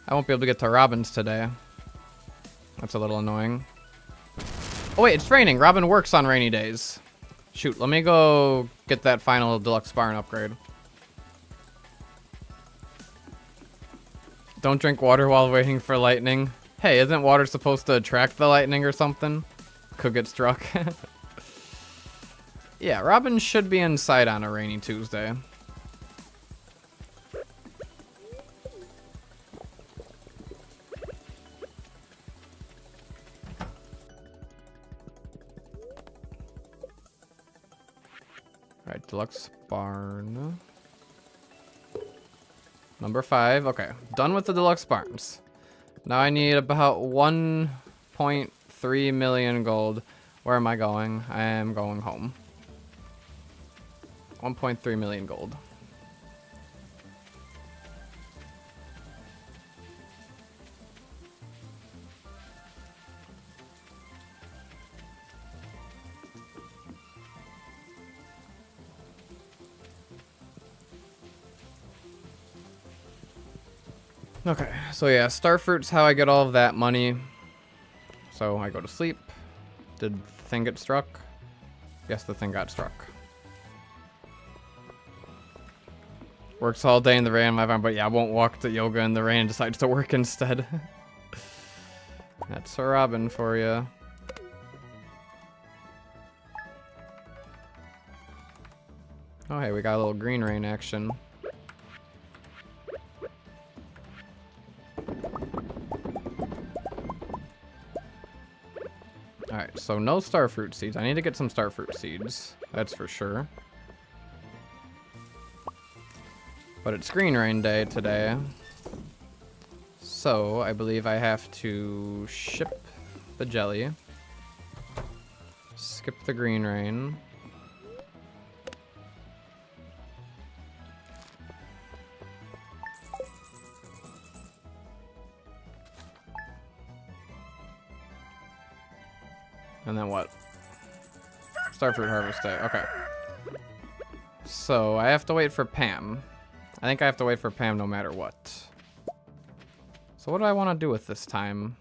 S1: I won't be able to get to Robin's today. That's a little annoying. Oh wait, it's raining. Robin works on rainy days. Shoot, let me go get that final deluxe barn upgrade. Don't drink water while waiting for lightning. Hey, isn't water supposed to attract the lightning or something? Could get struck. Yeah, Robin should be inside on a rainy Tuesday. Alright, deluxe barn. Number 5. Okay, done with the deluxe barns. Now I need about 1.3 million gold. Where am I going? I am going home. 1.3 million gold. Okay, so yeah, starfruit's how I get all of that money. So I go to sleep. Did the thing get struck? Yes, the thing got struck. Works all day in the rain, my friend, but yeah, I won't walk to yoga in the rain, decides to work instead. That's a Robin for you. Oh hey, we got a little green rain action. Alright, so no starfruit seeds. I need to get some starfruit seeds. That's for sure. But it's green rain day today. So, I believe I have to ship the jelly. Skip the green rain. And then what? Starfruit Harvest Day. Okay. So I have to wait for Pam. I think I have to wait for Pam no matter what. So what do I want to do with this time?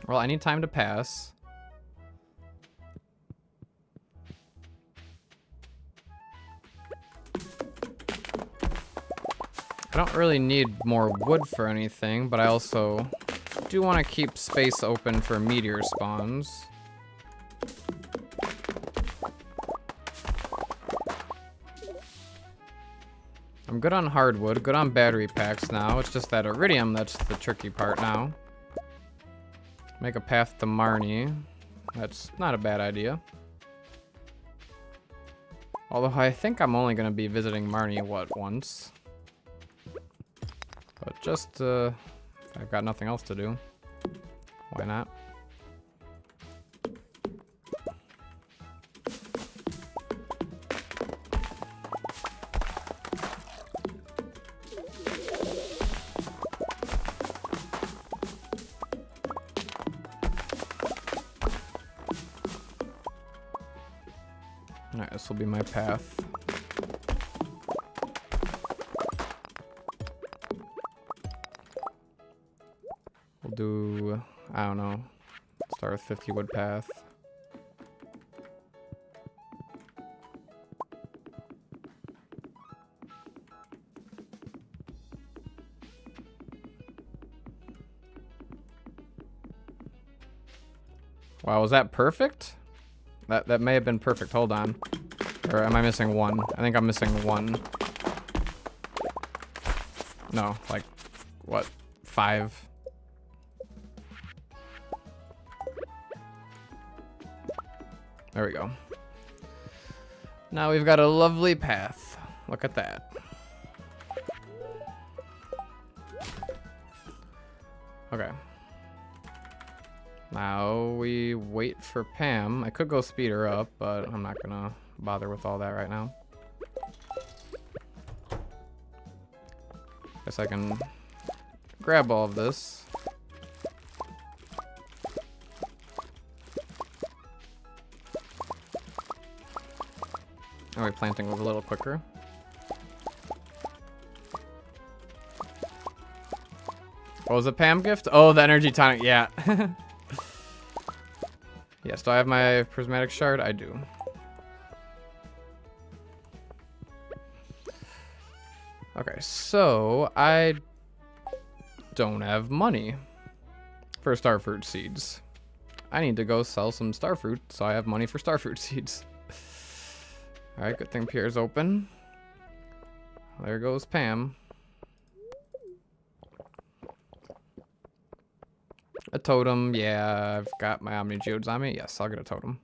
S1: Well, I need time to pass. I don't really need more wood for anything, but I also do want to keep space open for meteor spawns. I'm good on hardwood, good on battery packs now. It's just that iridium that's the tricky part now. Make a path to Marnie. That's not a bad idea. Although I think I'm only going to be visiting Marnie, what, once? But just, I've got nothing else to do. Why not? Alright, this will be my path. We'll do, I don't know, start with 50 wood path. Wow, was that perfect? That may have been perfect. Hold on. Or am I missing one? I think I'm missing one. No, like, what? 5. There we go. Now we've got a lovely path. Look at that. Okay. Now we wait for Pam. I could go speed her up, but I'm not gonna bother with all that right now. Guess I can grab all of this. Are we planting a little quicker? What was a Pam gift? Oh, the energy tonic. Yeah. Yes, do I have my prismatic shard? I do. Okay, so I don't have money for starfruit seeds. I need to go sell some starfruit so I have money for starfruit seeds. Alright, good thing Pierre's open. There goes Pam. A totem, yeah, I've got my Omni Geodes on me. Yes, I'll get a totem.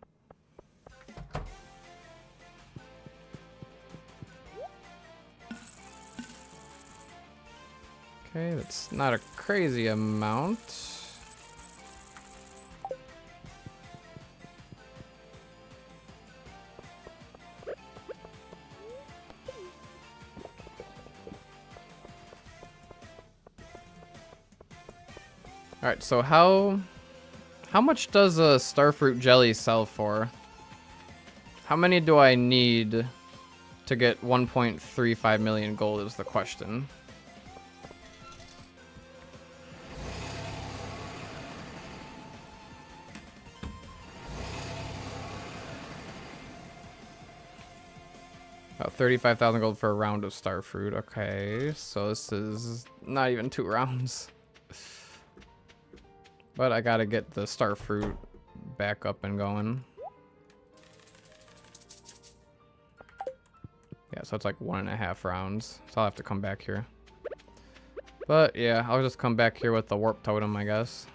S1: Okay, that's not a crazy amount. All right, so how much does a starfruit jelly sell for? How many do I need to get 1.35 million gold is the question. About 35,000 gold for a round of starfruit. Okay, so this is not even 2 rounds. But I gotta get the starfruit back up and going. Yeah, so it's like 1.5 rounds. So I'll have to come back here. But yeah, I'll just come back here with the warp totem, I guess.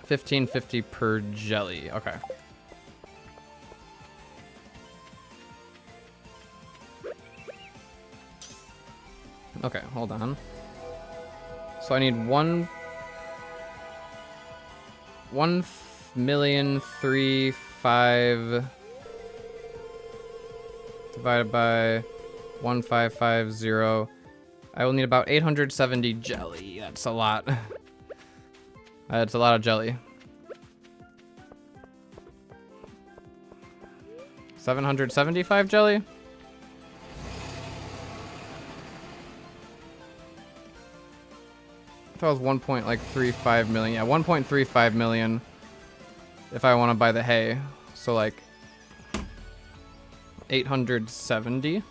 S1: 1550 per jelly. Okay. Okay, hold on. So I need 1,000,035 divided by 1550. I will need about 870 jelly. That's a lot. That's a lot of jelly. 775 jelly? I thought it was 1.35 million. Yeah, 1.35 million if I want to buy the hay. So like 870.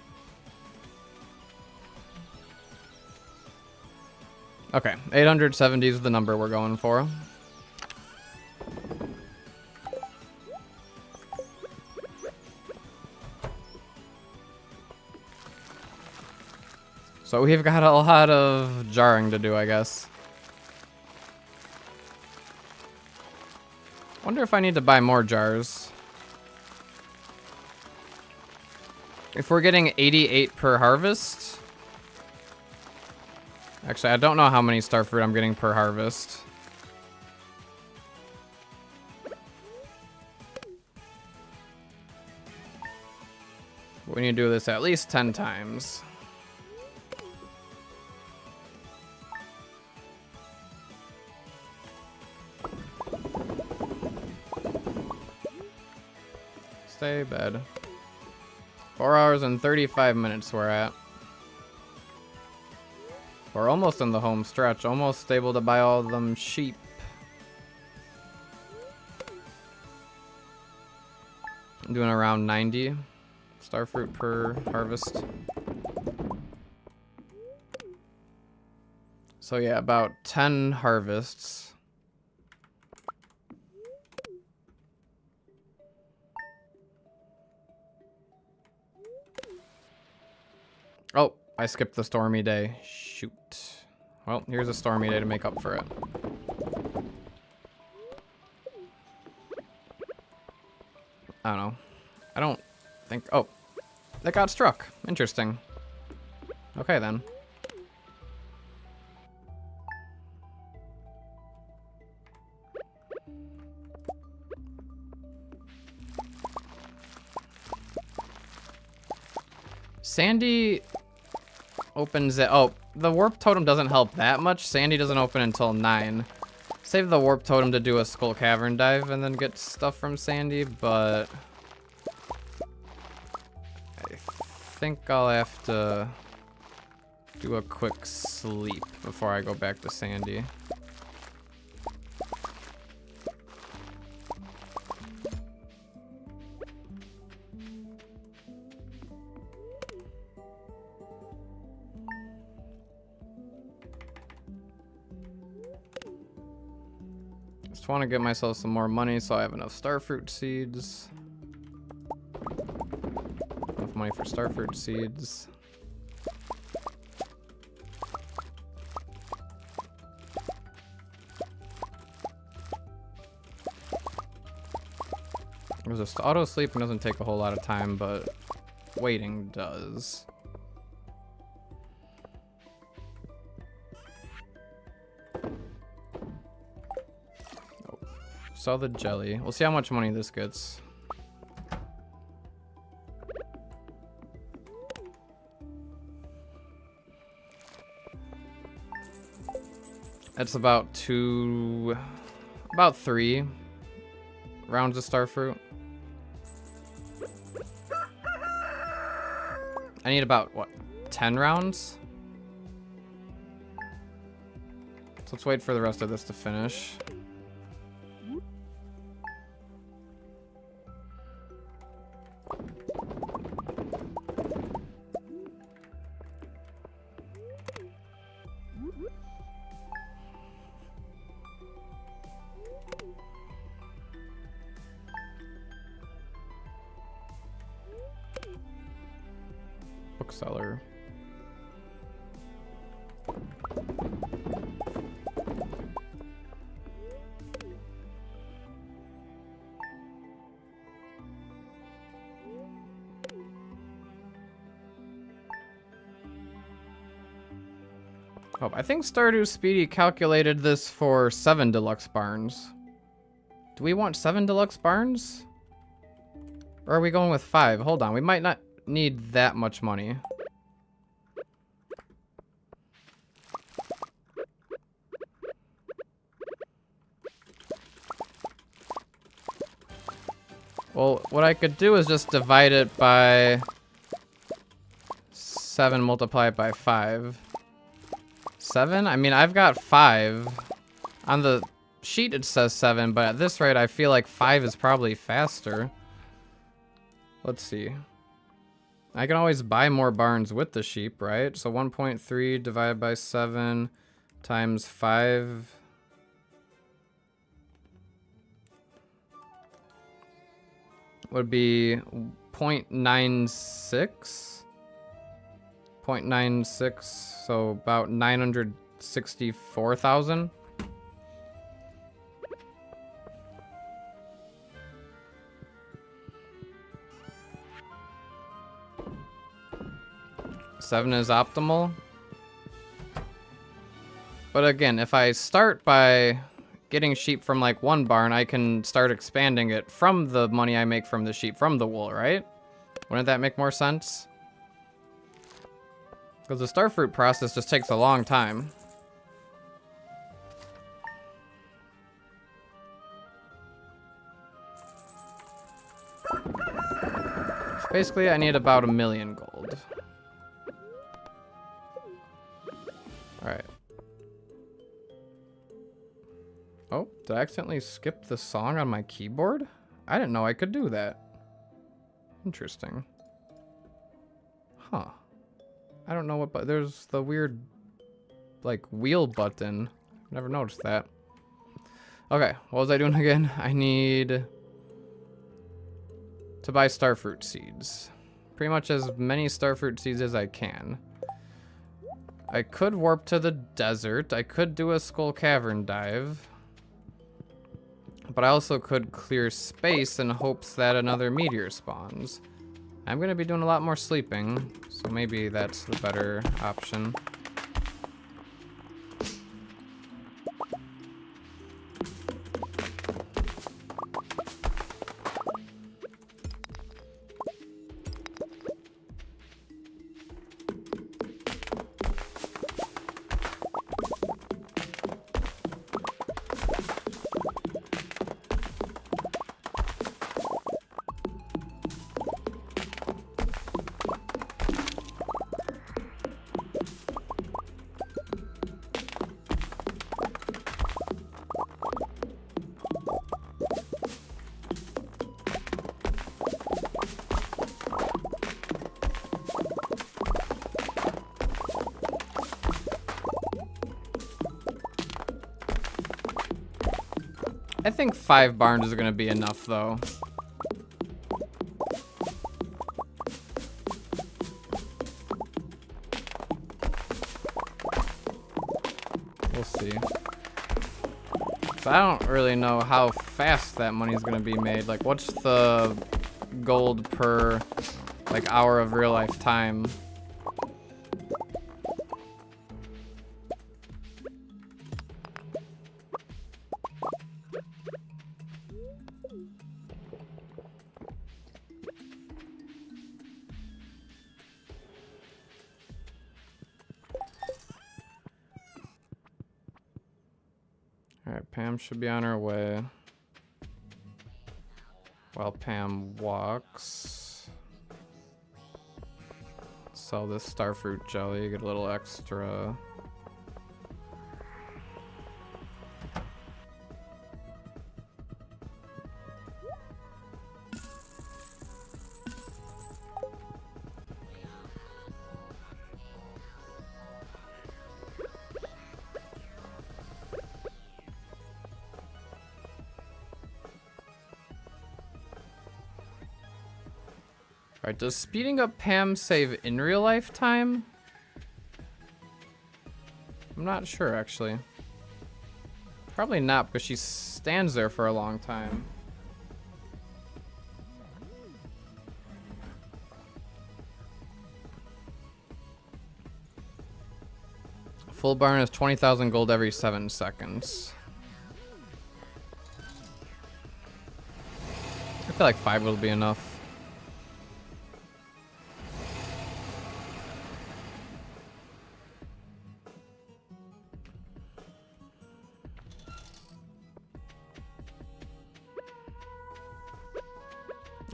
S1: Okay, 870 is the number we're going for. So we've got a lot of jarring to do, I guess. Wonder if I need to buy more jars. If we're getting 88 per harvest. Actually, I don't know how many starfruit I'm getting per harvest. We need to do this at least 10 times. Stay bed. 4 hours and 35 minutes we're at. We're almost in the home stretch. Almost able to buy all of them sheep. I'm doing around 90 starfruit per harvest. So yeah, about 10 harvests. Oh, I skipped the stormy day. Shoot. Well, here's a stormy day to make up for it. I don't know. I don't think... Oh, that got struck. Interesting. Okay, then. Sandy opens it. Oh, the warp totem doesn't help that much. Sandy doesn't open until 9. Save the warp totem to do a skull cavern dive and then get stuff from Sandy, but I think I'll have to do a quick sleep before I go back to Sandy. Just want to get myself some more money so I have enough starfruit seeds. Enough money for starfruit seeds. There's just auto sleeping doesn't take a whole lot of time, but waiting does. Sell the jelly. We'll see how much money this gets. That's about 3 rounds of starfruit. I need about, what, 10 rounds? So let's wait for the rest of this to finish. Bookseller. Oh, I think Stardew Speedy calculated this for 7 deluxe barns. Do we want 7 deluxe barns? Or are we going with 5? Hold on, we might not... need that much money. Well, what I could do is just divide it by 7, multiply it by 5. 7? I mean, I've got 5. On the sheet it says 7, but at this rate I feel like 5 is probably faster. Let's see. I can always buy more barns with the sheep, right? So 1.3 divided by 7 times 5. Would be 0.96. 0.96, so about 964,000. Seven is optimal. But again, if I start by getting sheep from like one barn, I can start expanding it from the money I make from the sheep, from the wool, right? Wouldn't that make more sense? Because the starfruit process just takes a long time. So basically, I need about 1 million gold. Alright. Oh, did I accidentally skip the song on my keyboard? I didn't know I could do that. Interesting. Huh. I don't know what, but there's the weird, like, wheel button. Never noticed that. Okay, what was I doing again? I need to buy starfruit seeds. Pretty much as many starfruit seeds as I can. I could warp to the desert. I could do a skull cavern dive. But I also could clear space in hopes that another meteor spawns. I'm going to be doing a lot more sleeping, so maybe that's the better option. I think 5 barns is going to be enough, though. We'll see. So I don't really know how fast that money is going to be made. Like, what's the gold per, like, hour of real life time? Alright, Pam should be on her way. While Pam walks. Sell this starfruit jelly, get a little extra. Alright, does speeding up Pam save in real life time? I'm not sure, actually. Probably not, because she stands there for a long time. Full barn is 20,000 gold every 7 seconds. I feel like 5 will be enough.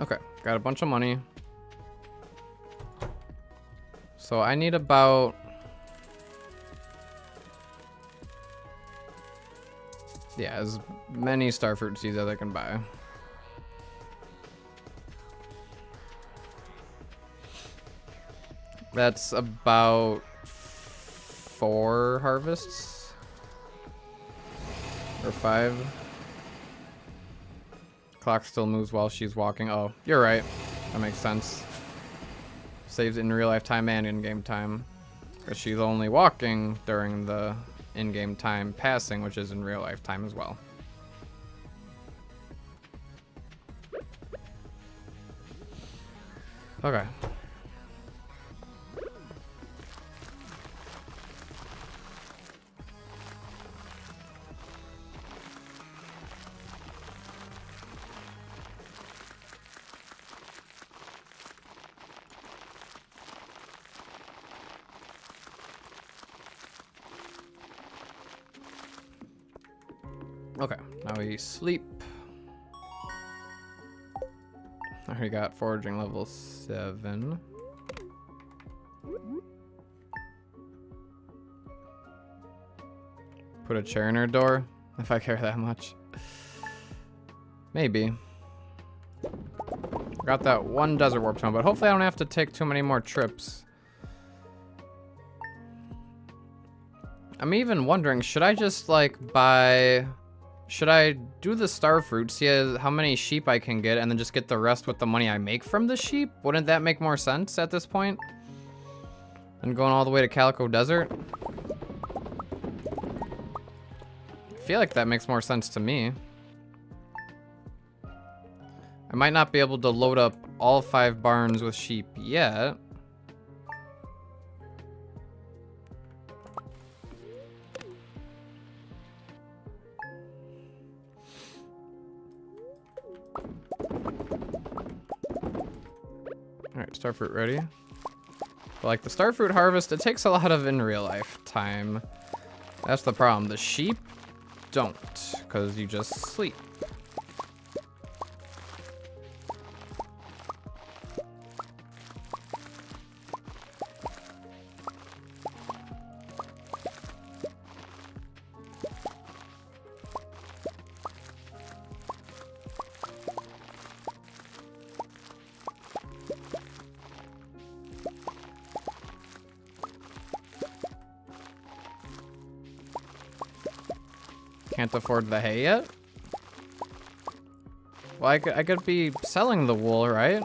S1: Okay, got a bunch of money. So I need about... yeah, as many starfruit seeds as I can buy. That's about 4 harvests. Or 5. Clock still moves while she's walking. Oh, you're right. That makes sense. Saves in real life time and in-game time. Because she's only walking during the in-game time passing, which is in real life time as well. Okay. Okay, now we sleep. I already got foraging level 7. Put a chair in her door, if I care that much. Maybe. Got that one desert warp tone, but hopefully I don't have to take too many more trips. I'm even wondering, should I just like buy... should I do the starfruit, see how many sheep I can get, and then just get the rest with the money I make from the sheep? Wouldn't that make more sense at this point? And going all the way to Calico Desert? I feel like that makes more sense to me. I might not be able to load up all 5 barns with sheep yet. Alright, starfruit ready. But like the starfruit harvest, it takes a lot of in real life time. That's the problem. The sheep don't, because you just sleep. Can't afford the hay yet? Well, I could be selling the wool, right?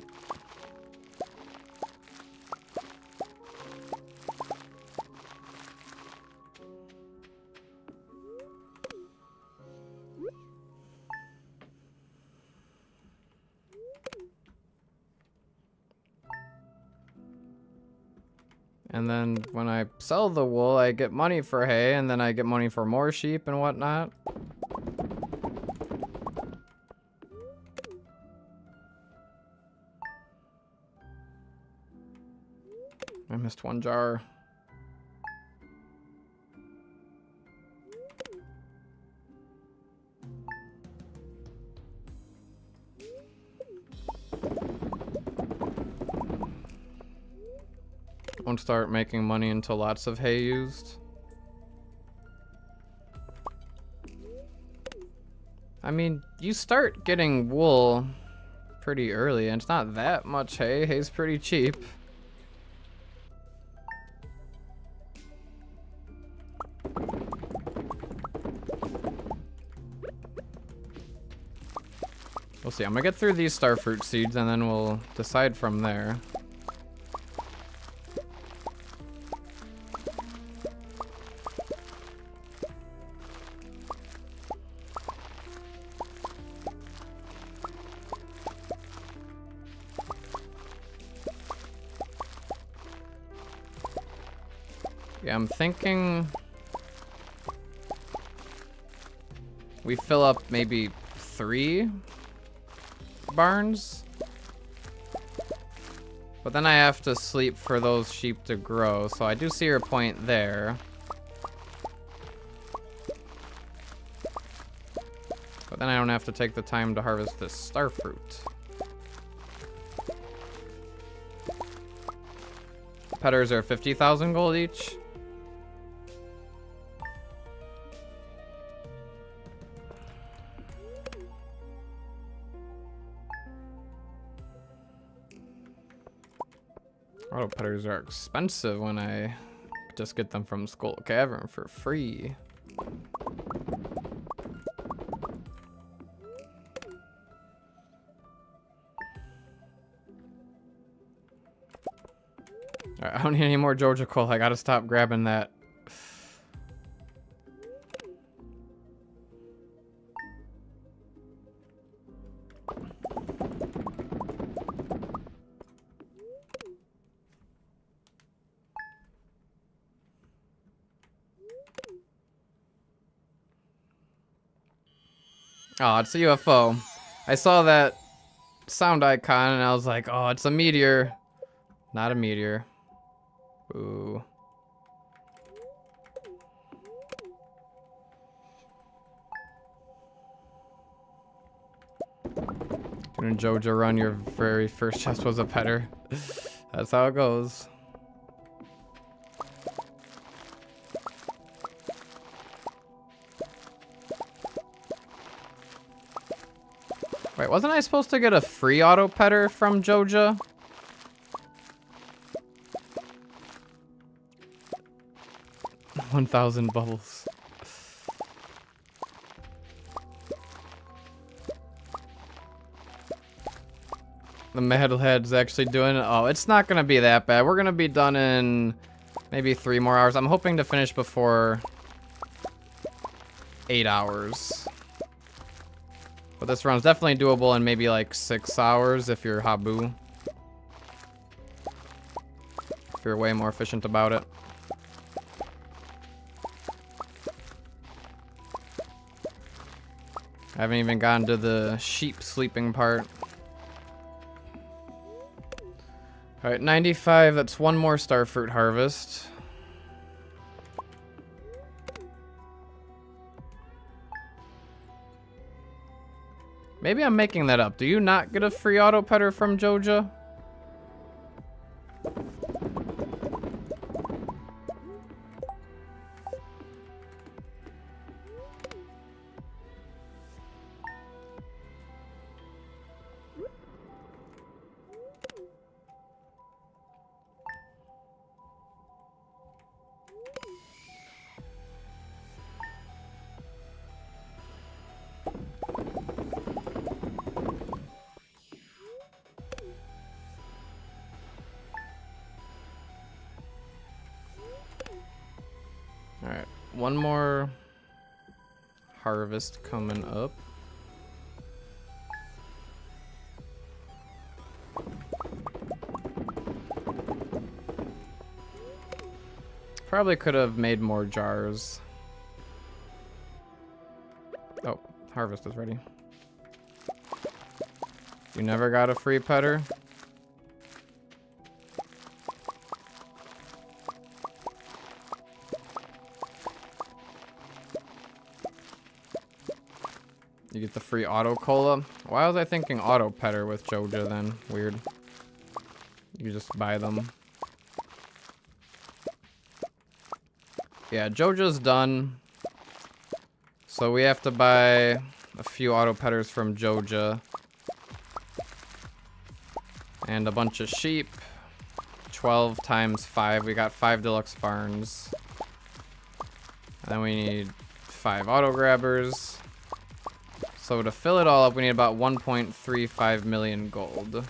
S1: And then when I sell the wool, I get money for hay, and then I get money for more sheep and whatnot. I missed one jar. Won't start making money until lots of hay used. I mean, you start getting wool pretty early, and it's not that much hay. Hay's pretty cheap. We'll see. I'm gonna get through these starfruit seeds, and then we'll decide from there. Yeah, I'm thinking we fill up maybe 3 barns, but then I have to sleep for those sheep to grow, so I do see your point there. But then I don't have to take the time to harvest this starfruit. petters are 50,000 gold each. Auto petters are expensive when I just get them from Skull Cavern for free. Alright, I don't need any more Joja coal. I gotta stop grabbing that. Oh, it's a UFO. I saw that sound icon and I was like, oh, it's a meteor. Not a meteor. Ooh. Didn't Joja run, your very first chest was a petter. That's how it goes. Wait, wasn't I supposed to get a free auto petter from Joja? $1,000 bubbles. The metalhead's actually doing it. Oh, it's not gonna be that bad. We're gonna be done in maybe 3 more hours. I'm hoping to finish before 8 hours. But this run's definitely doable in maybe like 6 hours if you're Habu. If you're way more efficient about it. I haven't even gotten to the sheep sleeping part. Alright, 95, that's 1 more starfruit harvest. Maybe I'm making that up. Do you not get a free auto petter from Joja? Alright, 1 more harvest coming up. Probably could have made more jars. Oh, harvest is ready. You never got a free petter? You get the free auto cola. Why was I thinking auto petter with Joja then? Weird. You just buy them. Yeah, Joja's done. So we have to buy a few auto petters from Joja. And a bunch of sheep. 12 times 5. We got 5 deluxe barns. And then we need 5 auto grabbers. So to fill it all up, we need about 1.35 million gold.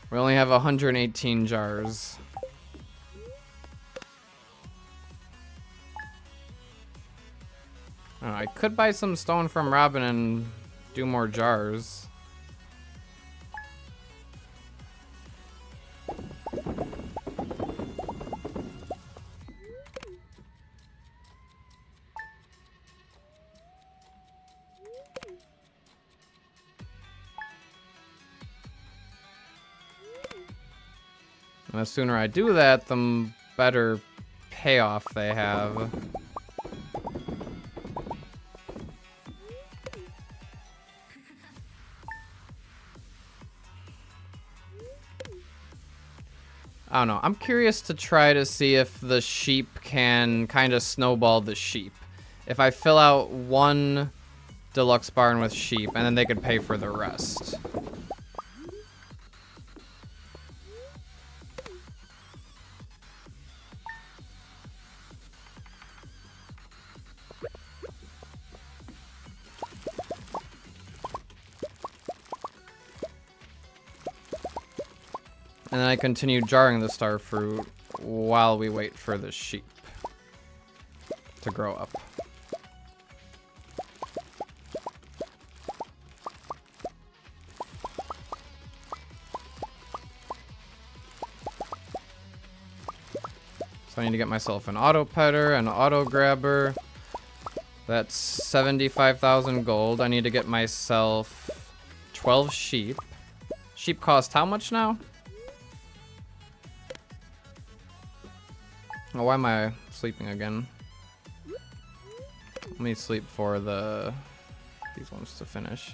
S1: We only have 118 jars. Oh, I could buy some stone from Robin and do more jars. And the sooner I do that, the better payoff they have. I don't know. I'm curious to try to see if the sheep can kind of snowball the sheep. If I fill out one deluxe barn with sheep, and then they could pay for the rest. And then I continue jarring the star fruit while we wait for the sheep to grow up. So I need to get myself an auto petter, an auto grabber. That's 75,000 gold. I need to get myself 12 sheep. Sheep cost how much now? Oh, why am I sleeping again? Let me sleep for these ones to finish.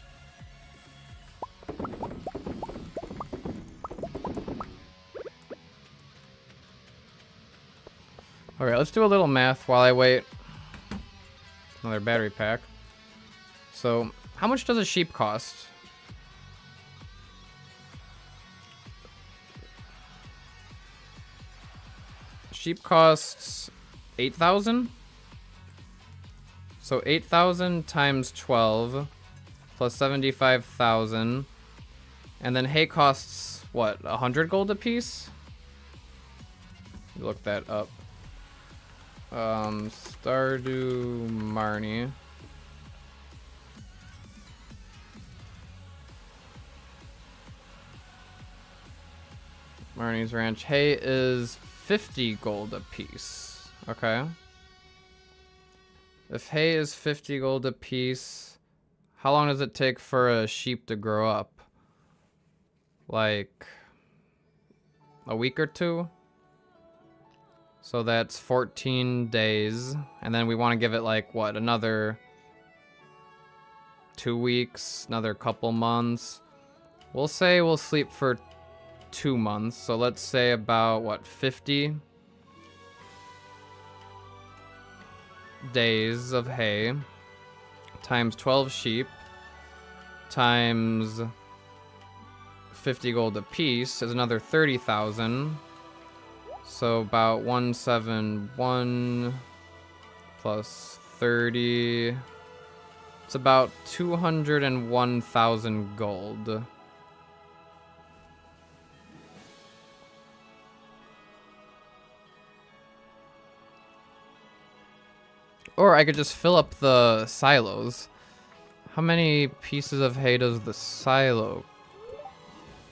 S1: Okay, let's do a little math while I wait. Another battery pack. So, how much does a sheep cost? Sheep costs 8,000. So 8,000 times 12 plus 75,000. And then hay costs, what, 100 gold a piece? Look that up. Stardew Marnie. Marnie's Ranch. Hay is 50 gold a piece. Okay. If hay is 50 gold a piece, how long does it take for a sheep to grow up? Like a week or two? So that's 14 days. And then we want to give it like, what, another 2 weeks, another couple months. We'll say we'll sleep for 2 months. So let's say about, what, 50 days of hay times 12 sheep times 50 gold a piece is another 30,000. So about 171 plus 30. It's about 201,000 gold. Or I could just fill up the silos. How many pieces of hay does the silo?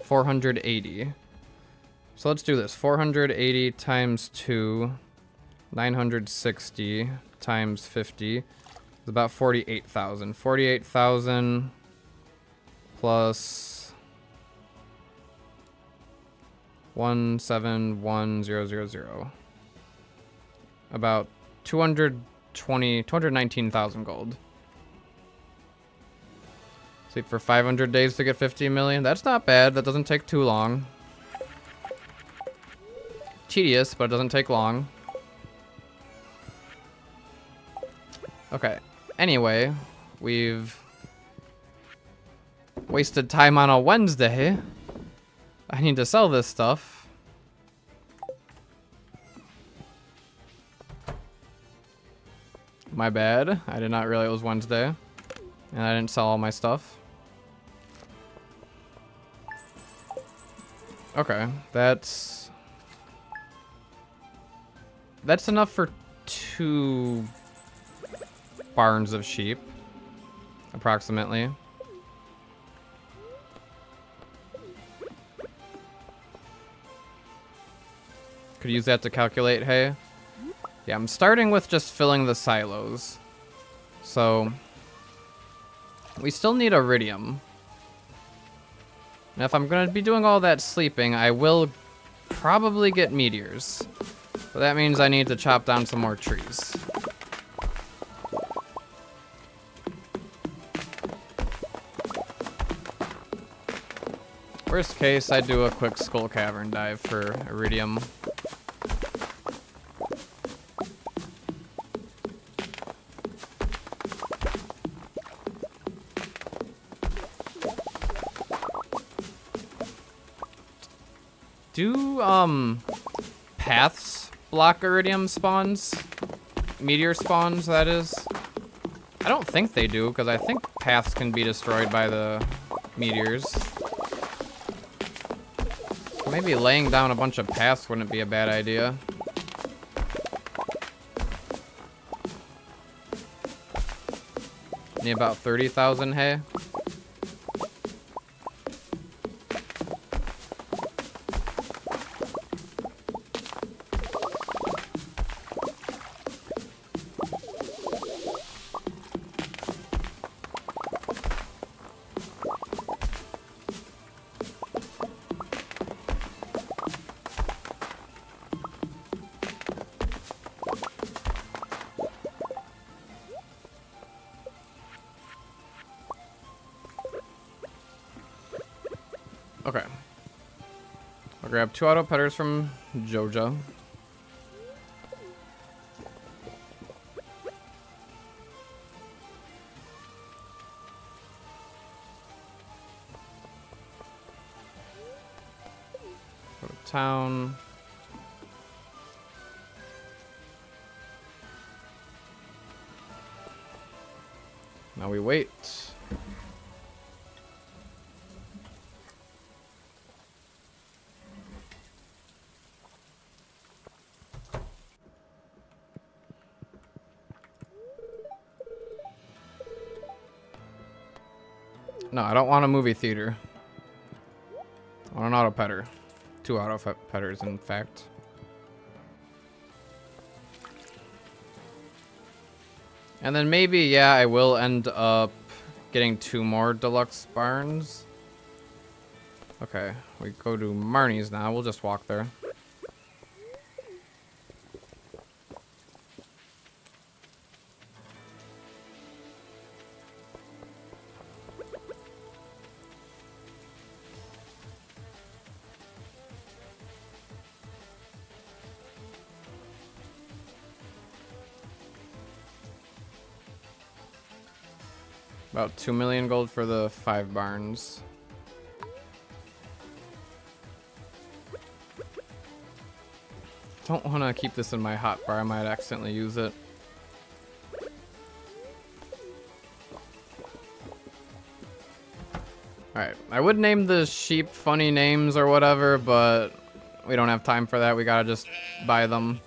S1: 480. So let's do this. 480 times 2, 960 times 50 is about 48,000. 48,000 plus 171,000. About 219,000 gold. Sleep for 500 days to get 50 million. That's not bad. That doesn't take too long. Tedious, but it doesn't take long. Okay. Anyway, we've wasted time on a Wednesday. I need to sell this stuff. My bad. I did not realize it was Wednesday. And I didn't sell all my stuff. Okay, that's enough for 2 barns of sheep, approximately. Could use that to calculate hay. Yeah, I'm starting with just filling the silos. So, we still need iridium. Now, if I'm going to be doing all that sleeping, I will probably get meteors. But that means I need to chop down some more trees. Worst case, I do a quick skull cavern dive for iridium. Do paths block iridium spawns? Meteor spawns, that is? I don't think they do, because I think paths can be destroyed by the meteors. Maybe laying down a bunch of paths wouldn't be a bad idea. Need about 30,000 hay. Okay. I'll grab 2 auto petters from Joja. Go to town. Now we wait. No, I don't want a movie theater. I want an auto petter. 2 auto petters, in fact. And then maybe, yeah, I will end up getting 2 more deluxe barns. Okay, we go to Marnie's now. We'll just walk there. About 2 million gold for the 5 barns. Don't want to keep this in my hotbar. I might accidentally use it. Alright, I would name the sheep funny names or whatever, but we don't have time for that. We gotta just buy them.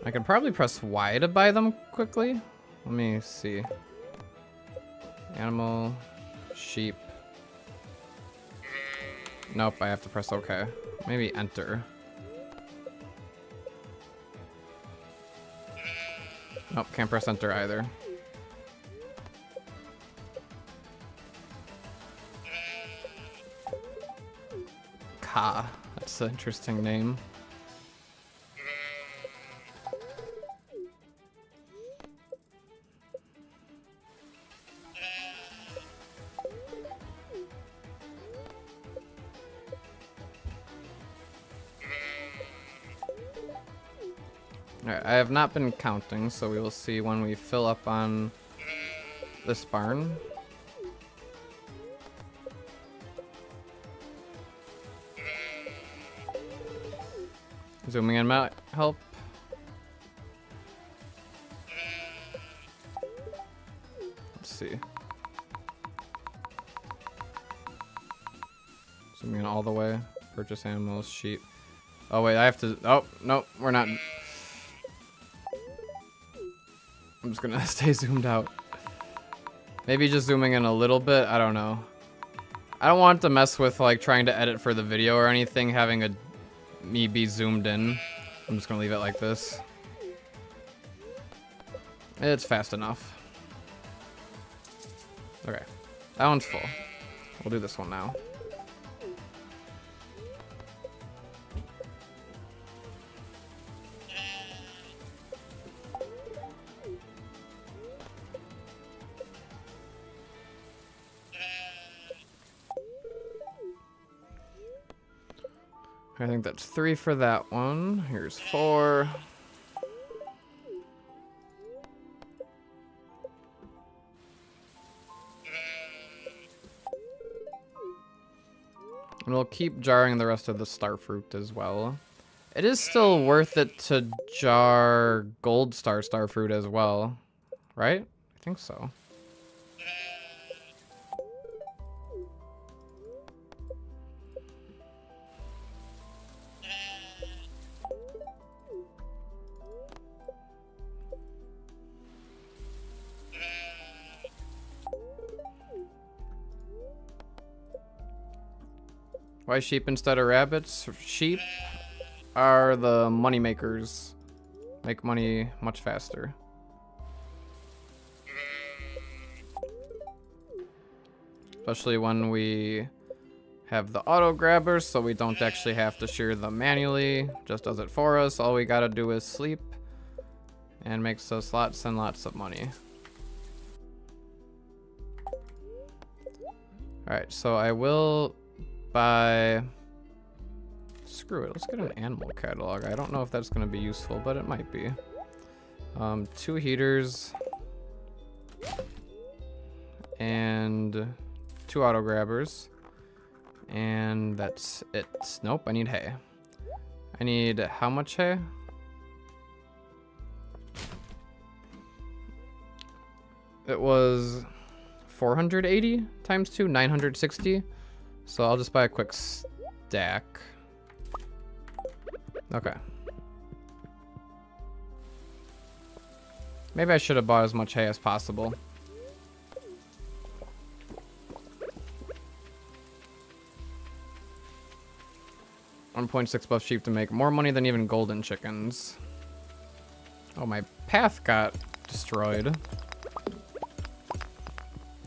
S1: I could probably press Y to buy them quickly. Let me see. Animal, sheep. Nope, I have to press OK. Maybe enter. Nope, can't press enter either. Ka, that's an interesting name. Alright, I have not been counting, so we will see when we fill up on this barn. Zooming in might help. Let's see. Zooming in all the way. Purchase animals, sheep. Oh wait, I have to. Oh, no, we're not. I'm just gonna stay zoomed out. Maybe just zooming in a little bit. I don't know. I don't want to mess with like trying to edit for the video or anything, having me be zoomed in. I'm just gonna leave it like this. It's fast enough. Okay, that one's full. We'll do this one now. I think that's 3 for that one. Here's 4. And we'll keep jarring the rest of the star fruit as well. It is still worth it to jar gold star fruit as well, right? I think so. Why sheep instead of rabbits? Sheep are the money makers. Make money much faster. Especially when we have the auto grabbers, so we don't actually have to shear them manually. Just does it for us. All we gotta do is sleep, and makes us lots and lots of money. Alright, so I will buy... Screw it, let's get an animal catalog. I don't know if that's going to be useful, but it might be. 2 heaters. And 2 auto grabbers. And that's it. Nope, I need hay. I need how much hay? It was 480 times 2, 960. So I'll just buy a quick stack. Okay. Maybe I should have bought as much hay as possible. $1.6 sheep to make more money than even golden chickens. Oh, my path got destroyed.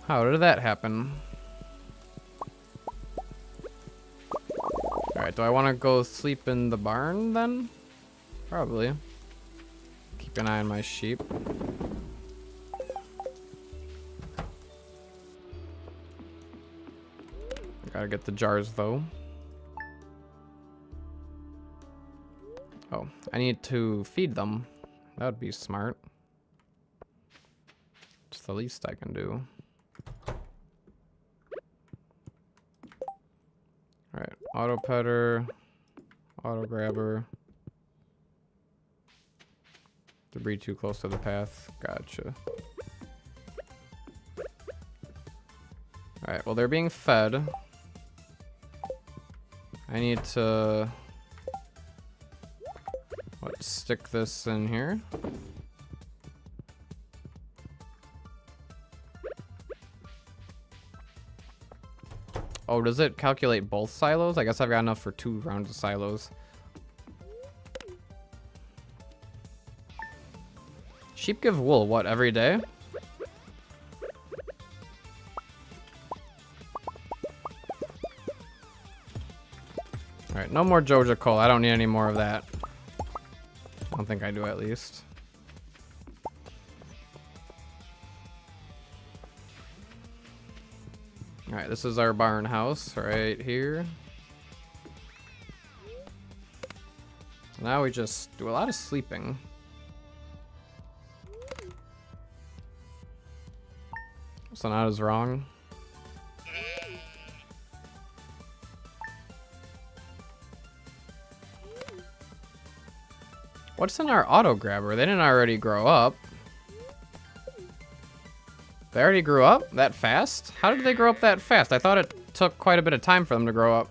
S1: How did that happen? Alright, do I want to go sleep in the barn then? Probably. Keep an eye on my sheep. Gotta get the jars though. Oh, I need to feed them. That would be smart. It's the least I can do. Alright, auto petter, auto grabber. Debris too close to the path. Gotcha. Alright, well, they're being fed. I need to... Let's stick this in here. Oh, does it calculate both silos? I guess I've got enough for 2 rounds of silos. Sheep give wool, what, every day? Alright, no more Joja coal. I don't need any more of that. I don't think I do, at least. Alright, this is our barn house right here. Now we just do a lot of sleeping. So not as wrong. What's in our auto grabber? They didn't already grow up. They already grew up that fast? How did they grow up that fast? I thought it took quite a bit of time for them to grow up.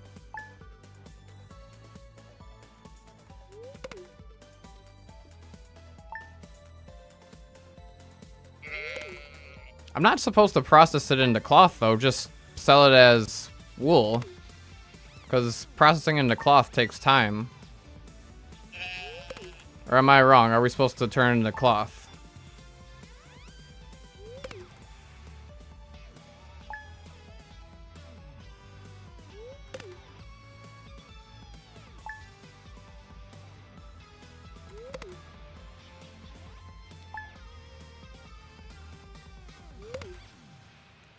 S1: I'm not supposed to process it into cloth though, just sell it as wool. Because processing into cloth takes time. Or am I wrong? Are we supposed to turn it into cloth?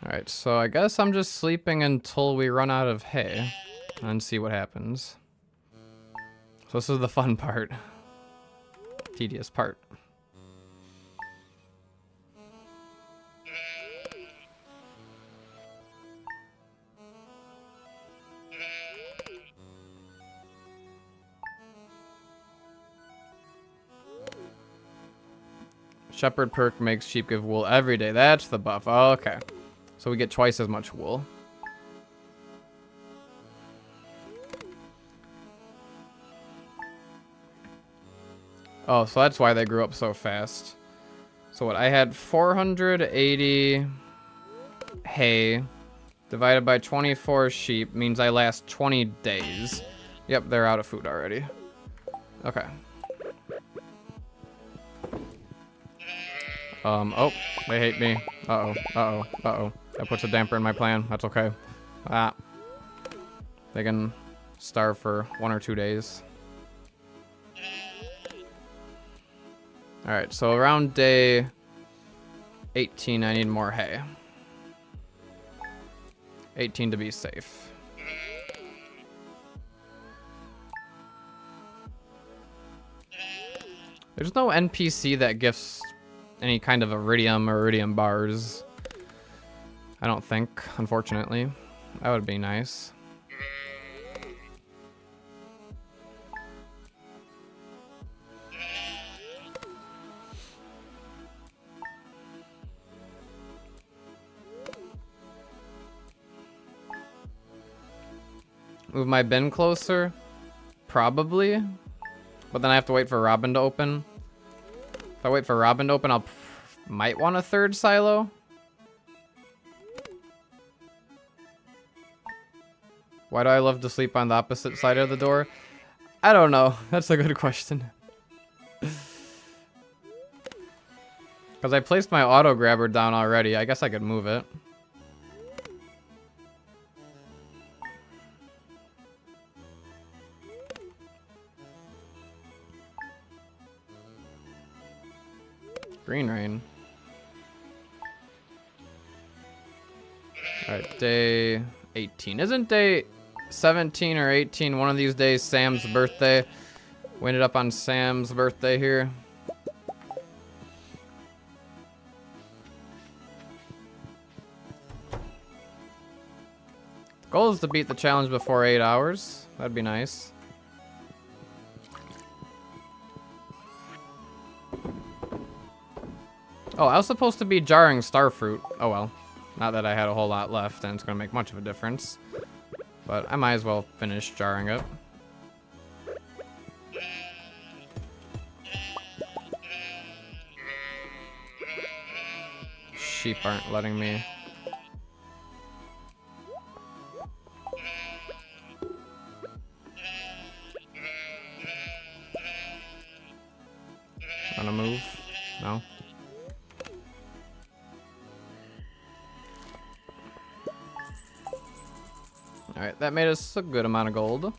S1: Alright, so I guess I'm just sleeping until we run out of hay and see what happens. So this is the fun part. Tedious part. Shepherd perk makes sheep give wool every day. That's the buff. Oh, okay. So we get twice as much wool. Oh, so that's why they grew up so fast. So what, I had 480 hay divided by 24 sheep means I last 20 days. Yep, they're out of food already. Okay. Oh, they hate me. Uh-oh, uh-oh, uh-oh. That puts a damper in my plan. That's okay. Ah. They can starve for 1 or 2 days. Alright, so around day 18, I need more hay. 18 to be safe. There's no NPC that gifts any kind of iridium or iridium bars. I don't think, unfortunately. That would be nice. Move my bin closer? Probably. But then I have to wait for Robin to open. If I wait for Robin to open, I'll might want a 3rd silo. Why do I love to sleep on the opposite side of the door? I don't know. That's a good question. Because I placed my auto grabber down already. I guess I could move it. Green rain. Alright, day 18. Isn't day 17 or 18 one of these days Sam's birthday? We ended up on Sam's birthday here. The goal is to beat the challenge before 8 hours. That'd be nice. Oh, I was supposed to be jarring starfruit. Oh well. Not that I had a whole lot left, and it's going to make much of a difference. But I might as well finish jarring it. Sheep aren't letting me. Wanna move? No? Alright, that made us a good amount of gold.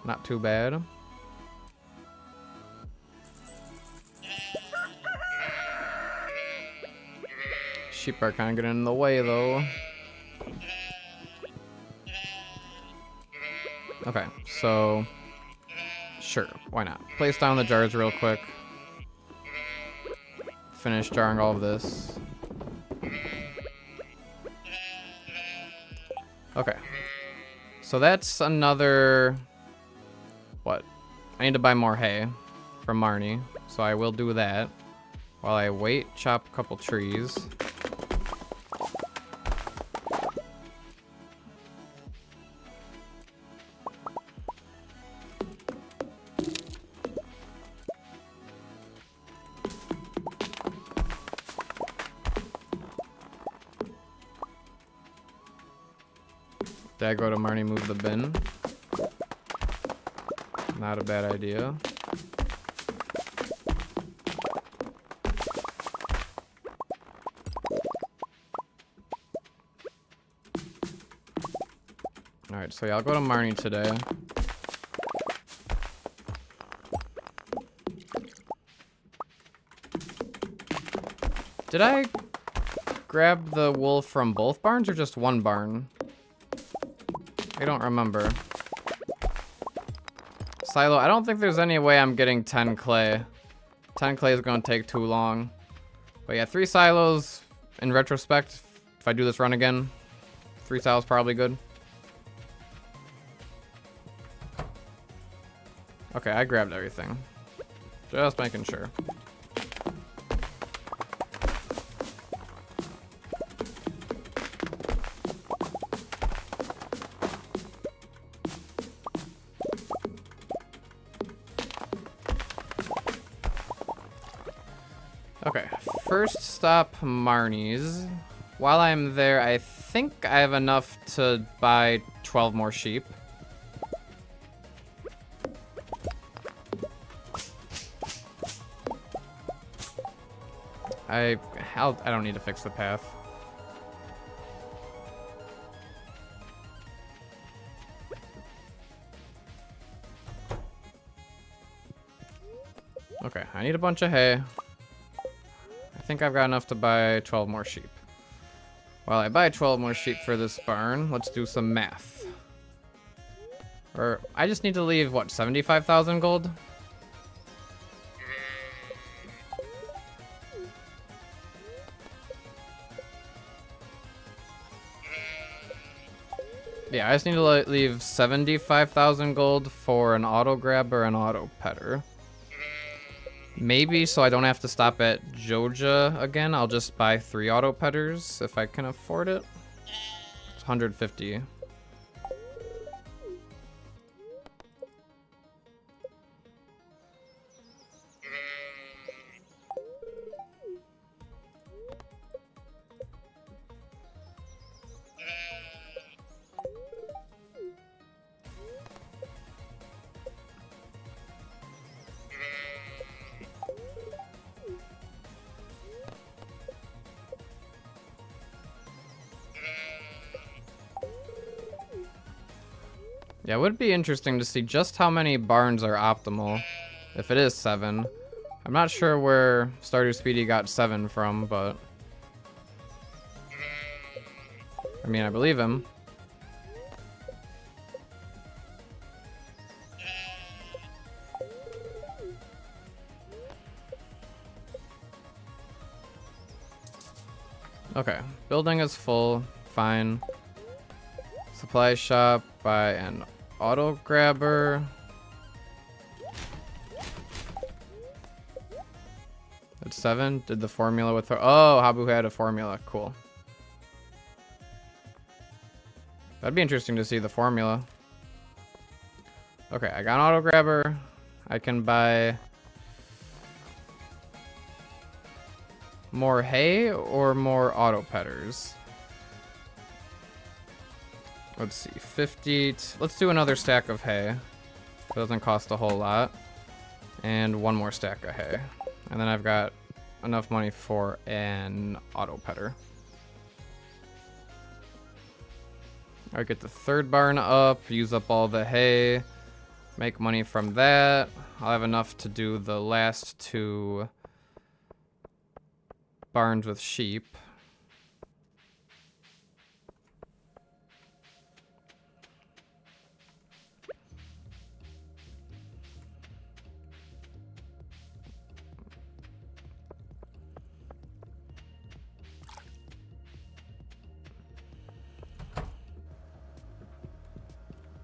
S1: Not too bad. Sheep are kind of getting in the way, though. Okay, so... Sure, why not? Place down the jars real quick. Finish jarring all of this. Okay. So that's another... What? I need to buy more hay from Marnie. So I will do that. While I wait, chop a couple trees. Did I go to Marnie move the bin? Not a bad idea. Alright, so yeah, I'll go to Marnie today. Did I grab the wool from both barns or just one barn? I don't remember. Silo, I don't think there's any way I'm getting 10 clay. 10 clay is going to take too long. But yeah, 3 silos in retrospect. If I do this run again, 3 silos probably good. Okay, I grabbed everything. Just making sure. Okay, first stop Marnie's. While I'm there, I think I have enough to buy 12 more sheep. I don't need to fix the path. Okay, I need a bunch of hay. I think I've got enough to buy 12 more sheep. While I buy 12 more sheep for this barn, let's do some math. Or I just need to leave, what, 75,000 gold? Yeah, I just need to leave 75,000 gold for an auto grab or an auto petter. Maybe so I don't have to stop at Joja again, I'll just buy 3 auto petters if I can afford it. It's 150. Yeah, it would be interesting to see just how many barns are optimal. If it is 7. I'm not sure where Stardew Speedy got 7 from, but... I mean, I believe him. Okay, building is full, fine. Supply shop, buy an auto grabber. That's 7. Did the formula with her. Oh, Habu had a formula. Cool. That'd be interesting to see the formula. Okay, I got an auto grabber. I can buy more hay or more auto petters. Let's see, 50. Let's do another stack of hay. It doesn't cost a whole lot. And 1 more stack of hay. And then I've got enough money for an auto petter. I get the 3rd barn up, use up all the hay, make money from that. I'll have enough to do the last 2 barns with sheep.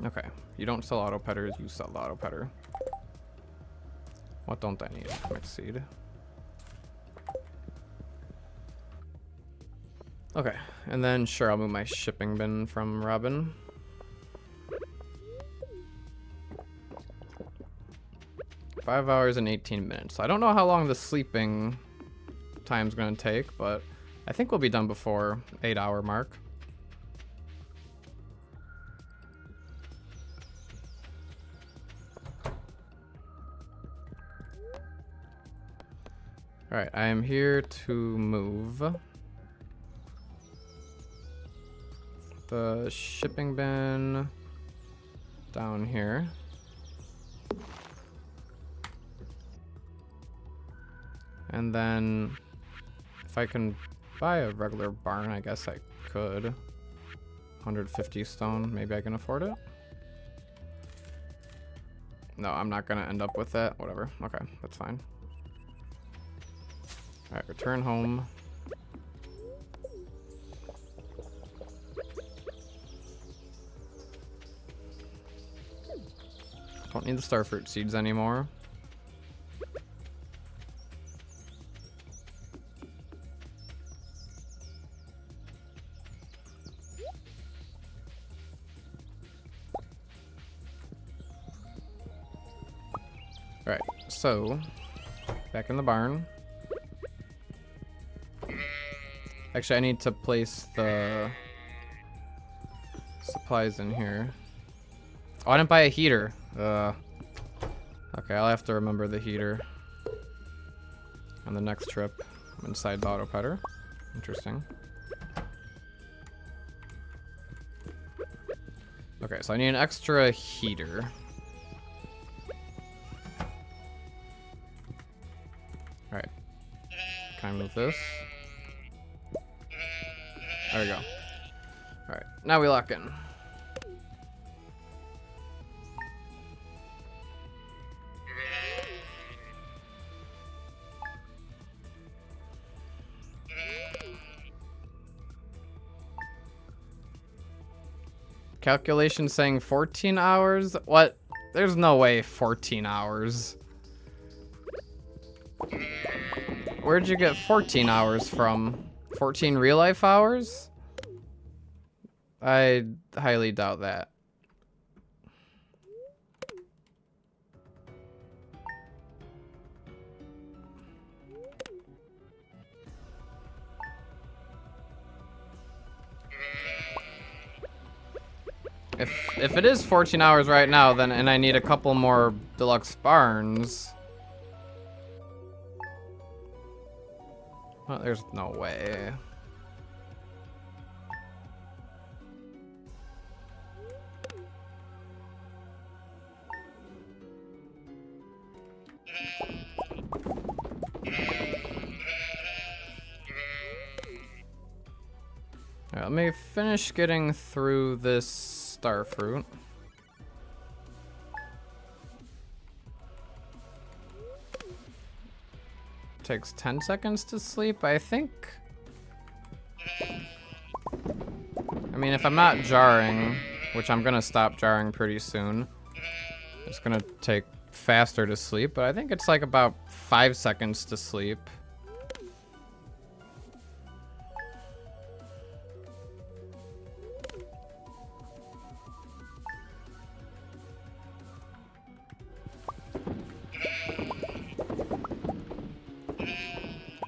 S1: Okay, you don't sell auto petters, you sell the auto petter. What don't I need? Mixed seed. Okay, and then sure, I'll move my shipping bin from Robin. Five hours and 18 minutes. I don't know how long the sleeping time's gonna take, but I think we'll be done before 8-hour mark. Alright, I am here to move the shipping bin down here. And then if I can buy a regular barn, I guess I could. 150 stone, maybe I can afford it. No, I'm not gonna end up with that. Whatever. Okay, that's fine. Alright, return home. Don't need the starfruit seeds anymore. Alright, so back in the barn. Actually, I need to place the supplies in here. Oh, I didn't buy a heater. Okay, I'll have to remember the heater on the next trip. I'm inside the auto petter. Interesting. Okay, so I need an extra heater. Alright. Can I move this? There we go. Alright, now we lock in. Calculation saying 14 hours? What? There's no way 14 hours. Where'd you get 14 hours from? 14 real life hours? I highly doubt that. If it is 14 hours right now, then and I need a couple more deluxe barns. Well, there's no way. Alright, let me finish getting through this starfruit. Takes 10 seconds to sleep, I think. I mean, if I'm not jarring, which I'm gonna stop jarring pretty soon, it's gonna take faster to sleep, but I think it's like about 5 seconds to sleep.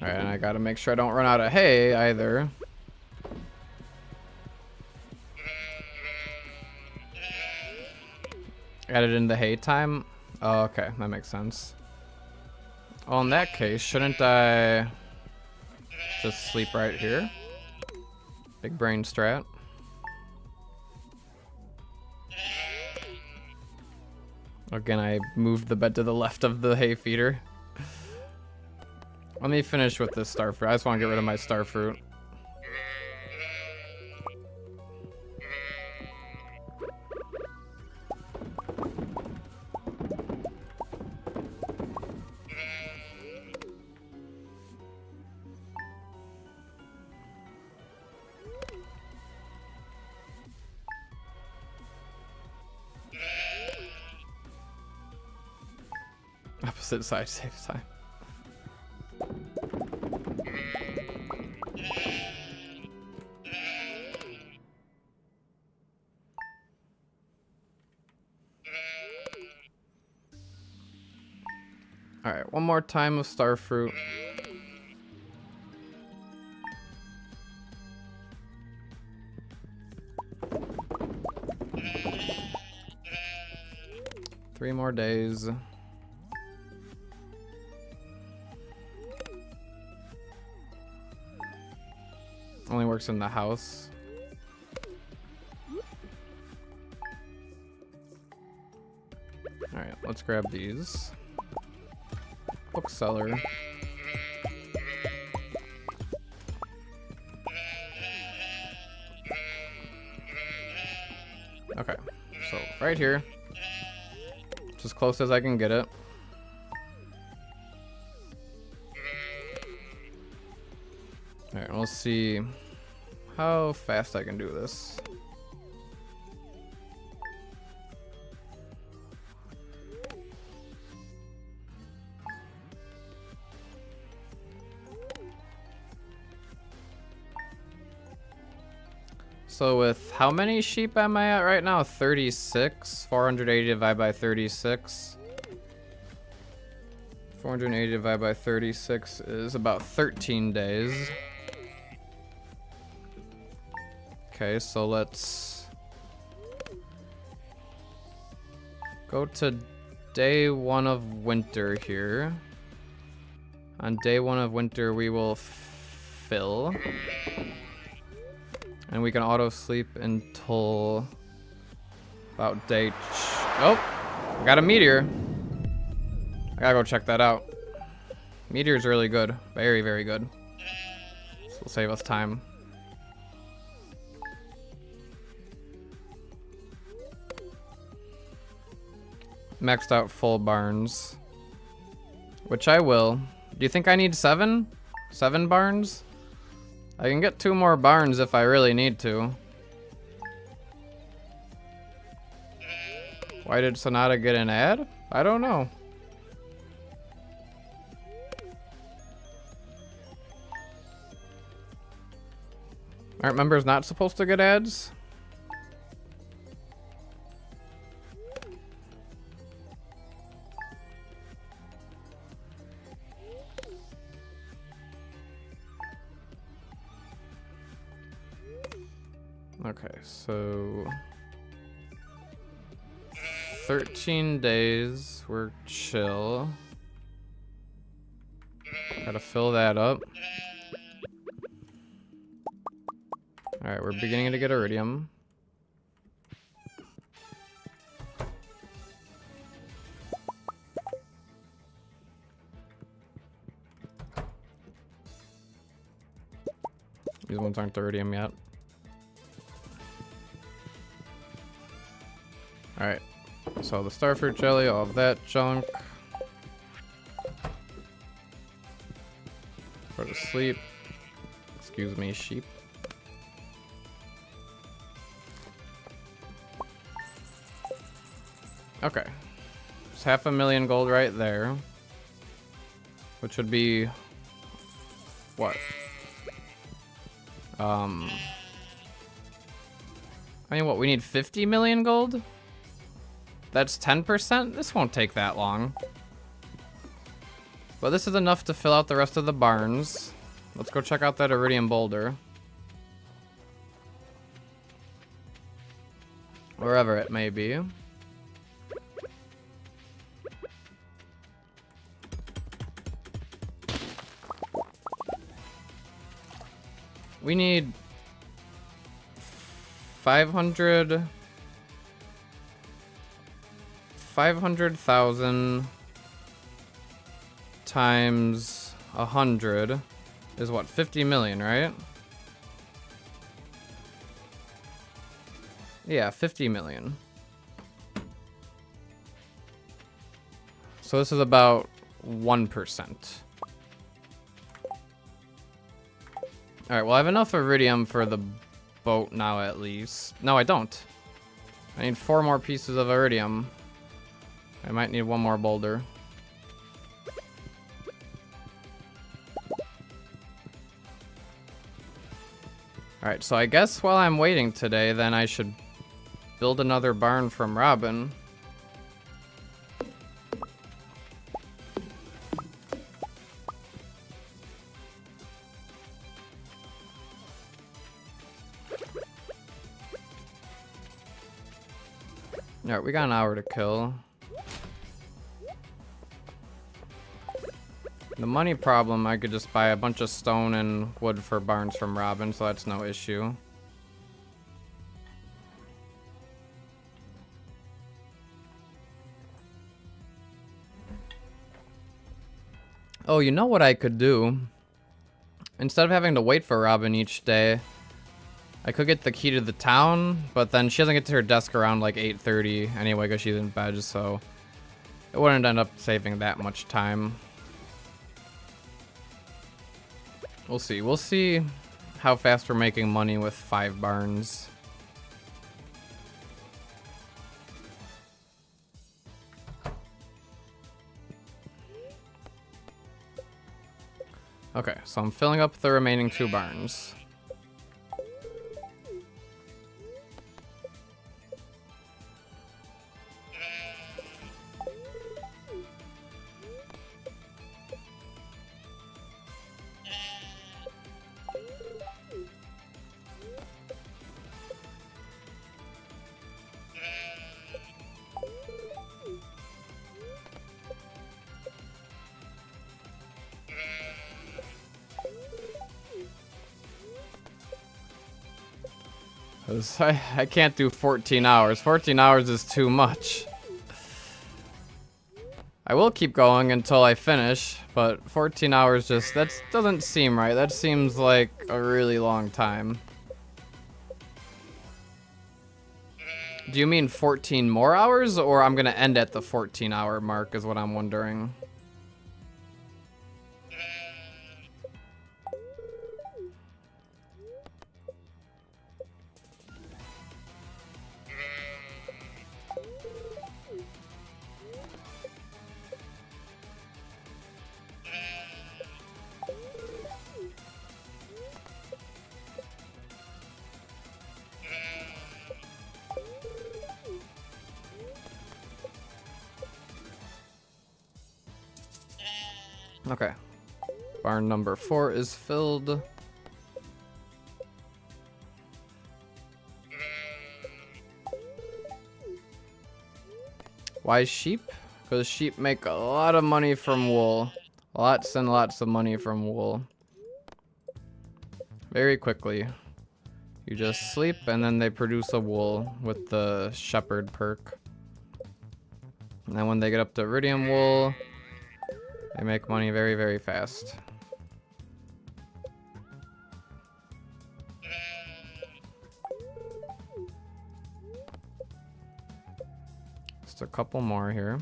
S1: Alright, and I gotta make sure I don't run out of hay either. Added in the hay time? Oh, okay, that makes sense. Well, in that case, shouldn't I just sleep right here? Big brain strat. Again, I moved the bed to the left of the hay feeder. Let me finish with this starfruit. I just want to get rid of my starfruit. Opposite side saves time. Alright, one more time of starfruit. Three more days. Only works in the house. Alright, let's grab these. Bookseller. Okay, so right here. It's as close as I can get it. Alright, we'll see how fast I can do this. So with how many sheep am I at right now? 36. 480 divided by 36. 480 divided by 36 is about 13 days. Okay, so let's go to day 1 of winter here. On day 1 of winter, we will fill. And we can auto sleep until about day... Oh! I got a meteor. I gotta go check that out. Meteor's really good. Very, very good. This will save us time. Maxed out full barns. Which I will. Do you think I need 7? 7 barns? I can get 2 more barns if I really need to. Why did Sonata get an ad? I don't know. Aren't members not supposed to get ads? Okay, so 13 days, we're chill. Gotta fill that up. Alright, we're beginning to get iridium. These ones aren't iridium yet. Alright, so the starfruit jelly, all of that junk. Go to sleep. Excuse me, sheep. Okay. There's 500,000 gold right there. Which would be... what? I mean, what, we need 50 million gold? That's 10%? This won't take that long. But this is enough to fill out the rest of the barns. Let's go check out that iridium boulder. Wherever it may be. We need 500,000 times 100 is what, 50 million, right? Yeah, 50 million. So this is about 1%. Alright, well I have enough iridium for the boat now at least. No, I don't. I need 4 more pieces of iridium. I might need 1 more boulder. Alright, so I guess while I'm waiting today, then I should build another barn from Robin. Alright, we got an hour to kill. The money problem, I could just buy a bunch of stone and wood for barns from Robin, so that's no issue. Oh, you know what I could do? Instead of having to wait for Robin each day, I could get the key to the town, but then she doesn't get to her desk around like 8:30 anyway because she's in bed, so it wouldn't end up saving that much time. We'll see. We'll see how fast we're making money with 5 barns. Okay, so I'm filling up the remaining 2 barns. I can't do 14 hours. 14 hours is too much. I will keep going until I finish, but 14 hours just, that doesn't seem right. That seems like a really long time. Do you mean 14 more hours, or I'm gonna end at the 14-hour mark is what I'm wondering. Okay. Barn number 4 is filled. Why sheep? Because sheep make a lot of money from wool. Lots and lots of money from wool. Very quickly. You just sleep and then they produce a wool with the shepherd perk. And then when they get up to iridium wool, they make money very, very fast. Just a couple more here.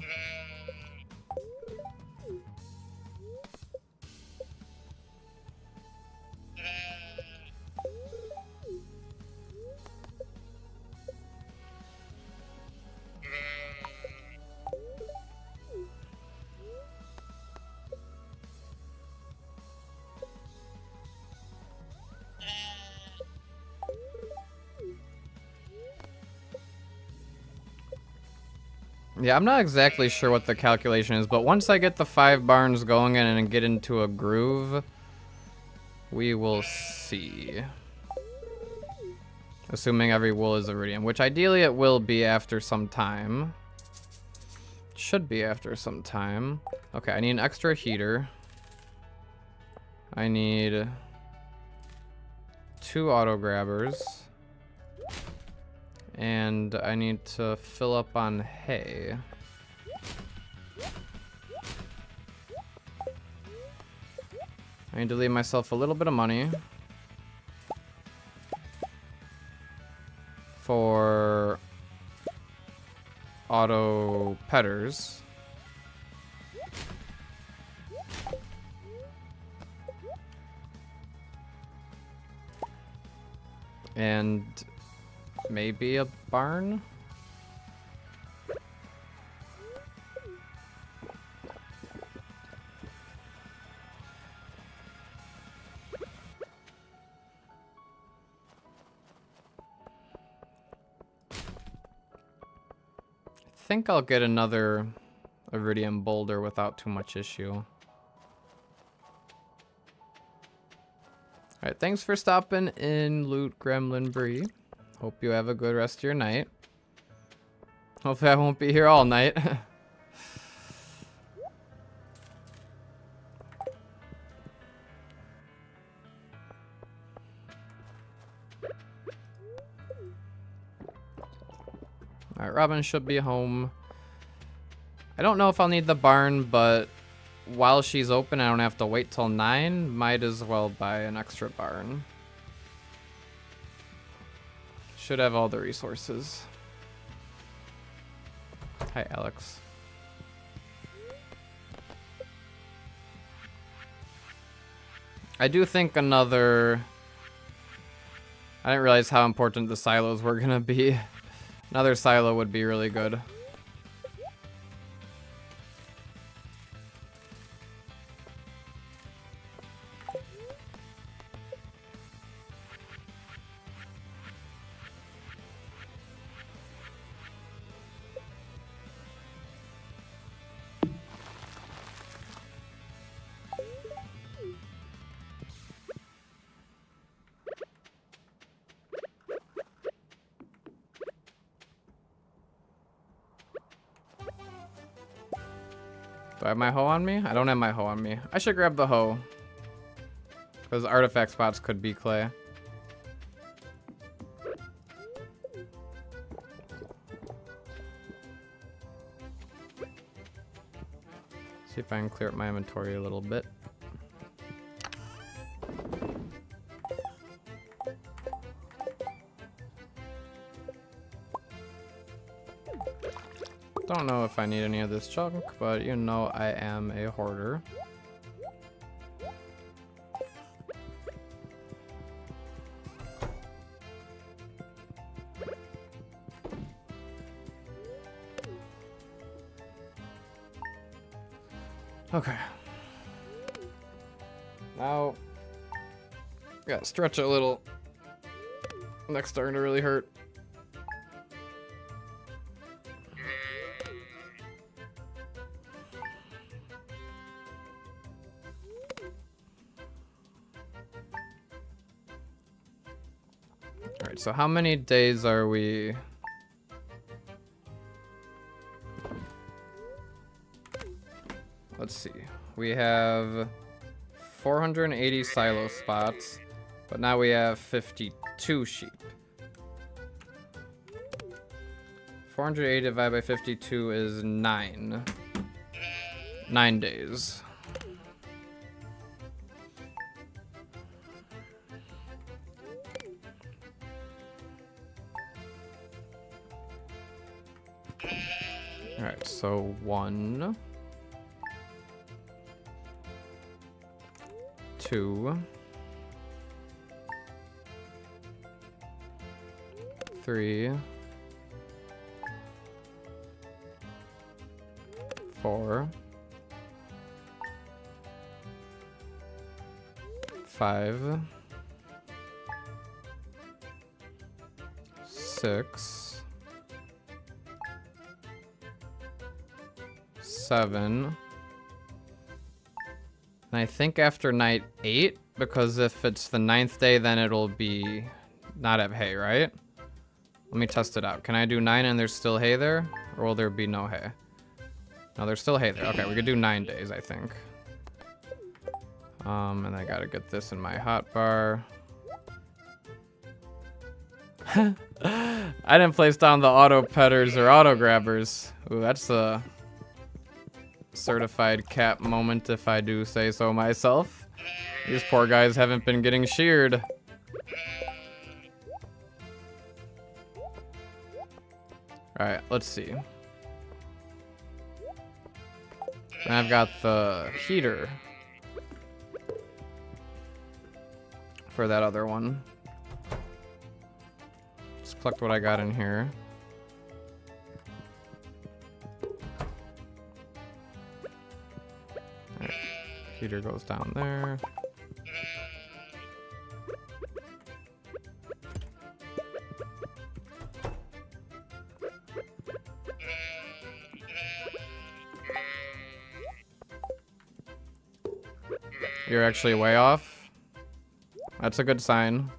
S1: Yeah, I'm not exactly sure what the calculation is, but once I get the 5 barns going and get into a groove, we will see. Assuming every wool is iridium, which ideally it will be after some time. Should be after some time. Okay, I need an extra heater. I need 2 auto grabbers. And I need to fill up on hay. I need to leave myself a little bit of money for auto petters. And maybe a barn? I think I'll get another iridium boulder without too much issue. Alright, thanks for stopping in, Loot Gremlin Bree. Hope you have a good rest of your night. Hopefully I won't be here all night. Alright, Robin should be home. I don't know if I'll need the barn, but while she's open, I don't have to wait till 9. Might as well buy an extra barn. Should have all the resources. Hi, Alex. I do think another... I didn't realize how important the silos were gonna be. Another silo would be really good. Do I have my hoe on me? I don't have my hoe on me. I should grab the hoe. Because artifact spots could be clay. See if I can clear up my inventory a little bit. Don't know if I need any of this junk, but you know I am a hoarder. Okay. Now, gotta stretch a little. Neck's starting to really hurt. Alright, so how many days are we? Let's see. We have 480 silo spots, but now we have 52 sheep. 480 divided by 52 is 9. 9 days. Alright, so 1, 2, 3, 4, 5, 6, 7. And I think after night 8, because if it's the 9th day, then it'll be not have hay, right? Let me test it out. Can I do 9 and there's still hay there? Or will there be no hay? No, there's still hay there. Okay, we could do 9 days, I think. And I gotta get this in my hotbar. I didn't place down the auto petters or auto grabbers. Ooh, that's a certified cap moment if I do say so myself. These poor guys haven't been getting sheared. Alright, let's see. And I've got the heater for that other one. Just collect what I got in here. Right. Heater goes down there. You're actually way off. That's a good sign.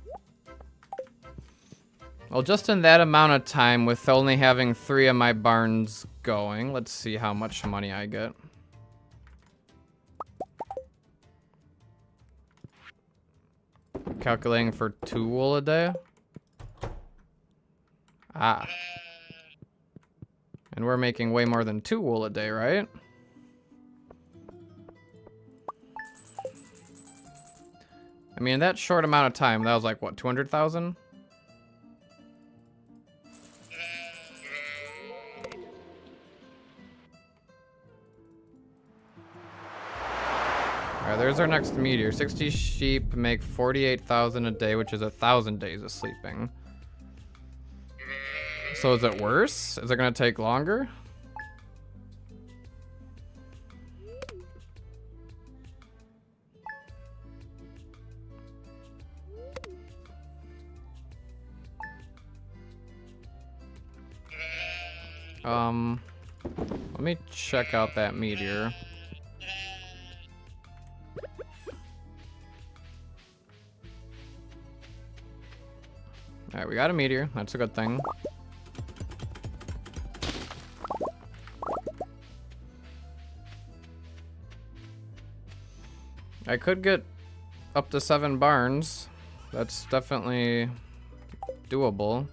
S1: Well, just in that amount of time, with only having 3 of my barns going, let's see how much money I get. Calculating for 2 wool a day. Ah. And we're making way more than 2 wool a day, right? I mean, in that short amount of time, that was like, what, 200,000? Alright, there's our next meteor. 60 sheep make 48,000 a day, which is 1,000 days of sleeping. So is it worse? Is it gonna take longer? Let me check out that meteor. Alright, we got a meteor. That's a good thing. I could get up to 7 barns. That's definitely doable.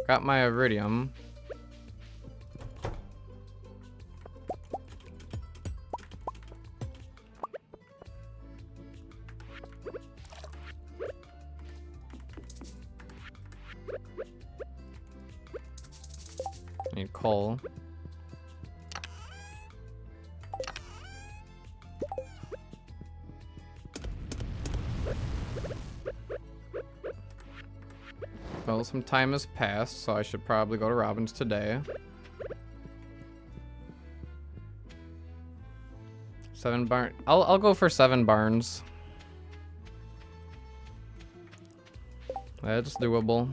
S1: Got my iridium. Need coal. Well, some time has passed, so I should probably go to Robin's today. 7 barn. I'll go for 7 barns. That's doable.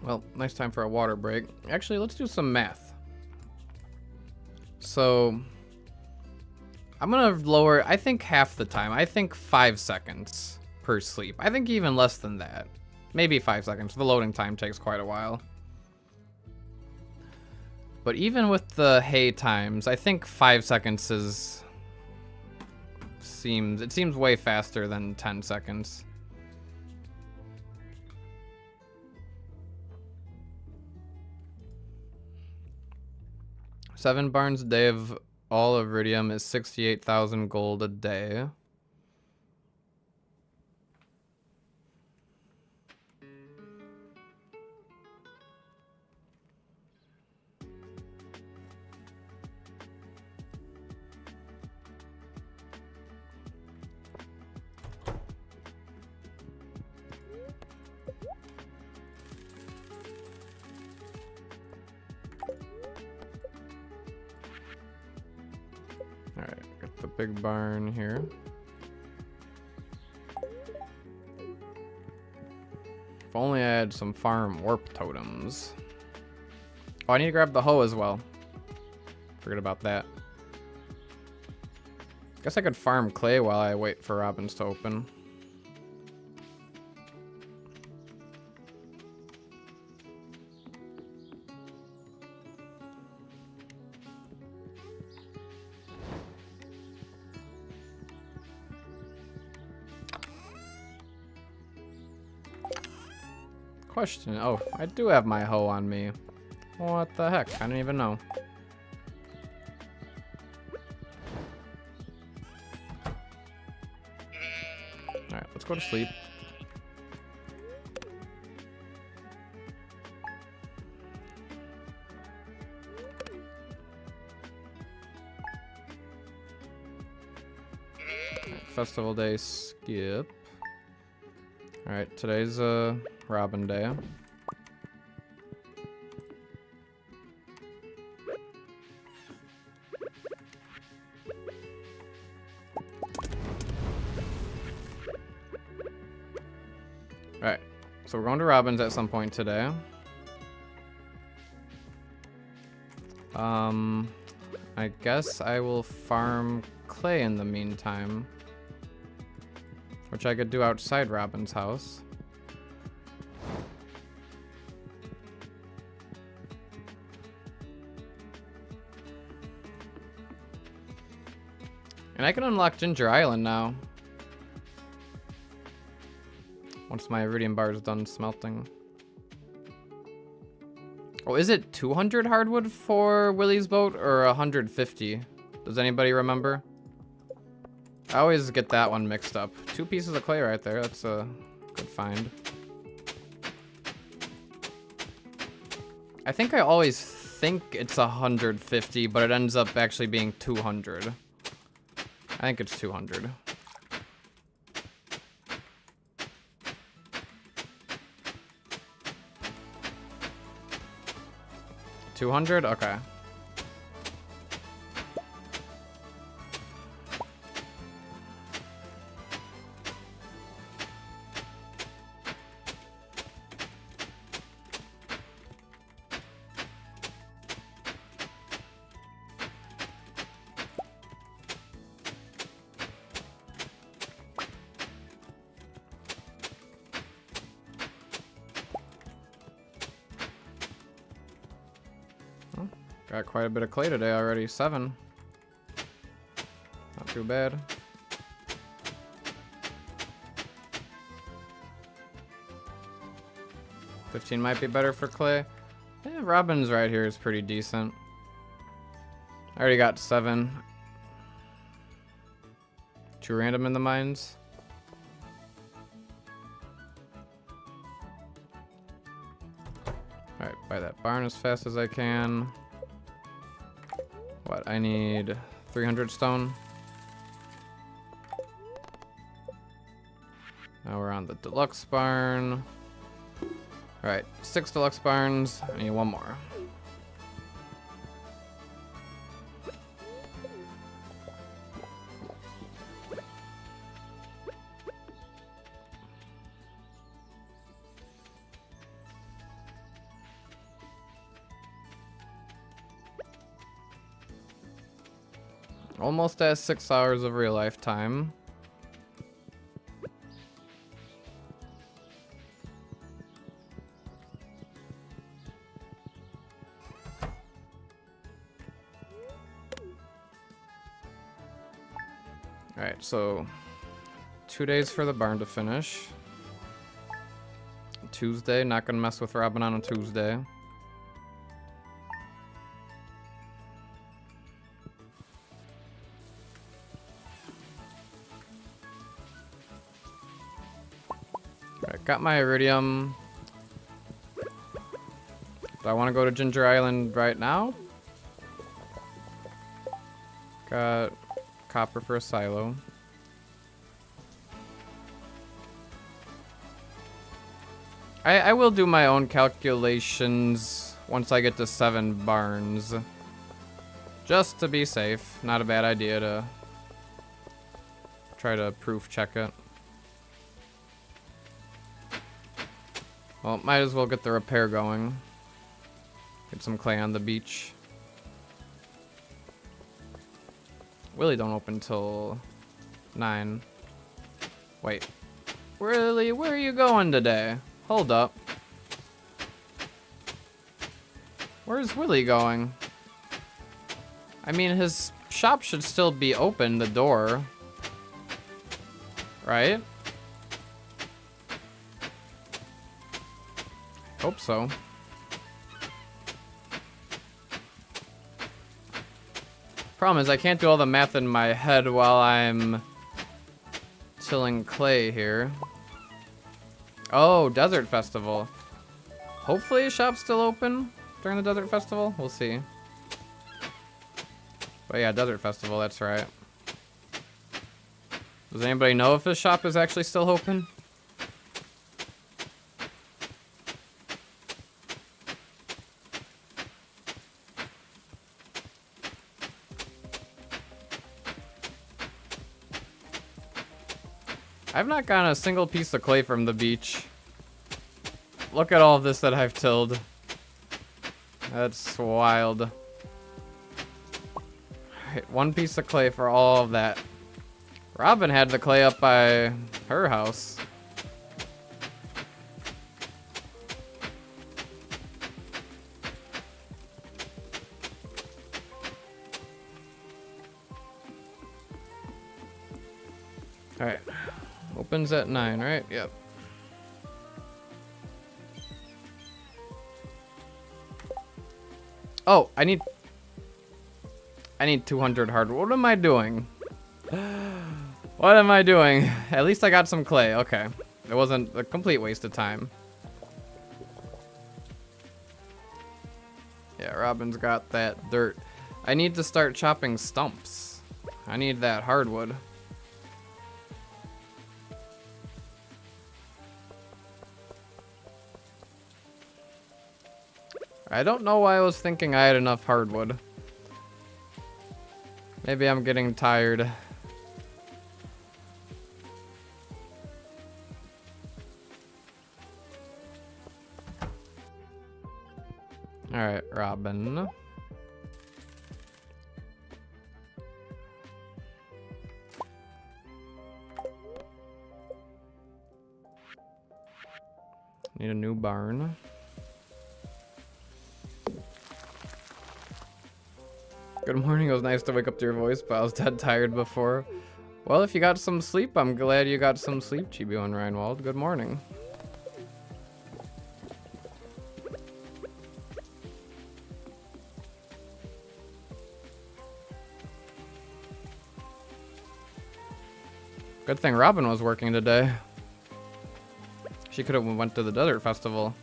S1: Well, nice time for a water break. Actually, let's do some math. So, I'm gonna lower, I think half the time. I think 5 seconds per sleep. I think even less than that. Maybe 5 seconds. The loading time takes quite a while. But even with the hay times, I think 5 seconds seems way faster than 10 seconds. Seven barns a day of all iridium is 68,000 gold a day. Alright, got the big barn here. If only I had some farm warp totems. Oh, I need to grab the hoe as well. Forget about that. Guess I could farm clay while I wait for Robin's to open. Question. Oh, I do have my hoe on me. What the heck? I didn't even know. Alright, let's go to sleep. Festival day skip. Alright, today's Robin day. Alright, so we're going to Robin's at some point today. I guess I will farm clay in the meantime, which I could do outside Robin's house. And I can unlock Ginger Island now. Once my iridium bar is done smelting. Oh, is it 200 hardwood for Willie's boat or 150? Does anybody remember? I always get that one mixed up. 2 pieces of clay right there. That's a good find. I think I always think it's 150, but it ends up actually being 200. I think it's 200. $200? Okay. Got quite a bit of clay today already. 7. Not too bad. $15 might be better for clay. Yeah, Robin's right here is pretty decent. I already got 7. 2 random in the mines. Alright, buy that barn as fast as I can. What, I need 300 stone. Now we're on the deluxe barn. Alright, 6 deluxe barns. I need 1 more. Almost at 6 hours of real life time. Alright, so 2 days for the barn to finish. Tuesday, not gonna mess with Robin on a Tuesday. Alright, got my iridium. Do I want to go to Ginger Island right now? Got copper for a silo. I will do my own calculations once I get to 7 barns. Just to be safe. Not a bad idea to try to proof check it. Well, might as well get the repair going. Get some clay on the beach. Willie don't open till 9. Wait. Willie, where are you going today? Hold up. Where's Willie going? I mean, his shop should still be open, the door. Right? Hope so. Problem is, I can't do all the math in my head while I'm tilling clay here. Oh, Desert Festival. Hopefully his shop's still open during the Desert Festival. We'll see. But yeah, Desert Festival, that's right. Does anybody know if his shop is actually still open? I've not gotten a single piece of clay from the beach. Look at all of this that I've tilled. That's wild. Alright, 1 piece of clay for all of that. Robin had the clay up by her house. Alright. Opens at 9, right? Yep. Oh, I need 200 hardwood. What am I doing? What am I doing? At least I got some clay. Okay. It wasn't a complete waste of time. Yeah, Robin's got that dirt. I need to start chopping stumps. I need that hardwood. I don't know why I was thinking I had enough hardwood. Maybe I'm getting tired. Alright, Robin. Need a new barn. Good morning. It was nice to wake up to your voice, but I was dead tired before. Well, if you got some sleep, I'm glad you got some sleep, Chibi and Reinwald. Good morning. Good thing Robin was working today. She could have went to the desert festival.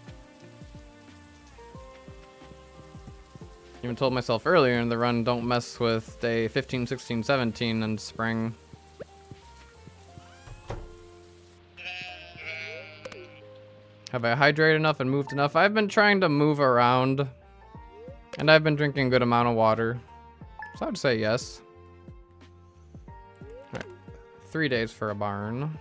S1: Even told myself earlier in the run, don't mess with day 15, 16, 17 in spring. Have I hydrated enough and moved enough? I've been trying to move around, and I've been drinking a good amount of water. So I'd say yes. All right. 3 days for a barn.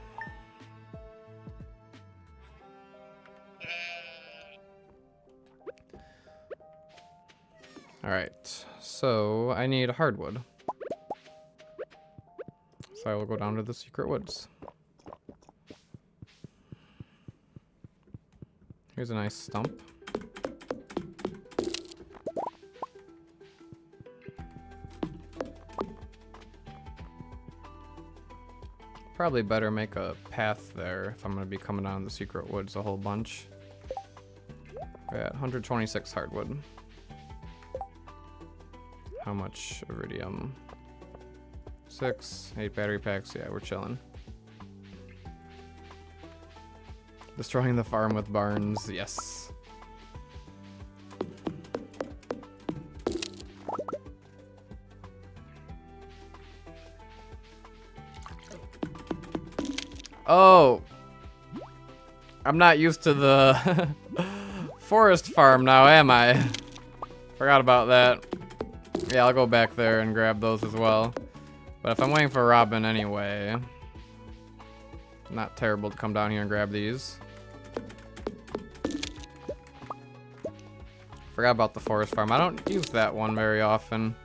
S1: Alright, so I need hardwood. So I will go down to the secret woods. Here's a nice stump. Probably better make a path there if I'm going to be coming down the secret woods a whole bunch. We're at 126 hardwood. How much iridium? 6, 8 battery packs. Yeah, we're chilling. Destroying the farm with barns. Yes. Oh. I'm not used to the forest farm now, am I? Forgot about that. Yeah, I'll go back there and grab those as well. But if I'm waiting for Robin anyway, not terrible to come down here and grab these. Forgot about the forest farm. I don't use that one very often.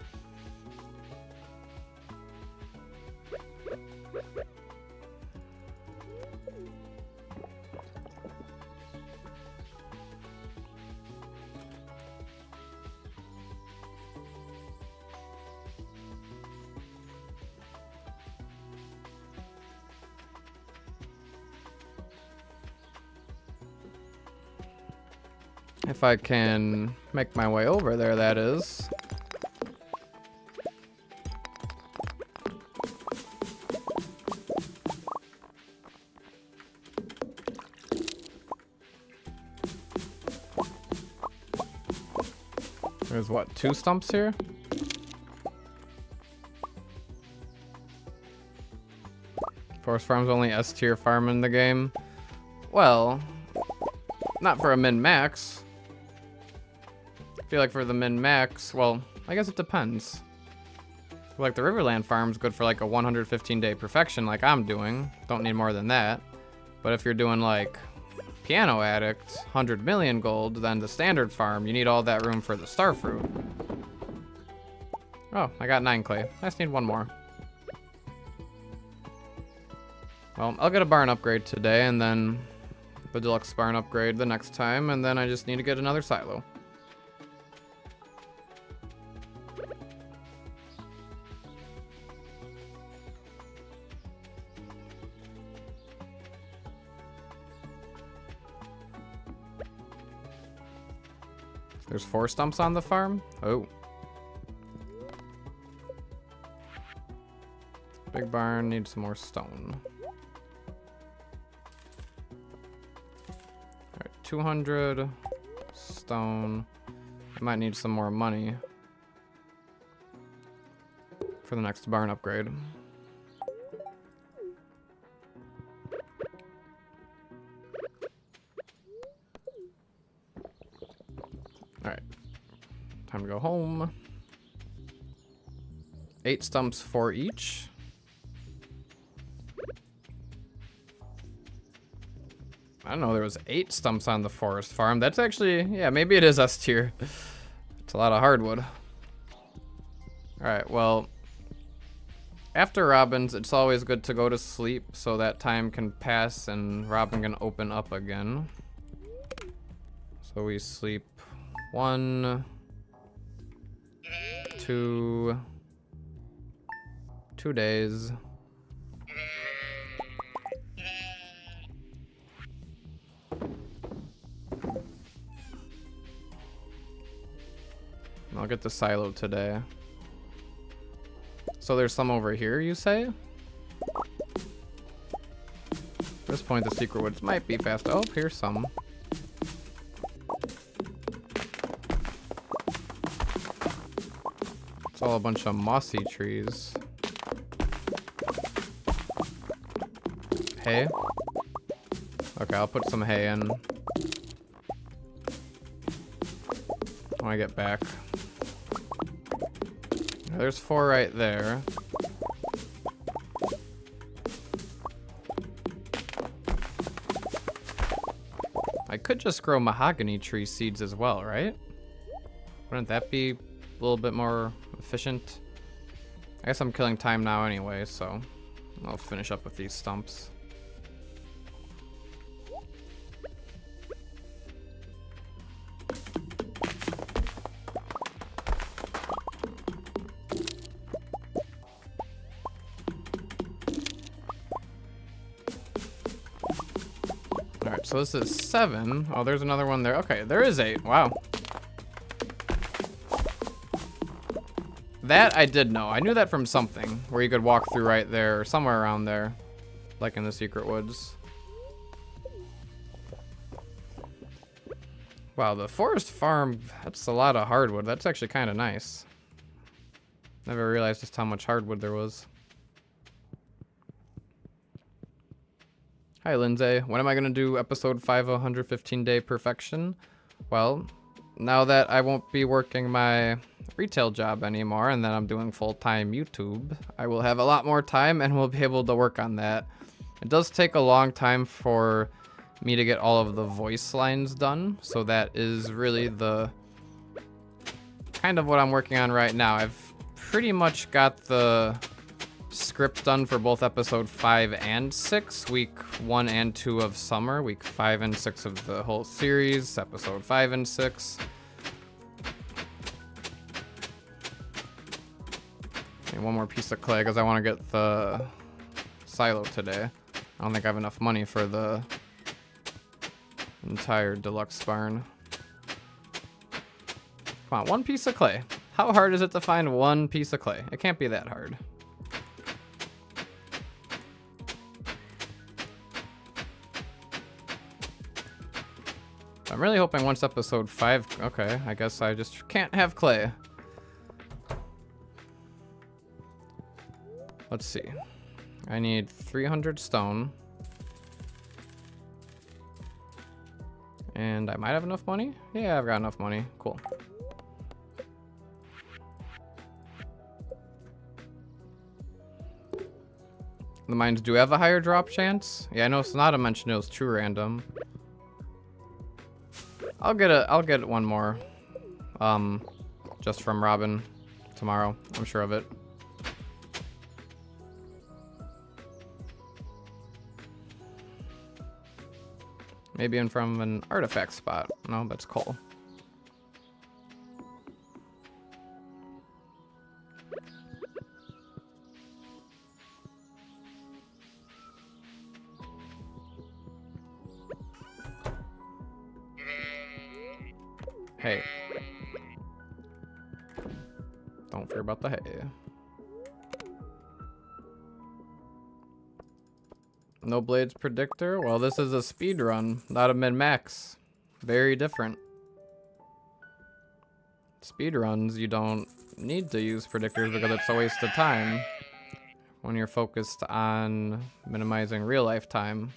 S1: If I can make my way over there, that is. There's what, 2 stumps here? Forest Farm's only S tier farm in the game. Well, not for a min-max. I feel like for the min-max, well, I guess it depends. Like the Riverland farm's good for like a 115-day perfection like I'm doing. Don't need more than that. But if you're doing like Piano Addict, 100 million gold, then the standard farm, you need all that room for the starfruit. Oh, I got 9 clay. I just need 1 more. Well, I'll get a barn upgrade today and then the deluxe barn upgrade the next time, and then I just need to get another silo. There's 4 stumps on the farm? Oh. Big barn needs some more stone. Alright, 200 stone. I might need some more money for the next barn upgrade. Alright. Time to go home. 8 stumps for each. I don't know, there was 8 stumps on the forest farm. That's actually, yeah, maybe it is S tier. It's a lot of hardwood. Alright, well, after Robin's, it's always good to go to sleep so that time can pass and Robin can open up again. So we sleep 1, 2 days. I'll get the silo today. So there's some over here, you say? At this point, the secret woods might be fast. Oh, here's some. It's all a bunch of mossy trees. Hay? Okay, I'll put some hay in when I get back. There's 4 right there. I could just grow mahogany tree seeds as well, right? Wouldn't that be a little bit more efficient? I guess I'm killing time now anyway, so I'll finish up with these stumps. Alright, so this is 7. Oh, there's another one there. Okay, there is 8. Wow. That I did know. I knew that from something, where you could walk through right there, or somewhere around there, like in the secret woods. Wow, the forest farm, that's a lot of hardwood. That's actually kind of nice. Never realized just how much hardwood there was. Hi, Lindsay. When am I going to do episode 5 of 115 Day Perfection? Well, now that I won't be working my retail job anymore and that I'm doing full-time YouTube, I will have a lot more time and will be able to work on that. It does take a long time for me to get all of the voice lines done, so that is really the kind of what I'm working on right now. I've pretty much got the script done for both episode 5 and 6, week 1 and 2 of summer, week 5 and 6 of the whole series, episode 5 and 6. And one more piece of clay because I want to get the silo today. I don't think I have enough money for the entire deluxe barn. Come on, 1 piece of clay. How hard is it to find 1 piece of clay? It can't be that hard. I'm really hoping once episode 5... Okay, I guess I just can't have clay. Let's see. I need 300 stone. And I might have enough money? Yeah, I've got enough money. Cool. The mines do have a higher drop chance? Yeah, I know Sonata mentioned it was true random. I'll get one more. Just from Robin tomorrow. I'm sure of it. Maybe in from an artifact spot. No, that's coal. Hey, sure about the hay. No blades predictor? Well, this is a speed run, not a min-max. Very different. Speed runs, you don't need to use predictors because it's a waste of time when you're focused on minimizing real life time.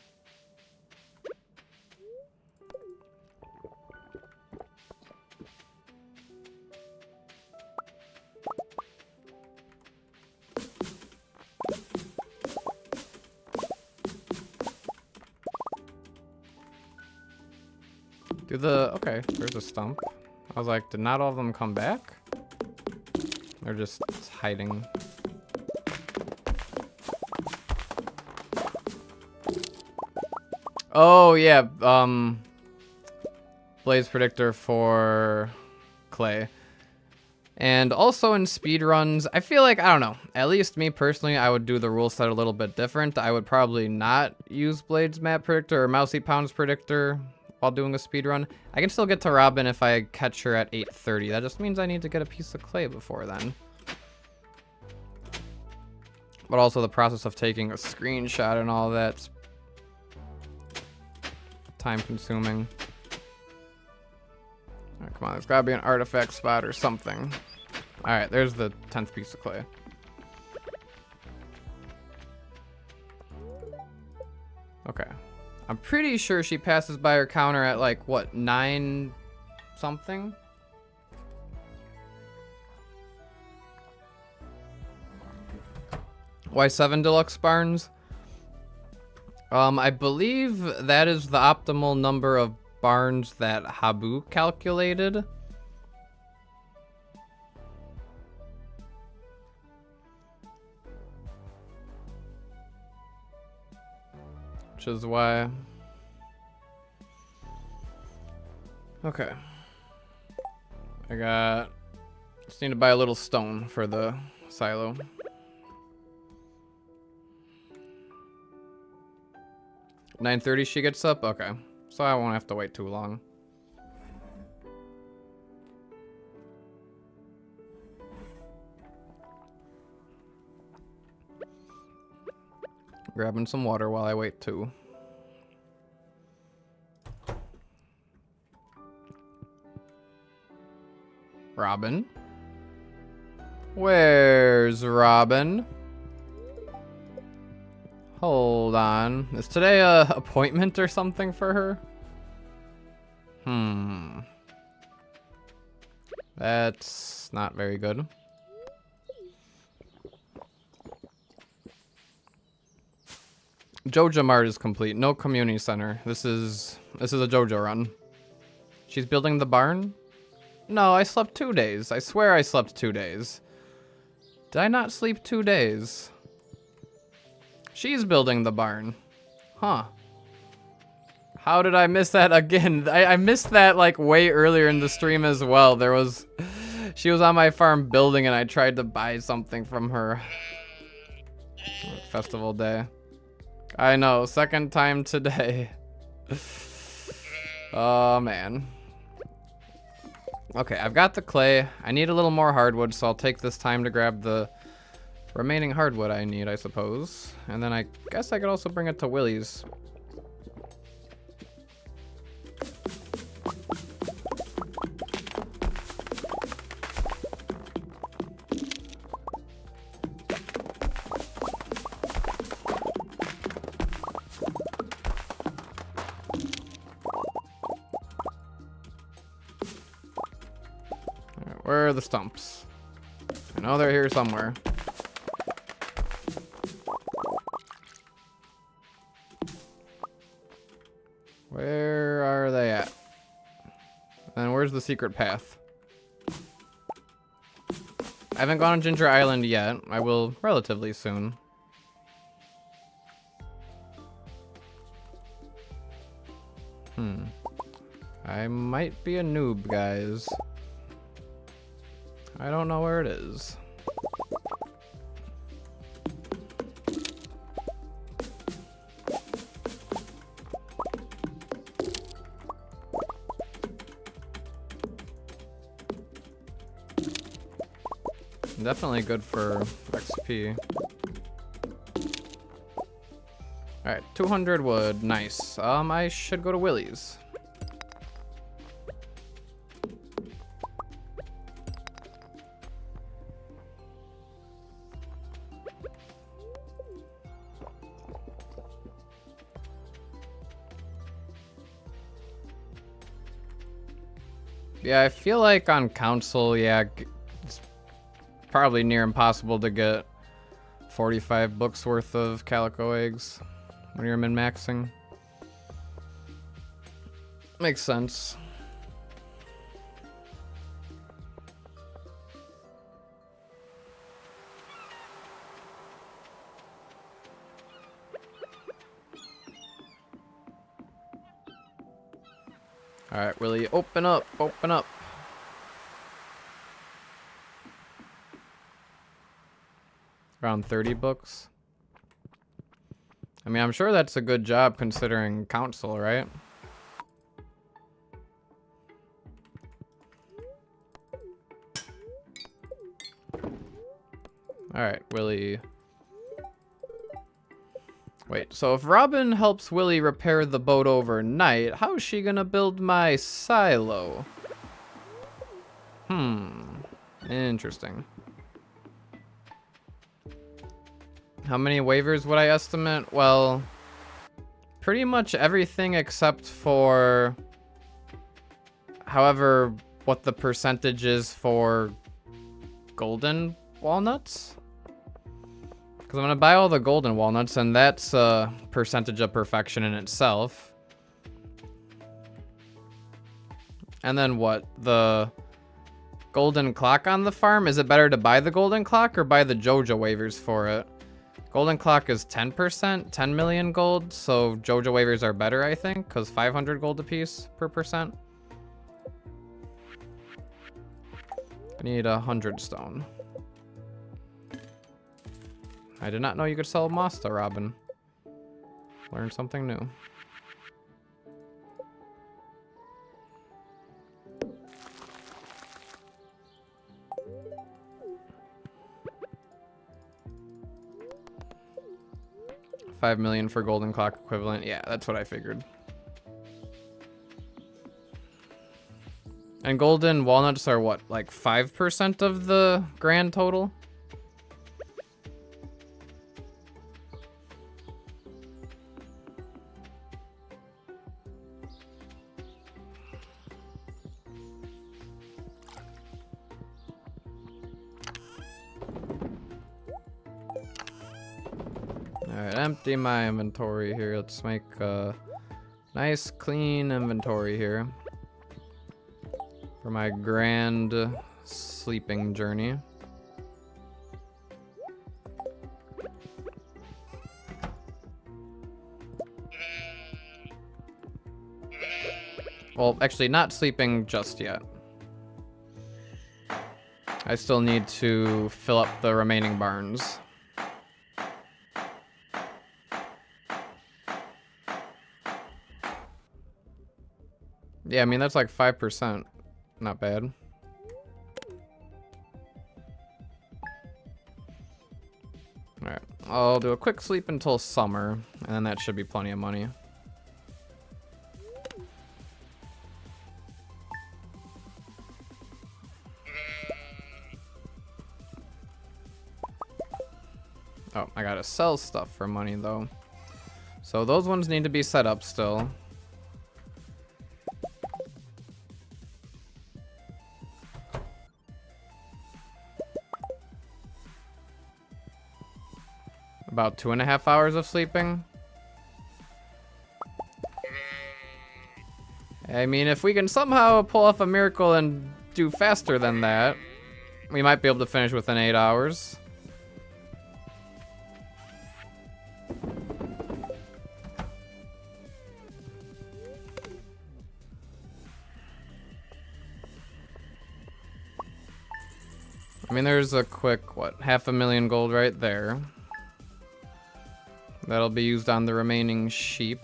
S1: Okay, there's a stump. I was like, did not all of them come back? They're just hiding. Oh, yeah, Blaze Predictor for clay. And also in speedruns, I feel like, I don't know, at least me personally, I would do the rule set a little bit different. I would probably not use Blade's Map Predictor or Mousy Pounds Predictor while doing a speedrun. I can still get to Robin if I catch her at 8:30. That just means I need to get a piece of clay before then. But also the process of taking a screenshot and all that's time consuming. All right, come on, there's gotta be an artifact spot or something. All right, there's the 10th piece of clay. Okay. I'm pretty sure she passes by her counter at like, what, 9 something? Why 7 deluxe barns? I believe that is the optimal number of barns that Habu calculated. Which is why... Okay. Just need to buy a little stone for the silo. "9:30 she gets up? Okay. So I won't have to wait too long. Grabbing some water while I wait too. Robin? Where's Robin? Hold on. Is today a appointment or something for her? That's not very good. Joja Mart is complete. No community center. This is a Joja run. She's building the barn? No, I slept 2 days. I swear I slept 2 days. Did I not sleep 2 days? She's building the barn. Huh. How did I miss that again? I missed that like way earlier in the stream as well. She was on my farm building and I tried to buy something from her. Festival day. I know, second time today. Oh man. Okay, I've got the clay. I need a little more hardwood, so I'll take this time to grab the remaining hardwood I need, I suppose. And then I guess I could also bring it to Willie's. Where are the stumps? I know they're here somewhere. Where are they at? And where's the secret path? I haven't gone on Ginger Island yet. I will relatively soon. I might be a noob, guys. I don't know where it is. Definitely good for XP. Alright, 200 wood. Nice. I should go to Willie's. Yeah, I feel like on council, yeah, it's probably near impossible to get 45 books worth of calico eggs when you're min-maxing. Makes sense. Alright, Willie, open up, open up. Around 30 books. I mean, I'm sure that's a good job considering council, right? Alright, Willie. Wait, so if Robin helps Willie repair the boat overnight, how is she gonna build my silo? Interesting. How many waivers would I estimate? Well, pretty much everything except for however what the percentage is for golden walnuts. Because I'm going to buy all the golden walnuts, and that's a percentage of perfection in itself. And then what? The golden clock on the farm? Is it better to buy the golden clock or buy the Joja waivers for it? Golden clock is 10%, 10 million gold, so Joja waivers are better, I think, because 500 gold apiece per percent. I need 100 stone. I did not know you could sell moss to Robin. Learn something new. $5 million for golden clock equivalent. Yeah, that's what I figured. And golden walnuts are what, like 5% of the grand total? Alright, empty my inventory here. Let's make a nice clean inventory here for my grand sleeping journey. Well, actually not sleeping just yet. I still need to fill up the remaining barns. Yeah, I mean, that's like 5%. Not bad. Alright, I'll do a quick sleep until summer, and then that should be plenty of money. Oh, I gotta sell stuff for money, though. So those ones need to be set up still. About 2.5 hours of sleeping. I mean, if we can somehow pull off a miracle and do faster than that, we might be able to finish within 8 hours. I mean, there's a quick, what, 500,000 gold right there. That'll be used on the remaining sheep.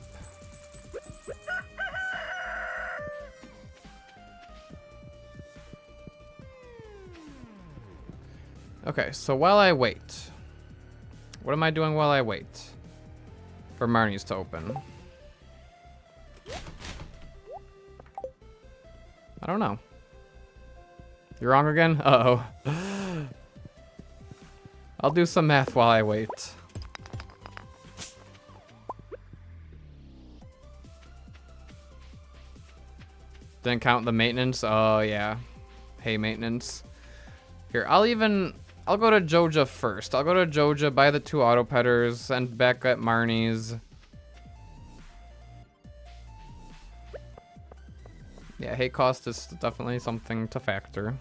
S1: Okay, so while I wait, what am I doing while I wait for Marnie's to open? I don't know. You're wrong again? Uh-oh. I'll do some math while I wait. Didn't count the maintenance? Oh, yeah. Hey, maintenance. Here, I'll go to Joja first. I'll go to Joja, buy the 2 auto petters, and back at Marnie's. Yeah, hay cost is definitely something to factor.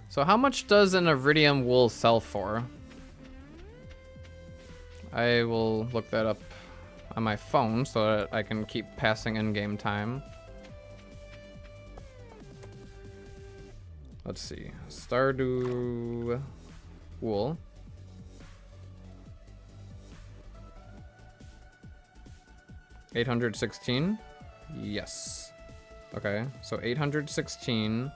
S1: So how much does an iridium wool sell for? I will look that up on my phone so that I can keep passing in-game time. Let's see. Stardew wool. $816? Yes. Okay, so 816.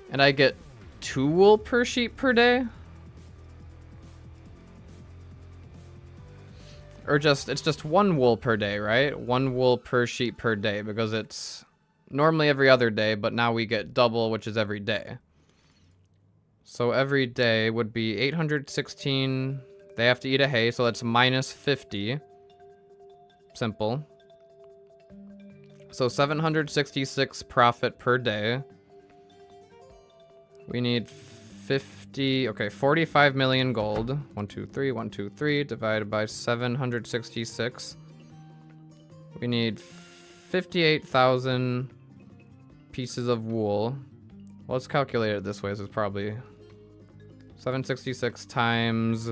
S1: And I get 2 wool per sheep per day? Or it's just 1 wool per day, right? 1 wool per sheep per day, because it's normally every other day, but now we get double, which is every day. So every day would be 816. They have to eat a hay, so that's minus 50. Simple. So 766 profit per day. We need 50, okay, 45 million gold. 1, 2, 3, 1, 2, 3, divided by 766. We need 58,000 pieces of wool. Well, let's calculate it this way. This is probably 766 times.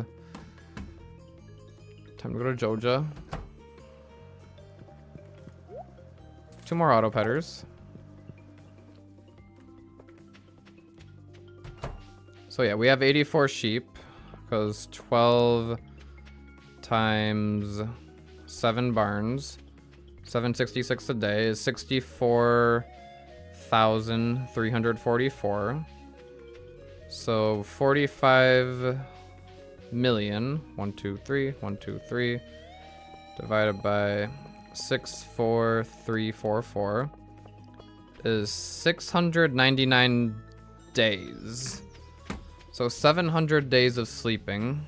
S1: Time to go to Joja. 2 more auto petters. So yeah, we have 84 sheep, because 12 times 7 barns, 766 a day is 64,344. So 45 million, 1, 2, 3, 1, 2, 3, divided by 64344 is 699 days. So 700 days of sleeping.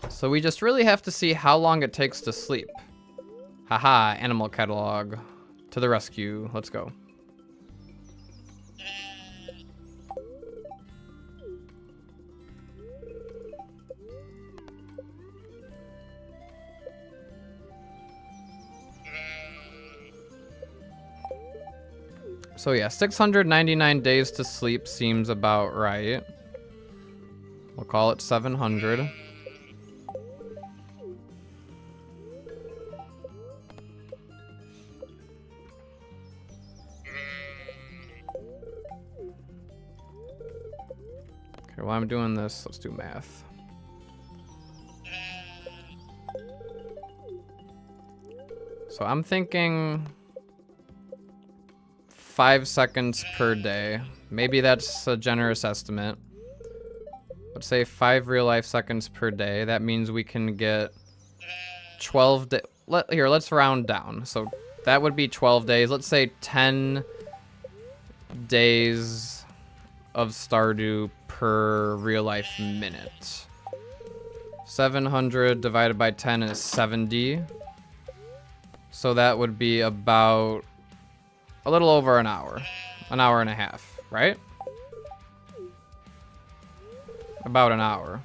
S1: So we just really have to see how long it takes to sleep. Haha, animal catalog. To the rescue. Let's go. So yeah, 699 days to sleep seems about right. We'll call it 700. Okay, while I'm doing this, let's do math. So I'm thinking 5 seconds per day. Maybe that's a generous estimate. Let's say 5 real life seconds per day. That means we can get 12 days. Here, let's round down. So that would be 12 days. Let's say 10 days of Stardew per real life minute. 700 divided by 10 is 70. So that would be about a little over an hour and a half, right? About an hour.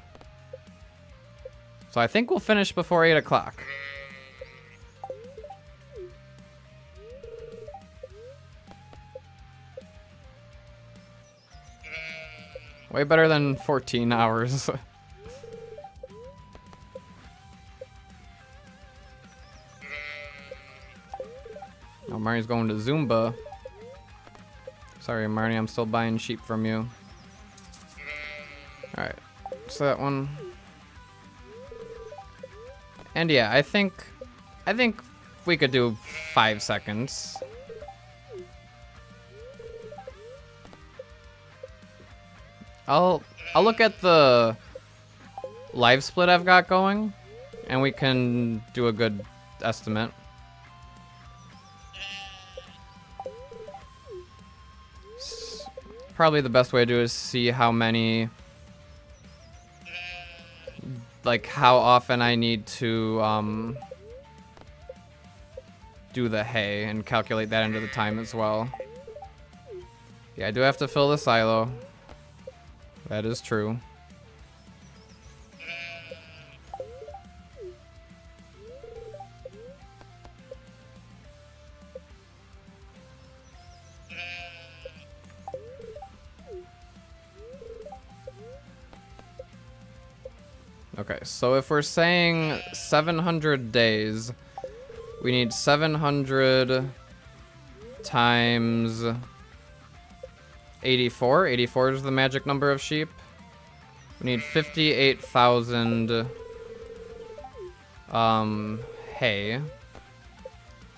S1: So I think we'll finish before 8 o'clock. Way better than 14 hours. Oh, Marnie's going to Zumba. Sorry, Marnie, I'm still buying sheep from you. Alright, so that one. And yeah, I think we could do 5 seconds. I'll look at the live split I've got going, and we can do a good estimate. Probably the best way to do is see how many, like how often I need to do the hay and calculate that into the time as well. Yeah, I do have to fill the silo. That is true. Okay, so if we're saying 700 days, we need 700 times 84. 84 is the magic number of sheep. We need 58,000 hay.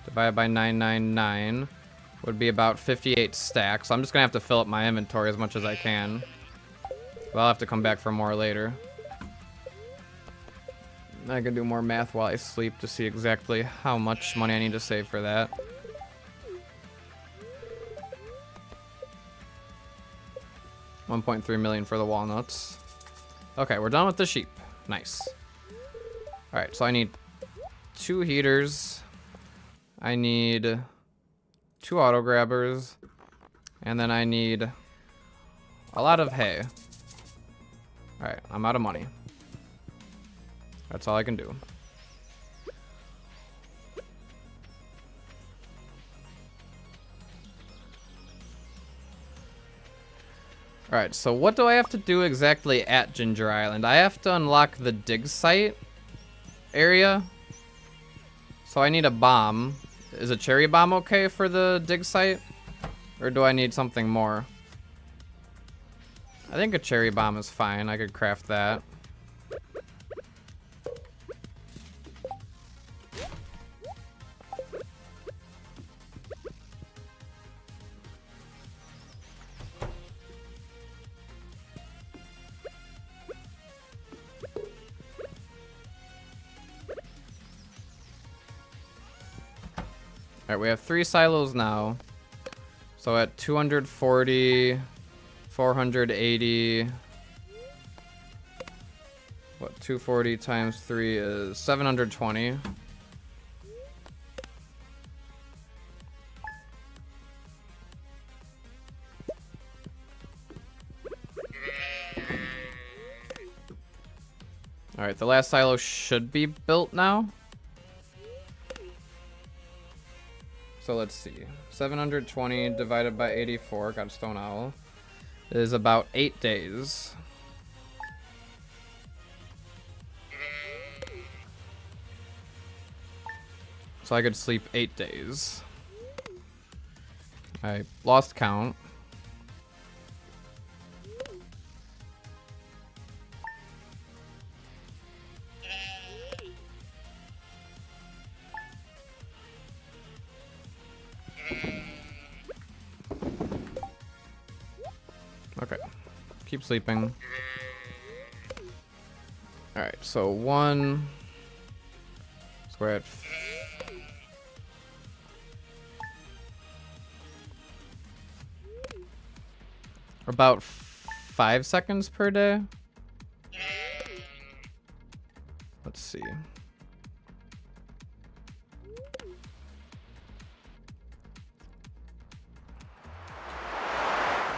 S1: Divided by 999 would be about 58 stacks. So I'm just gonna have to fill up my inventory as much as I can. But I'll have to come back for more later. I can do more math while I sleep to see exactly how much money I need to save for that. $1.3 million for the walnuts. Okay, we're done with the sheep. Nice. Alright, so I need 2 heaters. I need 2 auto grabbers. And then I need a lot of hay. Alright, I'm out of money. That's all I can do. Alright, so what do I have to do exactly at Ginger Island? I have to unlock the dig site area. So I need a bomb. Is a cherry bomb okay for the dig site? Or do I need something more? I think a cherry bomb is fine. I could craft that. Alright, we have 3 silos now. So at 240, 480, what, 240 times 3 is 720. Alright, the last silo should be built now. So let's see. 720 divided by 84, got a stone owl, is about 8 days. So I could sleep 8 days. I lost count. Okay, keep sleeping. Alright, so 1. So we're at about 5 seconds per day. Let's see.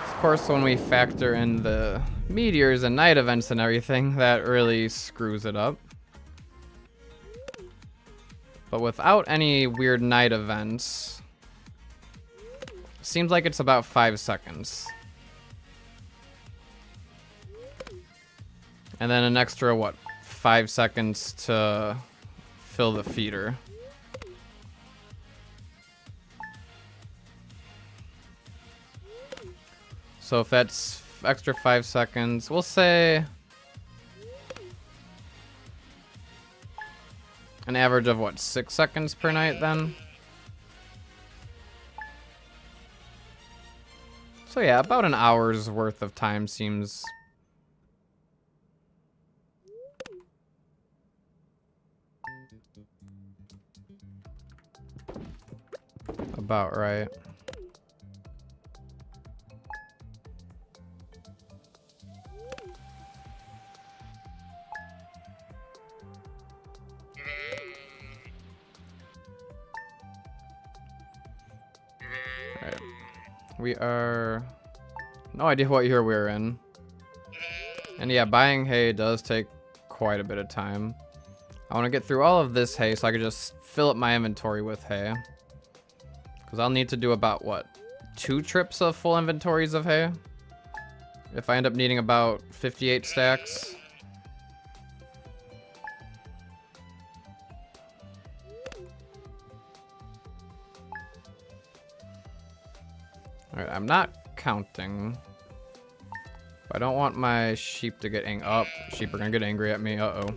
S1: Of course, when we factor in the meteors and night events and everything, that really screws it up. But without any weird night events, seems like it's about 5 seconds. And then an extra, what, 5 seconds to fill the feeder. So if that's extra 5 seconds, we'll say An average of what, 6 seconds per night then? So yeah, about an hour's worth of time seems about right. Alright. We are... No idea what year we're in. And yeah, buying hay does take quite a bit of time. I want to get through all of this hay so I can just fill up my inventory with hay. Because I'll need to do about, what, 2 trips of full inventories of hay? If I end up needing about 58 stacks. Alright, I'm not counting. I don't want my sheep to get up. Sheep are gonna get angry at me. Uh-oh.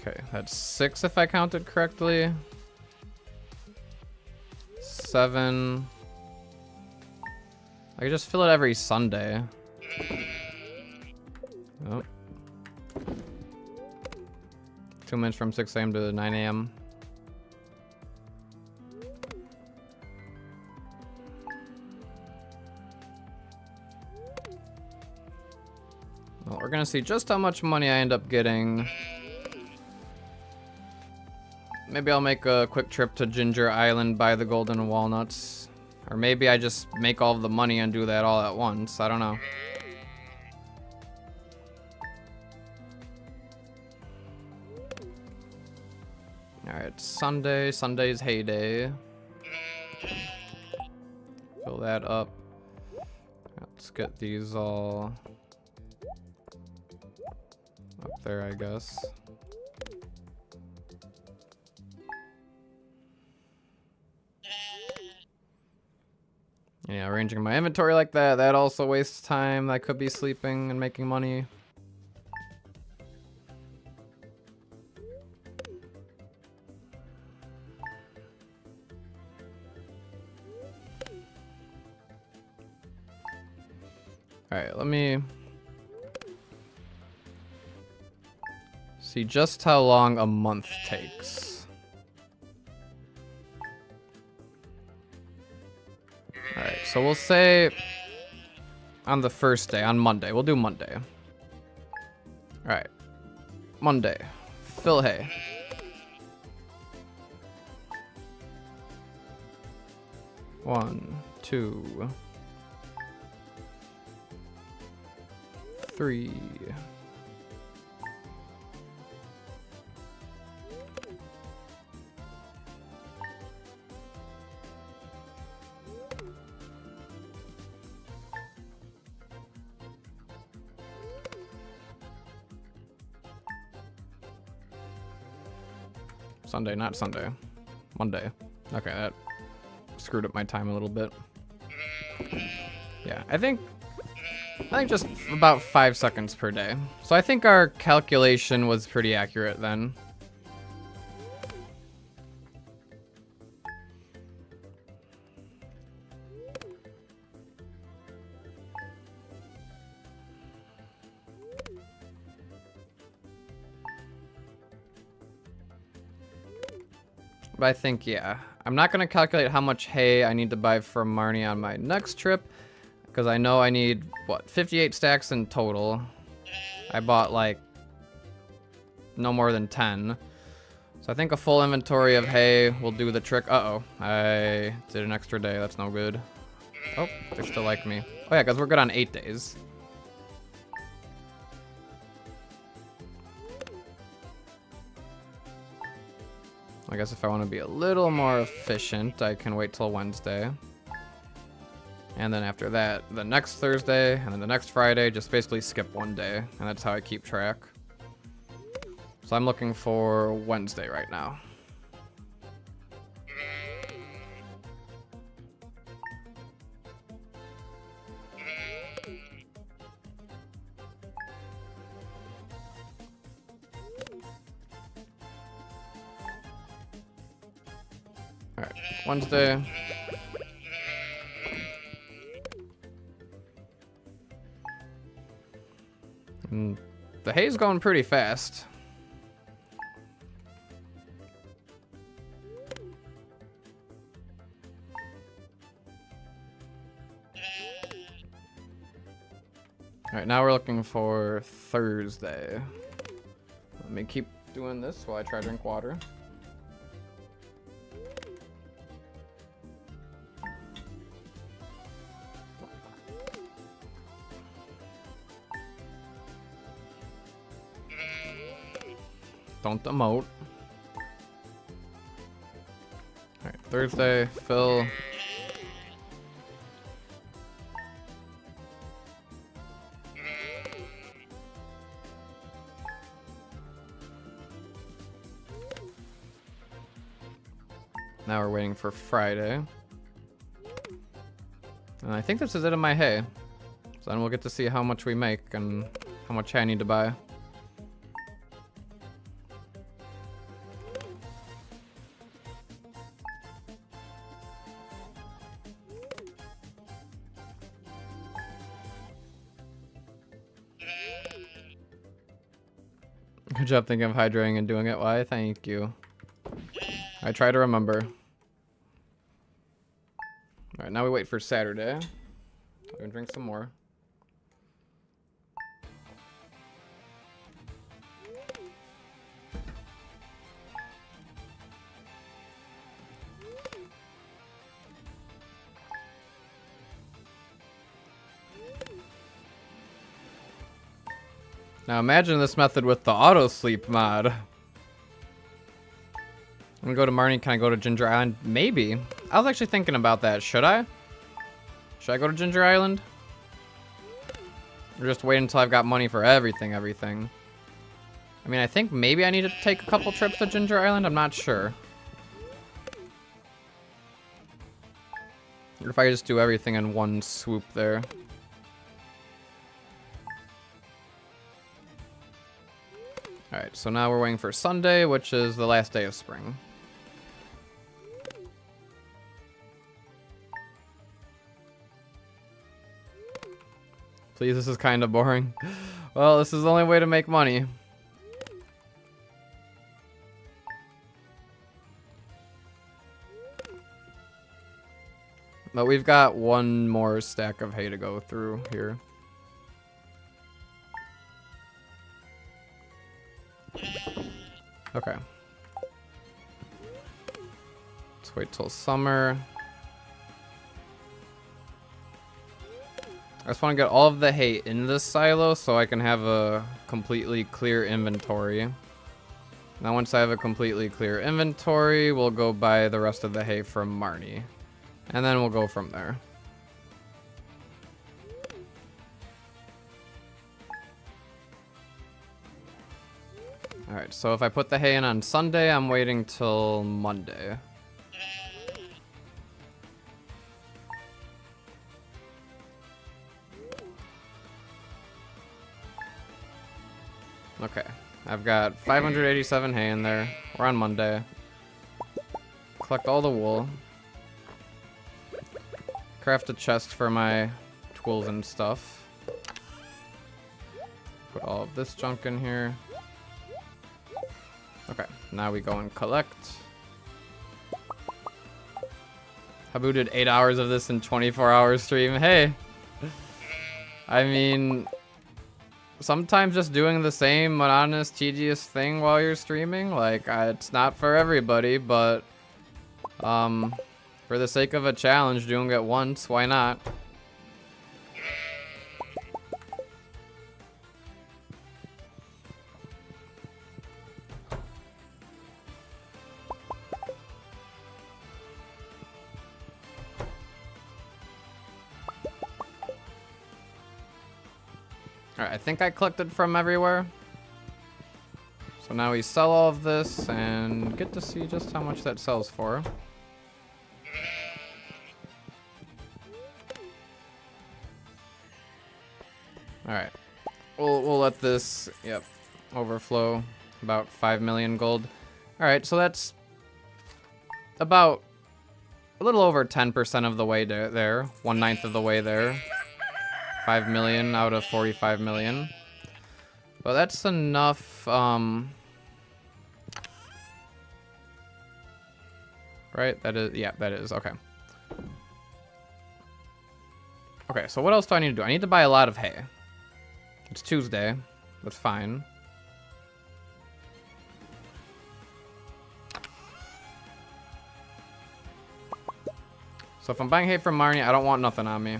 S1: Okay, that's 6 if I counted correctly. 7. I could just fill it every Sunday. Oh. 2 minutes from 6 a.m. to 9 a.m. Well, we're gonna see just how much money I end up getting. Maybe I'll make a quick trip to Ginger Island, buy the golden walnuts. Or maybe I just make all of the money and do that all at once. I don't know. Alright, Sunday. Sunday's heyday. Fill that up. Let's get these all up there, I guess. Yeah, arranging my inventory like that, that also wastes time. I could be sleeping and making money. Alright, let me see just how long a month takes. Alright, so we'll say on the first day, on Monday. We'll do Monday. Alright. Monday. Fill hay. One, 2, 3. Sunday, not Sunday. Monday. Okay, that screwed up my time a little bit. Yeah, I think just about 5 seconds per day. So I think our calculation was pretty accurate then. But I think, yeah. I'm not going to calculate how much hay I need to buy from Marnie on my next trip. Because I know I need, what, 58 stacks in total. I bought, like, no more than 10. So I think a full inventory of hay will do the trick. Uh-oh. I did an extra day. That's no good. Oh, they still like me. Oh, yeah, because we're good on 8 days. I guess if I want to be a little more efficient, I can wait till Wednesday. And then after that, the next Thursday, and then the next Friday, just basically skip one day. And that's how I keep track. So I'm looking for Wednesday right now. All right, Wednesday. And the hay's going pretty fast. All right, now we're looking for Thursday. Let me keep doing this while I try to drink water. Don't emote. Alright, Thursday, fill. Now we're waiting for Friday. And I think this is it in my hay. So then we'll get to see how much we make and how much hay I need to buy. Good job thinking of hydrating and doing it. Why? Thank you. I try to remember. Alright, now we wait for Saturday. We can drink some more. Now imagine this method with the auto sleep mod. I'm gonna go to Marnie. Can I go to Ginger Island? Maybe. I was actually thinking about that. Should I? Should I go to Ginger Island? Or just wait until I've got money for everything? I mean, I think maybe I need to take a couple trips to Ginger Island. I'm not sure. Or if I just do everything in one swoop there. Alright, so now we're waiting for Sunday, which is the last day of spring. Please, this is kind of boring. Well, this is the only way to make money. But we've got one more stack of hay to go through here. Okay. Let's wait till summer. I just want to get all of the hay in this silo so I can have a completely clear inventory. Now once I have a completely clear inventory, we'll go buy the rest of the hay from Marnie. And then we'll go from there. Alright, so if I put the hay in on Sunday, I'm waiting till Monday. Okay, I've got 587 hay in there. We're on Monday. Collect all the wool. Craft a chest for my tools and stuff. Put all of this junk in here. Okay, now we go and collect. Habu did 8 hours of this in 24-hour stream. Hey, I mean, sometimes just doing the same monotonous, tedious thing while you're streaming, like, it's not for everybody, but for the sake of a challenge, doing it once, why not? Alright, I think I collected from everywhere. So now we sell all of this and get to see just how much that sells for. Alright. We'll let this, yep, overflow. About 5 million gold. Alright, so that's about a little over 10% of the way there. 1/9 of the way there. 5 million out of 45 million. But that's enough, right? That is, yeah, that is, okay. Okay, so what else do I need to do? I need to buy a lot of hay. It's Tuesday. That's fine. So if I'm buying hay from Marnie, I don't want nothing on me.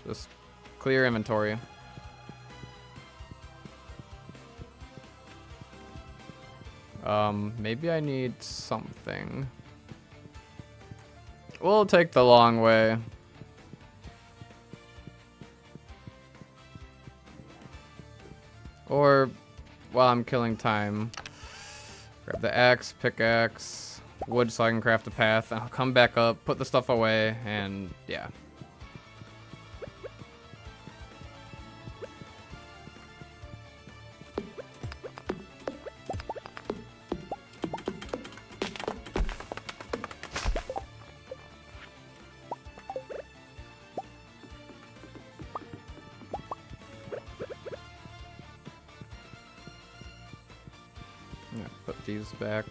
S1: Just clear inventory. Maybe I need something. We'll take the long way. Or, while I'm killing time, grab the axe, pickaxe, wood so I can craft a path, and I'll come back up, put the stuff away, and yeah. Put these back.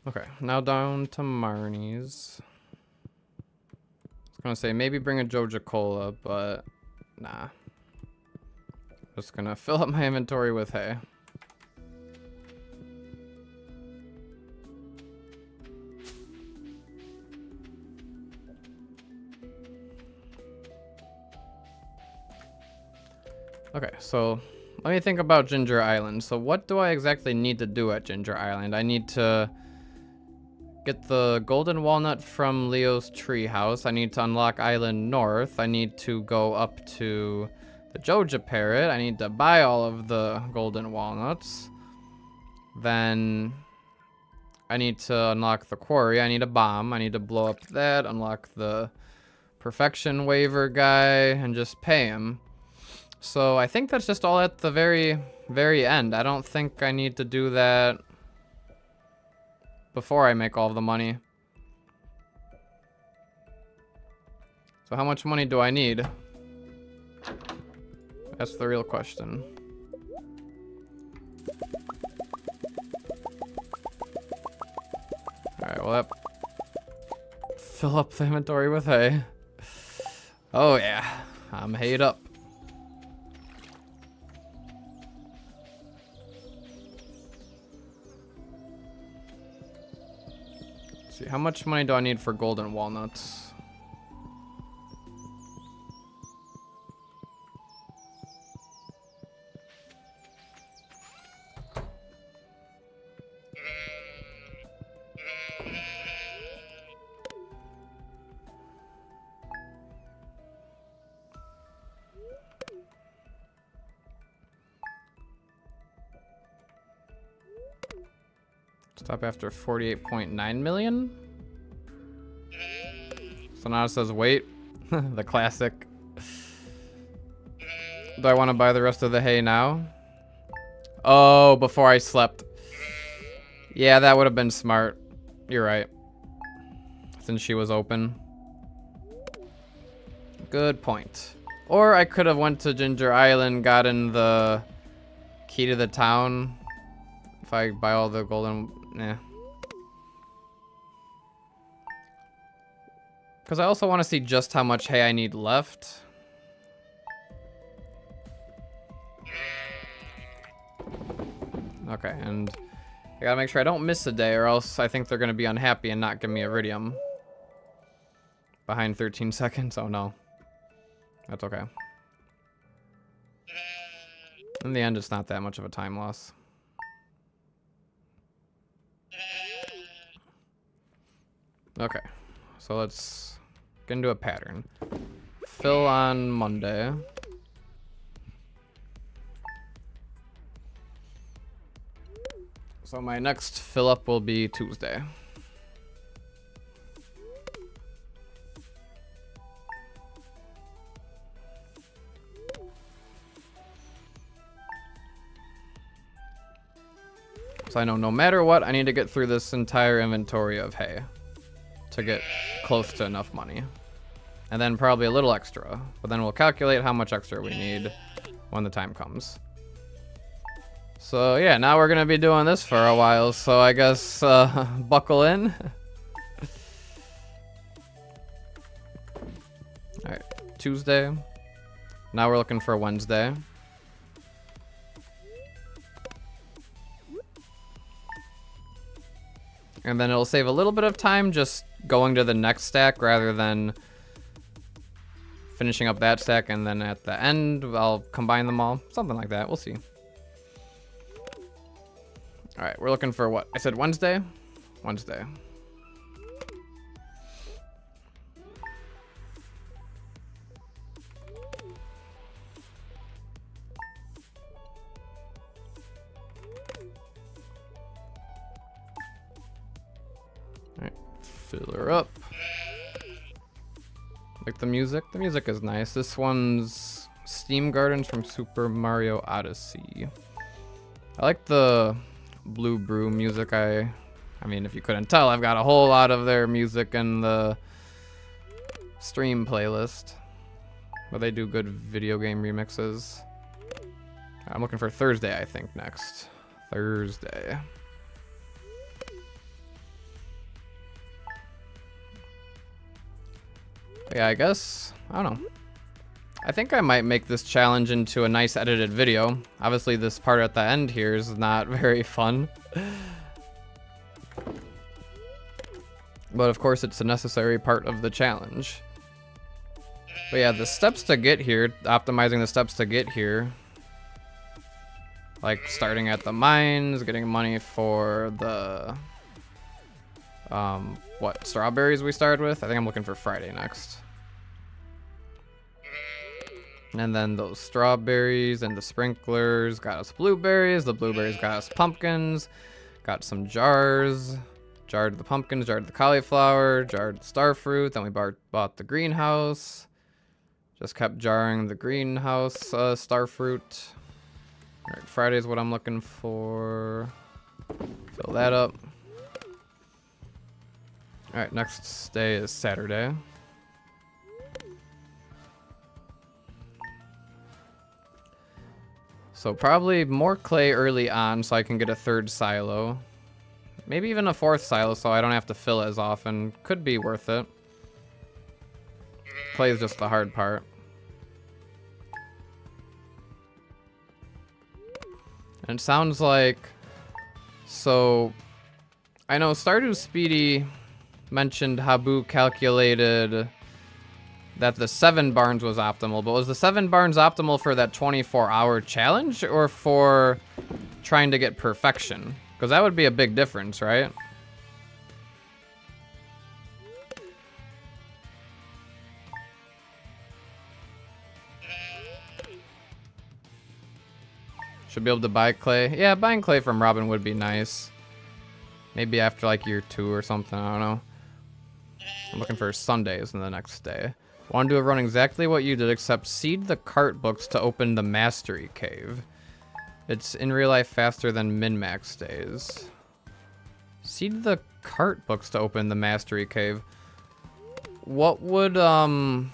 S1: Okay, now down to Marnie's. I was gonna say maybe bring a Joja Cola, but nah. Just gonna fill up my inventory with hay. Okay, so let me think about Ginger Island. So what do I exactly need to do at Ginger Island? I need to get the golden walnut from Leo's treehouse. I need to unlock Island North. I need to go up to the Joja Parrot. I need to buy all of the golden walnuts. Then I need to unlock the quarry. I need a bomb. I need to blow up that, unlock the perfection waiver guy, and just pay him. So I think that's just all at the very end. I don't think I need to do that before I make all of the money. So how much money do I need? That's the real question. Alright, well that... Fill up the inventory with hay. Oh yeah, I'm hayed up. Let's see, how much money do I need for golden walnuts? Stop after 48.9 million. So now it says wait. The classic. Do I want to buy the rest of the hay now? Oh, before I slept. Yeah, that would have been smart. You're right. Since she was open. Good point. Or I could have went to Ginger Island, gotten the key to the town. If I buy all the golden... Yeah. Because I also want to see just how much hay I need left. Okay, and I gotta make sure I don't miss a day, or else I think they're gonna be unhappy and not give me iridium. Behind 13 seconds? Oh no. That's okay. In the end, it's not that much of a time loss. Okay, so let's get into a pattern. Fill on Monday. So my next fill up will be Tuesday. So I know no matter what, I need to get through this entire inventory of hay to get close to enough money. And then probably a little extra, but then we'll calculate how much extra we need when the time comes. So yeah, now we're gonna be doing this for a while, so I guess buckle in. Alright, Tuesday. Now we're looking for Wednesday. And then it'll save a little bit of time just going to the next stack rather than finishing up that stack, and then at the end I'll combine them all. Something like that, we'll see. Alright, we're looking for what? I said Wednesday? Wednesday. Alright, fill her up. Like the music? The music is nice. This one's Steam Gardens from Super Mario Odyssey. I like the Blue Brew music. I mean, if you couldn't tell, I've got a whole lot of their music in the stream playlist. But they do good video game remixes. I'm looking for Thursday, I think, next. Thursday. Yeah, I guess, I don't know. I think I might make this challenge into a nice edited video. Obviously, this part at the end here is not very fun. But of course, it's a necessary part of the challenge. But yeah, the steps to get here, optimizing the steps to get here. Like starting at the mines, getting money for the, what, strawberries we started with? I think I'm looking for Friday next. And then those strawberries and the sprinklers got us blueberries. The blueberries got us pumpkins. Got some jars. Jarred the pumpkins, jarred the cauliflower, jarred the starfruit. Then we bought the greenhouse. Just kept jarring the greenhouse starfruit. Alright, Friday is what I'm looking for. Fill that up. Alright, next day is Saturday. So probably more clay early on so I can get a third silo. Maybe even a fourth silo so I don't have to fill as often. Could be worth it. Clay is just the hard part. And it sounds like... So... I know Stardew Speedy mentioned Habu calculated that the 7 barns was optimal, but was the 7 barns optimal for that 24-hour challenge or for trying to get perfection? Because that would be a big difference, right? Should be able to buy clay. Yeah, buying clay from Robin would be nice. Maybe after like year 2 or something, I don't know. I'm looking for Sundays in the next day. Want to do a run exactly what you did, except seed the cart books to open the mastery cave. It's in real life faster than min-max days. Seed the cart books to open the mastery cave. What would opening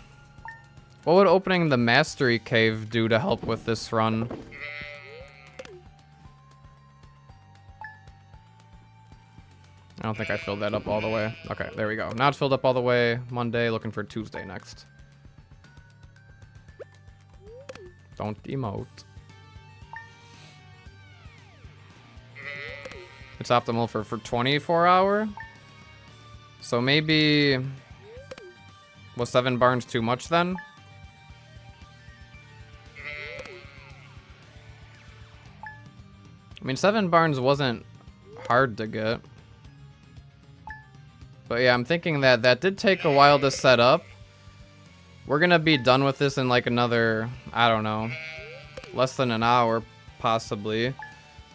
S1: the mastery cave do to help with this run? I don't think I filled that up all the way. Okay, there we go. Now it's filled up all the way. Monday, looking for Tuesday next. Don't emote. It's optimal for 24 hour. So maybe... Was 7 barns too much then? I mean, 7 barns wasn't hard to get. But yeah, I'm thinking that that did take a while to set up. We're gonna be done with this in like another, I don't know, less than an hour, possibly.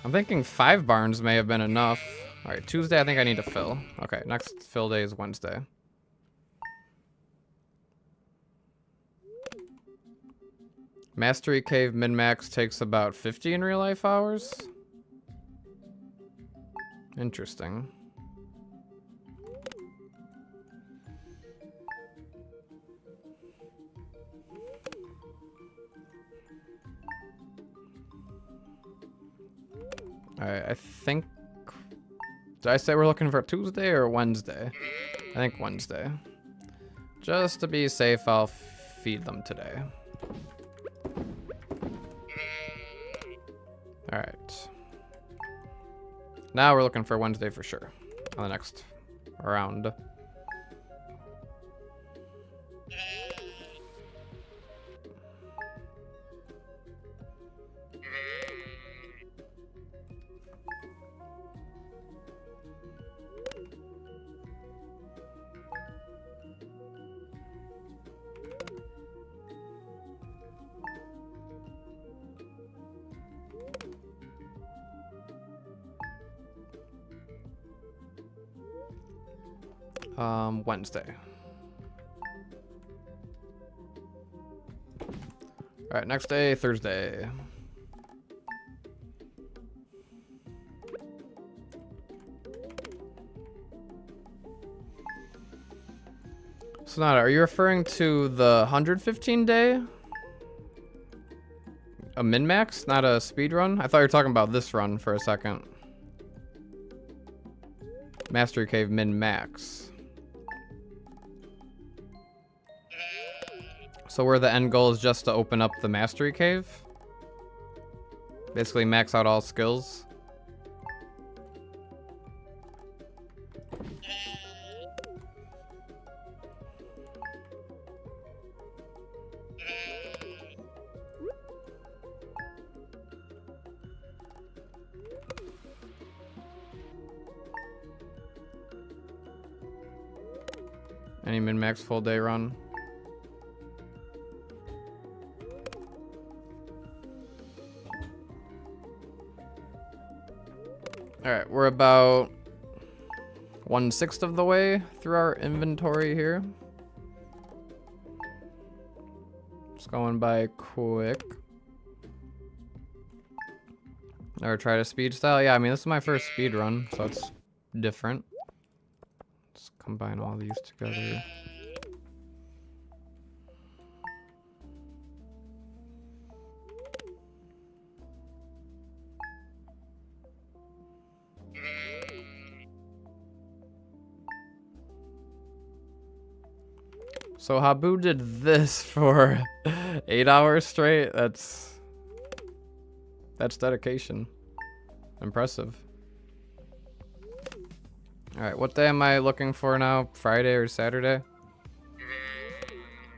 S1: I'm thinking 5 barns may have been enough. All right, Tuesday, I think I need to fill. Okay, next fill day is Wednesday. Mastery Cave min-max takes about 50 in real life hours. Interesting. Alright, I think... Did I say we're looking for Tuesday or Wednesday? I think Wednesday. Just to be safe, I'll feed them today. Alright. Now we're looking for Wednesday for sure. On the next round. Wednesday. All right, next day, Thursday. Sonata, are you referring to the 115 day? A min-max, not a speed run? I thought you were talking about this run for a second. Mastery Cave min-max. So where the end goal is just to open up the Mastery Cave? Basically max out all skills. Any min-max full day run? Alright, we're about 1/6 of the way through our inventory here. Just going by quick. Never tried a speed style? Yeah, I mean, this is my first speed run, so it's different. Let's combine all these together. So Habu did this for 8 hours straight. That's dedication. Impressive. All right, what day am I looking for now? Friday or Saturday?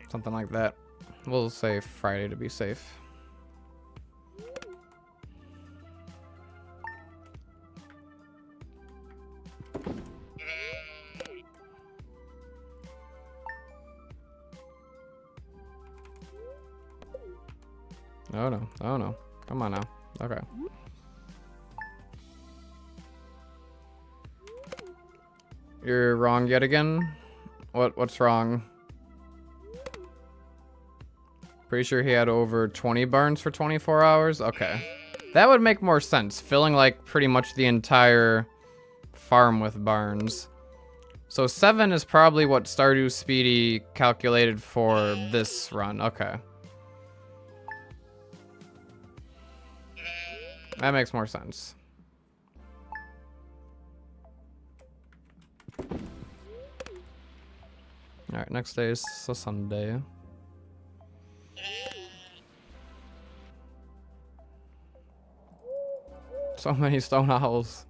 S1: Something like that. We'll say Friday to be safe. Oh no, oh no. Come on now. Okay. You're wrong yet again? What's wrong? Pretty sure he had over 20 barns for 24 hours? Okay. That would make more sense, filling like pretty much the entire farm with barns. So 7 is probably what Stardew Speedy calculated for this run. Okay. That makes more sense. Alright, next day is a Sunday. So many stone owls.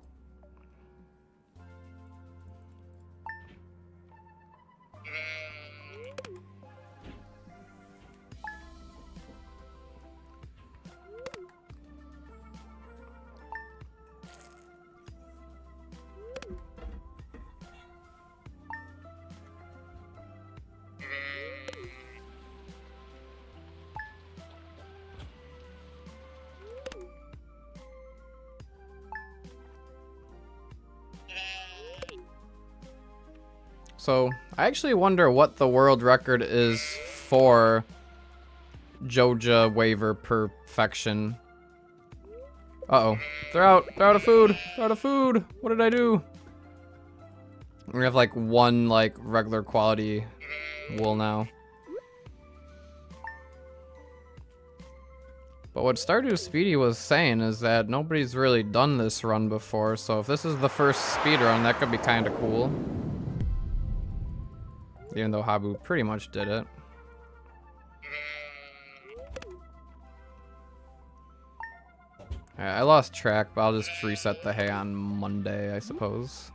S1: So, I actually wonder what the world record is for Joja waiver perfection. Uh-oh. They're out. They're out of food. They're out of food. What did I do? We have like one like regular quality wool now. But what Stardew Speedy was saying is that nobody's really done this run before, so if this is the first speed run, that could be kind of cool. Even though Habu pretty much did it. I lost track, but I'll just reset the hay on Monday, I suppose.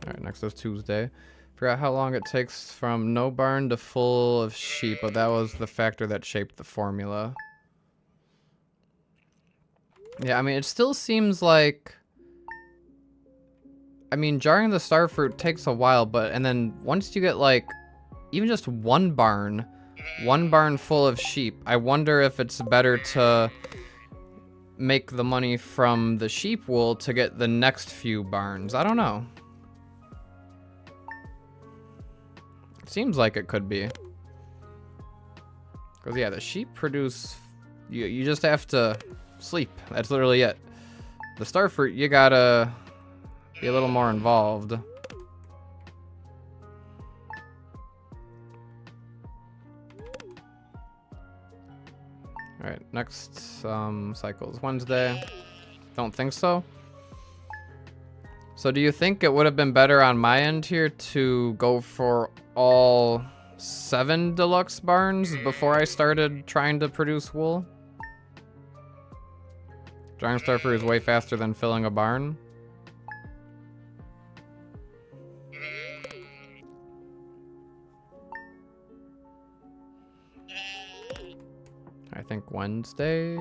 S1: Alright, next is Tuesday. Forgot how long it takes from no barn to full of sheep, but that was the factor that shaped the formula. Yeah, I mean, it still seems like... I mean, jarring the star fruit takes a while, and then once you get, like, even just one barn full of sheep, I wonder if it's better to make the money from the sheep wool to get the next few barns. I don't know. It seems like it could be. Because, yeah, the sheep produce... You just have to sleep. That's literally it. The star fruit, you gotta be a little more involved. Alright, next cycle is Wednesday. Don't think so. So do you think it would have been better on my end here to go for all 7 deluxe barns before I started trying to produce wool? Drawing star fruit is way faster than filling a barn. I think Wednesday.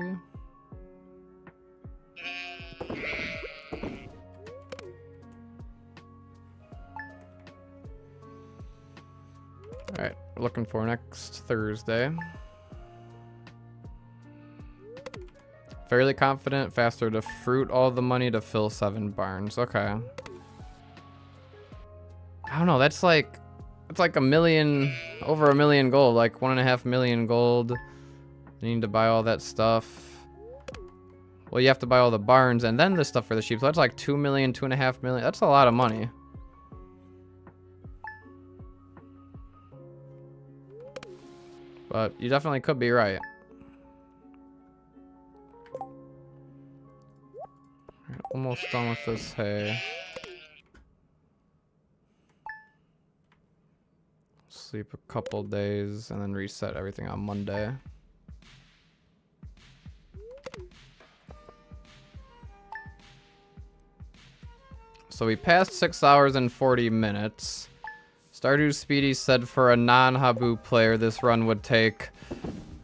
S1: Alright, looking for next Thursday. Fairly confident, faster to fruit all the money to fill 7 barns. Okay. I don't know, that's like a million, over a million gold, like 1.5 million gold. You need to buy all that stuff. Well, you have to buy all the barns and then the stuff for the sheep. So that's like 2 million, 2.5 million. That's a lot of money. But you definitely could be right. Alright, almost done with this hay. Sleep a couple days and then reset everything on Monday. So we passed 6 hours and 40 minutes. Stardew Speedy said for a non-Habu player, this run would take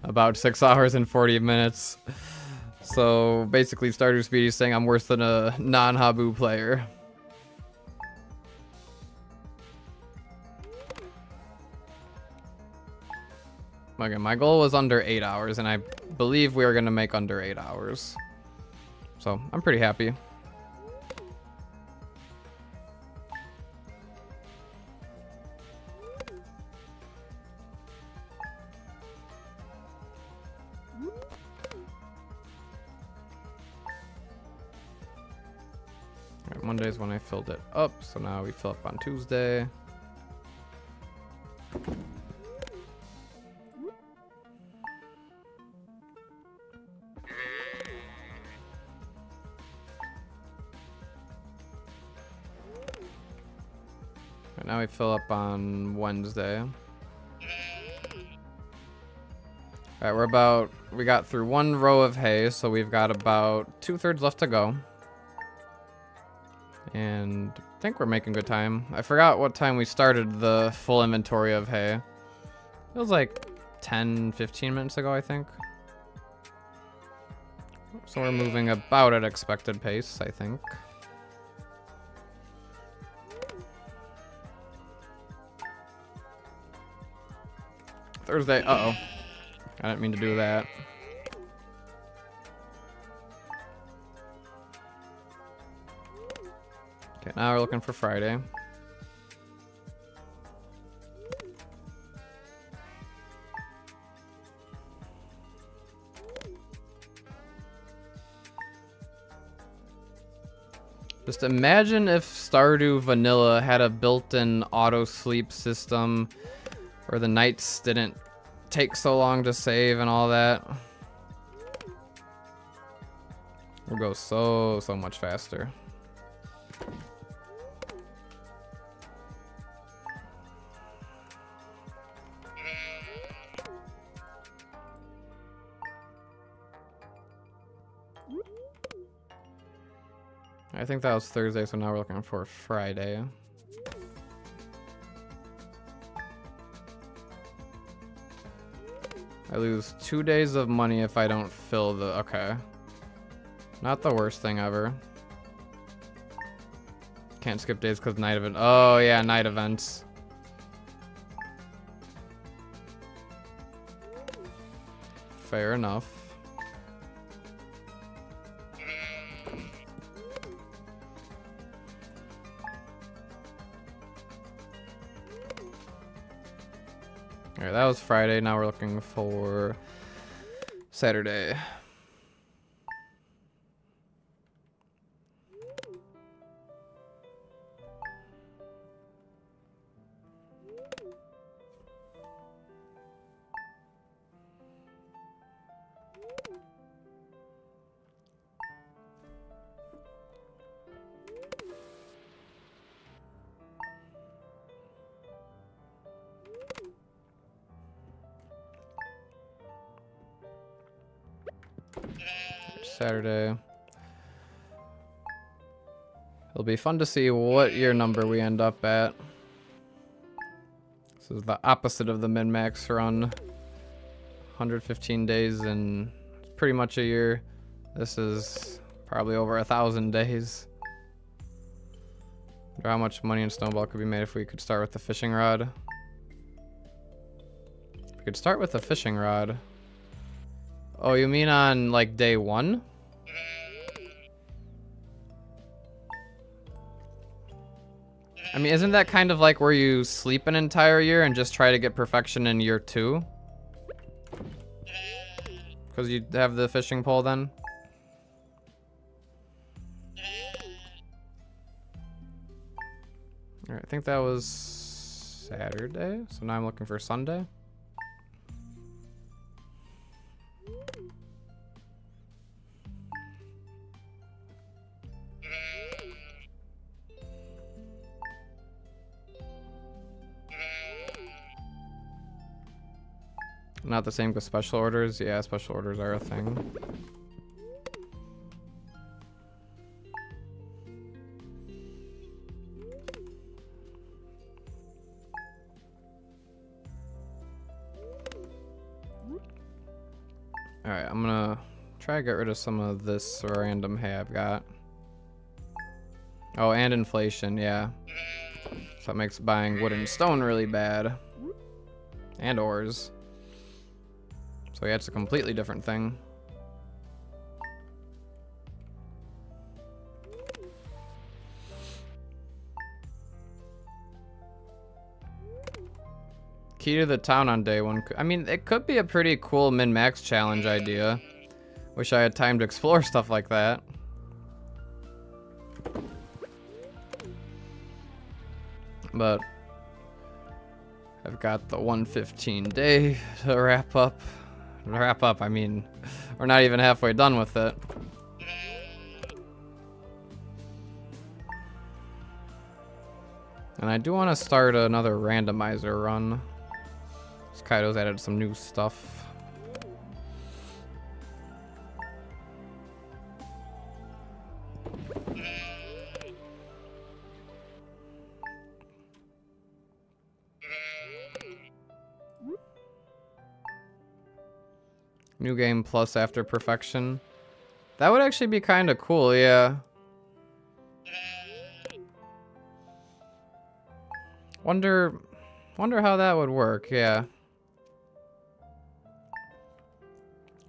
S1: about 6 hours and 40 minutes. So basically Stardew Speedy's saying I'm worse than a non-Habu player. Again, my goal was under 8 hours, and I believe we are going to make under 8 hours. So I'm pretty happy. Alright, Monday's when I filled it up, so now we fill up on Tuesday. Right, now we fill up on Wednesday. Alright, we got through 1 row of hay, so we've got about 2/3 left to go. And I think we're making good time. I forgot what time we started the full inventory of hay. It was like 10, 15 minutes ago, I think. So we're moving about at expected pace, I think. Thursday. Uh-oh. I didn't mean to do that. Okay, now we're looking for Friday. Just imagine if Stardew Vanilla had a built-in auto sleep system where the nights didn't take so long to save and all that. It would go so much faster. I think that was Thursday, so now we're looking for Friday. I lose 2 days of money if I don't fill the... Okay. Not the worst thing ever. Can't skip days because night event. Oh, yeah, night events. Fair enough. Alright, that was Friday. Now we're looking for Saturday. Saturday. It'll be fun to see what year number we end up at. This is the opposite of the min-max run. 115 days and pretty much a year. This is probably over 1,000 days. Wonder how much money in Snowball could be made if we could start with the fishing rod. We could start with the fishing rod. Oh, you mean on like day 1? I mean, isn't that kind of like where you sleep an entire year and just try to get perfection in year 2? Because you have the fishing pole then? Alright, I think that was Saturday. So now I'm looking for Sunday. Not the same with special orders. Yeah, special orders are a thing. Alright, I'm gonna try to get rid of some of this random hay I've got. Oh, and inflation, yeah. So that makes buying wood and stone really bad. And ores. So yeah, it's a completely different thing. Key to the town on day 1. I mean, it could be a pretty cool min-max challenge idea. Wish I had time to explore stuff like that. But I've got the 115 day to wrap up. I mean, we're not even halfway done with it. And I do want to start another randomizer run. Kaido's added some new stuff. New game plus after perfection. That would actually be kind of cool, yeah. Wonder how that would work, yeah.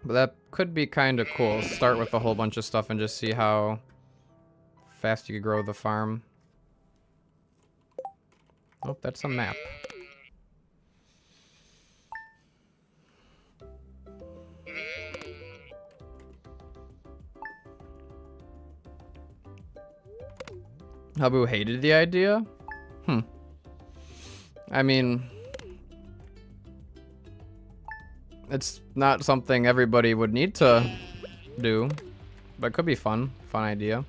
S1: But that could be kind of cool. Start with a whole bunch of stuff and just see how fast you could grow the farm. Oh, that's a map. Habu hated the idea? I mean, it's not something everybody would need to do, but it could be fun. Fun idea.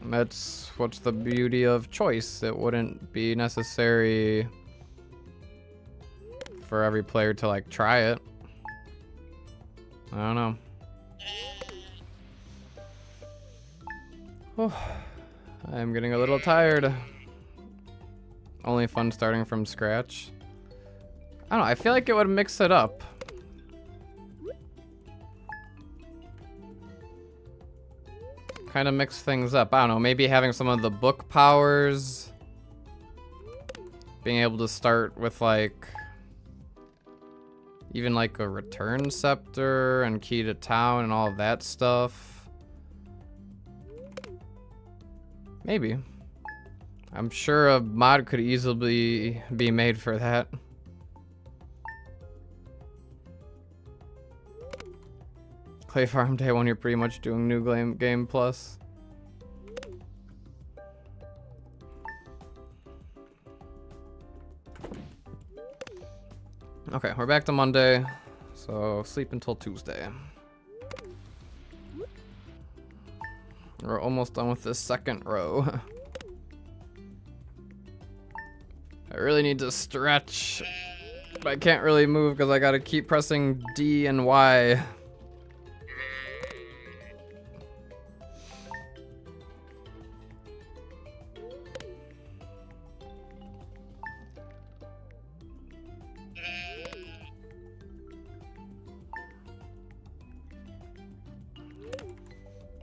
S1: That's what's the beauty of choice. It wouldn't be necessary for every player to like try it. I don't know. Oh, I'm getting a little tired. Only fun starting from scratch. I don't know, I feel like it would mix it up. Kind of mix things up. I don't know, maybe having some of the book powers. Being able to start with like even like a return scepter and key to town and all of that stuff. Maybe. I'm sure a mod could easily be made for that. Clay farm day when you're pretty much doing new game plus. Okay, we're back to Monday, so sleep until Tuesday. We're almost done with this second row. I really need to stretch, but I can't really move because I gotta keep pressing D and Y.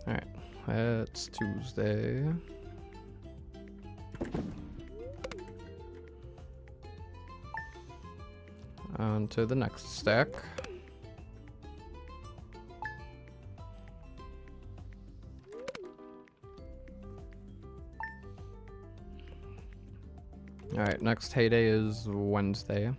S1: Alright, it's Tuesday. On to the next stack. Alright, next heyday is Wednesday.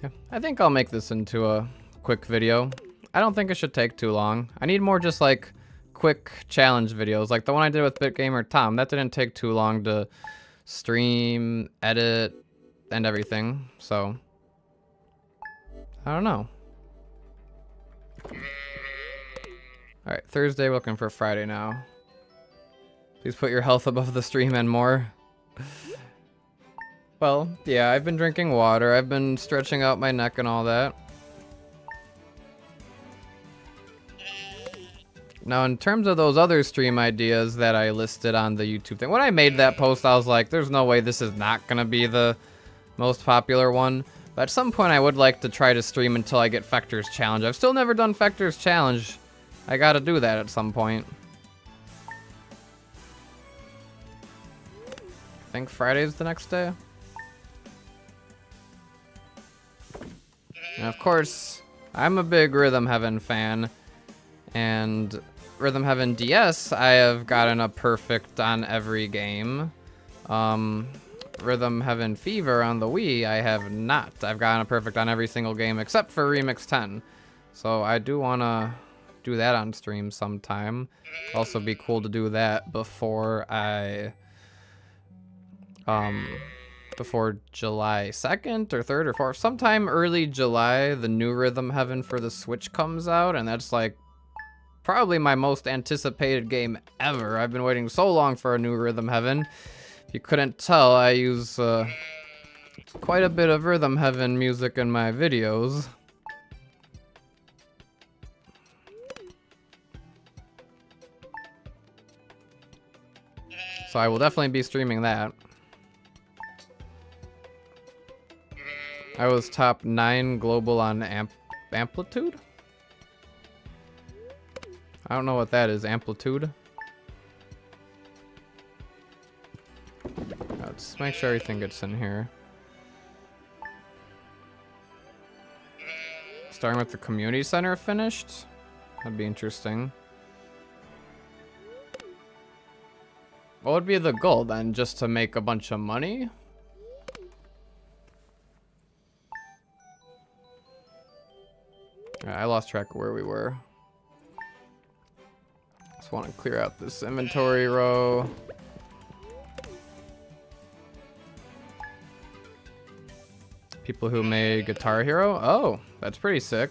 S1: Yeah, I think I'll make this into a quick video. I don't think it should take too long. I need more just like quick challenge videos, like the one I did with BitGamer Tom. That didn't take too long to stream, edit, and everything. So, I don't know. Alright, Thursday, looking for Friday now. Please put your health above the stream and more. Well, yeah, I've been drinking water. I've been stretching out my neck and all that. Now, in terms of those other stream ideas that I listed on the YouTube thing, when I made that post, I was like, there's no way this is not going to be the most popular one. But at some point, I would like to try to stream until I get Fector's Challenge. I've still never done Fector's Challenge. I got to do that at some point. I think Friday's the next day. And of course, I'm a big Rhythm Heaven fan. And Rhythm Heaven DS, I have gotten a perfect on every game. Rhythm Heaven Fever on the Wii, I have not. I've gotten a perfect on every single game except for Remix 10. So I do want to do that on stream sometime. Also be cool to do that before before July 2nd or 3rd or 4th. Sometime early July, the new Rhythm Heaven for the Switch comes out, and that's like probably my most anticipated game ever. I've been waiting so long for a new Rhythm Heaven. If you couldn't tell, I use quite a bit of Rhythm Heaven music in my videos. So I will definitely be streaming that. I was top 9 global on Amplitude? I don't know what that is, Amplitude. let's make sure everything gets in here. Starting with the community center finished. That'd be interesting. What would be the goal then? Just to make a bunch of money? Alright, I lost track of where we were. Just want to clear out this inventory row. People who made Guitar Hero? Oh, that's pretty sick.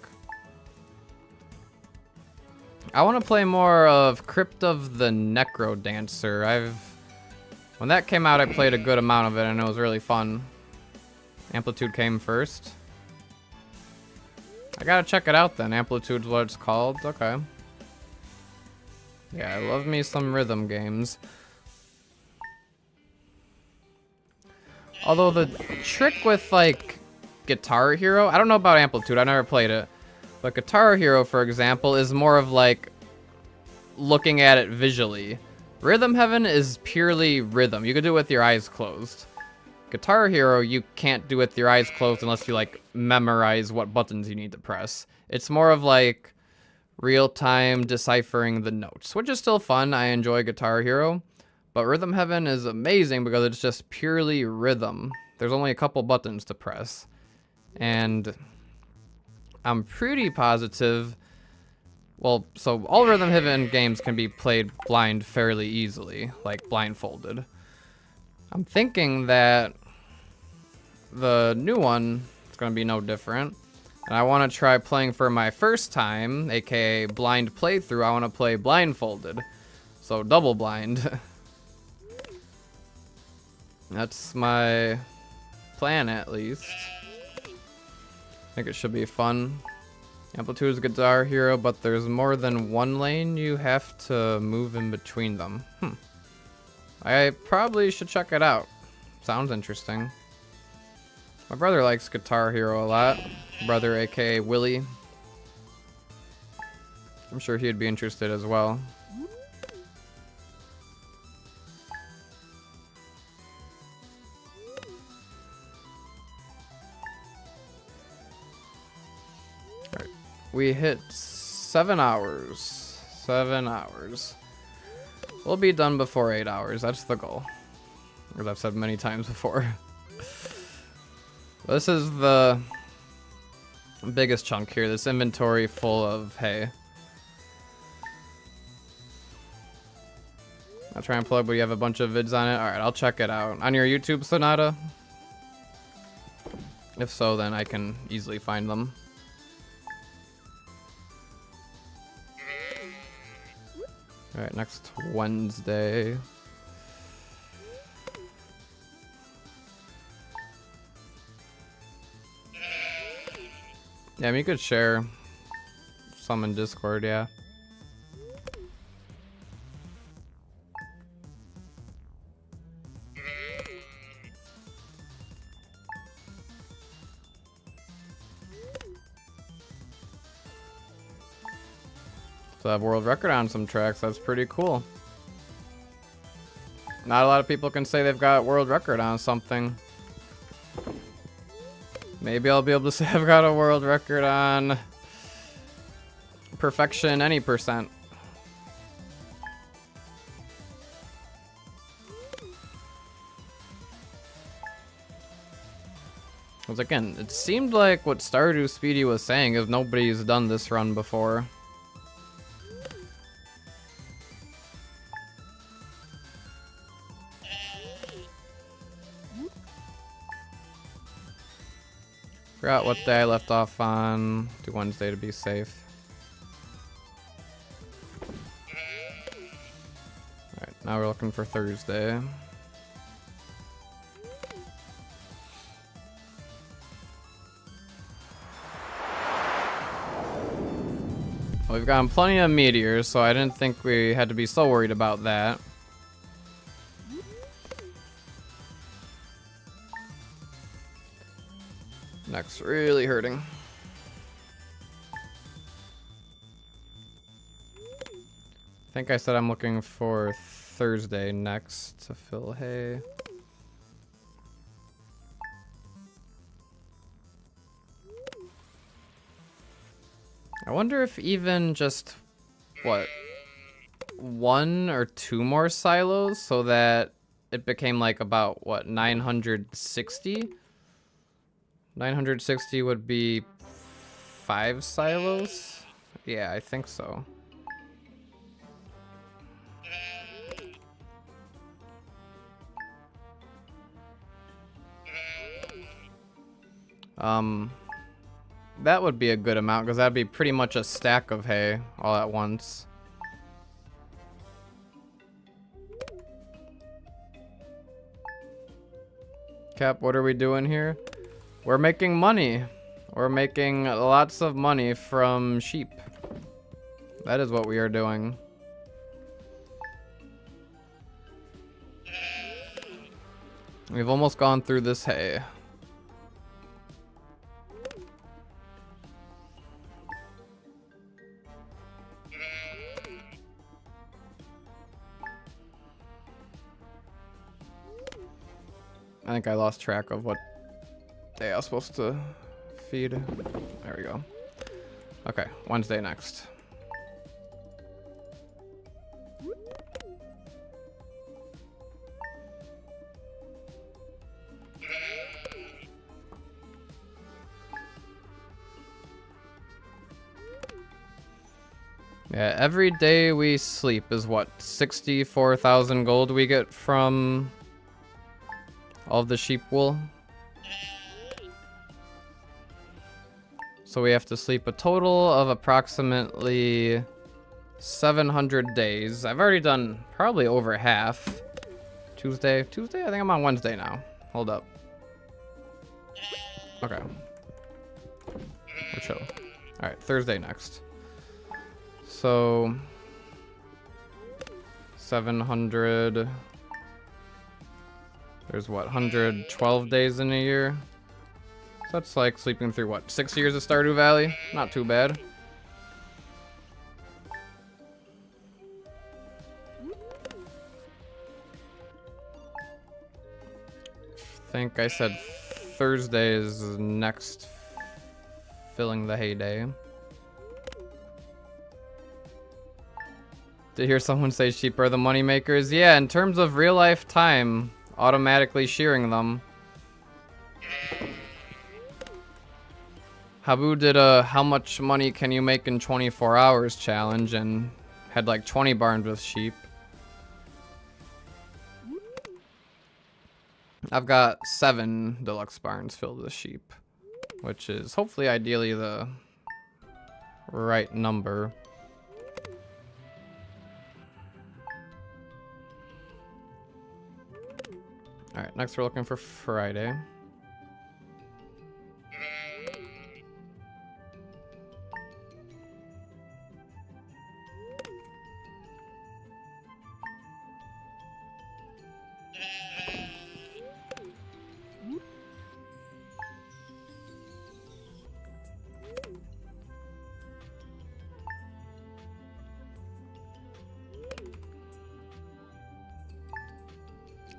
S1: I want to play more of Crypt of the Necro Dancer. When that came out, I played a good amount of it, and it was really fun. Amplitude came first. I gotta check it out then. Amplitude's what it's called. Okay. Yeah, I love me some rhythm games. Although the trick with, like, Guitar Hero, I don't know about Amplitude, I never played it. But Guitar Hero, for example, is more of like looking at it visually. Rhythm Heaven is purely rhythm. You can do it with your eyes closed. Guitar Hero, you can't do it with your eyes closed unless you like memorize what buttons you need to press. It's more of like real-time deciphering the notes, which is still fun. I enjoy Guitar Hero. But Rhythm Heaven is amazing because it's just purely rhythm. There's only a couple buttons to press. And I'm pretty positive, well, so all Rhythm Heaven games can be played blind fairly easily, like blindfolded. I'm thinking that the new one is going to be no different. And I want to try playing for my first time, aka blind playthrough. I want to play blindfolded. So double blind. That's my plan at least. I think it should be fun. Amplitude is Guitar Hero, but there's more than one lane. You have to move in between them. I probably should check it out. Sounds interesting. My brother likes Guitar Hero a lot. Brother, aka Willie. I'm sure he'd be interested as well. Alright. We hit 7 hours. 7 hours. We'll be done before 8 hours. That's the goal. As I've said many times before. This is the biggest chunk here. This inventory full of hay. I'll try and plug, but you have a bunch of vids on it. Alright, I'll check it out. On your YouTube, Sonata? If so, then I can easily find them. Alright, next Wednesday. Yeah, I mean, you could share some in Discord, yeah. So I have world record on some tracks. That's pretty cool. Not a lot of people can say they've got world record on something. Maybe I'll be able to say I've got a world record on Perfection any percent. Because again, it seemed like what Stardew Speedy was saying is nobody's done this run before. Forgot what day I left off on. Do Wednesday to be safe. Alright, now we're looking for Thursday. Well, we've gotten plenty of meteors, so I didn't think we had to be so worried about that. Neck's really hurting. I think I said I'm looking for Thursday next to fill hay. I wonder if even just, what, 1 or 2 more silos so that it became like about, what, 960? 960 would be 5 silos? Yeah, I think so. That would be a good amount, because that'd be pretty much a stack of hay all at once. Cap, what are we doing here? We're making money. We're making lots of money from sheep. That is what we are doing. We've almost gone through this hay. I think I lost track of what day I was supposed to feed. There we go. Okay, Wednesday next. Yeah, every day we sleep is what, 64,000 gold we get from all of the sheep wool. So we have to sleep a total of approximately 700 days. I've already done probably over half. Tuesday? I think I'm on Wednesday now. Hold up. Okay. We're chill. Alright, Thursday next. So 700. There's what, 112 days in a year? So that's like sleeping through what, 6 years of Stardew Valley? Not too bad. I think I said Thursday is next filling the hay day. To hear someone say sheep are the money makers? Yeah, in terms of real life time, automatically shearing them. Habu did a how much money can you make in 24 hours challenge and had like 20 barns with sheep. I've got 7 deluxe barns filled with sheep, which is hopefully ideally the right number. Alright, next we're looking for Friday.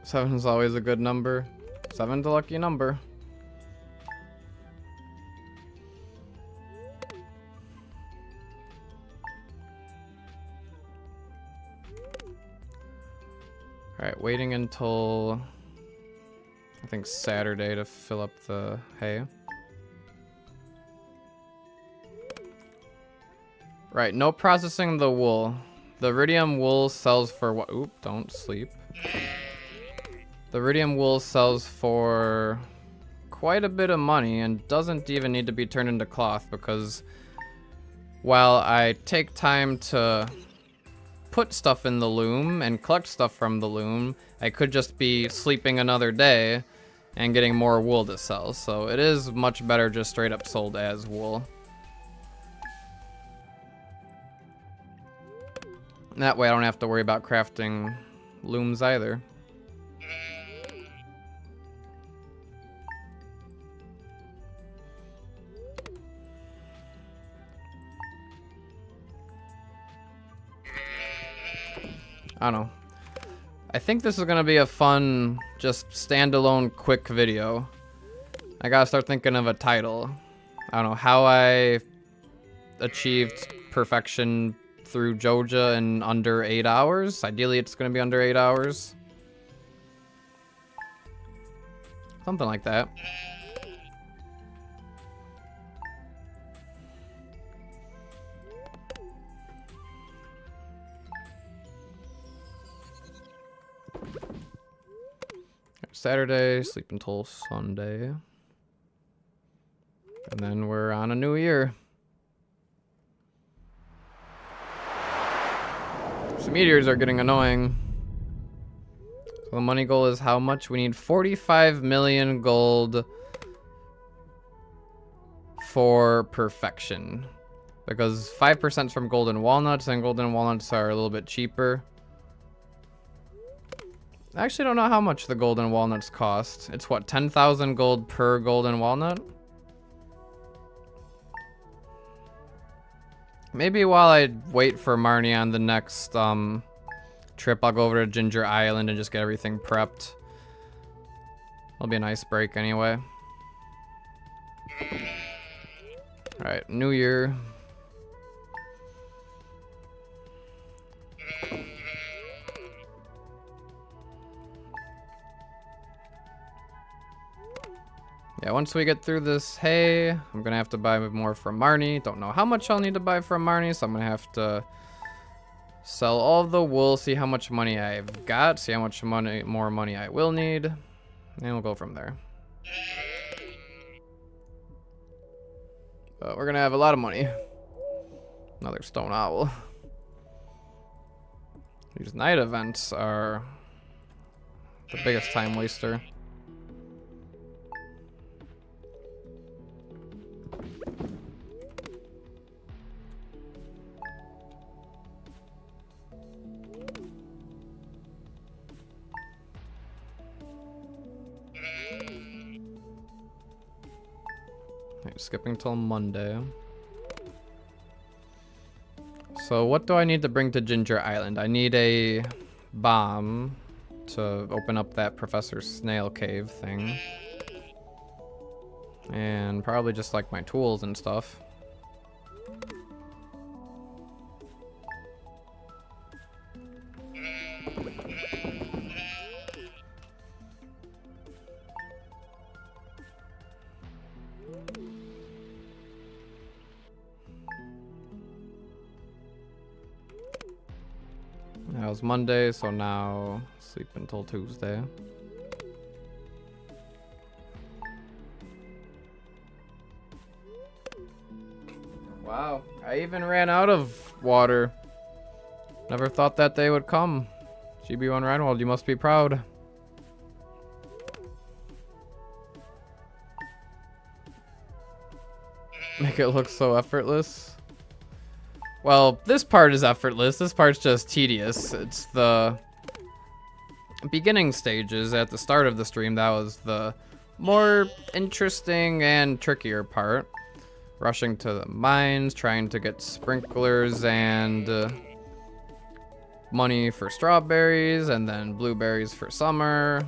S1: Seven is always a good number. 7's a lucky number. Alright, waiting until I think Saturday to fill up the hay. Right, no processing the wool. The iridium wool sells for what? Oop, don't sleep. The iridium wool sells for quite a bit of money and doesn't even need to be turned into cloth, because while I take time to put stuff in the loom and collect stuff from the loom, I could just be sleeping another day and getting more wool to sell. So it is much better just straight up sold as wool. That way I don't have to worry about crafting looms either. I don't know. I think this is gonna be a fun, just standalone quick video. I gotta start thinking of a title. I don't know how I achieved perfection through Joja in under 8 hours. Ideally, it's going to be under 8 hours. Something like that. Saturday, sleep until Sunday. And then we're on a new year. So meteors are getting annoying. So the money goal is how much? We need 45 million gold for perfection. Because 5% is from golden walnuts, and golden walnuts are a little bit cheaper. I actually don't know how much the golden walnuts cost. It's what, 10,000 gold per golden walnut? Maybe while I wait for Marnie on the next trip, I'll go over to Ginger Island and just get everything prepped. It'll be a nice break anyway. Alright, New Year. Yeah, once we get through this hay, I'm gonna have to buy more from Marnie. Don't know how much I'll need to buy from Marnie, so I'm gonna have to sell all the wool, see how much money I've got, see how much more money I will need, and we'll go from there. But we're gonna have a lot of money. Another stone owl. These night events are the biggest time waster. Skipping till Monday. So what do I need to bring to Ginger Island? I need a bomb to open up that Professor Snail Cave thing. And probably just like my tools and stuff. That was Monday, so now sleep until Tuesday. Wow, I even ran out of water. Never thought that day would come. GB1 Reinwald, you must be proud. Make it look so effortless. Well, this part is effortless. This part's just tedious. It's the beginning stages at the start of the stream. That was the more interesting and trickier part. Rushing to the mines, trying to get sprinklers and money for strawberries, and then blueberries for summer,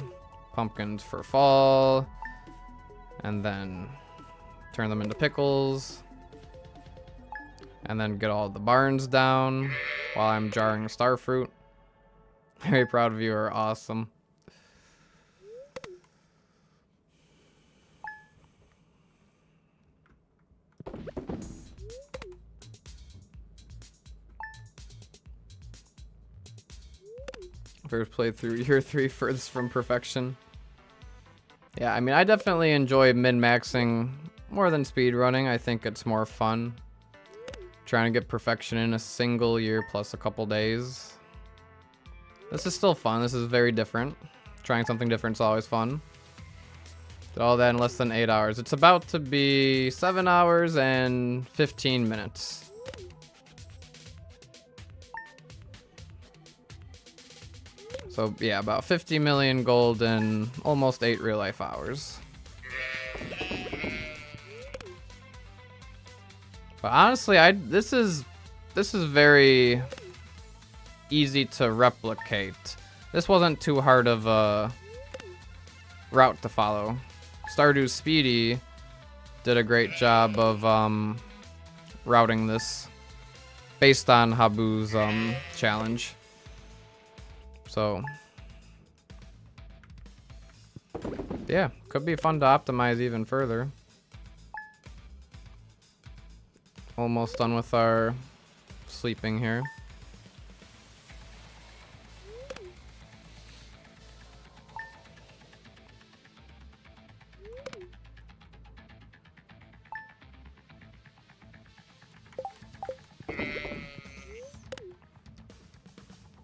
S1: pumpkins for fall, and then turn them into pickles. And then get all the barns down while I'm jarring starfruit. Very proud of you, are awesome. First playthrough, year 3 furthest from perfection. Yeah, I mean, I definitely enjoy min-maxing more than speedrunning. I think it's more fun. Trying to get perfection in a single year plus a couple days. This is still fun. This is very different. Trying something different is always fun. Did all that in less than 8 hours. It's about to be 7 hours and 15 minutes. So yeah, about 50 million gold in almost 8 real life hours. But honestly, this is very easy to replicate. This wasn't too hard of a route to follow. Stardew Speedy did a great job of routing this based on Habu's challenge. So yeah, could be fun to optimize even further. Almost done with our sleeping here.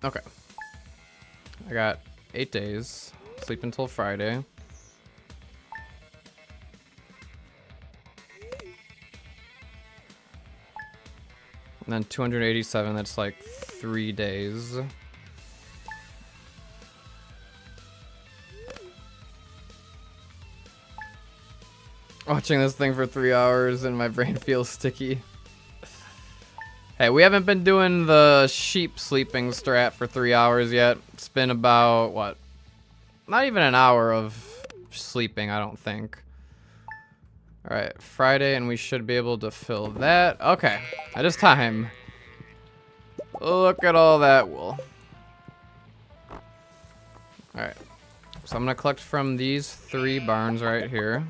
S1: Okay. I got 8 days. Sleep until Friday. And then 287, that's like 3 days. Watching this thing for 3 hours and my brain feels sticky. Hey, we haven't been doing the sheep sleeping strat for 3 hours yet. It's been about, what? Not even an hour of sleeping, I don't think. Alright, Friday, and we should be able to fill that. Okay, it is time. Look at all that wool. Alright, so I'm gonna collect from these 3 barns right here.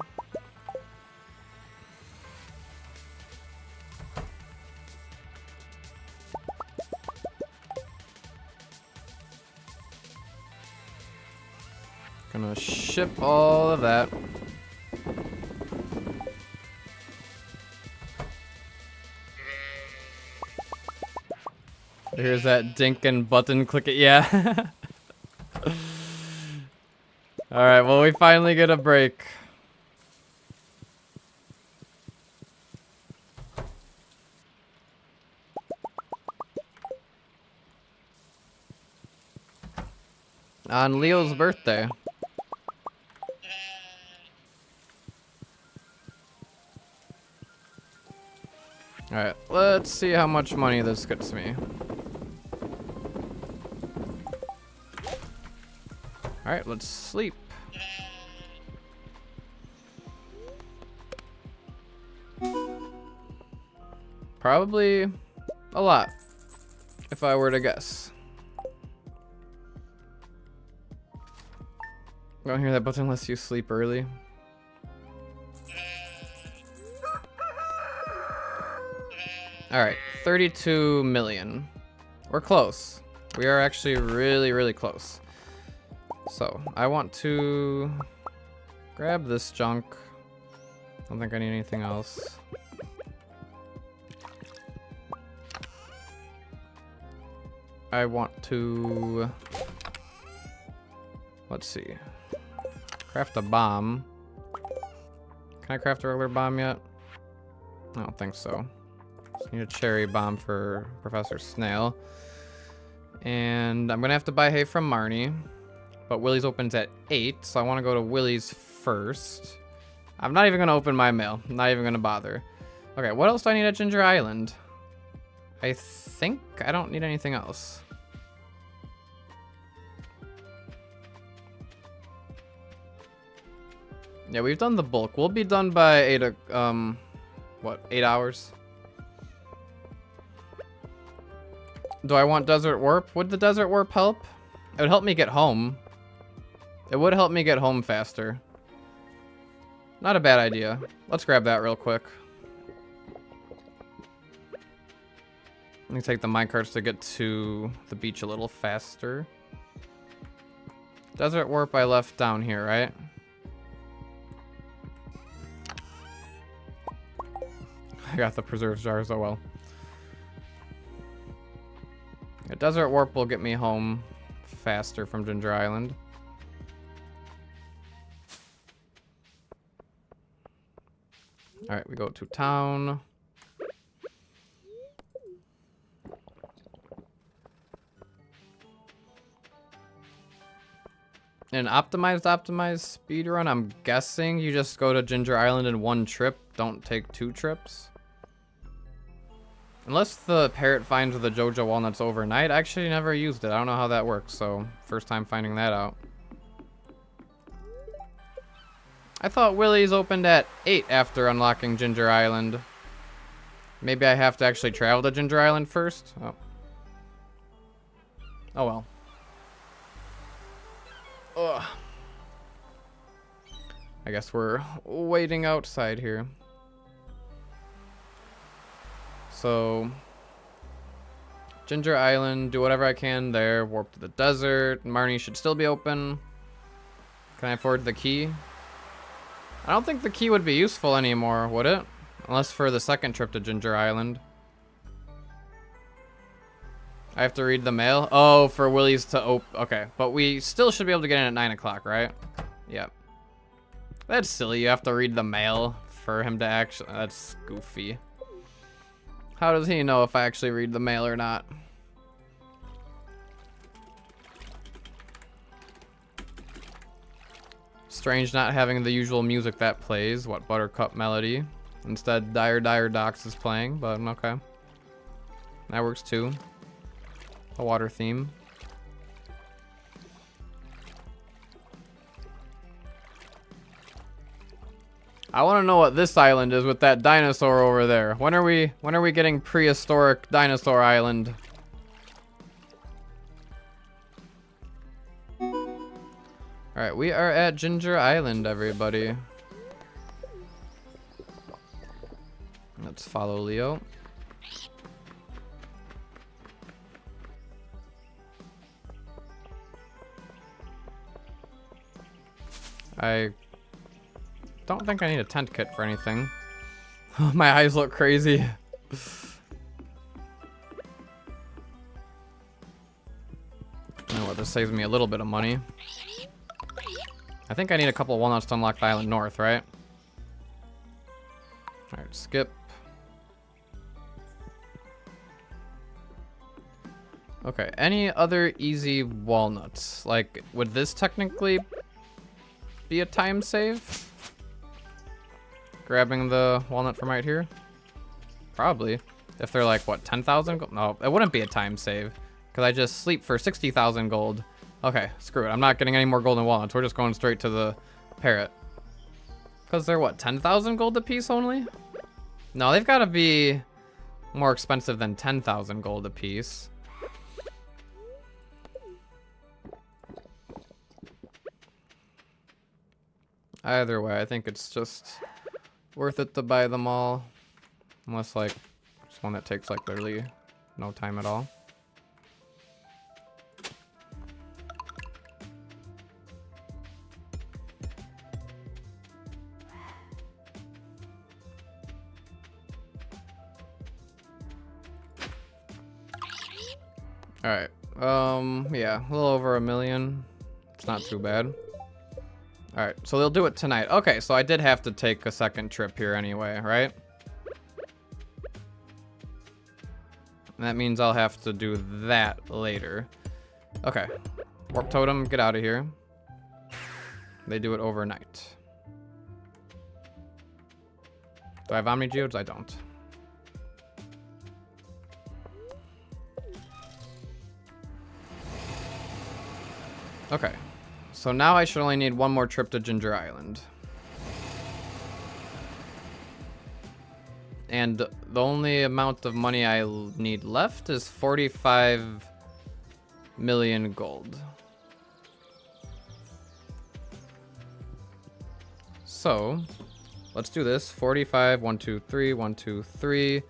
S1: Gonna ship all of that. Here's that dinkin' button, click it, yeah. Alright, well, we finally get a break. On Leo's birthday. Alright, let's see how much money this gets me. Alright, let's sleep. Probably a lot, if I were to guess. Don't hear that button unless you sleep early. Alright, 32 million. We're close. We are actually really, really close. So, I want to grab this junk. Don't think I need anything else. I want to... Let's see. Craft a bomb. Can I craft a regular bomb yet? I don't think so. Just need a cherry bomb for Professor Snail. And I'm gonna have to buy hay from Marnie. But Willie's opens at 8, so I want to go to Willie's first. I'm not even gonna open my mail. I'm not even gonna bother. Okay, what else do I need at Ginger Island? I think I don't need anything else. Yeah, we've done the bulk. We'll be done by 8 hours? Do I want Desert Warp? Would the Desert Warp help? It would help me get home. It would help me get home faster. Not a bad idea. Let's grab that real quick. Let me take the minecarts to get to the beach a little faster. Desert Warp I left down here, right? I got the preserves jars, oh well. A Desert Warp will get me home faster from Ginger Island. Alright, we go to town. An optimized speedrun, I'm guessing you just go to Ginger Island in 1 trip, don't take 2 trips. Unless the parrot finds the Joja walnuts overnight. I actually never used it. I don't know how that works, so first time finding that out. I thought Willie's opened at 8 after unlocking Ginger Island. Maybe I have to actually travel to Ginger Island first? Oh. Oh well. Ugh. I guess we're waiting outside here. So, Ginger Island, do whatever I can there. Warp to the desert. Marnie should still be open. Can I afford the key? I don't think the key would be useful anymore, would it? Unless for the second trip to Ginger Island. I have to read the mail? Oh, for Willie's to open. Okay, but we still should be able to get in at 9 o'clock, right? Yep. That's silly. You have to read the mail for him to actually... That's goofy. How does he know if I actually read the mail or not? Strange not having the usual music that plays. What, Buttercup Melody? Instead, Dire Dire Docks is playing, but okay. That works too. The water theme. I want to know what this island is with that dinosaur over there. When are we getting prehistoric dinosaur island? All right, we are at Ginger Island, everybody. Let's follow Leo. I don't think I need a tent kit for anything. My eyes look crazy. You know what, this saves me a little bit of money. I think I need a couple of walnuts to unlock the island north, right? Alright, skip. Okay, any other easy walnuts? Like, would this technically be a time save? Grabbing the walnut from right here? Probably. If they're like, what, 10,000 gold? No, it wouldn't be a time save. Because I just sleep for 60,000 gold. Okay, screw it. I'm not getting any more golden walnuts. We're just going straight to the parrot. Because they're, what, 10,000 gold a piece only? No, they've got to be more expensive than 10,000 gold a piece. Either way, I think it's just worth it to buy them all. Unless, like, it's one that takes, like, literally no time at all. Alright. Yeah, a little over 1 million. It's not too bad. Alright, so they'll do it tonight. Okay, so I did have to take a second trip here anyway, right? And that means I'll have to do that later. Okay. Warp Totem, get out of here. They do it overnight. Do I have Omni Geodes? I don't. Okay. So now I should only need one more trip to Ginger Island. And the only amount of money I need left is 45 million gold. So, let's do this. 45, 1, 2, 3, 1, 2, 3,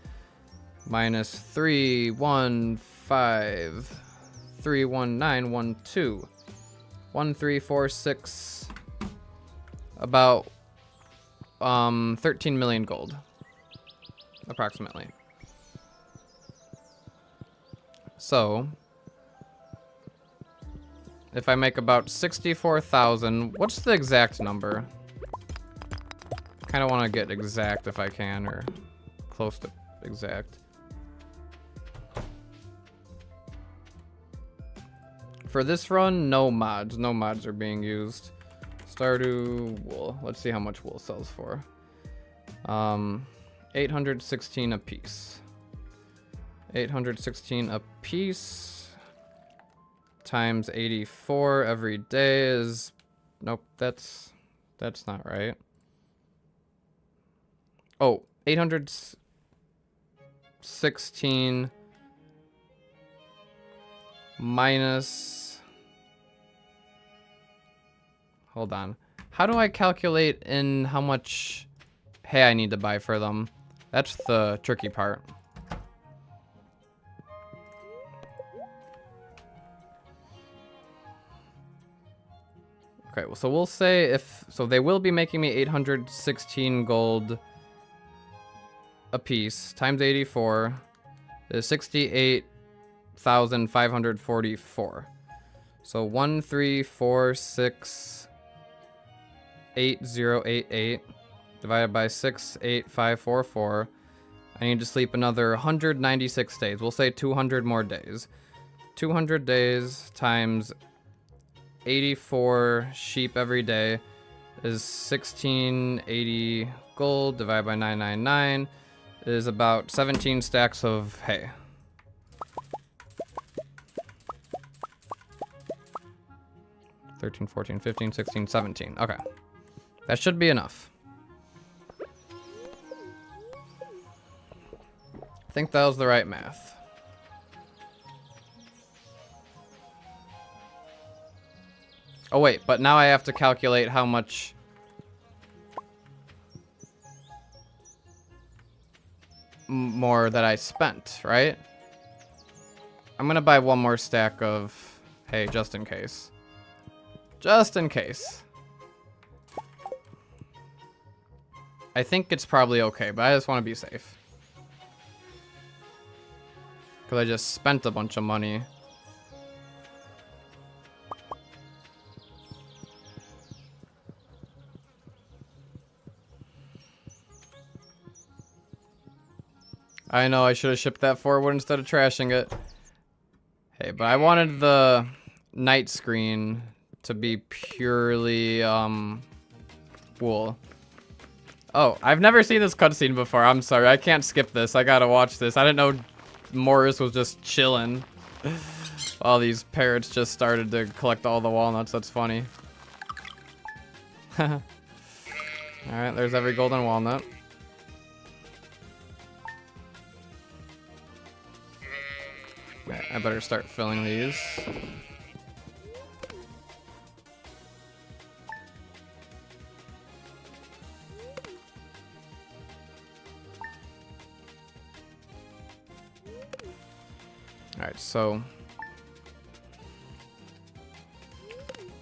S1: minus 3, 1, 5, 3, 1, 9, 1, 2. 1, 3, 4, 6, about 13 million gold, approximately. So, if I make about 64,000, what's the exact number? Kind of want to get exact if I can, or close to exact. For this run, no mods. No mods are being used. Stardew wool. Let's see how much wool sells for. 816 a piece. 816 a piece times 84 every day is... Nope, that's not right. Oh, 800... 16 minus... Hold on. How do I calculate in how much hay I need to buy for them? That's the tricky part. Okay, well, so we'll say if... So they will be making me 816 gold a piece times 84 is 68,544. So 1346888 divided by 68544. I need to sleep another 196 days. We'll say 200 more days. 200 days times 84 sheep every day is 1680 gold divided by 999 is about 17 stacks of hay. $13, $14, $15, $16, $17. Okay. That should be enough. I think that was the right math. Oh wait, but now I have to calculate how much more that I spent, right? I'm gonna buy one more stack of hay just in case. Just in case. I think it's probably okay, but I just want to be safe. Because I just spent a bunch of money. I know, I should have shipped that forward instead of trashing it. Hey, but I wanted the night screen to be purely, wool. Oh, I've never seen this cutscene before. I'm sorry, I can't skip this. I gotta watch this. I didn't know Morris was just chilling. All these parrots just started to collect all the walnuts. That's funny. Alright, there's every golden walnut. I better start filling these. Alright, so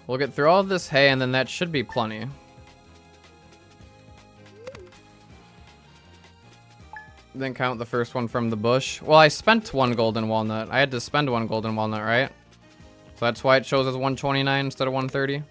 S1: we'll get through all of this hay and then that should be plenty. Then count the first one from the bush. Well, I spent one golden walnut. I had to spend one golden walnut, right? So that's why it shows as 129 instead of 130.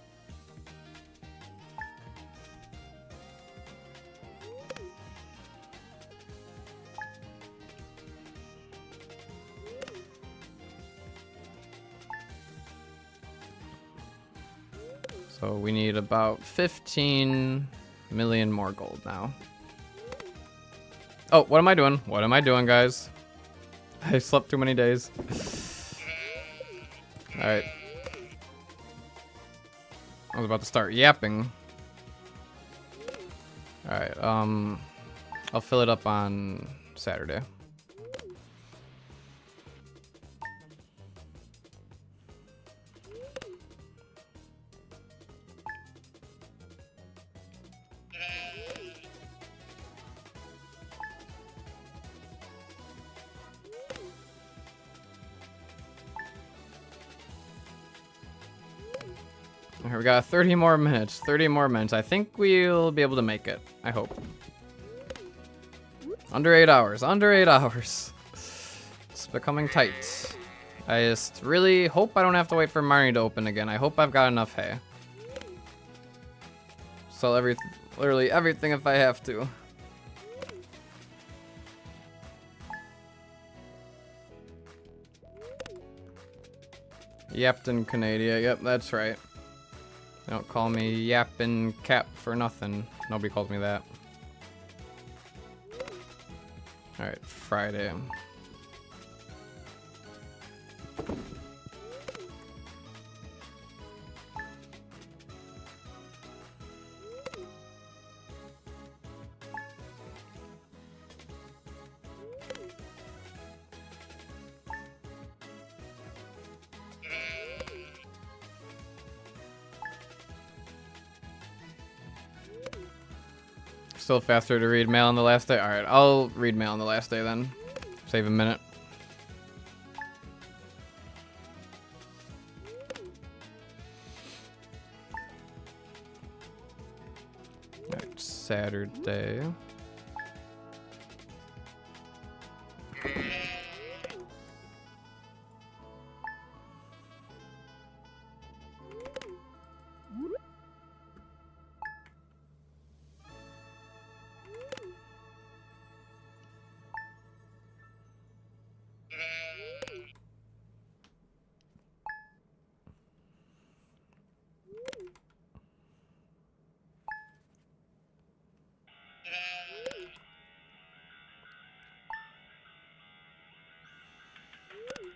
S1: So we need about 15 million more gold now. Oh, what am I doing? What am I doing, guys? I slept too many days. Alright. I was about to start yapping. Alright, I'll fill it up on Saturday. Alright, we got 30 more minutes. 30 more minutes. I think we'll be able to make it. I hope. Under 8 hours. Under 8 hours. It's becoming tight. I just really hope I don't have to wait for Marnie to open again. I hope I've got enough hay. Sell literally everything if I have to. Yapton Canada. Yep, that's right. They don't call me Yappin' Cap for nothing. Nobody calls me that. Alright, Friday. Still faster to read mail on the last day? Alright, I'll read mail on the last day then. Save a minute. Alright, Saturday.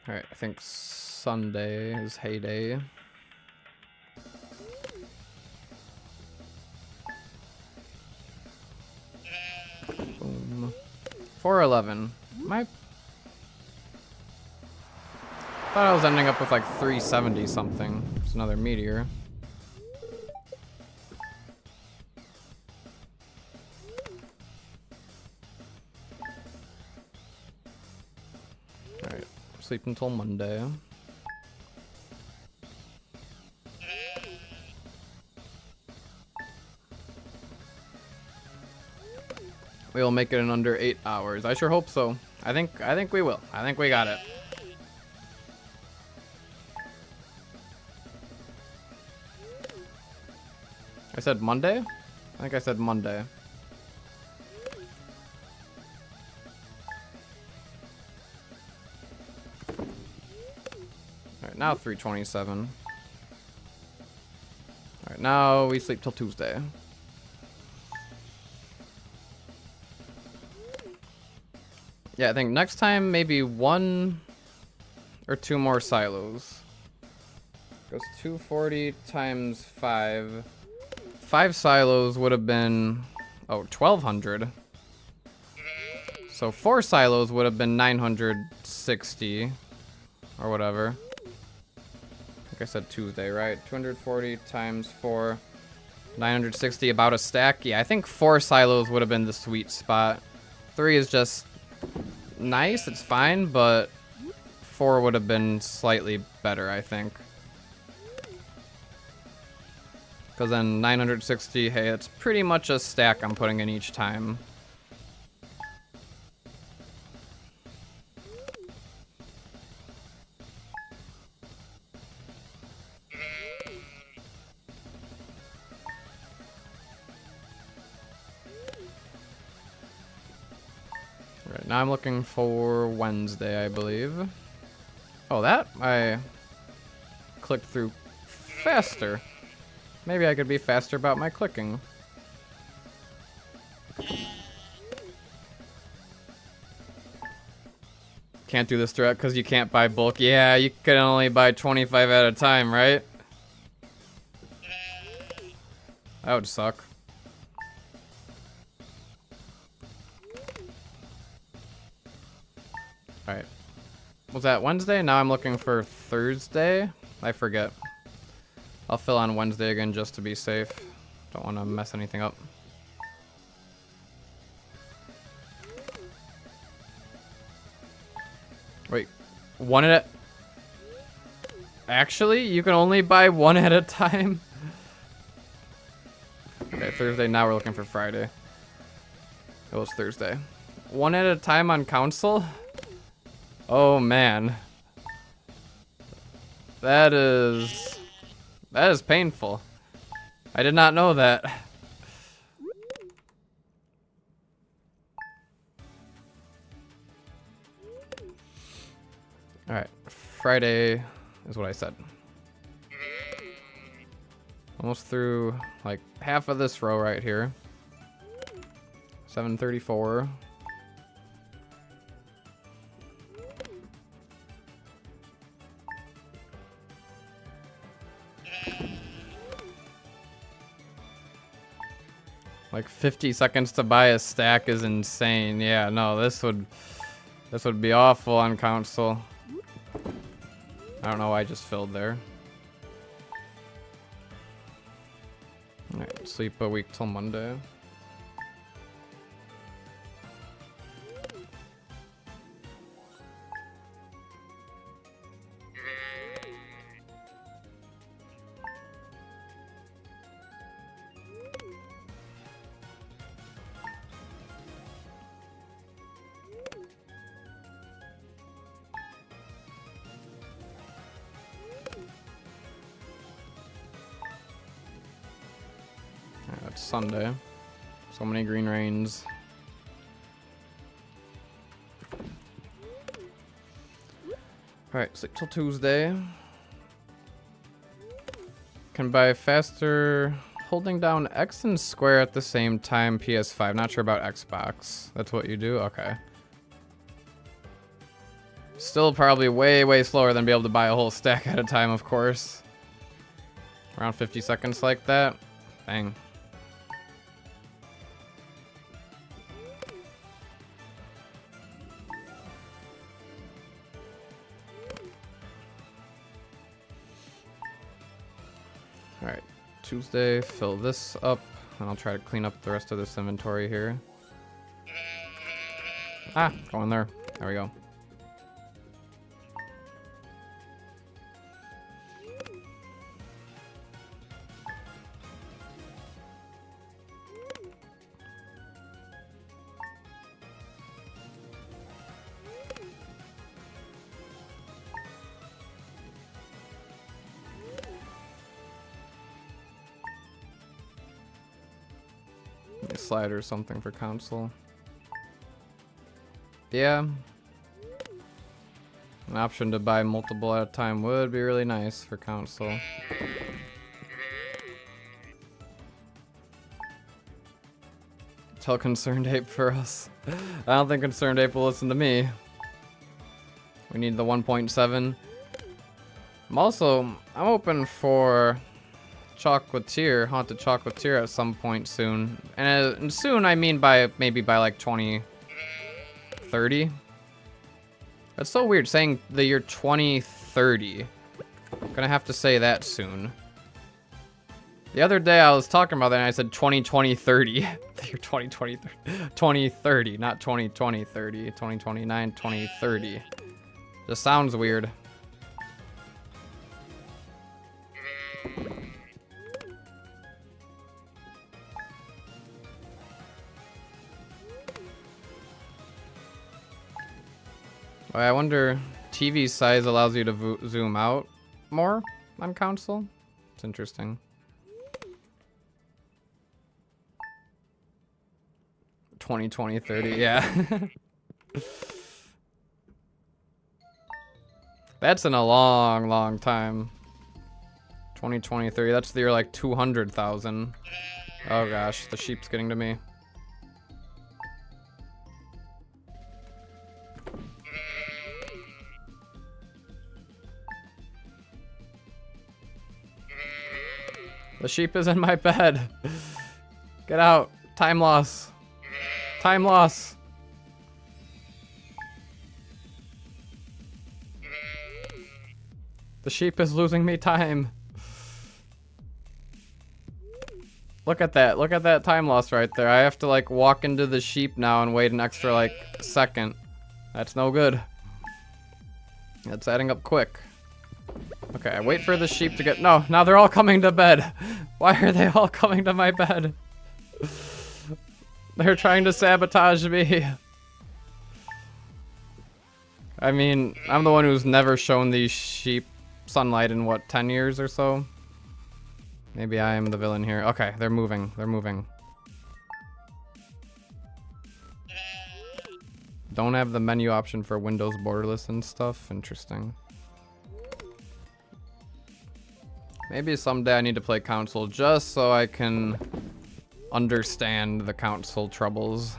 S1: Alright, I think Sunday is heyday. Boom. 411. I thought I was ending up with like 370 something. It's another meteor. Alright, sleep until Monday. We'll make it in under 8 hours. I sure hope so. I think we will. I think we got it. I said Monday? I think I said Monday. Alright, now 3:27. Alright, now we sleep till Tuesday. Yeah, I think next time maybe 1 or 2 more silos. Goes 240 times 5. 5 silos would have been, 1,200. So 4 silos would have been 960 or whatever. I think I said Tuesday, right? 240 times 4, 960, about a stack. Yeah, I think 4 silos would have been the sweet spot. 3 is just nice, it's fine, but 4 would have been slightly better, I think. Because then 960, hey, it's pretty much a stack I'm putting in each time. Right, now I'm looking for Wednesday, I believe. Oh, that I clicked through faster. Maybe I could be faster about my clicking. Can't do this direct because you can't buy bulk. Yeah, you can only buy 25 at a time, right? That would suck. Alright. Was that Wednesday? Now I'm looking for Thursday? I forget. I'll fill on Wednesday again just to be safe. Don't want to mess anything up. Wait, 1 at a... Actually, you can only buy 1 at a time? Okay, Thursday, now we're looking for Friday. It was Thursday. 1 at a time on council? Oh man. That is painful. I did not know that. Alright, Friday is what I said. Almost through like half of this row right here. 734. Like 50 seconds to buy a stack is insane. Yeah, no, this would be awful on console. I don't know why I just filled there. Alright, sleep a week till Monday. Sunday. So many green rains. Alright, sleep till Tuesday. Can buy faster holding down X and square at the same time, PS5. Not sure about Xbox. That's what you do? Okay. Still probably way, way slower than be able to buy a whole stack at a time, of course. Around 50 seconds like that. Dang. Alright, Tuesday, fill this up, and I'll try to clean up the rest of this inventory here. Ah, go in there. There we go. Slide or something for console. Yeah. An option to buy multiple at a time would be really nice for console. Tell Concerned Ape for us. I don't think Concerned Ape will listen to me. We need the 1.7. I'm open for Chocolatier, Haunted Chocolatier at some point soon. And soon I mean by maybe by like 2030. That's so weird saying the year 2030. I'm gonna have to say that soon. The other day I was talking about that and I said 2020-30. The year 2020, 2030, not 2020, 30, 2029, 2030. Just sounds weird. I wonder, TV size allows you to zoom out more on console? It's interesting. $20, yeah. That's in a long, long time. 2030, that's the year like 200,000. Oh gosh, the sheep's getting to me. The sheep is in my bed. Get out. Time loss. Time loss. The sheep is losing me time. Look at that. Look at that time loss right there. I have to like walk into the sheep now and wait an extra like second. That's no good. That's adding up quick. Okay, I wait for the sheep to get... No, now they're all coming to bed. Why are they all coming to my bed? They're trying to sabotage me. I mean, I'm the one who's never shown these sheep sunlight in, what, 10 years or so? Maybe I am the villain here. Okay, they're moving. They're moving. Don't have the menu option for Windows borderless and stuff. Interesting. Maybe someday I need to play console just so I can understand the console troubles.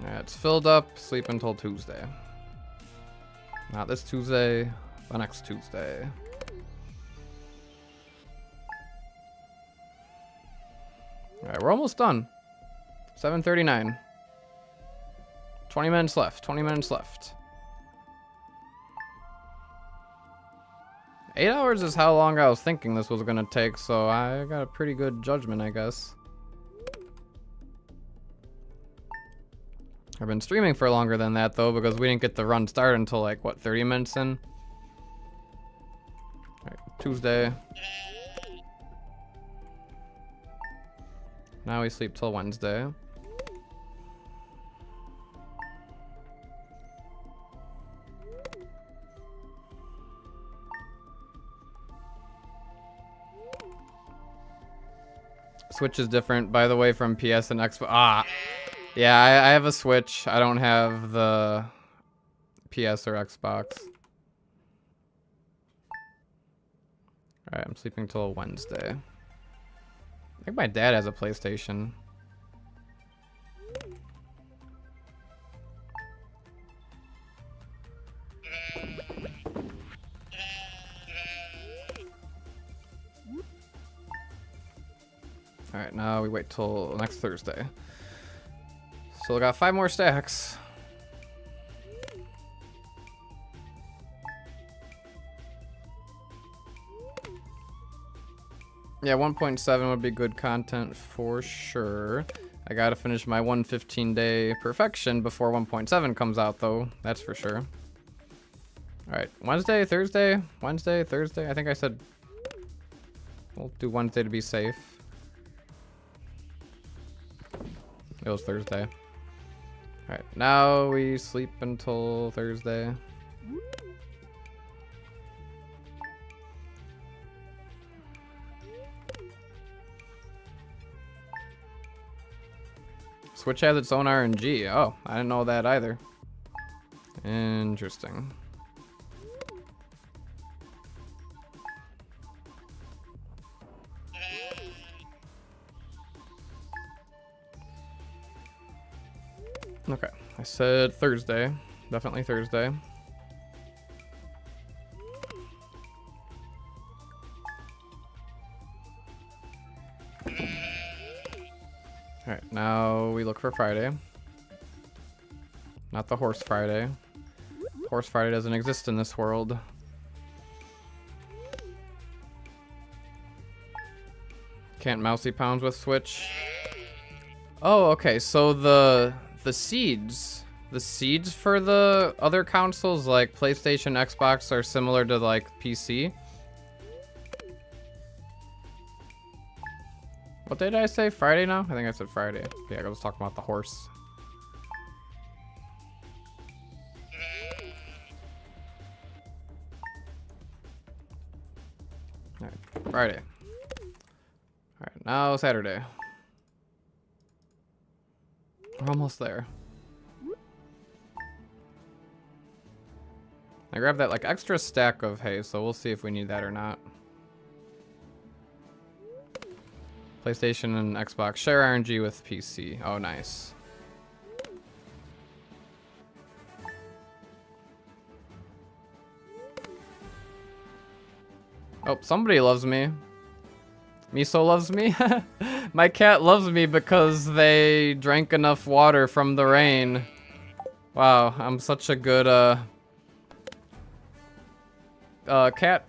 S1: Alright, it's filled up. Sleep until Tuesday. Not this Tuesday, the next Tuesday. Alright, we're almost done. 7:39. 20 minutes left. 20 minutes left. 8 hours is how long I was thinking this was gonna take, so I got a pretty good judgment, I guess. I've been streaming for longer than that, though, because we didn't get the run started until, like, what, 30 minutes in? Alright, Tuesday. Now we sleep till Wednesday. Switch is different, by the way, from PS and Xbox. Ah, yeah, I have a Switch. I don't have the PS or Xbox. Alright, I'm sleeping till Wednesday. I think my dad has a PlayStation. Alright, now we wait till next Thursday. So we got 5 more stacks. Yeah, 1.7 would be good content for sure. I gotta finish my 115-day perfection before 1.7 comes out, though. That's for sure. Alright, Wednesday, Thursday, Wednesday, Thursday. I think I said we'll do Wednesday to be safe. It was Thursday. Alright, now we sleep until Thursday. Switch has its own RNG. Oh, I didn't know that either. Interesting. Okay, I said Thursday. Definitely Thursday. Alright, now we look for Friday. Not the Horse Friday. Horse Friday doesn't exist in this world. Can't mousey pounds with Switch. Oh, okay, so the seeds for the other consoles like PlayStation, Xbox are similar to like PC. What did I say? Friday now? I think I said Friday. Yeah, I was talking about the horse. Alright, Friday. Alright, now Saturday. We're almost there. I grabbed that like extra stack of hay, so we'll see if we need that or not. PlayStation and Xbox share RNG with PC. Oh, nice. Oh, somebody loves me. Miso loves me. My cat loves me because they drank enough water from the rain. Wow, I'm such a good cat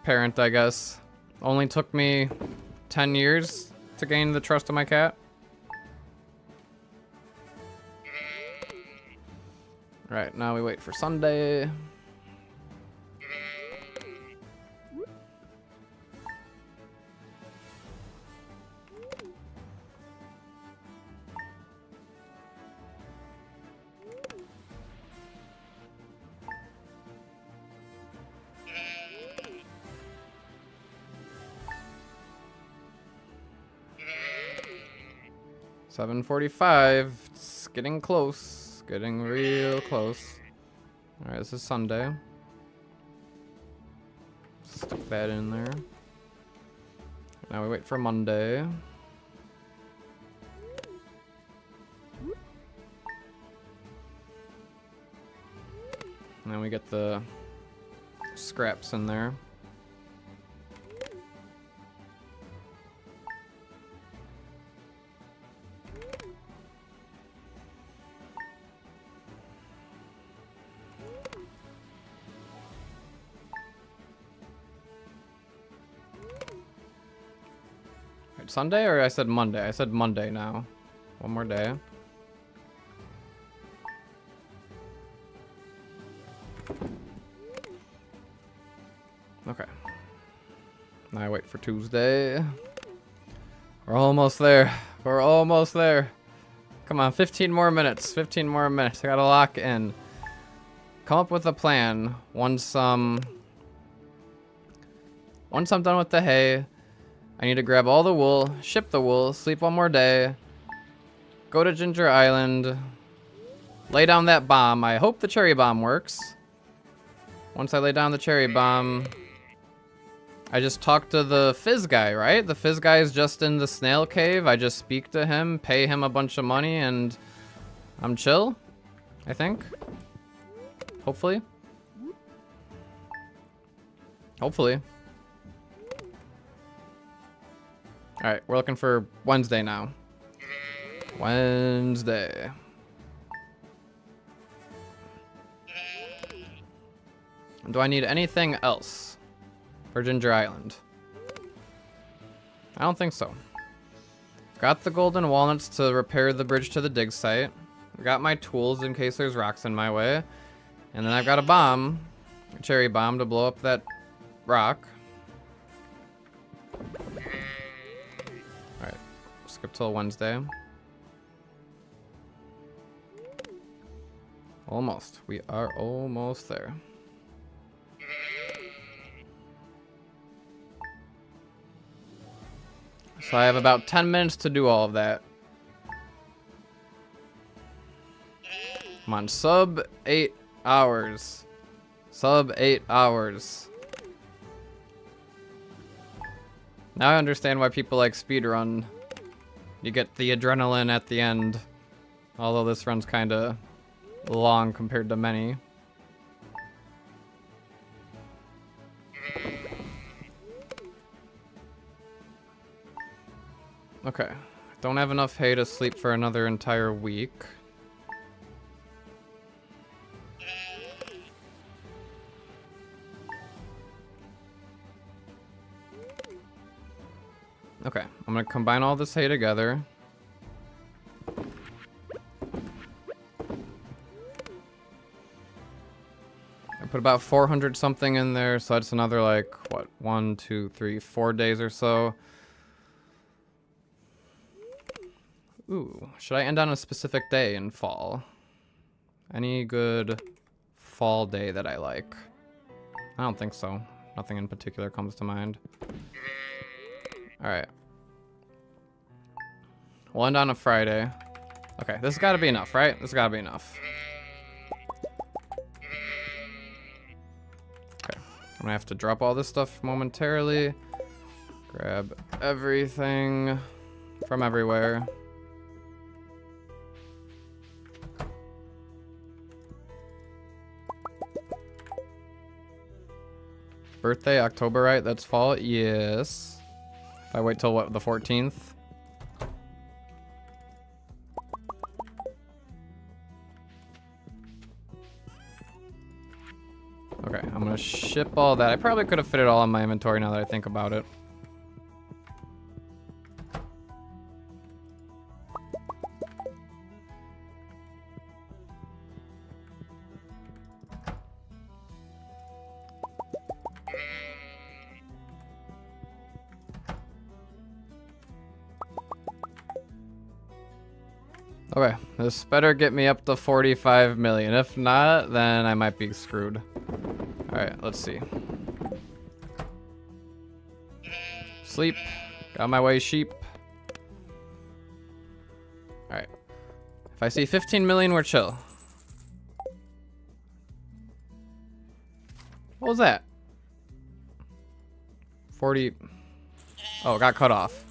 S1: parent, I guess. Only took me 10 years to gain the trust of my cat. Right, now we wait for Sunday. $7:45. It's getting close. Getting real close. Alright, this is Sunday. Stick that in there. Now we wait for Monday. And then we get the scraps in there. Sunday, or I said Monday? I said Monday now. One more day. Okay. Now I wait for Tuesday. We're almost there. We're almost there. Come on, 15 more minutes. 15 more minutes. I gotta lock in. Come up with a plan once I'm done with the hay. I need to grab all the wool, ship the wool, sleep one more day, go to Ginger Island, lay down that bomb. I hope the cherry bomb works. Once I lay down the cherry bomb, I just talk to the Fizz guy, right? The Fizz guy is just in the snail cave. I just speak to him, pay him a bunch of money, and I'm chill, I think. Hopefully. Hopefully. Alright, we're looking for Wednesday now. Wednesday. Do I need anything else for Ginger Island? I don't think so. Got the golden walnuts to repair the bridge to the dig site. Got my tools in case there's rocks in my way. And then I've got a bomb, a cherry bomb, to blow up that rock. Alright, skip till Wednesday. Almost. We are almost there. So I have about 10 minutes to do all of that. Come on, sub 8 hours. Sub 8 hours. Now I understand why people like speedrun. You get the adrenaline at the end. Although this run's kinda long compared to many. Okay. Don't have enough hay to sleep for another entire week. Okay, I'm gonna combine all this hay together. I put about 400 something in there, so that's another like, what, 1, 2, 3, 4 days or so. Ooh, should I end on a specific day in fall? Any good fall day that I like? I don't think so. Nothing in particular comes to mind. Alright. We'll end on a Friday. Okay, this has got to be enough, right? This has got to be enough. Okay, I'm gonna have to drop all this stuff momentarily. Grab everything from everywhere. Birthday, October, right? That's fall? Yes. If I wait till, what, the 14th? Okay, I'm gonna ship all that. I probably could have fit it all in my inventory now that I think about it. Okay, this better get me up to 45 million. If not, then I might be screwed. Alright, let's see. Sleep. Got my way, sheep. Alright. If I see 15 million, we're chill. What was that? 40. Oh, got cut off.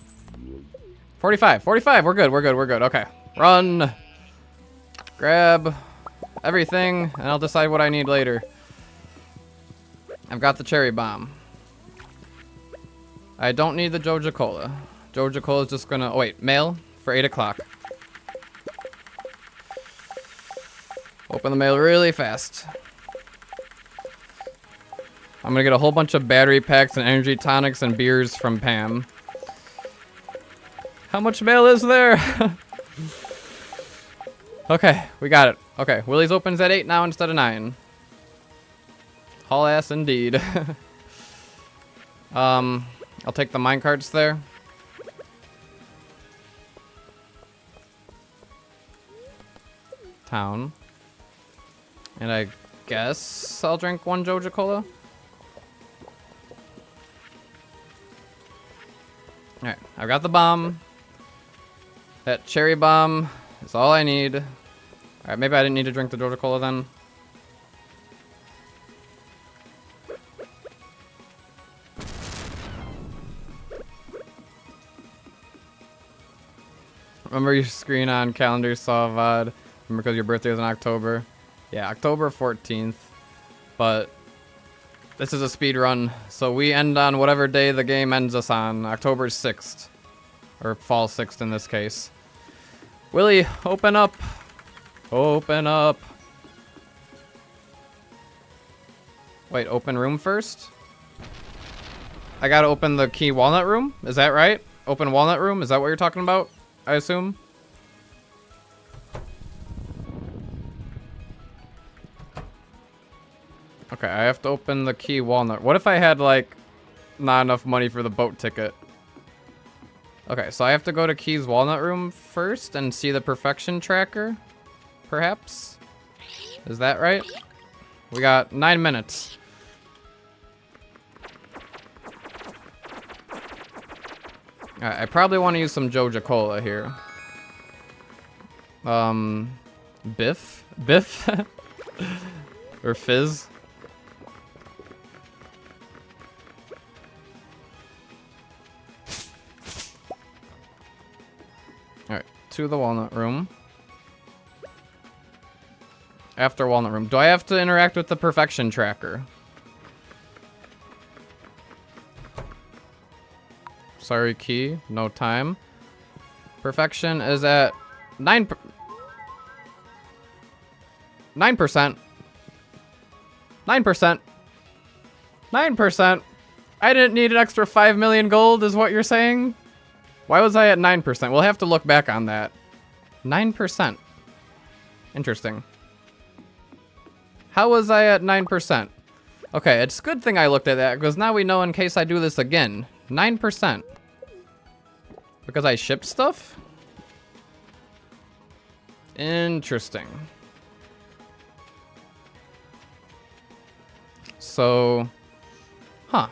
S1: 45. 45. We're good. We're good. We're good. Okay. Run. Grab everything, and I'll decide what I need later. I've got the cherry bomb. I don't need the Joja Cola. Joja Cola is just gonna... Oh, wait. Mail for 8 o'clock. Open the mail really fast. I'm gonna get a whole bunch of battery packs and energy tonics and beers from Pam. How much mail is there? Okay, we got it. Okay, Willie's opens at 8 now instead of 9. Haul ass indeed. I'll take the minecarts there. Town. And I guess I'll drink 1 Joja Cola. I've got the bomb. That cherry bomb is all I need. Alright, maybe I didn't need to drink the Joja Cola then. Remember your screen on calendar saw VOD. Remember because your birthday was in October. Yeah, October 14th. But this is a speed run, so we end on whatever day the game ends us on. October 6th. Or fall 6th in this case. Willie, open up. Open up. Wait, open room first? I gotta open the key walnut room? Is that right? Open walnut room? Is that what you're talking about? I assume? Okay, I have to open the key walnut. What if I had, like, not enough money for the boat ticket? Okay, so I have to go to Key's walnut room first and see the perfection tracker? Perhaps? Is that right? We got 9 minutes. Alright, I probably want to use some Joja Cola here. Biff? Biff? Or Fizz? Alright, to the walnut room. After walnut room. Do I have to interact with the perfection tracker? Sorry, Key. No time. Perfection is at 9%. 9%. 9%. 9%. I didn't need an extra 5 million gold, is what you're saying? Why was I at 9%? We'll have to look back on that. 9%. Interesting. How was I at 9%? Okay, it's a good thing I looked at that, because now we know in case I do this again. 9%. Because I shipped stuff? Interesting. So, huh.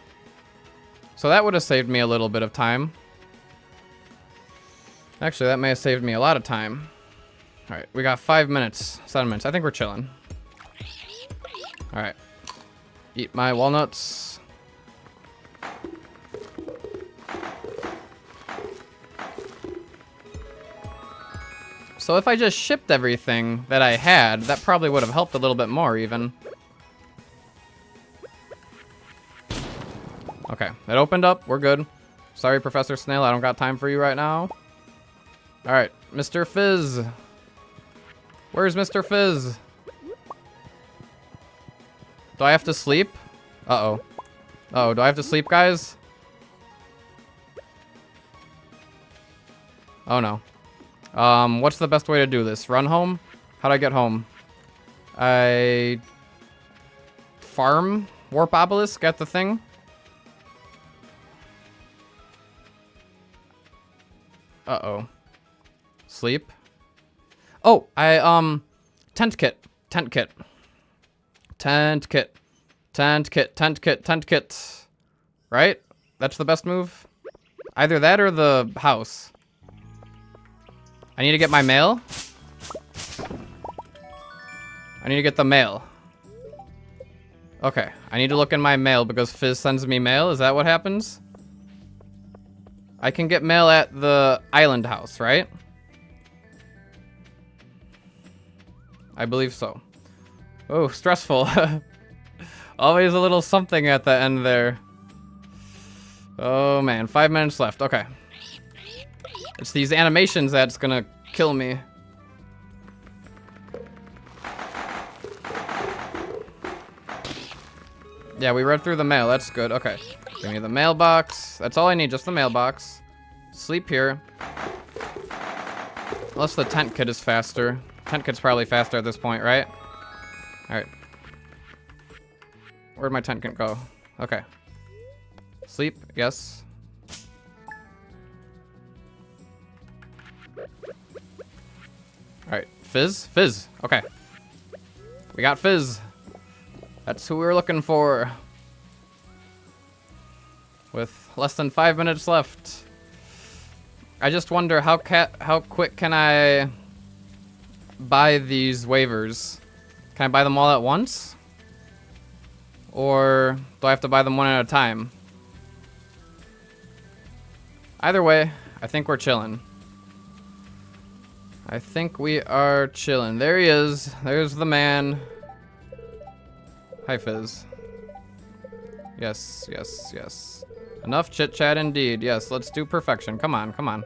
S1: So that would have saved me a little bit of time. Actually, that may have saved me a lot of time. Alright, we got 5 minutes, 7 minutes. I think we're chilling. Alright. Eat my walnuts. So if I just shipped everything that I had, that probably would have helped a little bit more even. Okay, it opened up. We're good. Sorry, Professor Snail, I don't got time for you right now. Alright, Mr. Fizz. Where's Mr. Fizz? Do I have to sleep? Uh-oh. Uh-oh, do I have to sleep, guys? Oh, no. What's the best way to do this? Run home? How do I get home? I... farm? Warp Obelisk? Get the thing? Uh-oh. Sleep? Oh, tent kit. Tent kit. Tent kit. Tent kit. Tent kit. Tent kit. Right? That's the best move? Either that or the house. I need to get my mail. I need to get the mail. Okay. I need to look in my mail because Fizz sends me mail. Is that what happens? I can get mail at the island house, right? I believe so. Oh, stressful. Always a little something at the end there. Oh man, 5 minutes left. Okay. It's these animations that's gonna kill me. Yeah, we read through the mail. That's good. Okay. Give me the mailbox. That's all I need, just the mailbox. Sleep here. Unless the tent kit is faster. Tent kit's probably faster at this point, right? Alright. Where'd my tent kit go? Okay. Sleep, yes. Alright, Fizz? Fizz, okay. We got Fizz. That's who we were looking for. With less than 5 minutes left. I just wonder how quick can I buy these waivers? Can I buy them all at once? Or do I have to buy them one at a time? Either way, I think we're chilling. I think we are chilling. There he is. There's the man. Hi, Fizz. Yes, yes, yes. Enough chit-chat indeed. Yes, let's do perfection. Come on, come on.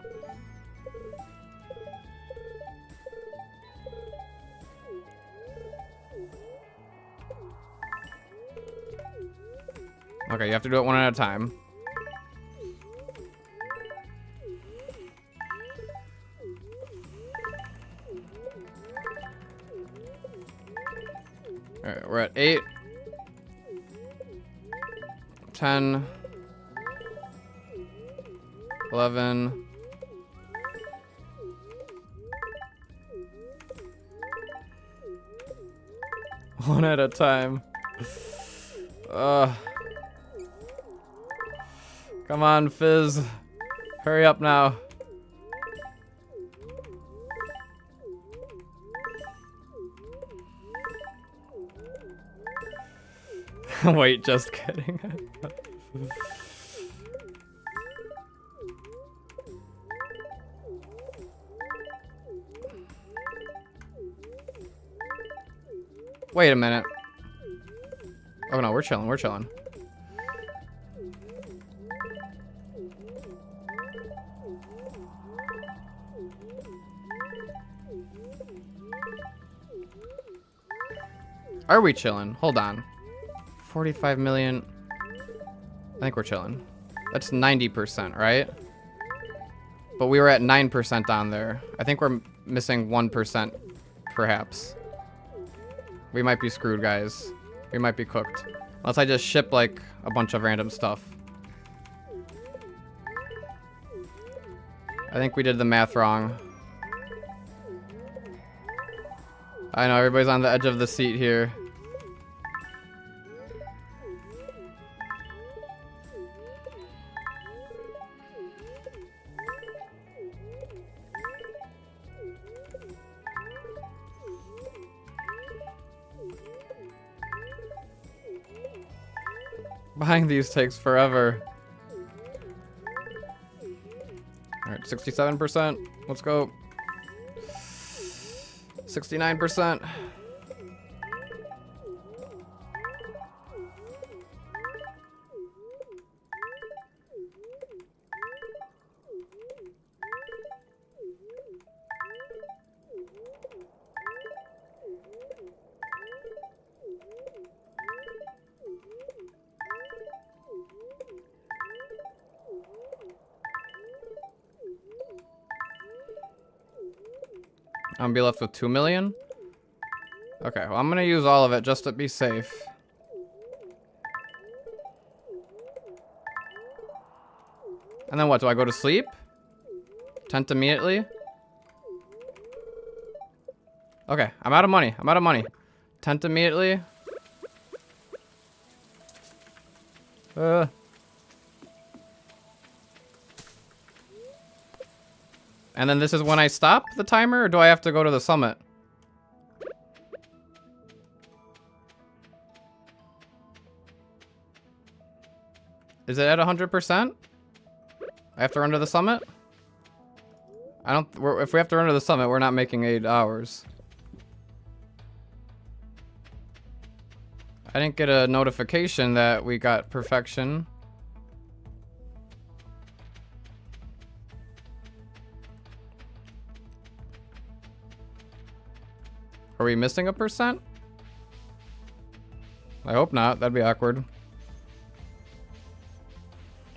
S1: Okay, you have to do it one at a time. Alright, we're at 8. 10. 11. One at a time. Come on, Fizz. Hurry up now. Wait, just kidding. Wait a minute. Oh no, we're chilling, we're chilling. Are we chilling? Hold on. 45 million. I think we're chilling. That's 90%, right? But we were at 9% on there. I think we're missing 1%, perhaps. We might be screwed, guys. We might be cooked. Unless I just ship, like, a bunch of random stuff. I think we did the math wrong. I know, everybody's on the edge of the seat here. Buying these takes forever. Alright, 67%. Let's go. 69%. I'm gonna be left with 2 million. Okay, well, I'm gonna use all of it just to be safe. And then what? Do I go to sleep? Tent immediately? Okay, I'm out of money. I'm out of money. Tent immediately. And then this is when I stop the timer, or do I have to go to the summit? Is it at 100%? I have to run to the summit? I don't, if we have to run to the summit, we're not making 8 hours. I didn't get a notification that we got perfection. Are we missing a percent? I hope not. That'd be awkward.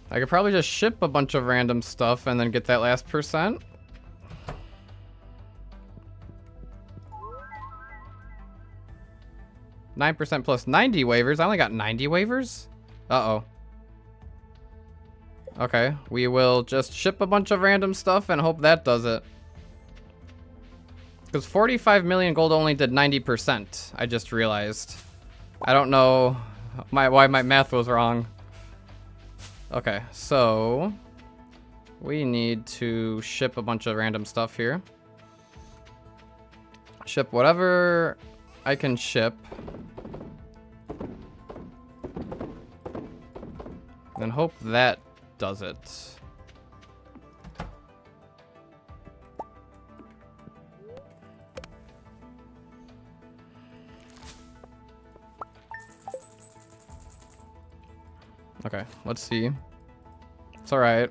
S1: I could probably just ship a bunch of random stuff and then get that last percent. %9 plus 90 waivers. I only got 90 waivers? Uh-oh. Okay, we will just ship a bunch of random stuff and hope that does it. Because 45 million gold only did 90%, I just realized. I don't know why my math was wrong. Okay, so We need to ship a bunch of random stuff here. Ship whatever I can ship. And hope that does it. Okay, let's see. It's alright.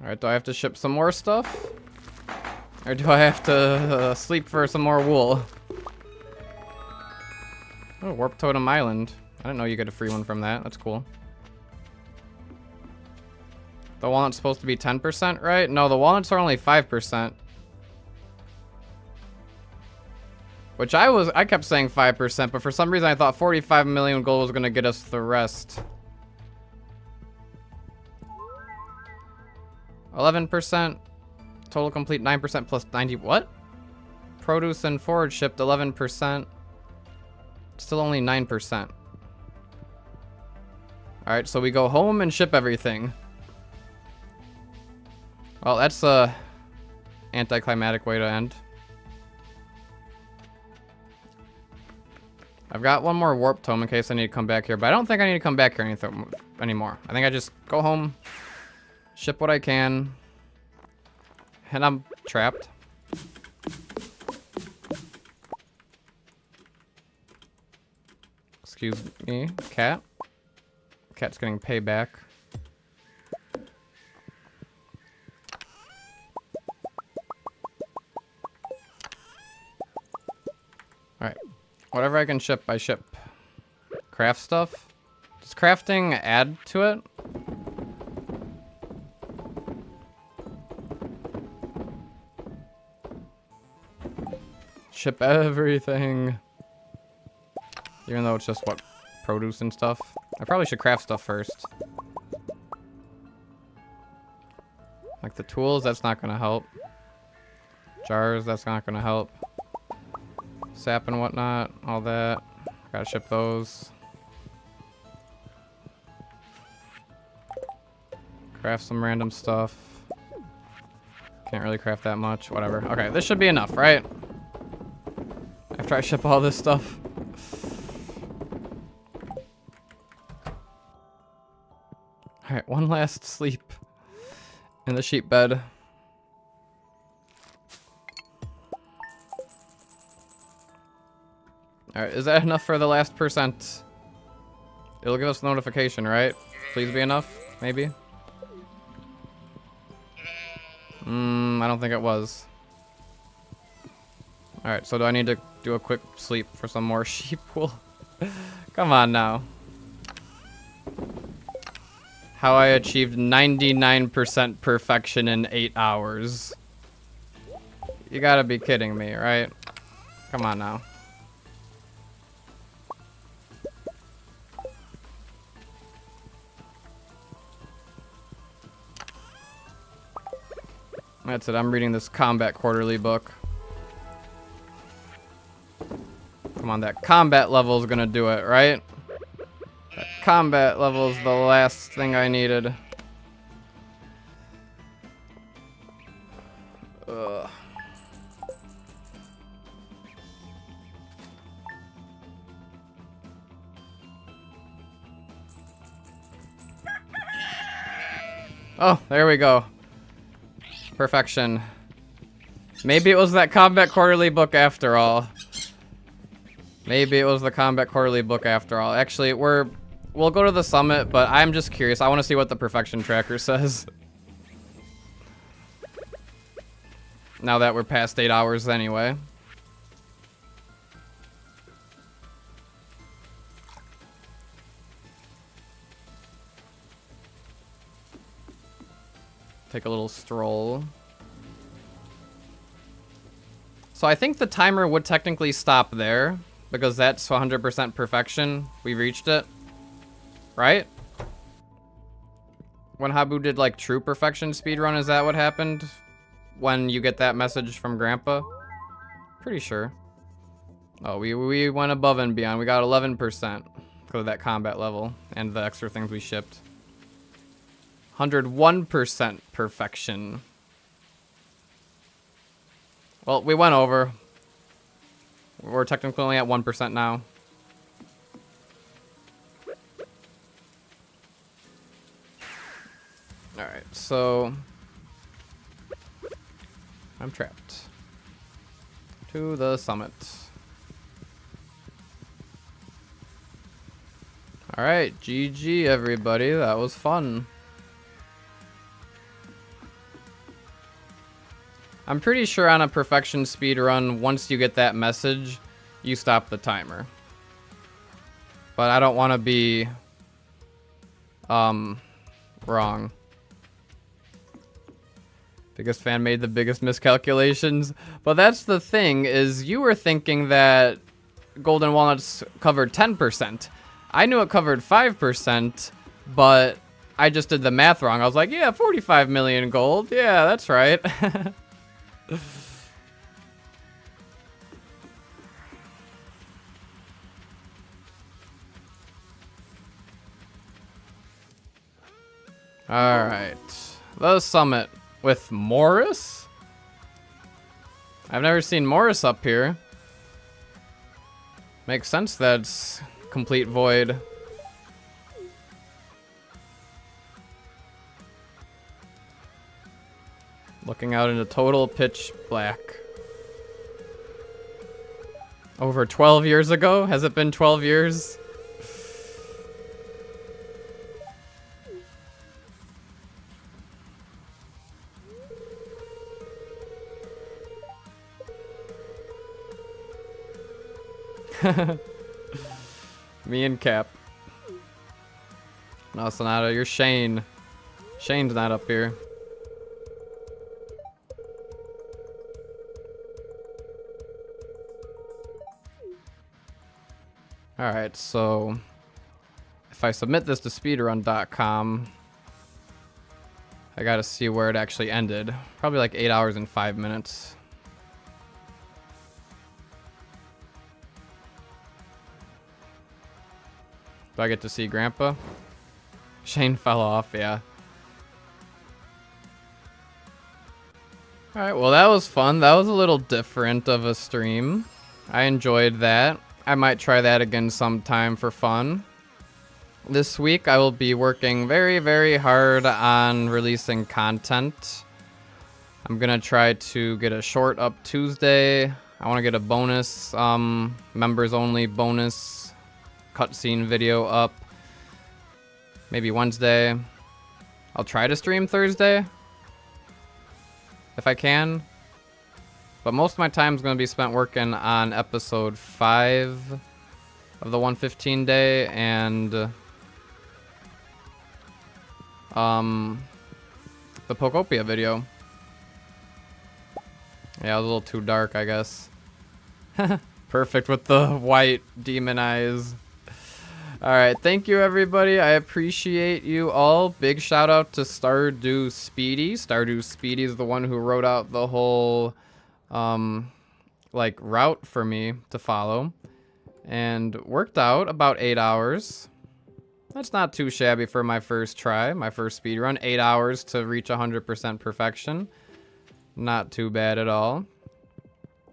S1: Alright, do I have to ship some more stuff? Or do I have to sleep for some more wool? Oh, Warp Totem Island. I didn't know you get a free one from that. That's cool. The walnut's supposed to be 10%, right? No, the walnuts are only 5%. Which I kept saying 5%, but for some reason I thought 45 million gold was gonna get us the rest. 11%. Total complete 9% plus 90. What? Produce and forage shipped 11%. Still only 9%. Alright, so we go home and ship everything. Well, that's a anticlimactic way to end. I've got one more warp tome in case I need to come back here, but I don't think I need to come back here anymore. I think I just go home, ship what I can, and I'm trapped. Excuse me, cat. Cat's getting payback. Alright. Whatever I can ship, I ship. Craft stuff. Does crafting add to it? Ship everything. Even though it's just, what, produce and stuff? I probably should craft stuff first. Like the tools, that's not gonna help. Jars, that's not gonna help. Sap and whatnot, all that. Gotta ship those. Craft some random stuff. Can't really craft that much, whatever. Okay, this should be enough, right? After I ship all this stuff. Alright, one last sleep in the sheep bed. Alright, is that enough for the last percent? It'll give us a notification, right? Please be enough, maybe? I don't think it was. Alright, so do I need to do a quick sleep for some more sheep wool? Come on now. How I achieved 99% perfection in 8 hours. You gotta be kidding me, right? Come on now. That's it, I'm reading this combat quarterly book. Come on, that combat level is gonna do it, right? That combat level is the last thing I needed. Ugh. Oh, there we go. Perfection. Maybe it was that combat quarterly book after all. Maybe it was the combat quarterly book after all. Actually, we'll go to the summit, but I'm just curious. I want to see what the perfection tracker says. Now that we're past 8 hours anyway. Take a little stroll. So I think the timer would technically stop there, because that's 100% perfection. We reached it. Right? When Habu did like true perfection speedrun, is that what happened? When you get that message from Grandpa? Pretty sure. Oh, we went above and beyond. We got 11% because of that combat level and the extra things we shipped. 101% perfection. Well, we went over. We're technically only at 1% now. Alright, so I'm trapped. To the summit. Alright, GG everybody. That was fun. I'm pretty sure on a perfection speedrun, once you get that message, you stop the timer. But I don't want to be wrong. Biggest fan made the biggest miscalculations. But that's the thing, is you were thinking that Golden Walnuts covered 10%. I knew it covered 5%, but I just did the math wrong. I was like, yeah, 45 million gold. Yeah, that's right. Alright. The summit with Morris? I've never seen Morris up here. Makes sense that's complete void. Looking out into total pitch black. Over 12 years ago? Has it been 12 years? Me and Cap. No, Sonata, you're Shane. Shane's not up here. Alright, so if I submit this to speedrun.com, I gotta see where it actually ended. Probably like 8 hours and 5 minutes. Do I get to see Grandpa? Shane fell off, yeah. Alright, well that was fun. That was a little different of a stream. I enjoyed that. I might try that again sometime for fun. This week I will be working very, very hard on releasing content. I'm gonna try to get a short up Tuesday. I want to get a bonus, members only bonus cutscene video up. Maybe Wednesday. I'll try to stream Thursday if I can. But most of my time is going to be spent working on episode 5 of the 115 day and the Pokopia video. Yeah, it was a little too dark, I guess. Perfect with the white demon eyes. Alright, thank you everybody. I appreciate you all. Big shout out to Stardew Speedy. Stardew Speedy is the one who wrote out the whole like route for me to follow. And worked out about 8 hours. That's not too shabby for my first try, my first speed run. 8 hours to reach 100% perfection. Not too bad at all.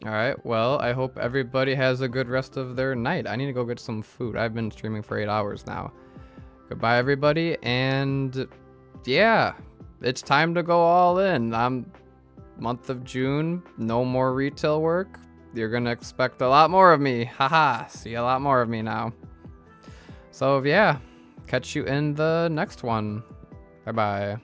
S1: Alright, well, I hope everybody has a good rest of their night. I need to go get some food. I've been streaming for 8 hours now. Goodbye, everybody, and yeah, it's time to go all in. Month of June, no more retail work. You're gonna expect a lot more of me. Haha, see a lot more of me now. So yeah, catch you in the next one. Bye-bye.